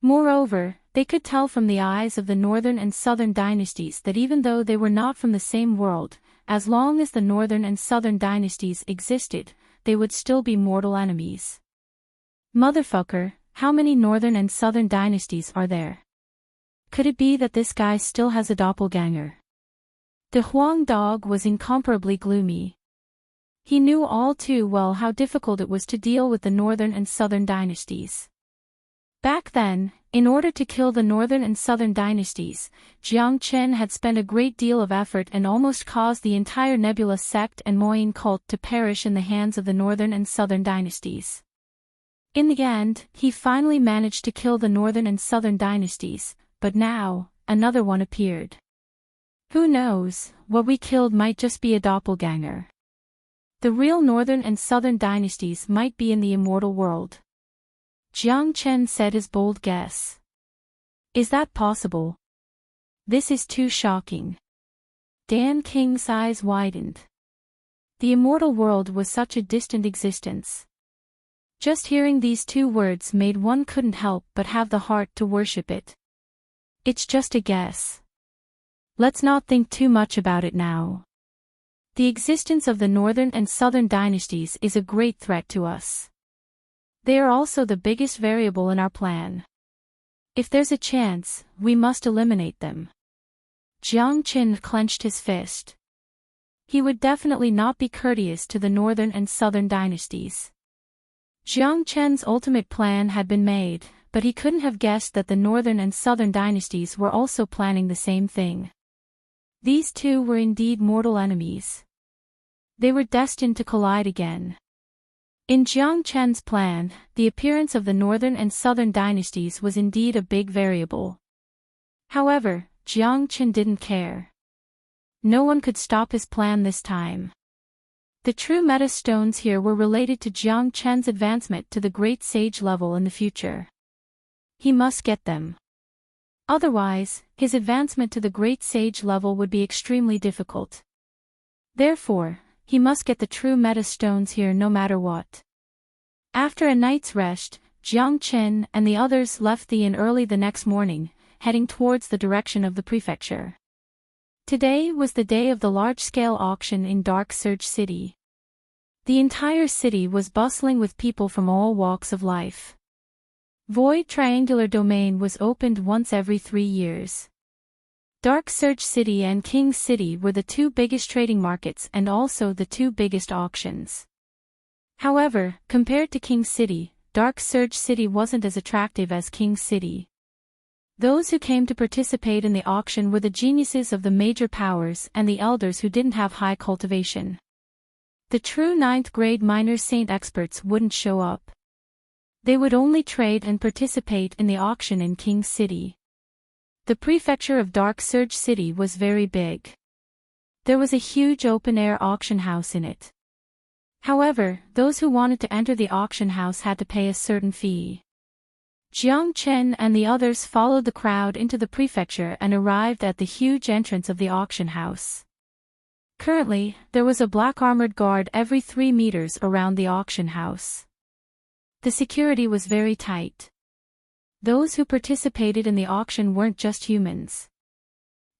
Moreover, they could tell from the eyes of the Northern and Southern dynasties that even though they were not from the same world, as long as the Northern and Southern dynasties existed, they would still be mortal enemies. Motherfucker, how many Northern and Southern dynasties are there? Could it be that this guy still has a doppelganger? The Huang Dog was incomparably gloomy. He knew all too well how difficult it was to deal with the Northern and Southern dynasties. Back then, in order to kill the Northern and Southern dynasties, Jiang Chen had spent a great deal of effort and almost caused the entire Nebula sect and Moyin cult to perish in the hands of the Northern and Southern dynasties. In the end, he finally managed to kill the Northern and Southern dynasties, but now, another one appeared. Who knows, what we killed might just be a doppelganger. The real Northern and Southern dynasties might be in the immortal world. Jiang Chen said his bold guess. Is that possible? This is too shocking. Dan King's eyes widened. The immortal world was such a distant existence. Just hearing these two words made one couldn't help but have the heart to worship it. It's just a guess. Let's not think too much about it now. The existence of the Northern and Southern dynasties is a great threat to us. They are also the biggest variable in our plan. If there's a chance, we must eliminate them. Jiang Chen clenched his fist. He would definitely not be courteous to the Northern and Southern dynasties. Jiang Chen's ultimate plan had been made, but he couldn't have guessed that the Northern and Southern dynasties were also planning the same thing. These two were indeed mortal enemies. They were destined to collide again. In Jiang Chen's plan, the appearance of the Northern and Southern dynasties was indeed a big variable. However, Jiang Chen didn't care. No one could stop his plan this time. The true meta stones here were related to Jiang Chen's advancement to the Great Sage level in the future. He must get them. Otherwise, his advancement to the Great Sage level would be extremely difficult. Therefore, he must get the true meta stones here no matter what. After a night's rest, Jiang Chen and the others left the inn early the next morning, heading towards the direction of the prefecture. Today was the day of the large-scale auction in Dark Surge City. The entire city was bustling with people from all walks of life. Void Triangular Domain was opened once every 3 years. Dark Surge City and King City were the two biggest trading markets and also the two biggest auctions. However, compared to King City, Dark Surge City wasn't as attractive as King City. Those who came to participate in the auction were the geniuses of the major powers and the elders who didn't have high cultivation. The true 9th grade minor saint experts wouldn't show up. They would only trade and participate in the auction in King City. The prefecture of Dark Surge City was very big. There was a huge open-air auction house in it. However, those who wanted to enter the auction house had to pay a certain fee. Jiang Chen and the others followed the crowd into the prefecture and arrived at the huge entrance of the auction house. Currently, there was a black armored guard every 3 meters around the auction house. The security was very tight. Those who participated in the auction weren't just humans.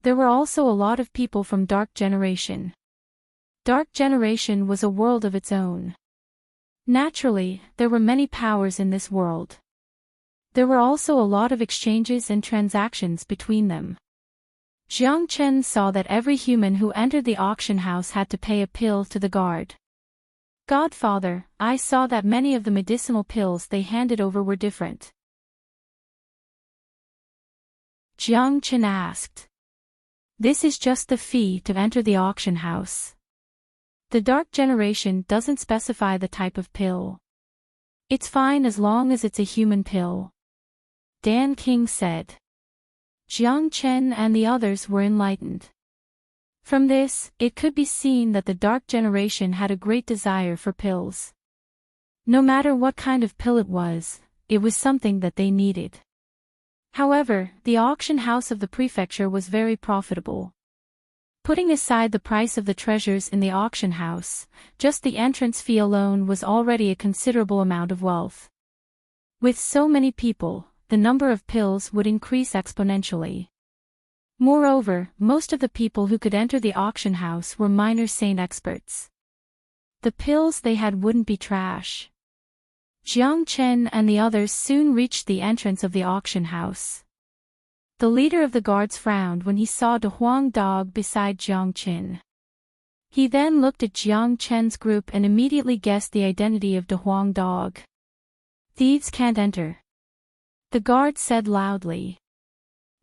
There were also a lot of people from Dark Generation. Dark Generation was a world of its own. Naturally, there were many powers in this world. There were also a lot of exchanges and transactions between them. Jiang Chen saw that every human who entered the auction house had to pay a pill to the guard. Godfather, I saw that many of the medicinal pills they handed over were different. Jiang Chen asked. This is just the fee to enter the auction house. The Dark Generation doesn't specify the type of pill. It's fine as long as it's a human pill. Dan King said. Jiang Chen and the others were enlightened. From this, it could be seen that the Dark Generation had a great desire for pills. No matter what kind of pill it was something that they needed. However, the auction house of the prefecture was very profitable. Putting aside the price of the treasures in the auction house, just the entrance fee alone was already a considerable amount of wealth. With so many people, the number of pills would increase exponentially. Moreover, most of the people who could enter the auction house were minor saint experts. The pills they had wouldn't be trash. Jiang Chen and the others soon reached the entrance of the auction house. The leader of the guards frowned when he saw De Huang Dog beside Jiang Chen. He then looked at Jiang Chen's group and immediately guessed the identity of De Huang Dog. Thieves can't enter. The guard said loudly.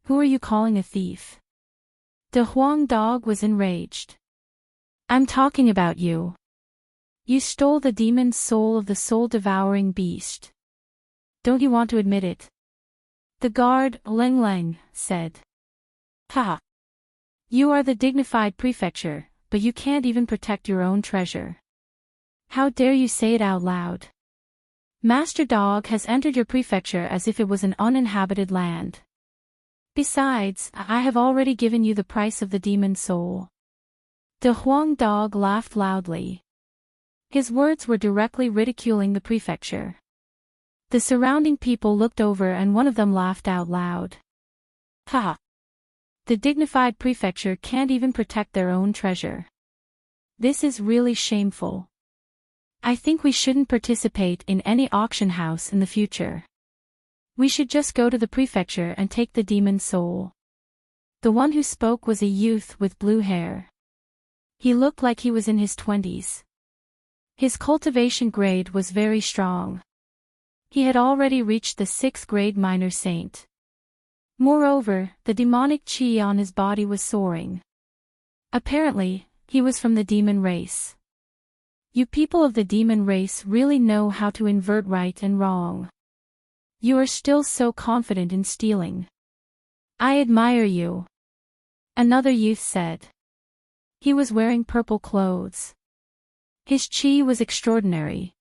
Who are you calling a thief? De Huang Dog was enraged. I'm talking about you. You stole the demon's soul of the soul-devouring beast. Don't you want to admit it? The guard, Leng Leng, said. Ha! You are the dignified prefecture, but you can't even protect your own treasure. How dare you say it out loud? Master Dog has entered your prefecture as if it was an uninhabited land. Besides, I have already given you the price of the demon's soul. De Huang Dog laughed loudly. His words were directly ridiculing the prefecture. The surrounding people looked over and one of them laughed out loud. Ha! The dignified prefecture can't even protect their own treasure. This is really shameful. I think we shouldn't participate in any auction house in the future. We should just go to the prefecture and take the demon's soul. The one who spoke was a youth with blue hair. He looked like he was in his 20s. His cultivation grade was very strong. He had already reached the 6th grade minor saint. Moreover, the demonic chi on his body was soaring. Apparently, he was from the demon race. You people of the demon race really know how to invert right and wrong. You are still so confident in stealing. I admire you. Another youth said. He was wearing purple clothes. His chi was extraordinary.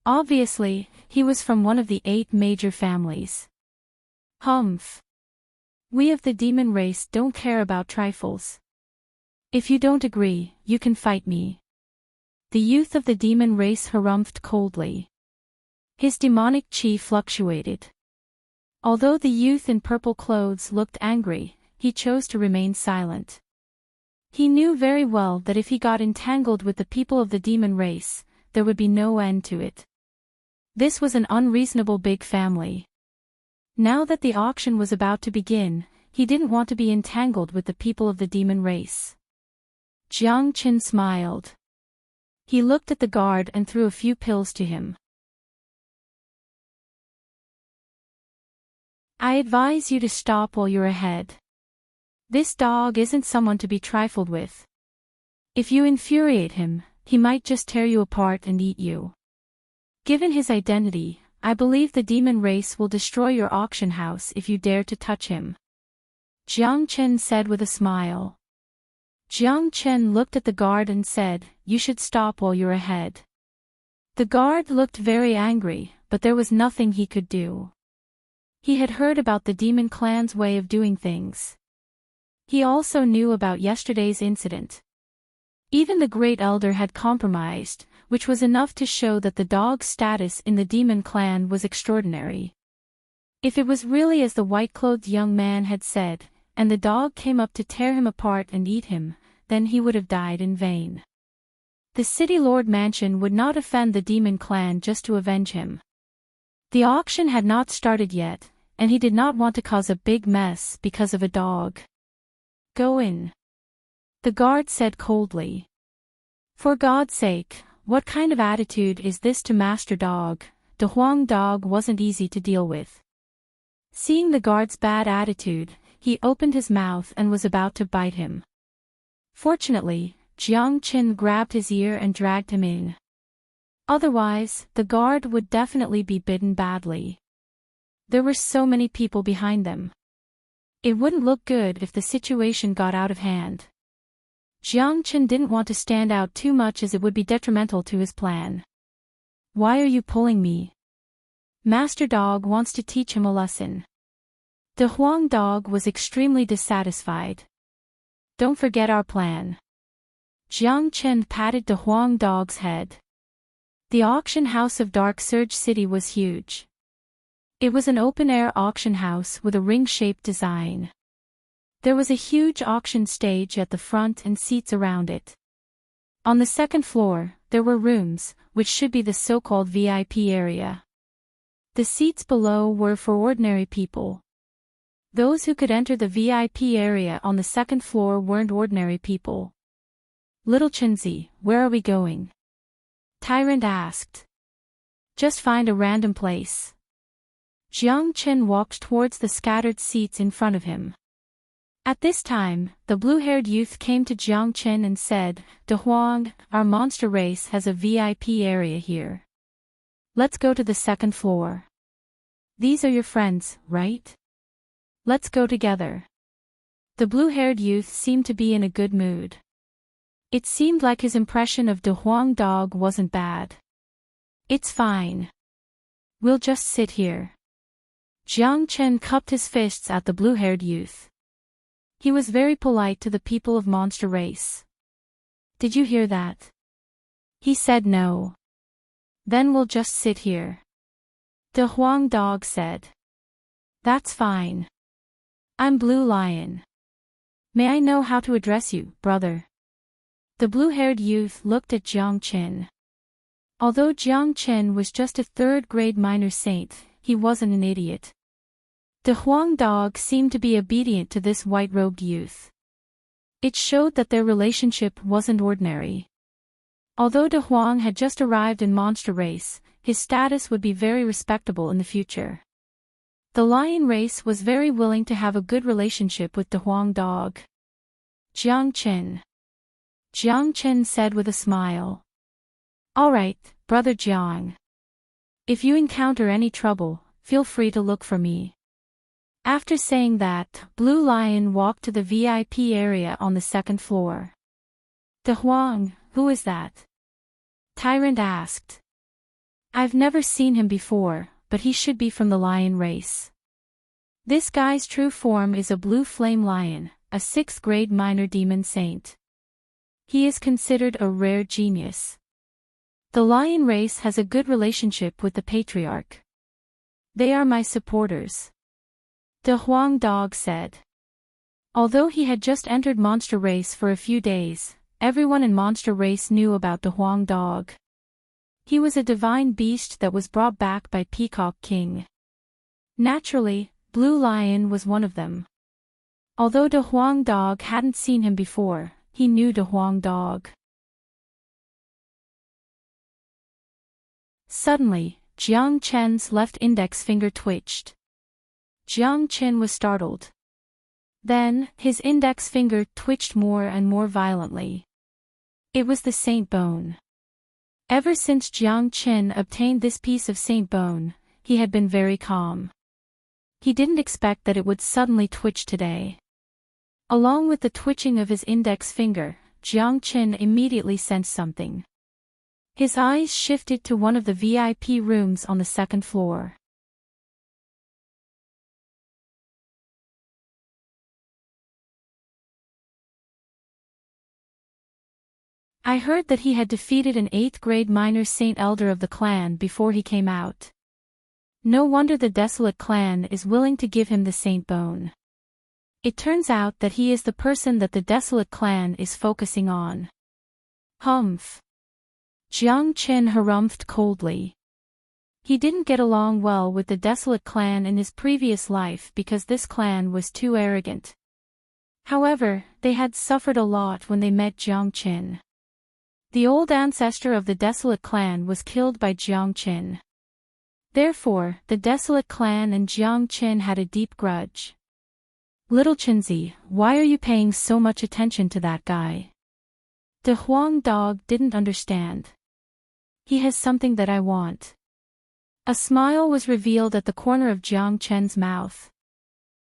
Obviously, he was from one of the 8 major families. Humph. We of the demon race don't care about trifles. If you don't agree, you can fight me. The youth of the demon race harumphed coldly. His demonic chi fluctuated. Although the youth in purple clothes looked angry, he chose to remain silent. He knew very well that if he got entangled with the people of the demon race, there would be no end to it. This was an unreasonable big family. Now that the auction was about to begin, he didn't want to be entangled with the people of the demon race. Jiang Qin smiled. He looked at the guard and threw a few pills to him. I advise you to stop while you're ahead. This dog isn't someone to be trifled with. If you infuriate him, he might just tear you apart and eat you. Given his identity, I believe the demon race will destroy your auction house if you dare to touch him. Jiang Chen said with a smile. Jiang Chen looked at the guard and said, You should stop while you're ahead. The guard looked very angry, but there was nothing he could do. He had heard about the demon clan's way of doing things. He also knew about yesterday's incident. Even the Great Elder had compromised, which was enough to show that the dog's status in the demon clan was extraordinary. If it was really as the white-clothed young man had said, and the dog came up to tear him apart and eat him, then he would have died in vain. The City Lord Mansion would not offend the demon clan just to avenge him. The auction had not started yet, and he did not want to cause a big mess because of a dog. Go in. The guard said coldly. For God's sake, what kind of attitude is this to Master Dog? The Huang dog wasn't easy to deal with. Seeing the guard's bad attitude, he opened his mouth and was about to bite him. Fortunately, Jiang Qin grabbed his ear and dragged him in. Otherwise, the guard would definitely be bitten badly. There were so many people behind them. It wouldn't look good if the situation got out of hand. Jiang Qin didn't want to stand out too much as it would be detrimental to his plan. Why are you pulling me? Master Dog wants to teach him a lesson. The Huang dog was extremely dissatisfied. Don't forget our plan. Jiang Qin patted the Huang dog's head. The auction house of Dark Surge City was huge. It was an open-air auction house with a ring-shaped design. There was a huge auction stage at the front and seats around it. On the second floor, there were rooms, which should be the so-called VIP area. The seats below were for ordinary people. Those who could enter the VIP area on the second floor weren't ordinary people. Little Chenzi, where are we going? Tyrant asked. Just find a random place. Jiang Qin walked towards the scattered seats in front of him. At this time, the blue-haired youth came to Jiang Qin and said, De Huang, our monster race has a VIP area here. Let's go to the second floor. These are your friends, right? Let's go together. The blue-haired youth seemed to be in a good mood. It seemed like his impression of De Huang dog wasn't bad. It's fine. We'll just sit here. Jiang Qin cupped his fists at the blue-haired youth. He was very polite to the people of Monster Race. Did you hear that? He said no. Then we'll just sit here. The Huang dog said. That's fine. I'm Blue Lion. May I know how to address you, brother? The blue-haired youth looked at Jiang Qin. Although Jiang Qin was just a third-grade minor saint, he wasn't an idiot. The Huang dog seemed to be obedient to this white-robed youth. It showed that their relationship wasn't ordinary. Although De Huang had just arrived in Monster Race, his status would be very respectable in the future. The lion race was very willing to have a good relationship with De Huang dog. Jiang Qin. Jiang Qin said with a smile. All right, brother Jiang. If you encounter any trouble, feel free to look for me. After saying that, Blue Lion walked to the VIP area on the second floor. De Huang, who is that? Tyrant asked. I've never seen him before, but he should be from the lion race. This guy's true form is a blue flame lion, a 6th-grade minor demon saint. He is considered a rare genius. The lion race has a good relationship with the patriarch. They are my supporters. The Huang dog said. Although he had just entered Monster Race for a few days, everyone in Monster Race knew about the Huang dog. He was a divine beast that was brought back by Peacock King. Naturally, Blue Lion was one of them. Although De Huang Dog hadn't seen him before, he knew De Huang Dog. Suddenly, Jiang Chen's left index finger twitched. Jiang Chen was startled. Then, his index finger twitched more and more violently. It was the saint bone. Ever since Jiang Chen obtained this piece of saint bone, he had been very calm. He didn't expect that it would suddenly twitch today. Along with the twitching of his index finger, Jiang Chen immediately sensed something. His eyes shifted to one of the VIP rooms on the second floor. I heard that he had defeated an 8th-grade minor saint elder of the clan before he came out. No wonder the Desolate clan is willing to give him the saint bone. It turns out that he is the person that the Desolate clan is focusing on. Humph. Jiang Chen harumphed coldly. He didn't get along well with the Desolate clan in his previous life because this clan was too arrogant. However, they had suffered a lot when they met Jiang Chen. The old ancestor of the Desolate clan was killed by Jiang Chen. Therefore, the Desolate clan and Jiang Chen had a deep grudge. Little Chenzi, why are you paying so much attention to that guy? De Huang Dog didn't understand. He has something that I want. A smile was revealed at the corner of Jiang Chen's mouth.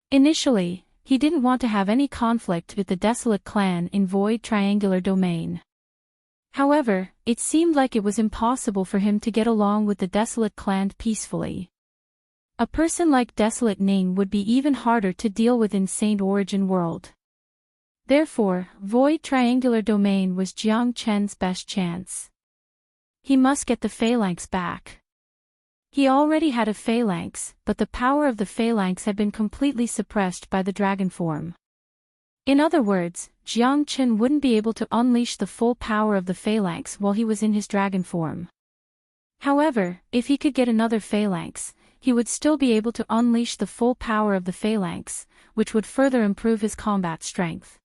Initially, he didn't want to have any conflict with the Desolate clan in Void Triangular Domain. However, it seemed like it was impossible for him to get along with the Desolate clan peacefully. A person like Desolate Ning would be even harder to deal with in Saint Origin World. Therefore, Void Triangular Domain was Jiang Chen's best chance. He must get the phalanx back. He already had a phalanx, but the power of the phalanx had been completely suppressed by the dragon form. In other words, Jiang Chen wouldn't be able to unleash the full power of the phalanx while he was in his dragon form. However, if he could get another phalanx, he would still be able to unleash the full power of the phalanx, which would further improve his combat strength.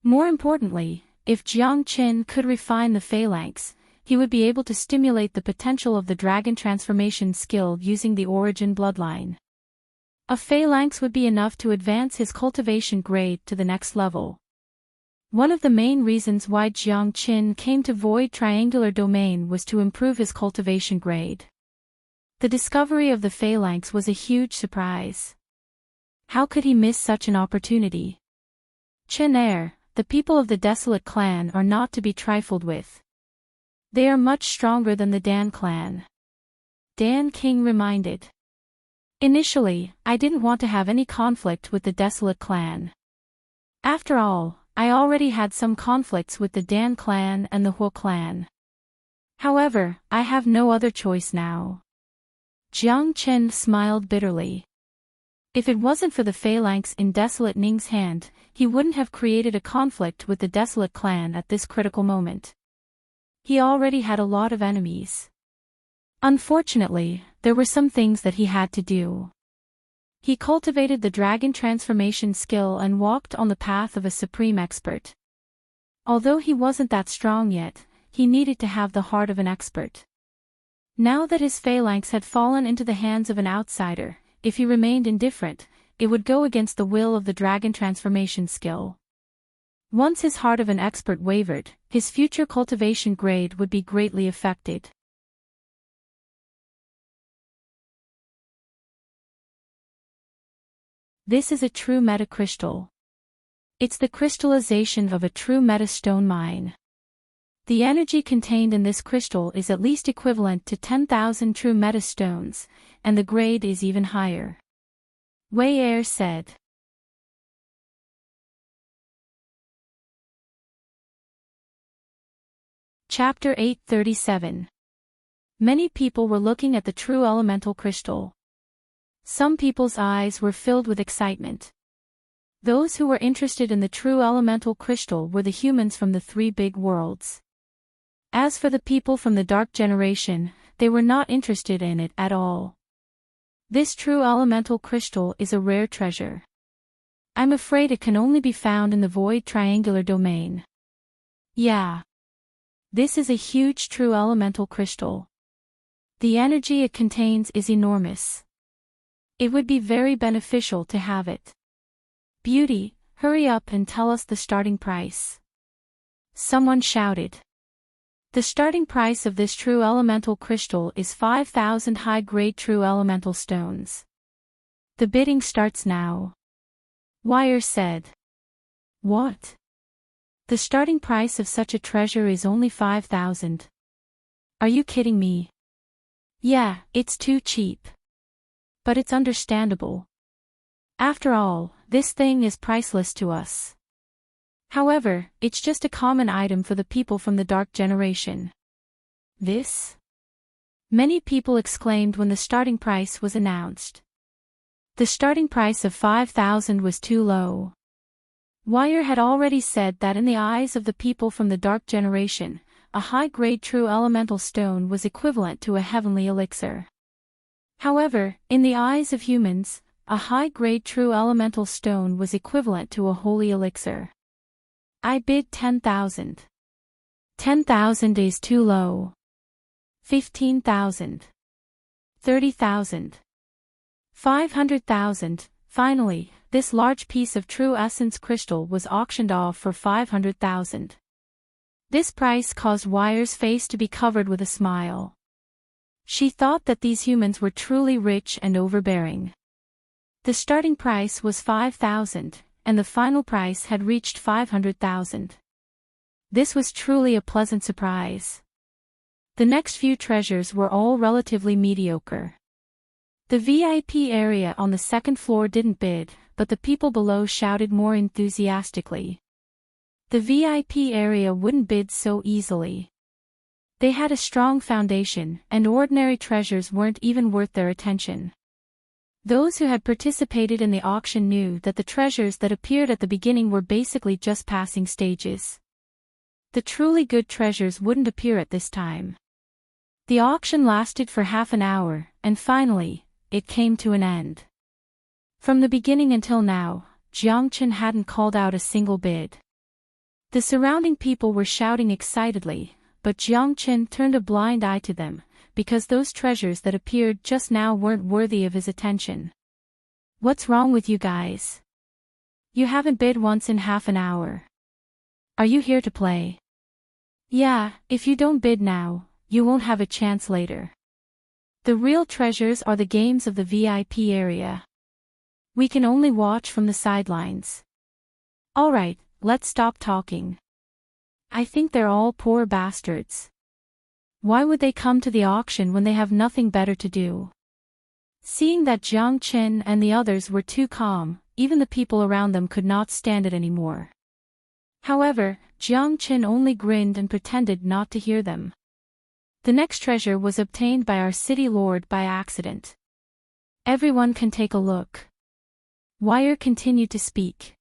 More importantly, if Jiang Chen could refine the phalanx, he would be able to stimulate the potential of the dragon transformation skill using the origin bloodline. A phalanx would be enough to advance his cultivation grade to the next level. One of the main reasons why Jiang Chen came to Void Triangular Domain was to improve his cultivation grade. The discovery of the phalanx was a huge surprise. How could he miss such an opportunity? Chen Er, the people of the Desolate clan are not to be trifled with. They are much stronger than the Dan clan. Dan King reminded. Initially, I didn't want to have any conflict with the Desolate clan. After all, I already had some conflicts with the Dan clan and the Huo clan. However, I have no other choice now. Jiang Chen smiled bitterly. If it wasn't for the phalanx in Desolate Ning's hand, he wouldn't have created a conflict with the Desolate clan at this critical moment. He already had a lot of enemies. Unfortunately, there were some things that he had to do. He cultivated the dragon transformation skill and walked on the path of a supreme expert. Although he wasn't that strong yet, he needed to have the heart of an expert. Now that his phalanx had fallen into the hands of an outsider, if he remained indifferent, it would go against the will of the dragon transformation skill. Once his heart of an expert wavered, his future cultivation grade would be greatly affected. This is a true meta crystal. It's the crystallization of a true meta stone mine. The energy contained in this crystal is at least equivalent to 10,000 true meta stones, and the grade is even higher. Wei Er said. Chapter 837. Many people were looking at the true elemental crystal. Some people's eyes were filled with excitement. Those who were interested in the true elemental crystal were the humans from the 3 big worlds. As for the people from the Dark Generation, they were not interested in it at all. This true elemental crystal is a rare treasure. I'm afraid it can only be found in the void triangular domain. Yeah. This is a huge true elemental crystal. The energy it contains is enormous. It would be very beneficial to have it. Beauty, hurry up and tell us the starting price. Someone shouted. The starting price of this true elemental crystal is 5,000 high-grade true elemental stones. The bidding starts now. Wire said. What? The starting price of such a treasure is only 5,000. Are you kidding me? Yeah, it's too cheap. But it's understandable. After all, this thing is priceless to us. However, it's just a common item for the people from the Dark Generation. This? Many people exclaimed when the starting price was announced. The starting price of 5,000 was too low. Wire had already said that in the eyes of the people from the Dark Generation, a high-grade true elemental stone was equivalent to a heavenly elixir. However, in the eyes of humans, a high-grade true elemental stone was equivalent to a holy elixir. I bid 10,000. 10,000 is too low. 15,000. 30,000. 500,000. Finally, this large piece of true essence crystal was auctioned off for 500,000. This price caused Wire's face to be covered with a smile. She thought that these humans were truly rich and overbearing. The starting price was 5,000, and the final price had reached 500,000. This was truly a pleasant surprise. The next few treasures were all relatively mediocre. The VIP area on the second floor didn't bid, but the people below shouted more enthusiastically. The VIP area wouldn't bid so easily. They had a strong foundation, and ordinary treasures weren't even worth their attention. Those who had participated in the auction knew that the treasures that appeared at the beginning were basically just passing stages. The truly good treasures wouldn't appear at this time. The auction lasted for half an hour, and finally, it came to an end. From the beginning until now, Jiangchen hadn't called out a single bid. The surrounding people were shouting excitedly, but Jiangchen turned a blind eye to them, because those treasures that appeared just now weren't worthy of his attention. What's wrong with you guys? You haven't bid once in half an hour. Are you here to play? Yeah, if you don't bid now, you won't have a chance later. The real treasures are the games of the VIP area. We can only watch from the sidelines. Alright, let's stop talking. I think they're all poor bastards. Why would they come to the auction when they have nothing better to do? Seeing that Jiang Chen and the others were too calm, even the people around them could not stand it anymore. However, Jiang Chen only grinned and pretended not to hear them. The next treasure was obtained by our city lord by accident. Everyone can take a look. Wire continued to speak.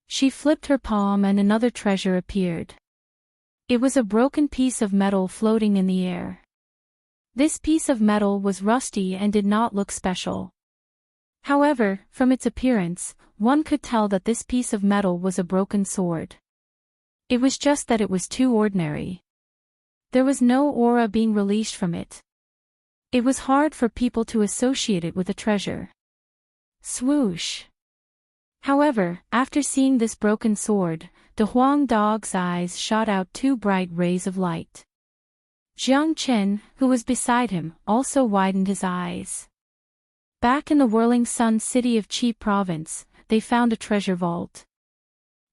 She flipped her palm and another treasure appeared. It was a broken piece of metal floating in the air. This piece of metal was rusty and did not look special. However, from its appearance, one could tell that this piece of metal was a broken sword. It was just that it was too ordinary. There was no aura being released from it. It was hard for people to associate it with a treasure. Swoosh. However, after seeing this broken sword, the Huang dog's eyes shot out two bright rays of light. Jiang Chen, who was beside him, also widened his eyes. Back in the whirling sun city of Qi province, they found a treasure vault.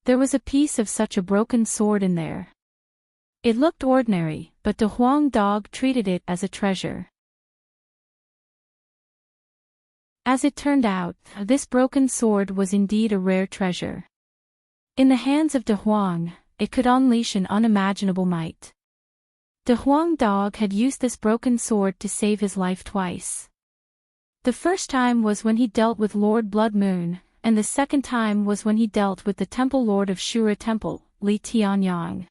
There was a piece of such a broken sword in there. It looked ordinary, but the Huang dog treated it as a treasure. As it turned out, this broken sword was indeed a rare treasure. In the hands of De Huang, it could unleash an unimaginable might. De Huang dog had used this broken sword to save his life twice. The first time was when he dealt with Lord Blood Moon, and the second time was when he dealt with the Temple Lord of Shura Temple, Li Tianyang.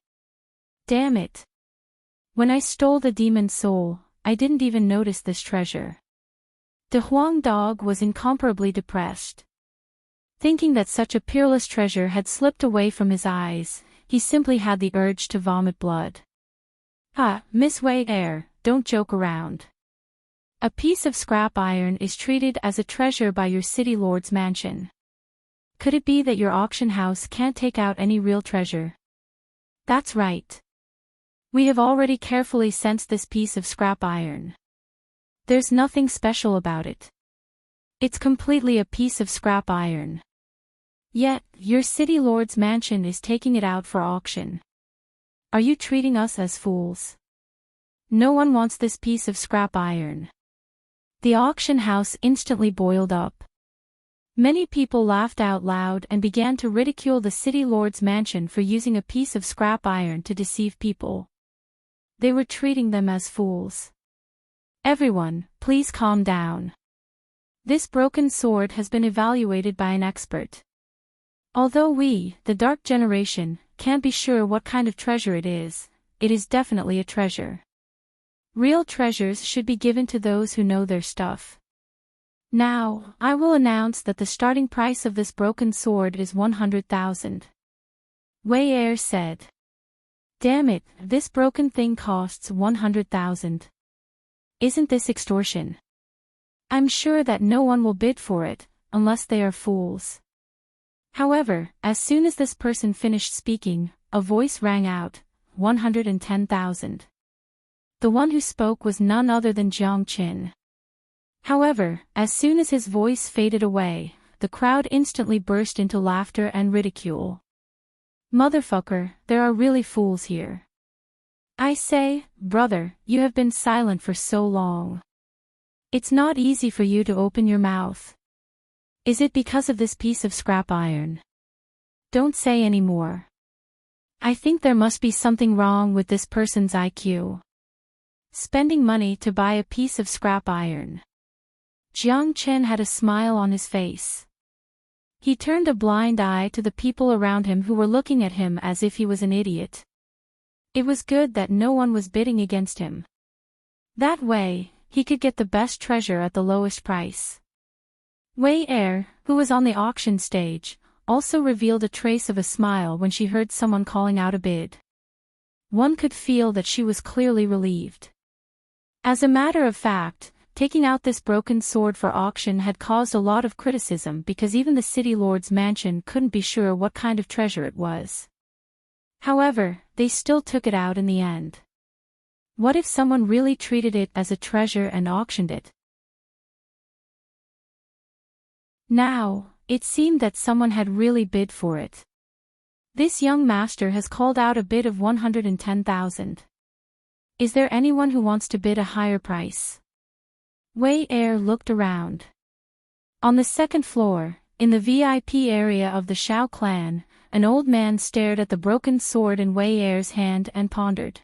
Damn it! When I stole the demon's soul, I didn't even notice this treasure. The Huang dog was incomparably depressed. Thinking that such a peerless treasure had slipped away from his eyes, he simply had the urge to vomit blood. Ah, Miss Wei Air, don't joke around. A piece of scrap iron is treated as a treasure by your city lord's mansion. Could it be that your auction house can't take out any real treasure? That's right. We have already carefully sensed this piece of scrap iron. There's nothing special about it. It's completely a piece of scrap iron. Yet, your city lord's mansion is taking it out for auction. Are you treating us as fools? No one wants this piece of scrap iron. The auction house instantly boiled up. Many people laughed out loud and began to ridicule the city lord's mansion for using a piece of scrap iron to deceive people. They were treating them as fools. Everyone, please calm down. This broken sword has been evaluated by an expert. Although we, the Dark Generation, can't be sure what kind of treasure it is definitely a treasure. Real treasures should be given to those who know their stuff. Now, I will announce that the starting price of this broken sword is 100,000. Wei Air said. Damn it, this broken thing costs 100,000. Isn't this extortion? I'm sure that no one will bid for it, unless they are fools. However, as soon as this person finished speaking, a voice rang out, 110,000. The one who spoke was none other than Jiang Qin. However, as soon as his voice faded away, the crowd instantly burst into laughter and ridicule. Motherfucker, there are really fools here. I say, brother, you have been silent for so long. It's not easy for you to open your mouth. Is it because of this piece of scrap iron? Don't say any more. I think there must be something wrong with this person's IQ. Spending money to buy a piece of scrap iron. Jiang Chen had a smile on his face. He turned a blind eye to the people around him who were looking at him as if he was an idiot. It was good that no one was bidding against him. That way, he could get the best treasure at the lowest price. Wei Air, who was on the auction stage, also revealed a trace of a smile when she heard someone calling out a bid. One could feel that she was clearly relieved. As a matter of fact, taking out this broken sword for auction had caused a lot of criticism because even the city lord's mansion couldn't be sure what kind of treasure it was. However, they still took it out in the end. What if someone really treated it as a treasure and auctioned it? Now, it seemed that someone had really bid for it. This young master has called out a bid of 110,000. Is there anyone who wants to bid a higher price? Wei Air looked around. On the second floor, in the VIP area of the Shao clan, an old man stared at the broken sword in Wei Air's hand and pondered.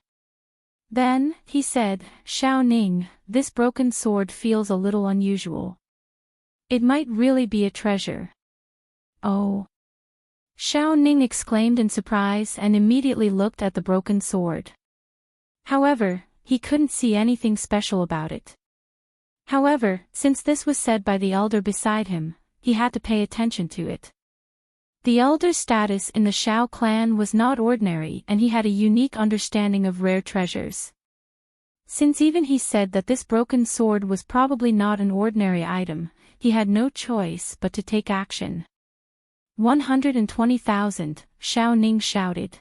Then, he said, Shao Ning, this broken sword feels a little unusual. It might really be a treasure. Oh! Shao Ning exclaimed in surprise and immediately looked at the broken sword. However, he couldn't see anything special about it. However, since this was said by the elder beside him, he had to pay attention to it. The elder's status in the Shao clan was not ordinary and he had a unique understanding of rare treasures. Since even he said that this broken sword was probably not an ordinary item, he had no choice but to take action. 120,000, Shao Ning shouted.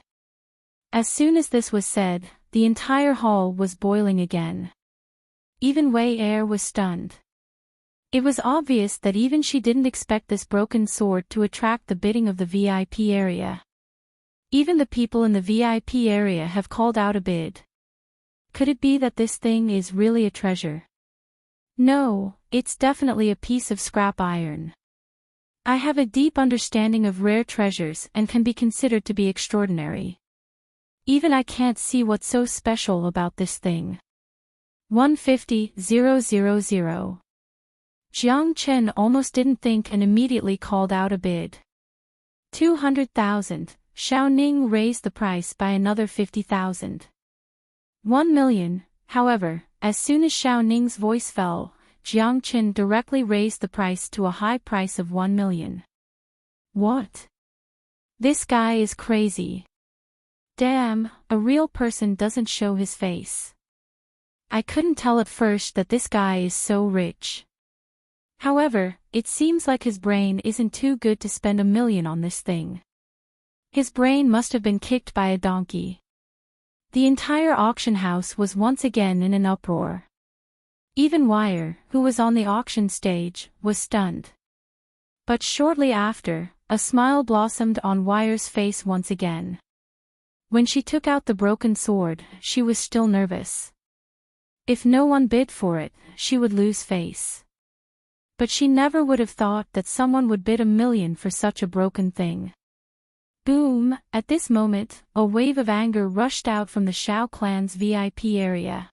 As soon as this was said, the entire hall was boiling again. Even Wei Air was stunned. It was obvious that even she didn't expect this broken sword to attract the bidding of the VIP area. Even the people in the VIP area have called out a bid. Could it be that this thing is really a treasure? No, it's definitely a piece of scrap iron. I have a deep understanding of rare treasures and can be considered to be extraordinary. Even I can't see what's so special about this thing. 150,000. Jiang Chen almost didn't think and immediately called out a bid. 200,000, Shao Ning raised the price by another 50,000. 1 million, however, as soon as Shao Ning's voice fell, Jiang Chen directly raised the price to a high price of 1 million. What? This guy is crazy. Damn, a real person doesn't show his face. I couldn't tell at first that this guy is so rich. However, it seems like his brain isn't too good to spend $1 million on this thing. His brain must have been kicked by a donkey. The entire auction house was once again in an uproar. Even Wire, who was on the auction stage, was stunned. But shortly after, a smile blossomed on Wire's face once again. When she took out the broken sword, she was still nervous. If no one bid for it, she would lose face. But she never would have thought that someone would bid $1 million for such a broken thing. Boom! At this moment, a wave of anger rushed out from the Shao clan's VIP area.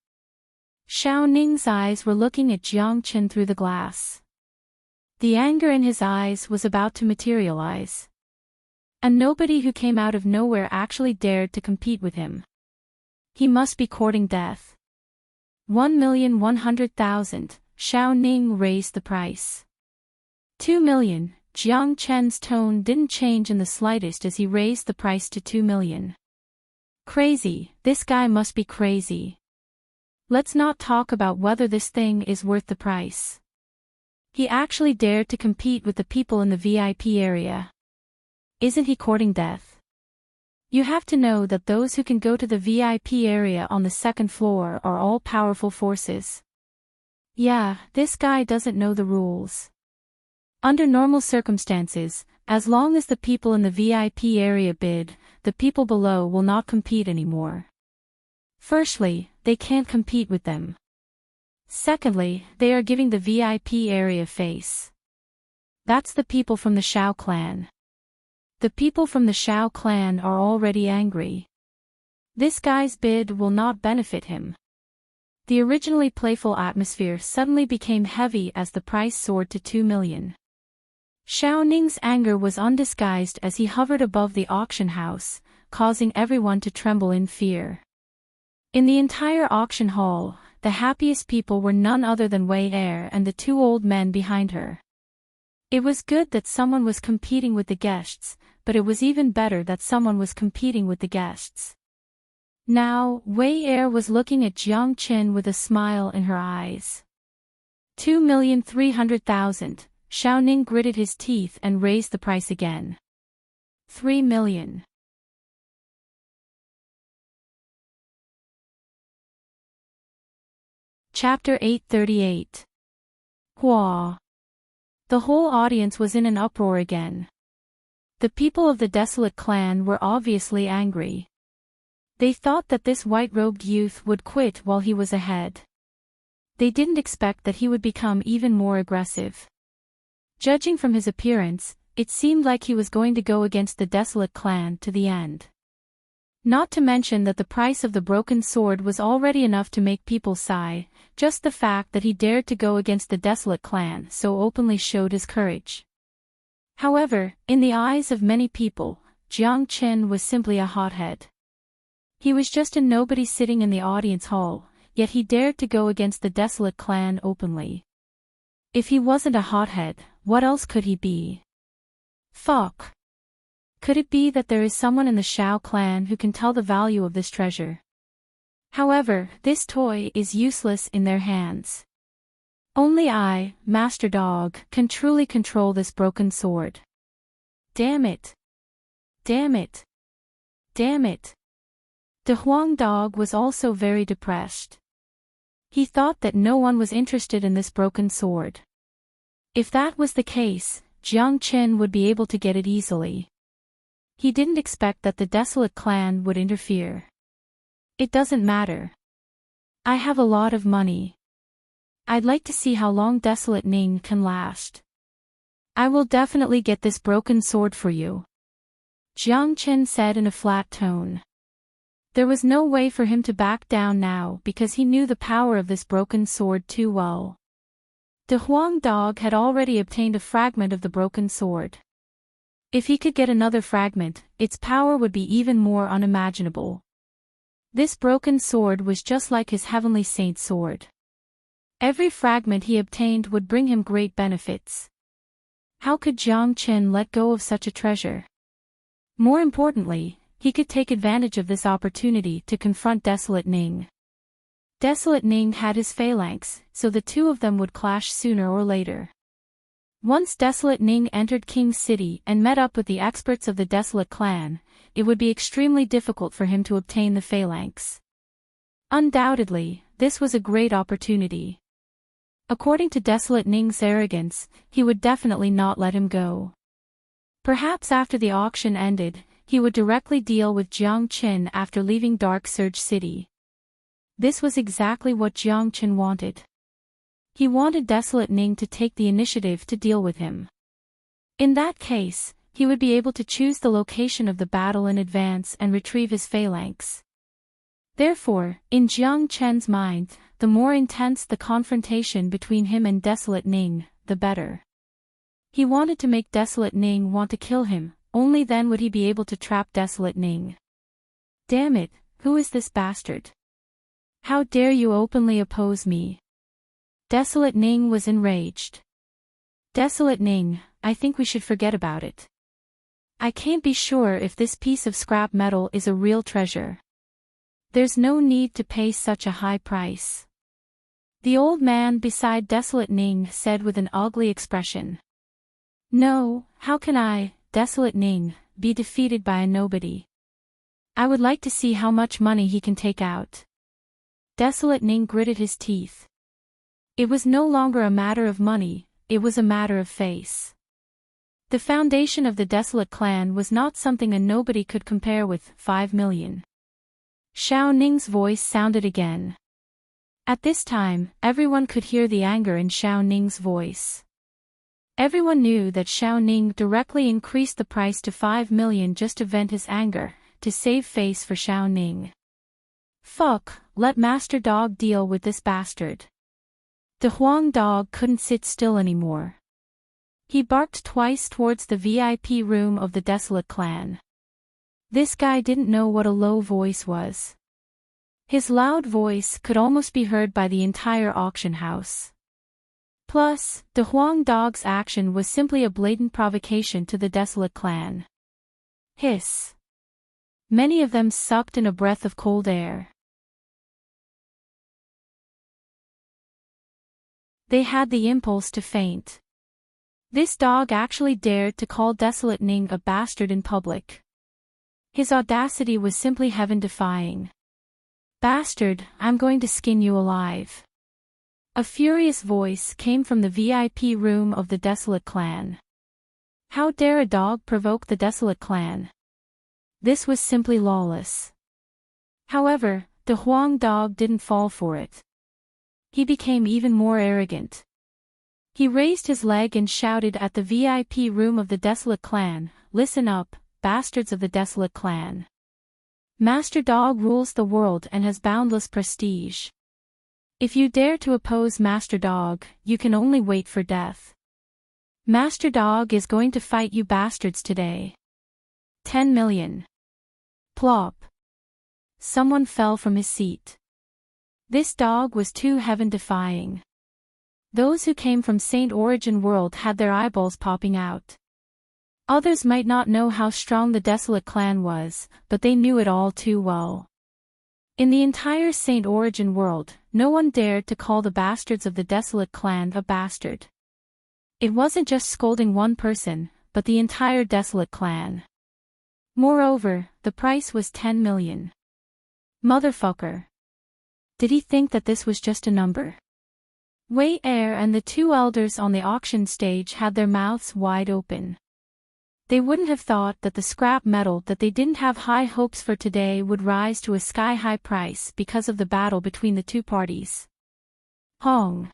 Xiao Ning's eyes were looking at Jiang Qin through the glass. The anger in his eyes was about to materialize. And nobody who came out of nowhere actually dared to compete with him. He must be courting death. 1,100,000, Xiao Ning raised the price. 2 million, Jiang Chen's tone didn't change in the slightest as he raised the price to 2 million. Crazy, this guy must be crazy. Let's not talk about whether this thing is worth the price. He actually dared to compete with the people in the VIP area. Isn't he courting death? You have to know that those who can go to the VIP area on the second floor are all powerful forces. Yeah, this guy doesn't know the rules. Under normal circumstances, as long as the people in the VIP area bid, the people below will not compete anymore. Firstly, they can't compete with them. Secondly, they are giving the VIP area face. That's the people from the Shao clan. The people from the Shao clan are already angry. This guy's bid will not benefit him. The originally playful atmosphere suddenly became heavy as the price soared to 2 million. Xiao Ning's anger was undisguised as he hovered above the auction house, causing everyone to tremble in fear. In the entire auction hall, the happiest people were none other than Wei Er and the two old men behind her. It was good that someone was competing with the guests, but it was even better that someone was competing with the guests. Now, Wei Er was looking at Jiang Qin with a smile in her eyes. 2,300,000, Xiao Ning gritted his teeth and raised the price again. 3 million. Chapter 838. Hua. The whole audience was in an uproar again. The people of the Desolate clan were obviously angry. They thought that this white-robed youth would quit while he was ahead. They didn't expect that he would become even more aggressive. Judging from his appearance, it seemed like he was going to go against the Desolate clan to the end. Not to mention that the price of the broken sword was already enough to make people sigh, just the fact that he dared to go against the Desolate clan so openly showed his courage. However, in the eyes of many people, Jiang Qin was simply a hothead. He was just a nobody sitting in the audience hall, yet he dared to go against the Desolate clan openly. If he wasn't a hothead, what else could he be? Fuck. Could it be that there is someone in the Shao clan who can tell the value of this treasure? However, this toy is useless in their hands. Only I, Master Dog, can truly control this broken sword. Damn it. Damn it. Damn it. De Huang Dog was also very depressed. He thought that no one was interested in this broken sword. If that was the case, Jiang Qin would be able to get it easily. He didn't expect that the Desolate clan would interfere. It doesn't matter. I have a lot of money. I'd like to see how long Desolate Ning can last. I will definitely get this broken sword for you, Jiang Qin said in a flat tone. There was no way for him to back down now because he knew the power of this broken sword too well. De Huang Dog had already obtained a fragment of the broken sword. If he could get another fragment, its power would be even more unimaginable. This broken sword was just like his Heavenly Saint sword. Every fragment he obtained would bring him great benefits. How could Jiang Qin let go of such a treasure? More importantly, he could take advantage of this opportunity to confront Desolate Ning. Desolate Ning had his phalanx, so the two of them would clash sooner or later. Once Desolate Ning entered King's City and met up with the experts of the Desolate clan, it would be extremely difficult for him to obtain the phalanx. Undoubtedly, this was a great opportunity. According to Desolate Ning's arrogance, he would definitely not let him go. Perhaps after the auction ended, he would directly deal with Jiang Qin after leaving Dark Surge City. This was exactly what Jiang Qin wanted. He wanted Desolate Ning to take the initiative to deal with him. In that case, he would be able to choose the location of the battle in advance and retrieve his phalanx. Therefore, in Jiang Qin's mind, the more intense the confrontation between him and Desolate Ning, the better. He wanted to make Desolate Ning want to kill him, only then would he be able to trap Desolate Ning. Damn it, who is this bastard? How dare you openly oppose me? Desolate Ning was enraged. Desolate Ning, I think we should forget about it. I can't be sure if this piece of scrap metal is a real treasure. There's no need to pay such a high price. The old man beside Desolate Ning said with an ugly expression. No, how can I, Desolate Ning, be defeated by a nobody? I would like to see how much money he can take out. Desolate Ning gritted his teeth. It was no longer a matter of money, it was a matter of face. The foundation of the Desolate clan was not something a nobody could compare with 5 million. Xiao Ning's voice sounded again. At this time, everyone could hear the anger in Xiao Ning's voice. Everyone knew that Xiao Ning directly increased the price to 5 million just to vent his anger, to save face for Xiao Ning. Fuck, let Master Dog deal with this bastard. The Huang dog couldn't sit still anymore. He barked twice towards the VIP room of the Desolate clan. This guy didn't know what a low voice was. His loud voice could almost be heard by the entire auction house. Plus, the Huang dog's action was simply a blatant provocation to the Desolate clan. Hiss. Many of them sucked in a breath of cold air. They had the impulse to faint. This dog actually dared to call Desolate Ning a bastard in public. His audacity was simply heaven-defying. Bastard, I'm going to skin you alive. A furious voice came from the VIP room of the Desolate clan. How dare a dog provoke the Desolate clan? This was simply lawless. However, the Huang dog didn't fall for it. He became even more arrogant. He raised his leg and shouted at the VIP room of the Desolate clan, "Listen up, bastards of the Desolate clan. Master Dog rules the world and has boundless prestige. If you dare to oppose Master Dog, you can only wait for death. Master Dog is going to fight you bastards today. 10 million. Plop. Someone fell from his seat. This dog was too heaven-defying. Those who came from Saint Origin World had their eyeballs popping out. Others might not know how strong the Desolate clan was, but they knew it all too well. In the entire Saint Origin World, no one dared to call the bastards of the Desolate clan a bastard. It wasn't just scolding one person, but the entire Desolate clan. Moreover, the price was 10 million. Motherfucker. Did he think that this was just a number? Wei Er and the two elders on the auction stage had their mouths wide open. They wouldn't have thought that the scrap metal that they didn't have high hopes for today would rise to a sky-high price because of the battle between the two parties. Hong.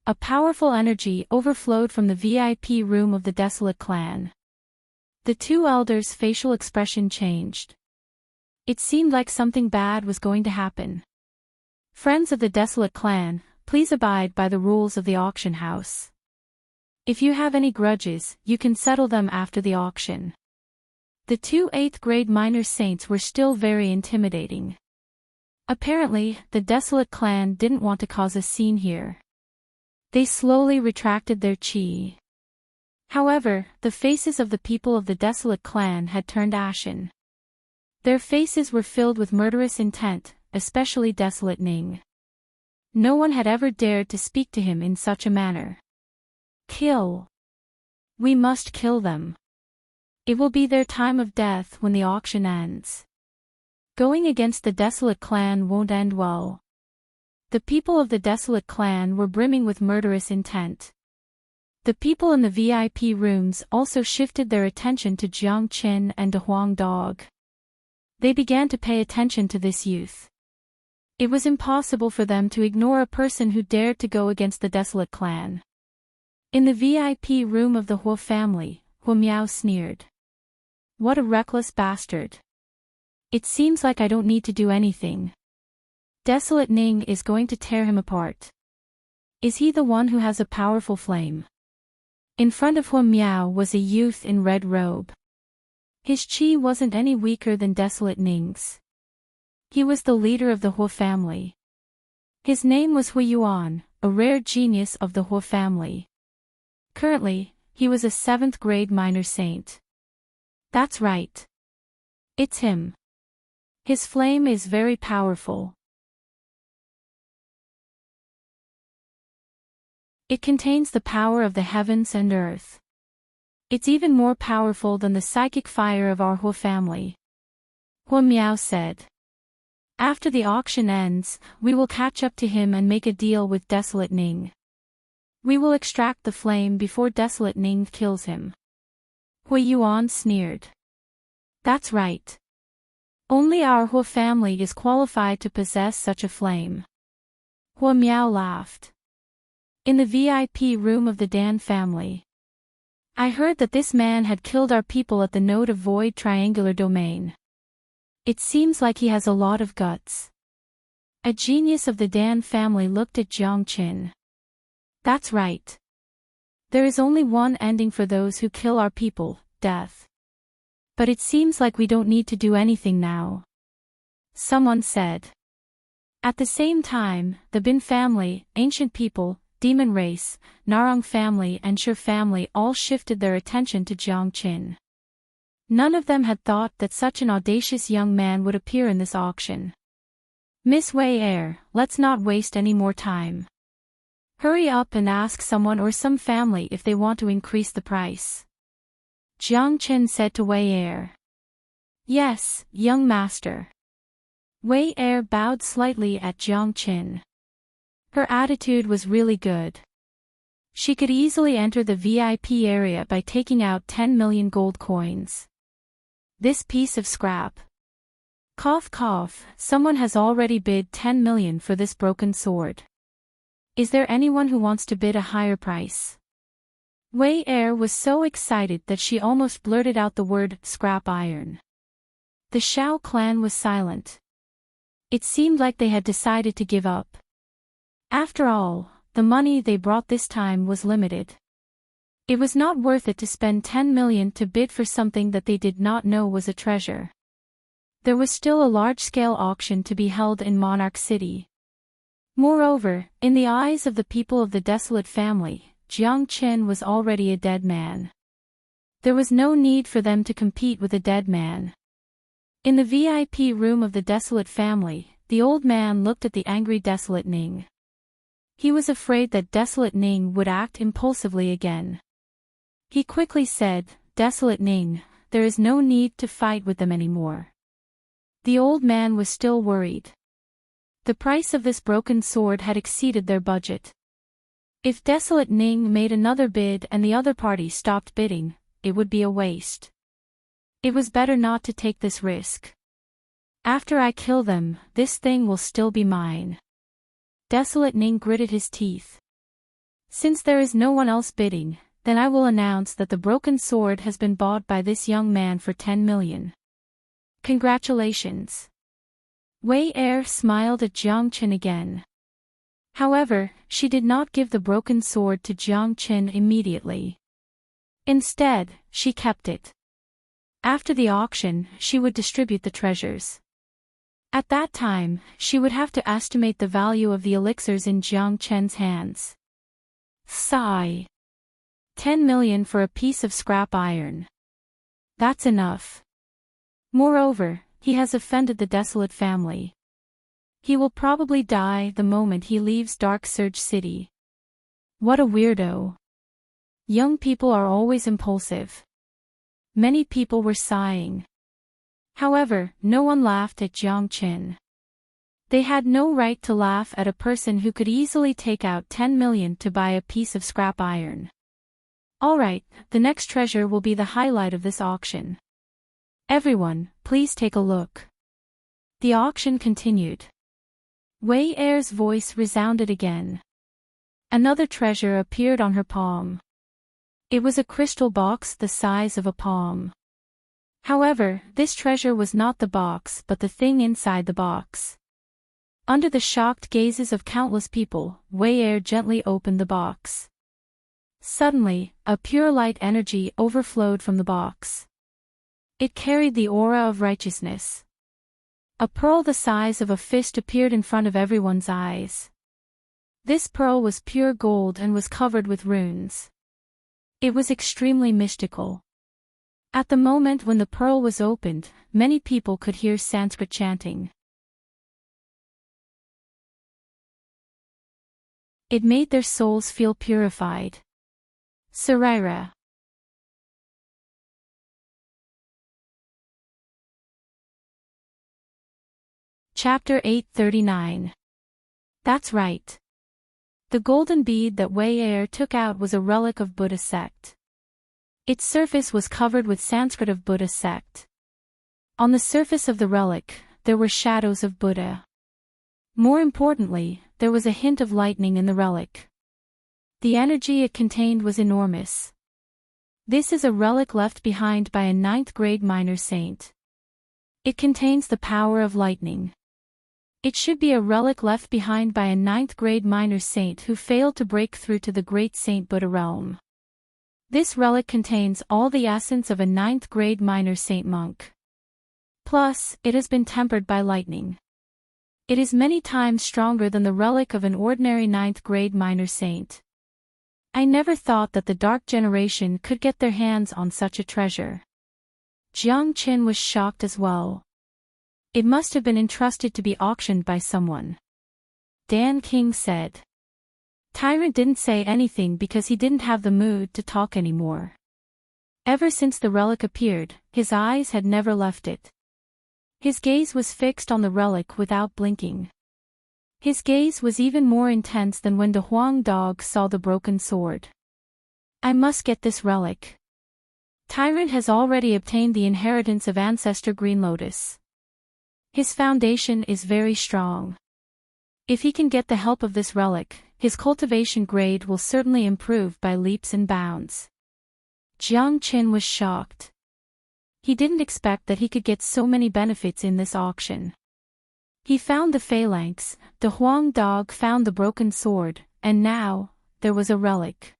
A powerful energy overflowed from the VIP room of the Desolate clan. The two elders' facial expression changed. It seemed like something bad was going to happen. Friends of the Desolate clan, please abide by the rules of the auction house. If you have any grudges, you can settle them after the auction. The two 8th-grade minor saints were still very intimidating. Apparently, the Desolate clan didn't want to cause a scene here. They slowly retracted their chi. However, the faces of the people of the desolate clan had turned ashen. Their faces were filled with murderous intent, especially desolate Ning. No one had ever dared to speak to him in such a manner. Kill. We must kill them. It will be their time of death when the auction ends. Going against the desolate clan won't end well. The people of the desolate clan were brimming with murderous intent. The people in the VIP rooms also shifted their attention to Jiang Qin and De Huang Dog. They began to pay attention to this youth. It was impossible for them to ignore a person who dared to go against the desolate clan. In the VIP room of the Huo family, Huo Miao sneered. What a reckless bastard. It seems like I don't need to do anything. Desolate Ning is going to tear him apart. Is he the one who has a powerful flame? In front of Huo Miao was a youth in red robe. His chi wasn't any weaker than Desolate Ning's. He was the leader of the Huo family. His name was Hui Yuan, a rare genius of the Huo family. Currently, he was a 7th grade minor saint. That's right. It's him. His flame is very powerful. It contains the power of the heavens and earth. It's even more powerful than the psychic fire of our Huo family. Huo Miao said. After the auction ends, we will catch up to him and make a deal with Desolate Ning. We will extract the flame before Desolate Ning kills him. Hui Yuan sneered. That's right. Only our Huo family is qualified to possess such a flame. Huo Miao laughed. In the VIP room of the Dan family. I heard that this man had killed our people at the node of Void Triangular Domain. It seems like he has a lot of guts. A genius of the Dan family looked at Jiang Qin. That's right. There is only one ending for those who kill our people, death. But it seems like we don't need to do anything now. Someone said. At the same time, the Bin family, ancient people, Demon race, Narong family and Shi family all shifted their attention to Jiang Qin. None of them had thought that such an audacious young man would appear in this auction. Miss Wei Er, let's not waste any more time. Hurry up and ask someone or some family if they want to increase the price. Jiang Qin said to Wei Er. Yes, young master. Wei Er bowed slightly at Jiang Qin. Her attitude was really good. She could easily enter the VIP area by taking out 10 million gold coins. This piece of scrap. Cough cough, someone has already bid 10 million for this broken sword. Is there anyone who wants to bid a higher price? Wei Er was so excited that she almost blurted out the word scrap iron. The Shao clan was silent. It seemed like they had decided to give up. After all, the money they brought this time was limited. It was not worth it to spend 10 million to bid for something that they did not know was a treasure. There was still a large-scale auction to be held in Monarch City. Moreover, in the eyes of the people of the desolate family, Jiang Qin was already a dead man. There was no need for them to compete with a dead man. In the VIP room of the desolate family, the old man looked at the angry Desolate Ning. He was afraid that Desolate Ning would act impulsively again. He quickly said, Desolate Ning, there is no need to fight with them anymore. The old man was still worried. The price of this broken sword had exceeded their budget. If Desolate Ning made another bid and the other party stopped bidding, it would be a waste. It was better not to take this risk. After I kill them, this thing will still be mine. Desolate Ning gritted his teeth. Since there is no one else bidding, then I will announce that the broken sword has been bought by this young man for 10 million. Congratulations. Wei Er smiled at Jiang Qin again. However, she did not give the broken sword to Jiang Qin immediately. Instead, she kept it. After the auction, she would distribute the treasures. At that time, she would have to estimate the value of the elixirs in Jiang Qin's hands. Sigh. 10 million for a piece of scrap iron. That's enough. Moreover, he has offended the desolate family. He will probably die the moment he leaves Dark Surge City. What a weirdo. Young people are always impulsive. Many people were sighing. However, no one laughed at Jiang Qin. They had no right to laugh at a person who could easily take out 10 million to buy a piece of scrap iron. Alright, the next treasure will be the highlight of this auction. Everyone, please take a look. The auction continued. Wei Er's voice resounded again. Another treasure appeared on her palm. It was a crystal box the size of a palm. However, this treasure was not the box but the thing inside the box. Under the shocked gazes of countless people, Wei Er gently opened the box. Suddenly, a pure light energy overflowed from the box. It carried the aura of righteousness. A pearl the size of a fist appeared in front of everyone's eyes. This pearl was pure gold and was covered with runes. It was extremely mystical. At the moment when the pearl was opened, many people could hear Sanskrit chanting. It made their souls feel purified. Sarira. Chapter 839. That's right. The golden bead that Wei Er took out was a relic of Buddha sect. Its surface was covered with Sanskrit of Buddha sect. On the surface of the relic, there were shadows of Buddha. More importantly, there was a hint of lightning in the relic. The energy it contained was enormous. This is a relic left behind by a 9th-grade minor saint. It contains the power of lightning. It should be a relic left behind by a 9th-grade minor saint who failed to break through to the great Saint Buddha realm. This relic contains all the essence of a 9th-grade minor saint monk. Plus, it has been tempered by lightning. It is many times stronger than the relic of an ordinary 9th-grade minor saint. I never thought that the Dark Generation could get their hands on such a treasure. Jiang Qin was shocked as well. It must have been entrusted to be auctioned by someone. Dan King said. Tyrant didn't say anything because he didn't have the mood to talk anymore. Ever since the relic appeared, his eyes had never left it. His gaze was fixed on the relic without blinking. His gaze was even more intense than when the Huang dog saw the broken sword. I must get this relic. Tyrant has already obtained the inheritance of Ancestor Green Lotus. His foundation is very strong. If he can get the help of this relic, his cultivation grade will certainly improve by leaps and bounds. Jiang Qin was shocked. He didn't expect that he could get so many benefits in this auction. He found the phalanx, the Huang dog found the broken sword, and now, there was a relic.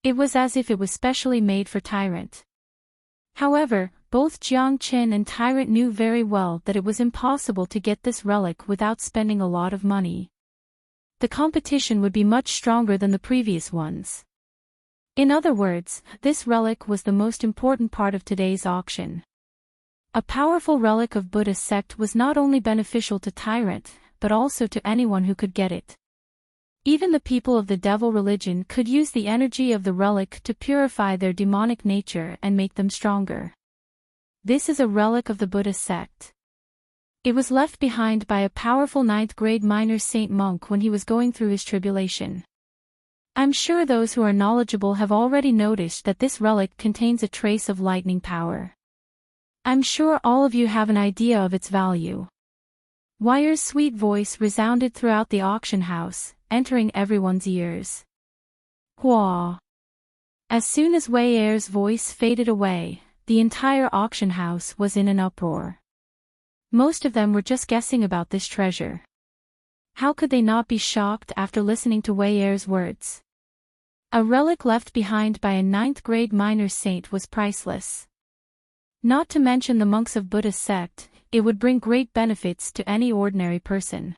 It was as if it was specially made for Tyrant. However, both Jiang Qin and Tyrant knew very well that it was impossible to get this relic without spending a lot of money. The competition would be much stronger than the previous ones. In other words, this relic was the most important part of today's auction. A powerful relic of Buddha sect was not only beneficial to Tyrant, but also to anyone who could get it. Even the people of the devil religion could use the energy of the relic to purify their demonic nature and make them stronger. This is a relic of the Buddha sect. It was left behind by a powerful 9th-grade minor saint monk when he was going through his tribulation. I'm sure those who are knowledgeable have already noticed that this relic contains a trace of lightning power. I'm sure all of you have an idea of its value. Weir's sweet voice resounded throughout the auction house, entering everyone's ears. Hua! As soon as Wei Er's voice faded away, the entire auction house was in an uproar. Most of them were just guessing about this treasure. How could they not be shocked after listening to Wei Er's words? A relic left behind by a 9th-grade minor saint was priceless. Not to mention the monks of Buddha sect, it would bring great benefits to any ordinary person.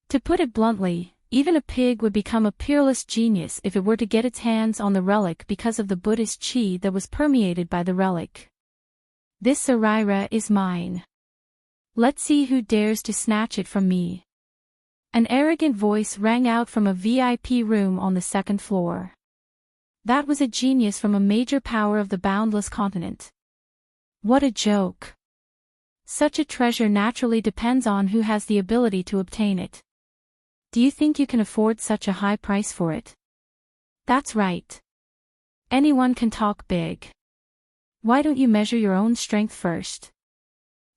To put it bluntly, Even a pig would become a peerless genius if it were to get its hands on the relic because of the Buddhist chi that was permeated by the relic. This Sarira is mine. Let's see who dares to snatch it from me. An arrogant voice rang out from a VIP room on the second floor. That was a genius from a major power of the boundless continent. What a joke. Such a treasure naturally depends on who has the ability to obtain it. Do you think you can afford such a high price for it? That's right. Anyone can talk big. Why don't you measure your own strength first?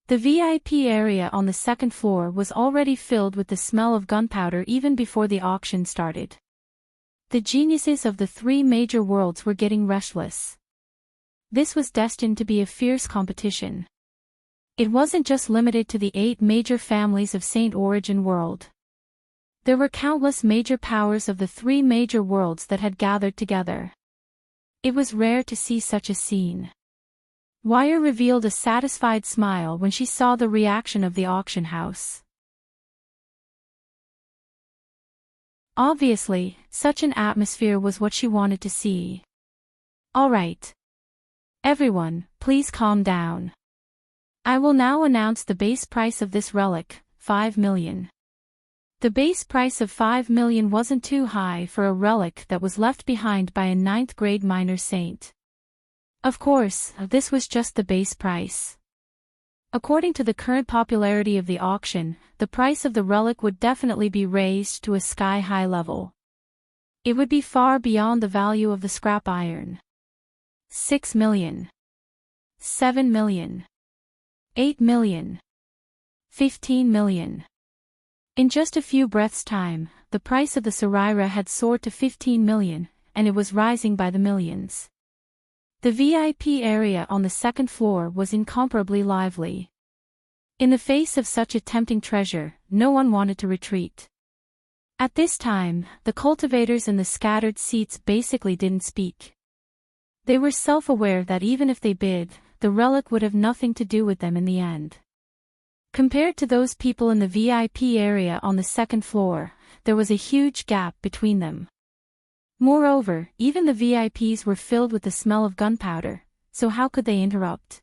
The VIP area on the second floor was already filled with the smell of gunpowder even before the auction started. The geniuses of the three major worlds were getting restless. This was destined to be a fierce competition. It wasn't just limited to the 8 major families of Saint Origin world. There were countless major powers of the 3 major worlds that had gathered together. It was rare to see such a scene. Wire revealed a satisfied smile when she saw the reaction of the auction house. Obviously, such an atmosphere was what she wanted to see. All right. Everyone, please calm down. I will now announce the base price of this relic, 5 million. The base price of 5 million wasn't too high for a relic that was left behind by a 9th grade minor saint. Of course, this was just the base price. According to the current popularity of the auction, the price of the relic would definitely be raised to a sky-high level. It would be far beyond the value of the scrap iron. 6 million. 7 million. 8 million. 15 million. In just a few breaths' time, the price of the Sarira had soared to 15 million, and it was rising by the millions. The VIP area on the second floor was incomparably lively. In the face of such a tempting treasure, no one wanted to retreat. At this time, the cultivators in the scattered seats basically didn't speak. They were self-aware that even if they bid, the relic would have nothing to do with them in the end. Compared to those people in the VIP area on the second floor, there was a huge gap between them. Moreover, even the VIPs were filled with the smell of gunpowder, so how could they interrupt?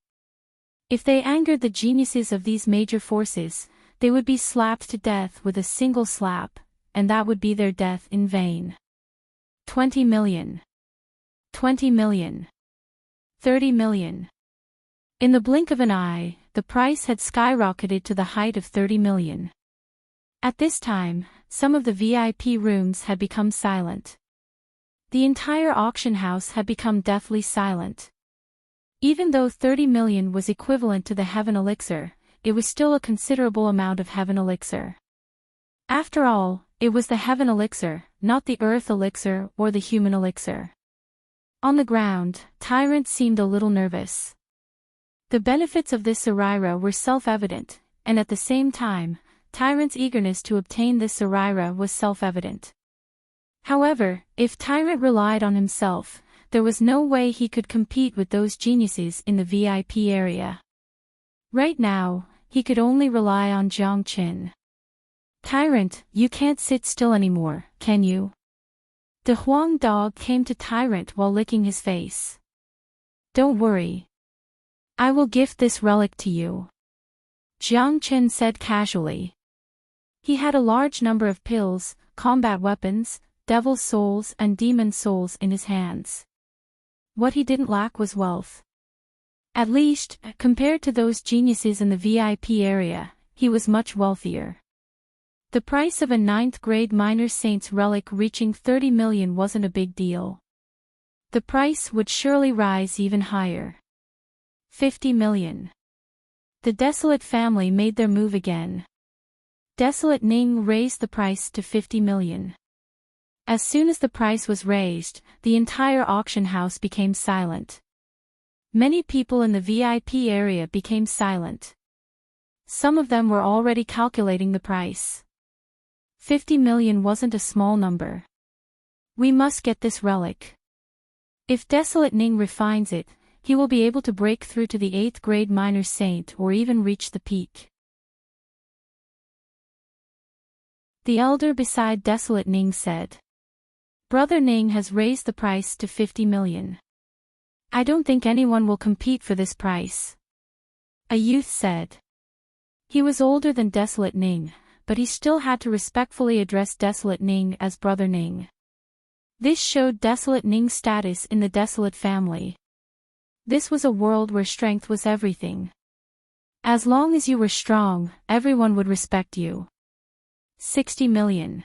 If they angered the geniuses of these major forces, they would be slapped to death with a single slap, and that would be their death in vain. 20 million. 20 million. 30 million. In the blink of an eye, the price had skyrocketed to the height of 30 million. At this time, some of the VIP rooms had become silent. The entire auction house had become deathly silent. Even though 30 million was equivalent to the heaven elixir, it was still a considerable amount of heaven elixir. After all, it was the heaven elixir, not the earth elixir or the human elixir. On the ground, Tyrant seemed a little nervous. The benefits of this Sarira were self-evident, and at the same time, Tyrant's eagerness to obtain this Sarira was self-evident. However, if Tyrant relied on himself, there was no way he could compete with those geniuses in the VIP area. Right now, he could only rely on Jiang Qin. Tyrant, you can't sit still anymore, can you? The Huang dog came to Tyrant while licking his face. Don't worry. I will gift this relic to you. Jiang Qin said casually. He had a large number of pills, combat weapons, devil's souls and demon souls in his hands. What he didn't lack was wealth. At least, compared to those geniuses in the VIP area, he was much wealthier. The price of a 9th grade minor saint's relic reaching 30 million wasn't a big deal. The price would surely rise even higher. 50 million. The Desolate family made their move again. Desolate Ning raised the price to 50 million. As soon as the price was raised, the entire auction house became silent. Many people in the VIP area became silent. Some of them were already calculating the price. 50 million wasn't a small number. We must get this relic. If Desolate Ning refines it, he will be able to break through to the 8th grade minor saint or even reach the peak. The elder beside Desolate Ning said. Brother Ning has raised the price to 50 million. I don't think anyone will compete for this price. A youth said. He was older than Desolate Ning, but he still had to respectfully address Desolate Ning as Brother Ning. This showed Desolate Ning's status in the Desolate family. This was a world where strength was everything. As long as you were strong, everyone would respect you. 60 million.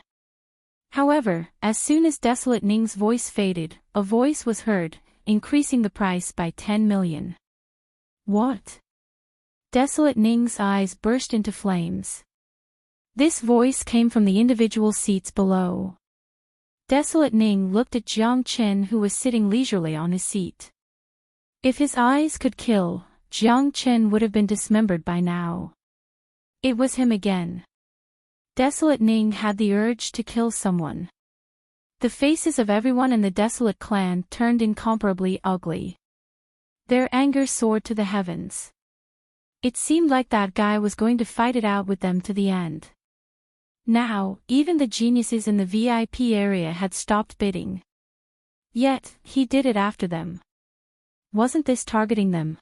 However, as soon as Desolate Ning's voice faded, a voice was heard, increasing the price by 10 million. What? Desolate Ning's eyes burst into flames. This voice came from the individual seats below. Desolate Ning looked at Jiang Chen, who was sitting leisurely on his seat. If his eyes could kill, Jiang Chen would have been dismembered by now. It was him again. Desolate Ning had the urge to kill someone. The faces of everyone in the Desolate clan turned incomparably ugly. Their anger soared to the heavens. It seemed like that guy was going to fight it out with them to the end. Now, even the geniuses in the VIP area had stopped bidding. Yet, he did it after them. Wasn't this targeting them?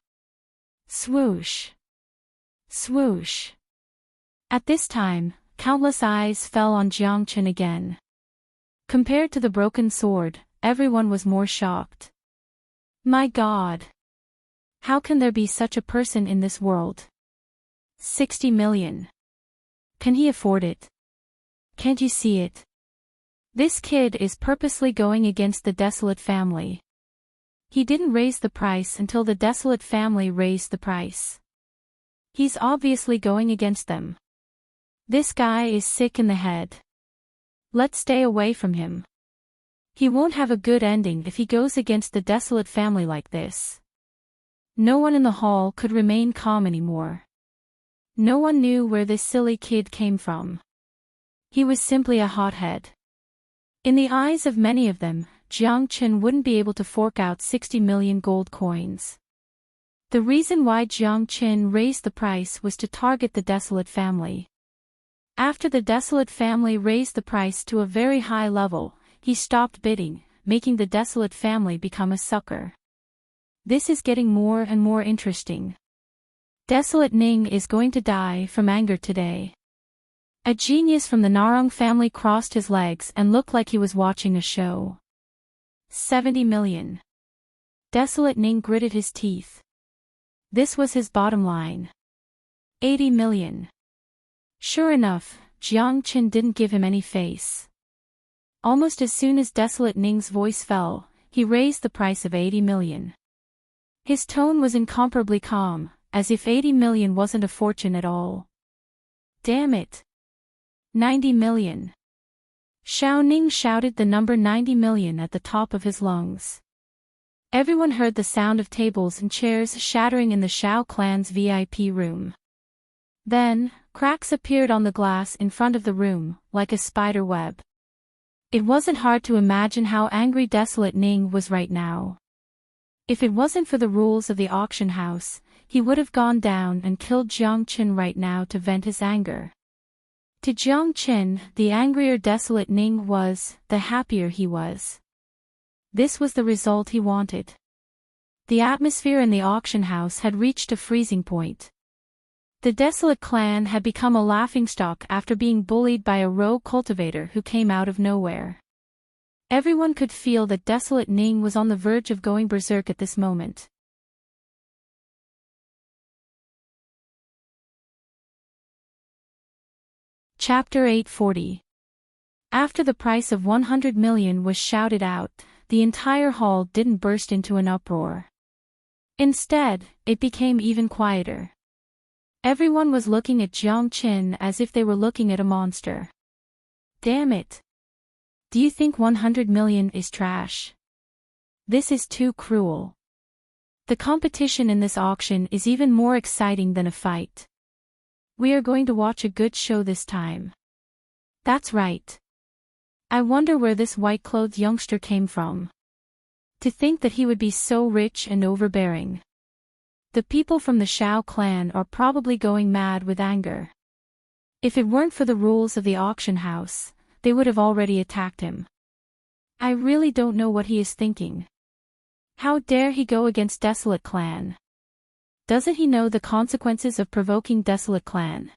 Swoosh. Swoosh. At this time, countless eyes fell on Jiang Chen again. Compared to the broken sword, everyone was more shocked. My God! How can there be such a person in this world? 60 million. Can he afford it? Can't you see it? This kid is purposely going against the Desolate family. He didn't raise the price until the Desolate family raised the price. He's obviously going against them. This guy is sick in the head. Let's stay away from him. He won't have a good ending if he goes against the Desolate family like this. No one in the hall could remain calm anymore. No one knew where this silly kid came from. He was simply a hothead. In the eyes of many of them, Jiang Chen wouldn't be able to fork out 60 million gold coins. The reason why Jiang Chen raised the price was to target the Desolate family. After the Desolate family raised the price to a very high level, he stopped bidding, making the Desolate family become a sucker. This is getting more and more interesting. Desolate Ning is going to die from anger today. A genius from the Narong family crossed his legs and looked like he was watching a show. 70 million. Desolate Ning gritted his teeth. This was his bottom line. 80 million. Sure enough, Jiang Chen didn't give him any face. Almost as soon as Desolate Ning's voice fell, he raised the price of 80 million. His tone was incomparably calm, as if 80 million wasn't a fortune at all. Damn it! 90 million. Xiao Ning shouted the number 90 million at the top of his lungs. Everyone heard the sound of tables and chairs shattering in the Xiao clan's VIP room. Then, cracks appeared on the glass in front of the room, like a spider web. It wasn't hard to imagine how angry Desolate Ning was right now. If it wasn't for the rules of the auction house, he would have gone down and killed Jiang Chen right now to vent his anger. To Jiang Chen, the angrier Desolate Ning was, the happier he was. This was the result he wanted. The atmosphere in the auction house had reached a freezing point. The Desolate clan had become a laughingstock after being bullied by a rogue cultivator who came out of nowhere. Everyone could feel that Desolate Ning was on the verge of going berserk at this moment. Chapter 840. After the price of 100 million was shouted out, the entire hall didn't burst into an uproar. Instead, it became even quieter. Everyone was looking at Jiang Chen as if they were looking at a monster. Damn it! Do you think 100 million is trash? This is too cruel. The competition in this auction is even more exciting than a fight. We are going to watch a good show this time. That's right. I wonder where this white-clothed youngster came from. To think that he would be so rich and overbearing. The people from the Xiao clan are probably going mad with anger. If it weren't for the rules of the auction house, they would have already attacked him. I really don't know what he is thinking. How dare he go against Desolate Clan? Doesn't he know the consequences of provoking Desolate Clan?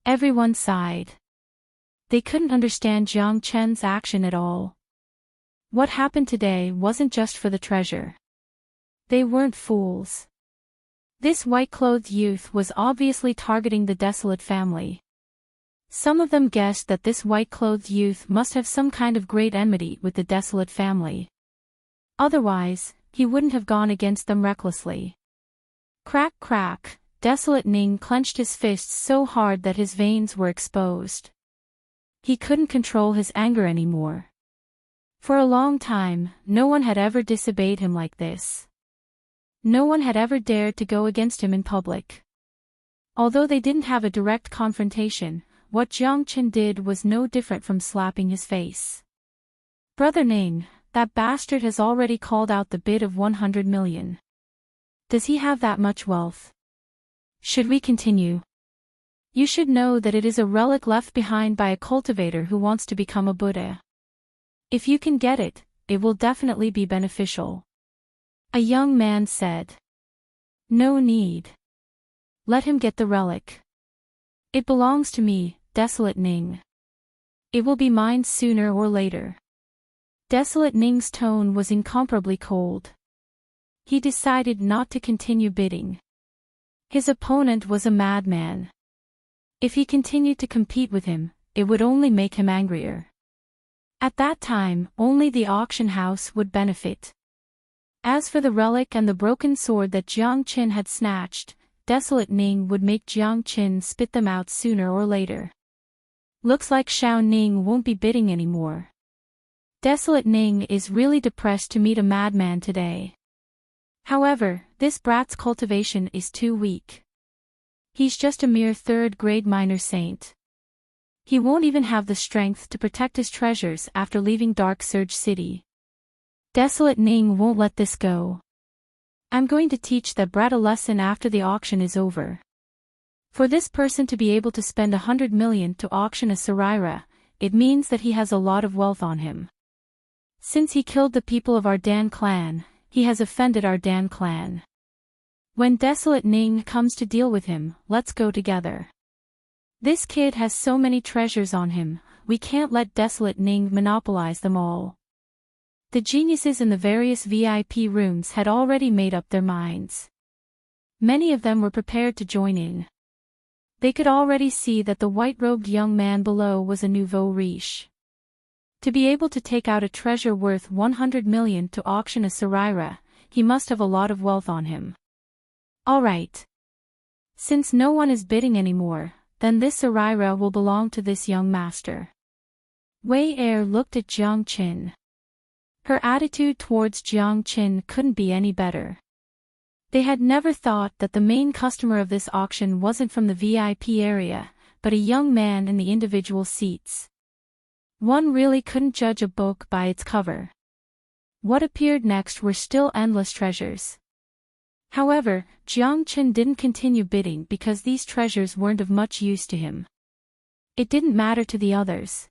Everyone sighed. They couldn't understand Jiang Chen's action at all. What happened today wasn't just for the treasure. They weren't fools. This white-clothed youth was obviously targeting the Desolate family. Some of them guessed that this white-clothed youth must have some kind of great enmity with the Desolate family. Otherwise, he wouldn't have gone against them recklessly. Crack crack, Desolate Ning clenched his fists so hard that his veins were exposed. He couldn't control his anger anymore. For a long time, no one had ever disobeyed him like this. No one had ever dared to go against him in public. Although they didn't have a direct confrontation, what Jiang Chen did was no different from slapping his face. Brother Ning, that bastard has already called out the bid of 100 million. Does he have that much wealth? Should we continue? You should know that it is a relic left behind by a cultivator who wants to become a Buddha. If you can get it, it will definitely be beneficial. A young man said. No need. Let him get the relic. It belongs to me, Desolate Ning. It will be mine sooner or later. Desolate Ning's tone was incomparably cold. He decided not to continue bidding. His opponent was a madman. If he continued to compete with him, it would only make him angrier. At that time, only the auction house would benefit. As for the relic and the broken sword that Jiang Chen had snatched, Desolate Ning would make Jiang Chen spit them out sooner or later. Looks like Xiao Ning won't be bidding anymore. Desolate Ning is really depressed to meet a madman today. However, this brat's cultivation is too weak. He's just a mere third-grade minor saint. He won't even have the strength to protect his treasures after leaving Dark Surge City. Desolate Ning won't let this go. I'm going to teach that brat a lesson after the auction is over. For this person to be able to spend 100 million to auction a Saraira, it means that he has a lot of wealth on him. Since he killed the people of our Dan clan, he has offended our Dan clan. When Desolate Ning comes to deal with him, let's go together. This kid has so many treasures on him, we can't let Desolate Ning monopolize them all. The geniuses in the various VIP rooms had already made up their minds. Many of them were prepared to join in. They could already see that the white-robed young man below was a nouveau riche. To be able to take out a treasure worth 100 million to auction a Saraira, he must have a lot of wealth on him. Alright. Since no one is bidding anymore, then this Saraira will belong to this young master. Wei Er looked at Jiang Chen. Her attitude towards Jiang Chen couldn't be any better. They had never thought that the main customer of this auction wasn't from the VIP area, but a young man in the individual seats. One really couldn't judge a book by its cover. What appeared next were still endless treasures. However, Jiang Chen didn't continue bidding because these treasures weren't of much use to him. It didn't matter to the others.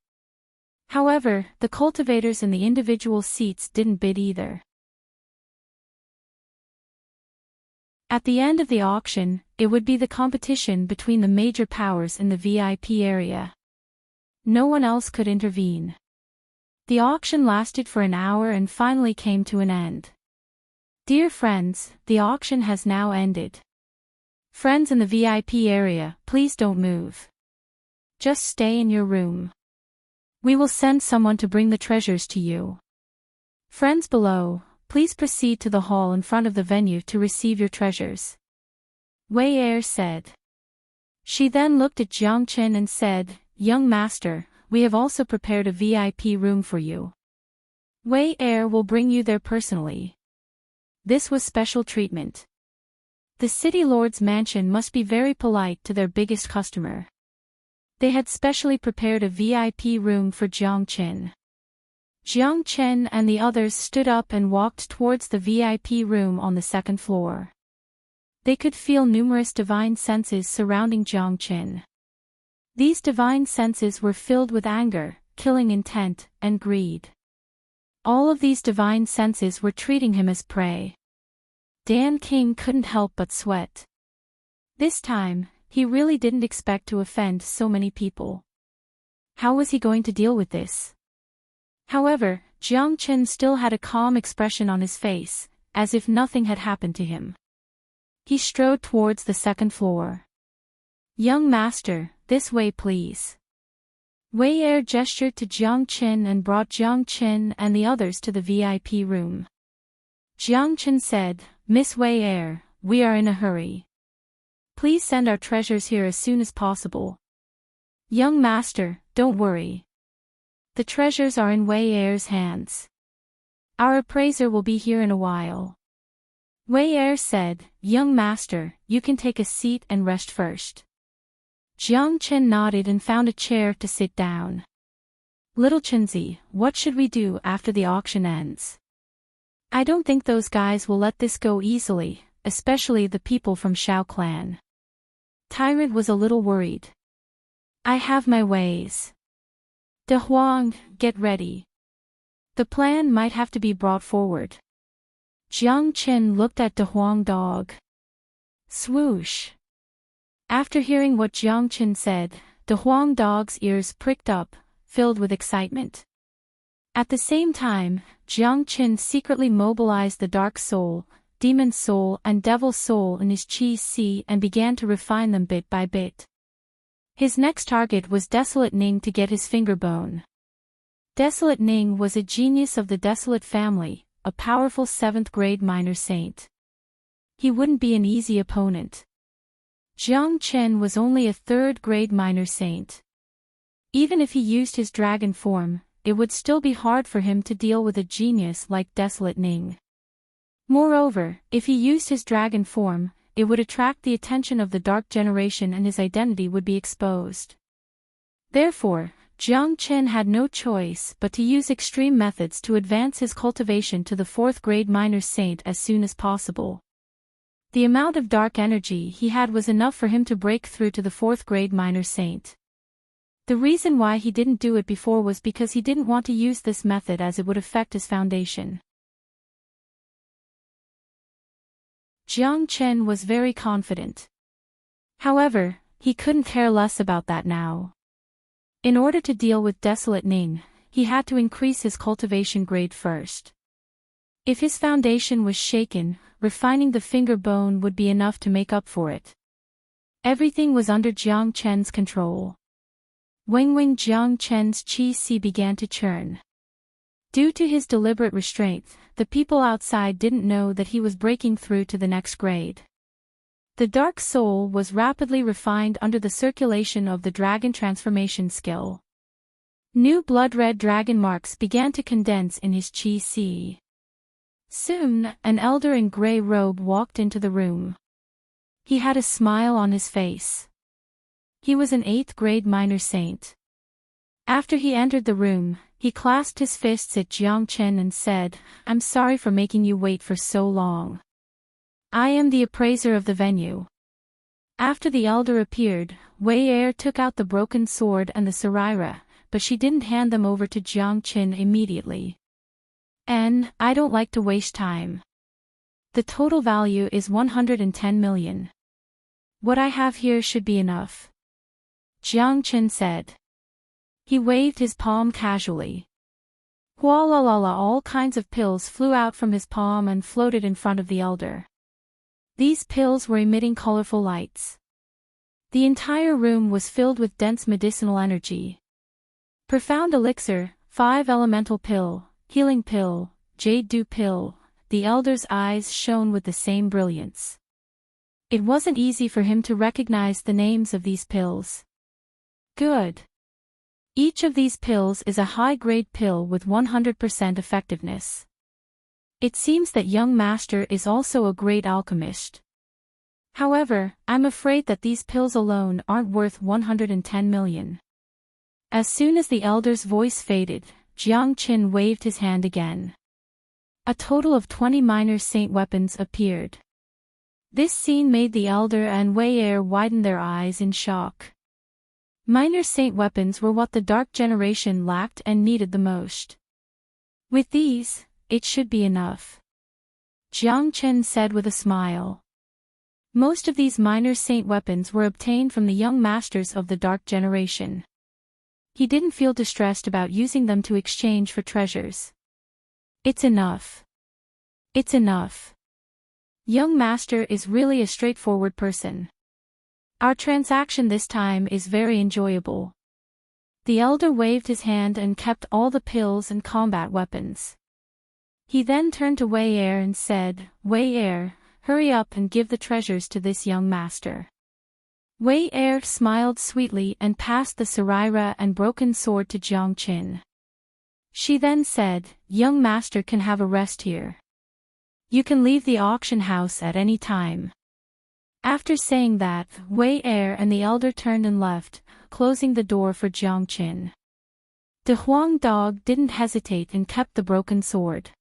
However, the cultivators in the individual seats didn't bid either. At the end of the auction, it would be the competition between the major powers in the VIP area. No one else could intervene. The auction lasted for an hour and finally came to an end. Dear friends, the auction has now ended. Friends in the VIP area, please don't move. Just stay in your room. We will send someone to bring the treasures to you. Friends below, please proceed to the hall in front of the venue to receive your treasures. Wei Er said. She then looked at Jiang Chen and said, Young master, we have also prepared a VIP room for you. Wei Er will bring you there personally. This was special treatment. The city lord's mansion must be very polite to their biggest customer. They had specially prepared a VIP room for Jiang Chen. Jiang Chen and the others stood up and walked towards the VIP room on the second floor. They could feel numerous divine senses surrounding Jiang Chen. These divine senses were filled with anger, killing intent, and greed. All of these divine senses were treating him as prey. Dan King couldn't help but sweat. This time, he really didn't expect to offend so many people. How was he going to deal with this? However, Jiang Chen still had a calm expression on his face, as if nothing had happened to him. He strode towards the second floor. "Young master, this way please." Wei Er gestured to Jiang Chen and brought Jiang Chen and the others to the VIP room. Jiang Chen said, "Miss Wei Er, we are in a hurry. Please send our treasures here as soon as possible." "Young master, don't worry. The treasures are in Wei Er's hands. Our appraiser will be here in a while." Wei Er said, "Young master, you can take a seat and rest first." Jiang Chen nodded and found a chair to sit down. "Little Chenzi, what should we do after the auction ends? I don't think those guys will let this go easily, especially the people from Shao clan." Tyrant was a little worried. "I have my ways. De Huang, get ready. The plan might have to be brought forward." Jiang Chen looked at De Huang dog. Swoosh. After hearing what Jiang Chen said, De Huang dog's ears pricked up, filled with excitement. At the same time, Jiang Chen secretly mobilized the Dark Soul, Demon Soul and Devil Soul in his Qi Si and began to refine them bit by bit. His next target was Desolate Ning to get his finger bone. Desolate Ning was a genius of the Desolate family, a powerful 7th-grade minor saint. He wouldn't be an easy opponent. Jiang Chen was only a 3rd-grade minor saint. Even if he used his dragon form, it would still be hard for him to deal with a genius like Desolate Ning. Moreover, if he used his dragon form, it would attract the attention of the Dark Generation and his identity would be exposed. Therefore, Jiang Chen had no choice but to use extreme methods to advance his cultivation to the 4th-grade minor saint as soon as possible. The amount of dark energy he had was enough for him to break through to the 4th-grade minor saint. The reason why he didn't do it before was because he didn't want to use this method as it would affect his foundation. Jiang Chen was very confident. However, he couldn't care less about that now. In order to deal with Desolate Ning, he had to increase his cultivation grade first. If his foundation was shaken, refining the finger bone would be enough to make up for it. Everything was under Jiang Chen's control. Wing Jiang Chen's Qi Si began to churn. Due to his deliberate restraint, the people outside didn't know that he was breaking through to the next grade. The Dark Soul was rapidly refined under the circulation of the Dragon Transformation skill. New blood-red dragon marks began to condense in his Qi Si. Soon, an elder in gray robe walked into the room. He had a smile on his face. He was an 8th-grade minor saint. After he entered the room, he clasped his fists at Jiang Chen and said, "I'm sorry for making you wait for so long. I am the appraiser of the venue." After the elder appeared, Wei Er took out the broken sword and the Saraira, but she didn't hand them over to Jiang Chen immediately. I don't like to waste time. The total value is 110 million. What I have here should be enough," Jiang Chen said. He waved his palm casually. Hualalala, all kinds of pills flew out from his palm and floated in front of the elder. These pills were emitting colorful lights. The entire room was filled with dense medicinal energy. Profound elixir, 5 elemental pill, healing pill, jade dew pill, the elder's eyes shone with the same brilliance. It wasn't easy for him to recognize the names of these pills. Good. Each of these pills is a high-grade pill with 100% effectiveness. It seems that young master is also a great alchemist. However, I'm afraid that these pills alone aren't worth 110 million. As soon as the elder's voice faded, Jiang Chen waved his hand again. A total of 20 minor saint weapons appeared. This scene made the elder and Wei Er widen their eyes in shock. Minor saint weapons were what the Dark Generation lacked and needed the most. With these, it should be enough, Jiang Chen said with a smile. Most of these minor saint weapons were obtained from the young masters of the Dark Generation. He didn't feel distressed about using them to exchange for treasures. It's enough. It's enough. Young master is really a straightforward person. Our transaction this time is very enjoyable. The elder waved his hand and kept all the pills and combat weapons. He then turned to Wei Er and said, Wei Er, hurry up and give the treasures to this young master. Wei Er smiled sweetly and passed the Saraira and broken sword to Jiang Chen. She then said, Young master can have a rest here. You can leave the auction house at any time. After saying that, Wei Er and the elder turned and left, closing the door for Jiang Chen. The Huang dog didn't hesitate and kept the broken sword.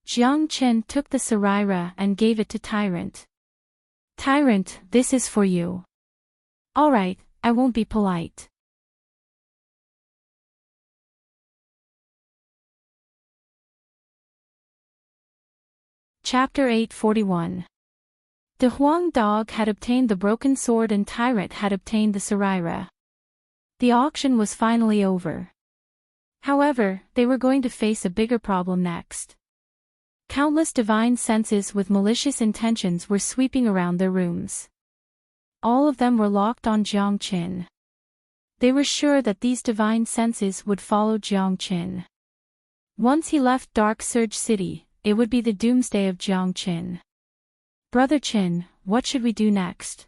Jiang Chen took the Saraira and gave it to Tyrant. Tyrant, this is for you. Alright, I won't be polite. Chapter 841. The Huang dog had obtained the broken sword and Tyrant had obtained the Saraira. The auction was finally over. However, they were going to face a bigger problem next. Countless divine senses with malicious intentions were sweeping around their rooms. All of them were locked on Jiang Chen. They were sure that these divine senses would follow Jiang Chen. Once he left Dark Surge City, it would be the doomsday of Jiang Chen. Brother Chen, what should we do next?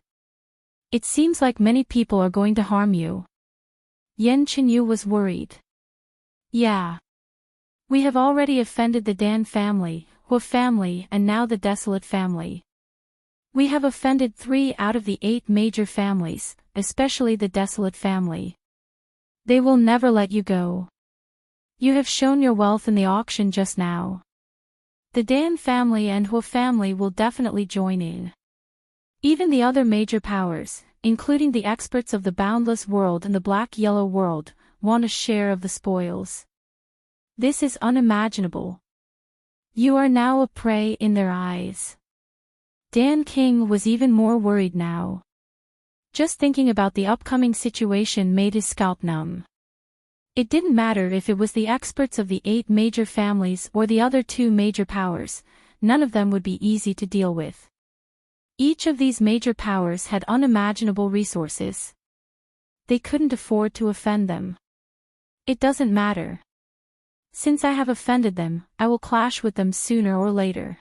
It seems like many people are going to harm you. Yan Chenyu was worried. Yeah. We have already offended the Dan family, Hu family and now the Desolate family. We have offended 3 out of the 8 major families, especially the Desolate family. They will never let you go. You have shown your wealth in the auction just now. The Dan family and Hu family will definitely join in. Even the other major powers, including the experts of the Boundless World and the Black-Yellow World, want a share of the spoils. This is unimaginable. You are now a prey in their eyes. Dan King was even more worried now. Just thinking about the upcoming situation made his scalp numb. It didn't matter if it was the experts of the 8 major families or the other 2 major powers, none of them would be easy to deal with. Each of these major powers had unimaginable resources. They couldn't afford to offend them. It doesn't matter. Since I have offended them, I will clash with them sooner or later.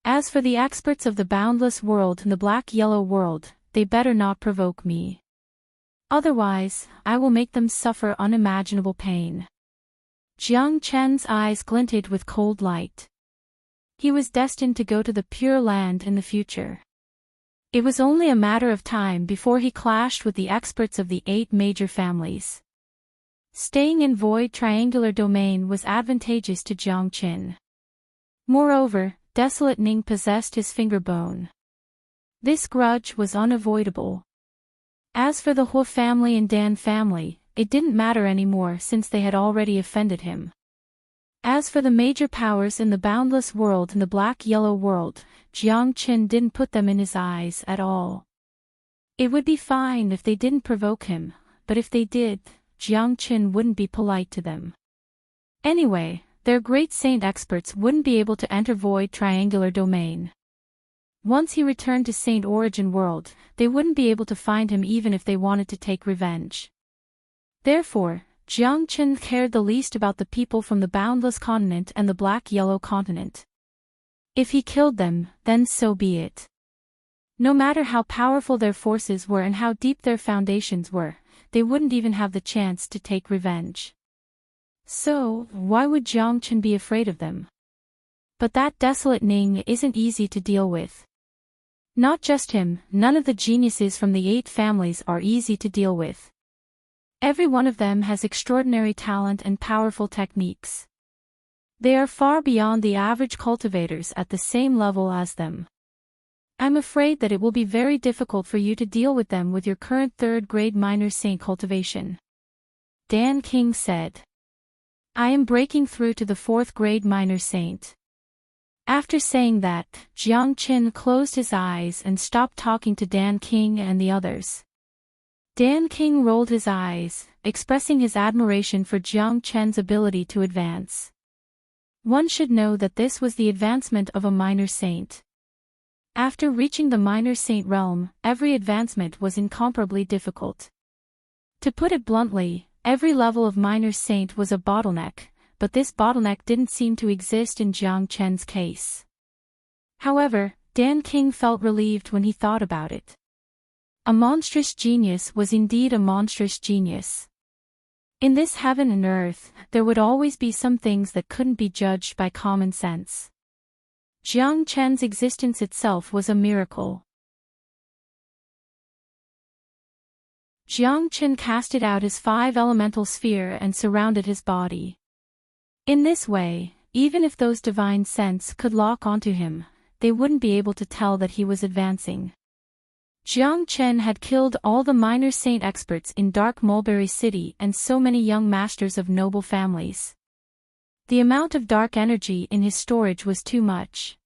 As for the experts of the Boundless World and the Black-Yellow World, they better not provoke me. Otherwise, I will make them suffer unimaginable pain. Jiang Chen's eyes glinted with cold light. He was destined to go to the Pure Land in the future. It was only a matter of time before he clashed with the experts of the 8 major families. Staying in Void Triangular Domain was advantageous to Jiang Chen. Moreover, Desolate Ning possessed his finger bone. This grudge was unavoidable. As for the Hu family and Dan family, it didn't matter anymore since they had already offended him. As for the major powers in the Boundless World and the Black-Yellow World, Jiang Chen didn't put them in his eyes at all. It would be fine if they didn't provoke him, but if they did, Jiang Chen wouldn't be polite to them. Anyway, their great saint experts wouldn't be able to enter Void Triangular Domain. Once he returned to Saint Origin World, they wouldn't be able to find him even if they wanted to take revenge. Therefore, Jiang Chen cared the least about the people from the Boundless Continent and the Black-Yellow Continent. If he killed them, then so be it. No matter how powerful their forces were and how deep their foundations were, they wouldn't even have the chance to take revenge. So, why would Jiang Chen be afraid of them? But that Desolate Ning isn't easy to deal with. Not just him, none of the geniuses from the 8 families are easy to deal with. Every one of them has extraordinary talent and powerful techniques. They are far beyond the average cultivators at the same level as them. I'm afraid that it will be very difficult for you to deal with them with your current third-grade minor saint cultivation. Dan King said. I am breaking through to the fourth-grade minor saint. After saying that, Jiang Qin closed his eyes and stopped talking to Dan King and the others. Dan King rolled his eyes, expressing his admiration for Jiang Chen's ability to advance. One should know that this was the advancement of a minor saint. After reaching the minor saint realm, every advancement was incomparably difficult. To put it bluntly, every level of minor saint was a bottleneck, but this bottleneck didn't seem to exist in Jiang Chen's case. However, Dan King felt relieved when he thought about it. A monstrous genius was indeed a monstrous genius. In this heaven and earth, there would always be some things that couldn't be judged by common sense. Jiang Chen's existence itself was a miracle. Jiang Chen casted out his 5-elemental sphere and surrounded his body. In this way, even if those divine scents could lock onto him, they wouldn't be able to tell that he was advancing. Jiang Chen had killed all the minor saint experts in Dark Mulberry City and so many young masters of noble families. The amount of dark energy in his storage was too much.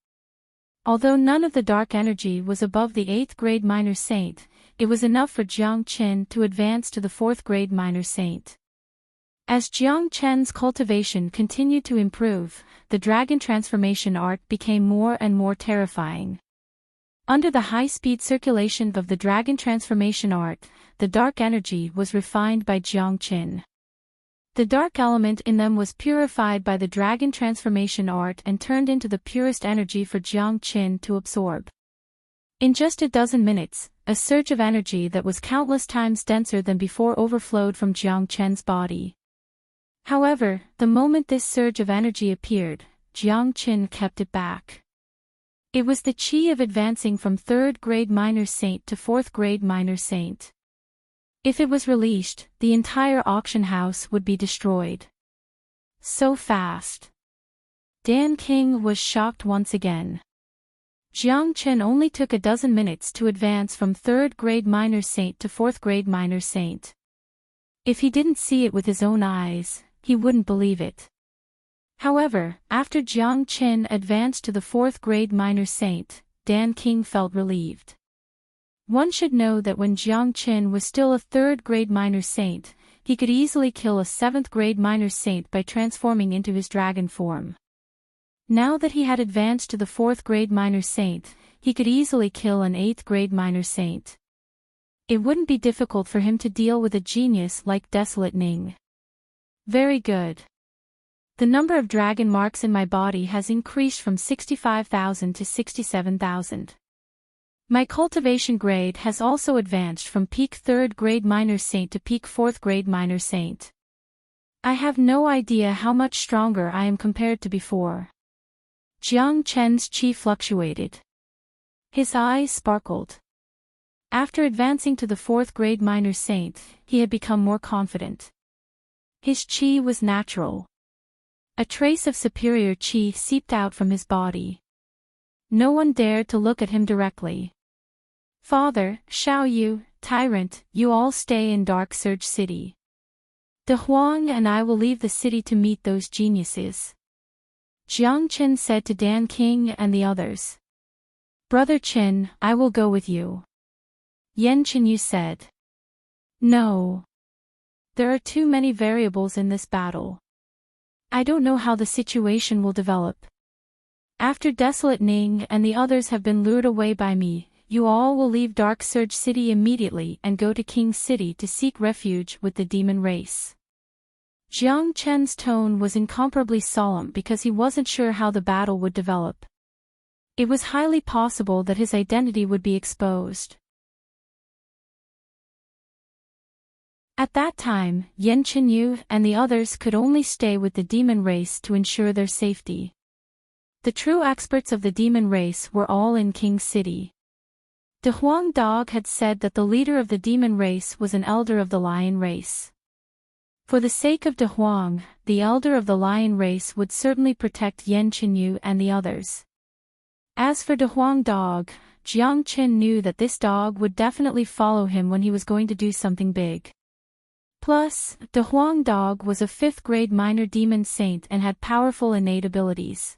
Although none of the dark energy was above the 8th grade minor saint, it was enough for Jiang Chen to advance to the 4th grade minor saint. As Jiang Chen's cultivation continued to improve, the dragon transformation art became more and more terrifying. Under the high-speed circulation of the dragon transformation art, the dark energy was refined by Jiang Chen. The dark element in them was purified by the dragon transformation art and turned into the purest energy for Jiang Chen to absorb. In just a dozen minutes, a surge of energy that was countless times denser than before overflowed from Jiang Chen's body. However, the moment this surge of energy appeared, Jiang Chen kept it back. It was the qi of advancing from 3rd grade minor saint to 4th grade minor saint. If it was released, the entire auction house would be destroyed. So fast. Dan King was shocked once again. Jiang Chen only took a dozen minutes to advance from 3rd grade minor saint to 4th grade minor saint. If he didn't see it with his own eyes, he wouldn't believe it. However, after Jiang Chen advanced to the 4th grade minor saint, Dan King felt relieved. One should know that when Jiang Chen was still a 3rd grade minor saint, he could easily kill a 7th grade minor saint by transforming into his dragon form. Now that he had advanced to the 4th grade minor saint, he could easily kill an 8th grade minor saint. It wouldn't be difficult for him to deal with a genius like Desolate Ning. Very good. The number of dragon marks in my body has increased from 65,000 to 67,000. My cultivation grade has also advanced from peak 3rd grade minor saint to peak 4th grade minor saint. I have no idea how much stronger I am compared to before. Jiang Chen's qi fluctuated. His eyes sparkled. After advancing to the 4th grade minor saint, he had become more confident. His qi was natural. A trace of superior qi seeped out from his body. No one dared to look at him directly. Father, Xiao Yu, Tyrant, you all stay in Dark Surge City. De Huang and I will leave the city to meet those geniuses. Jiang Chen said to Dan King and the others. Brother Chen, I will go with you. Yan Chenyu said. No. There are too many variables in this battle. I don't know how the situation will develop. After Desolate Ning and the others have been lured away by me, you all will leave Dark Surge City immediately and go to King's City to seek refuge with the demon race. Jiang Chen's tone was incomparably solemn because he wasn't sure how the battle would develop. It was highly possible that his identity would be exposed. At that time, Yan Chenyu and the others could only stay with the demon race to ensure their safety. The true experts of the demon race were all in King's City. De Huang Dog had said that the leader of the demon race was an elder of the lion race. For the sake of De Huang, the elder of the lion race would certainly protect Yan Chenyu and the others. As for De Huang Dog, Jiang Qin knew that this dog would definitely follow him when he was going to do something big. Plus, the Huang dog was a 5th-grade minor demon saint and had powerful innate abilities.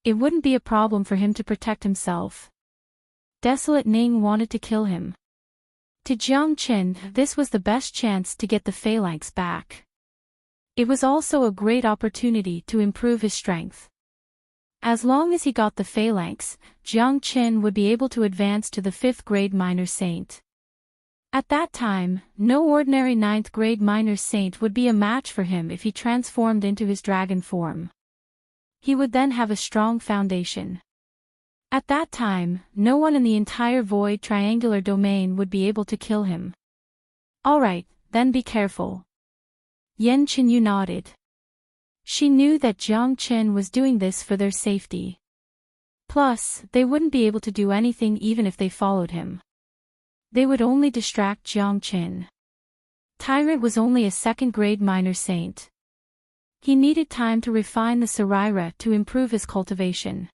It wouldn't be a problem for him to protect himself. Desolate Ning wanted to kill him. To Jiang Qin, this was the best chance to get the phalanx back. It was also a great opportunity to improve his strength. As long as he got the phalanx, Jiang Qin would be able to advance to the 5th-grade minor saint. At that time, no ordinary 9th-grade minor saint would be a match for him if he transformed into his dragon form. He would then have a strong foundation. At that time, no one in the entire void triangular domain would be able to kill him. Alright, then be careful. Yan Qinyu nodded. She knew that Jiang Qin was doing this for their safety. Plus, they wouldn't be able to do anything even if they followed him. They would only distract Jiang Qin. Tyrant was only a 2nd-grade minor saint. He needed time to refine the Saraira to improve his cultivation.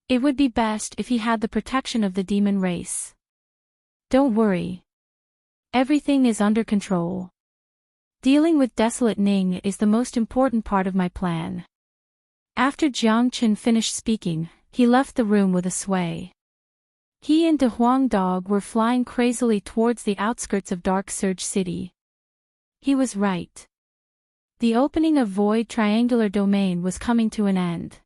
It would be best if he had the protection of the demon race. Don't worry. Everything is under control. Dealing with Desolate Ning is the most important part of my plan. After Jiang Qin finished speaking, he left the room with a sway. He and De Huang Dog were flying crazily towards the outskirts of Dark Surge City. He was right. The opening of Void Triangular Domain was coming to an end.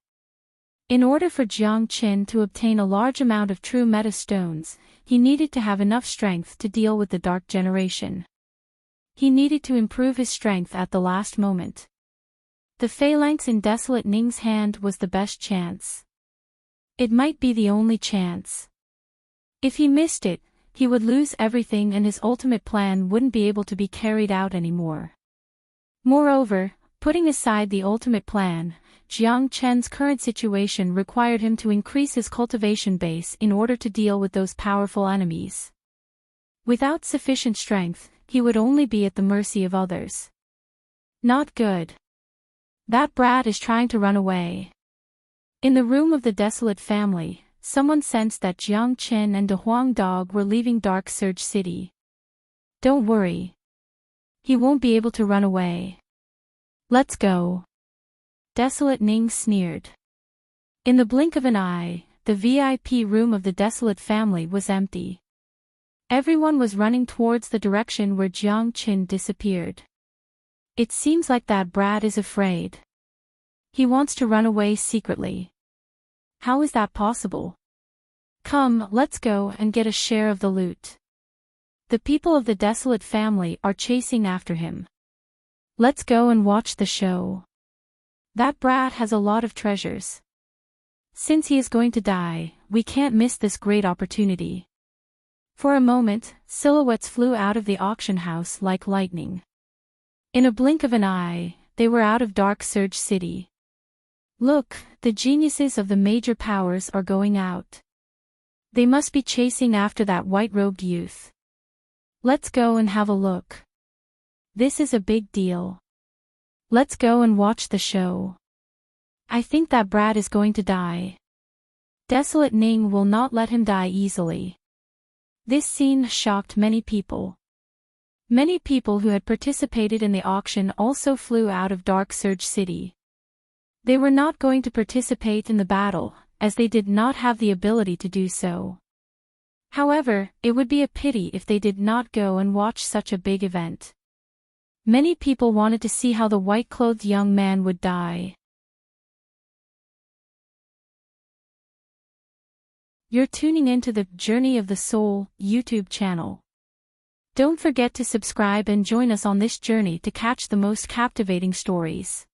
In order for Jiang Qin to obtain a large amount of true meta stones, he needed to have enough strength to deal with the Dark Generation. He needed to improve his strength at the last moment. The phalanx in Desolate Ning's hand was the best chance. It might be the only chance. If he missed it, he would lose everything and his ultimate plan wouldn't be able to be carried out anymore. Moreover, putting aside the ultimate plan, Jiang Qin's current situation required him to increase his cultivation base in order to deal with those powerful enemies. Without sufficient strength, he would only be at the mercy of others. Not good. That brat is trying to run away. In the room of the Desolate family, someone sensed that Jiang Qin and De Huang Dog were leaving Dark Surge City. Don't worry. He won't be able to run away. Let's go. Desolate Ning sneered. In the blink of an eye, the VIP room of the Desolate family was empty. Everyone was running towards the direction where Jiang Qin disappeared. It seems like that brat is afraid. He wants to run away secretly. How is that possible? Come, let's go and get a share of the loot. The people of the Desolate family are chasing after him. Let's go and watch the show. That brat has a lot of treasures. Since he is going to die, we can't miss this great opportunity. For a moment, silhouettes flew out of the auction house like lightning. In a blink of an eye, they were out of Dark Surge City. Look, the geniuses of the major powers are going out. They must be chasing after that white-robed youth. Let's go and have a look. This is a big deal. Let's go and watch the show. I think that brat is going to die. Desolate Ning will not let him die easily. This scene shocked many people. Many people who had participated in the auction also flew out of Dark Surge City. They were not going to participate in the battle, as they did not have the ability to do so. However, it would be a pity if they did not go and watch such a big event. Many people wanted to see how the white-clothed young man would die. You're tuning into the Journey of the Soul YouTube channel. Don't forget to subscribe and join us on this journey to catch the most captivating stories.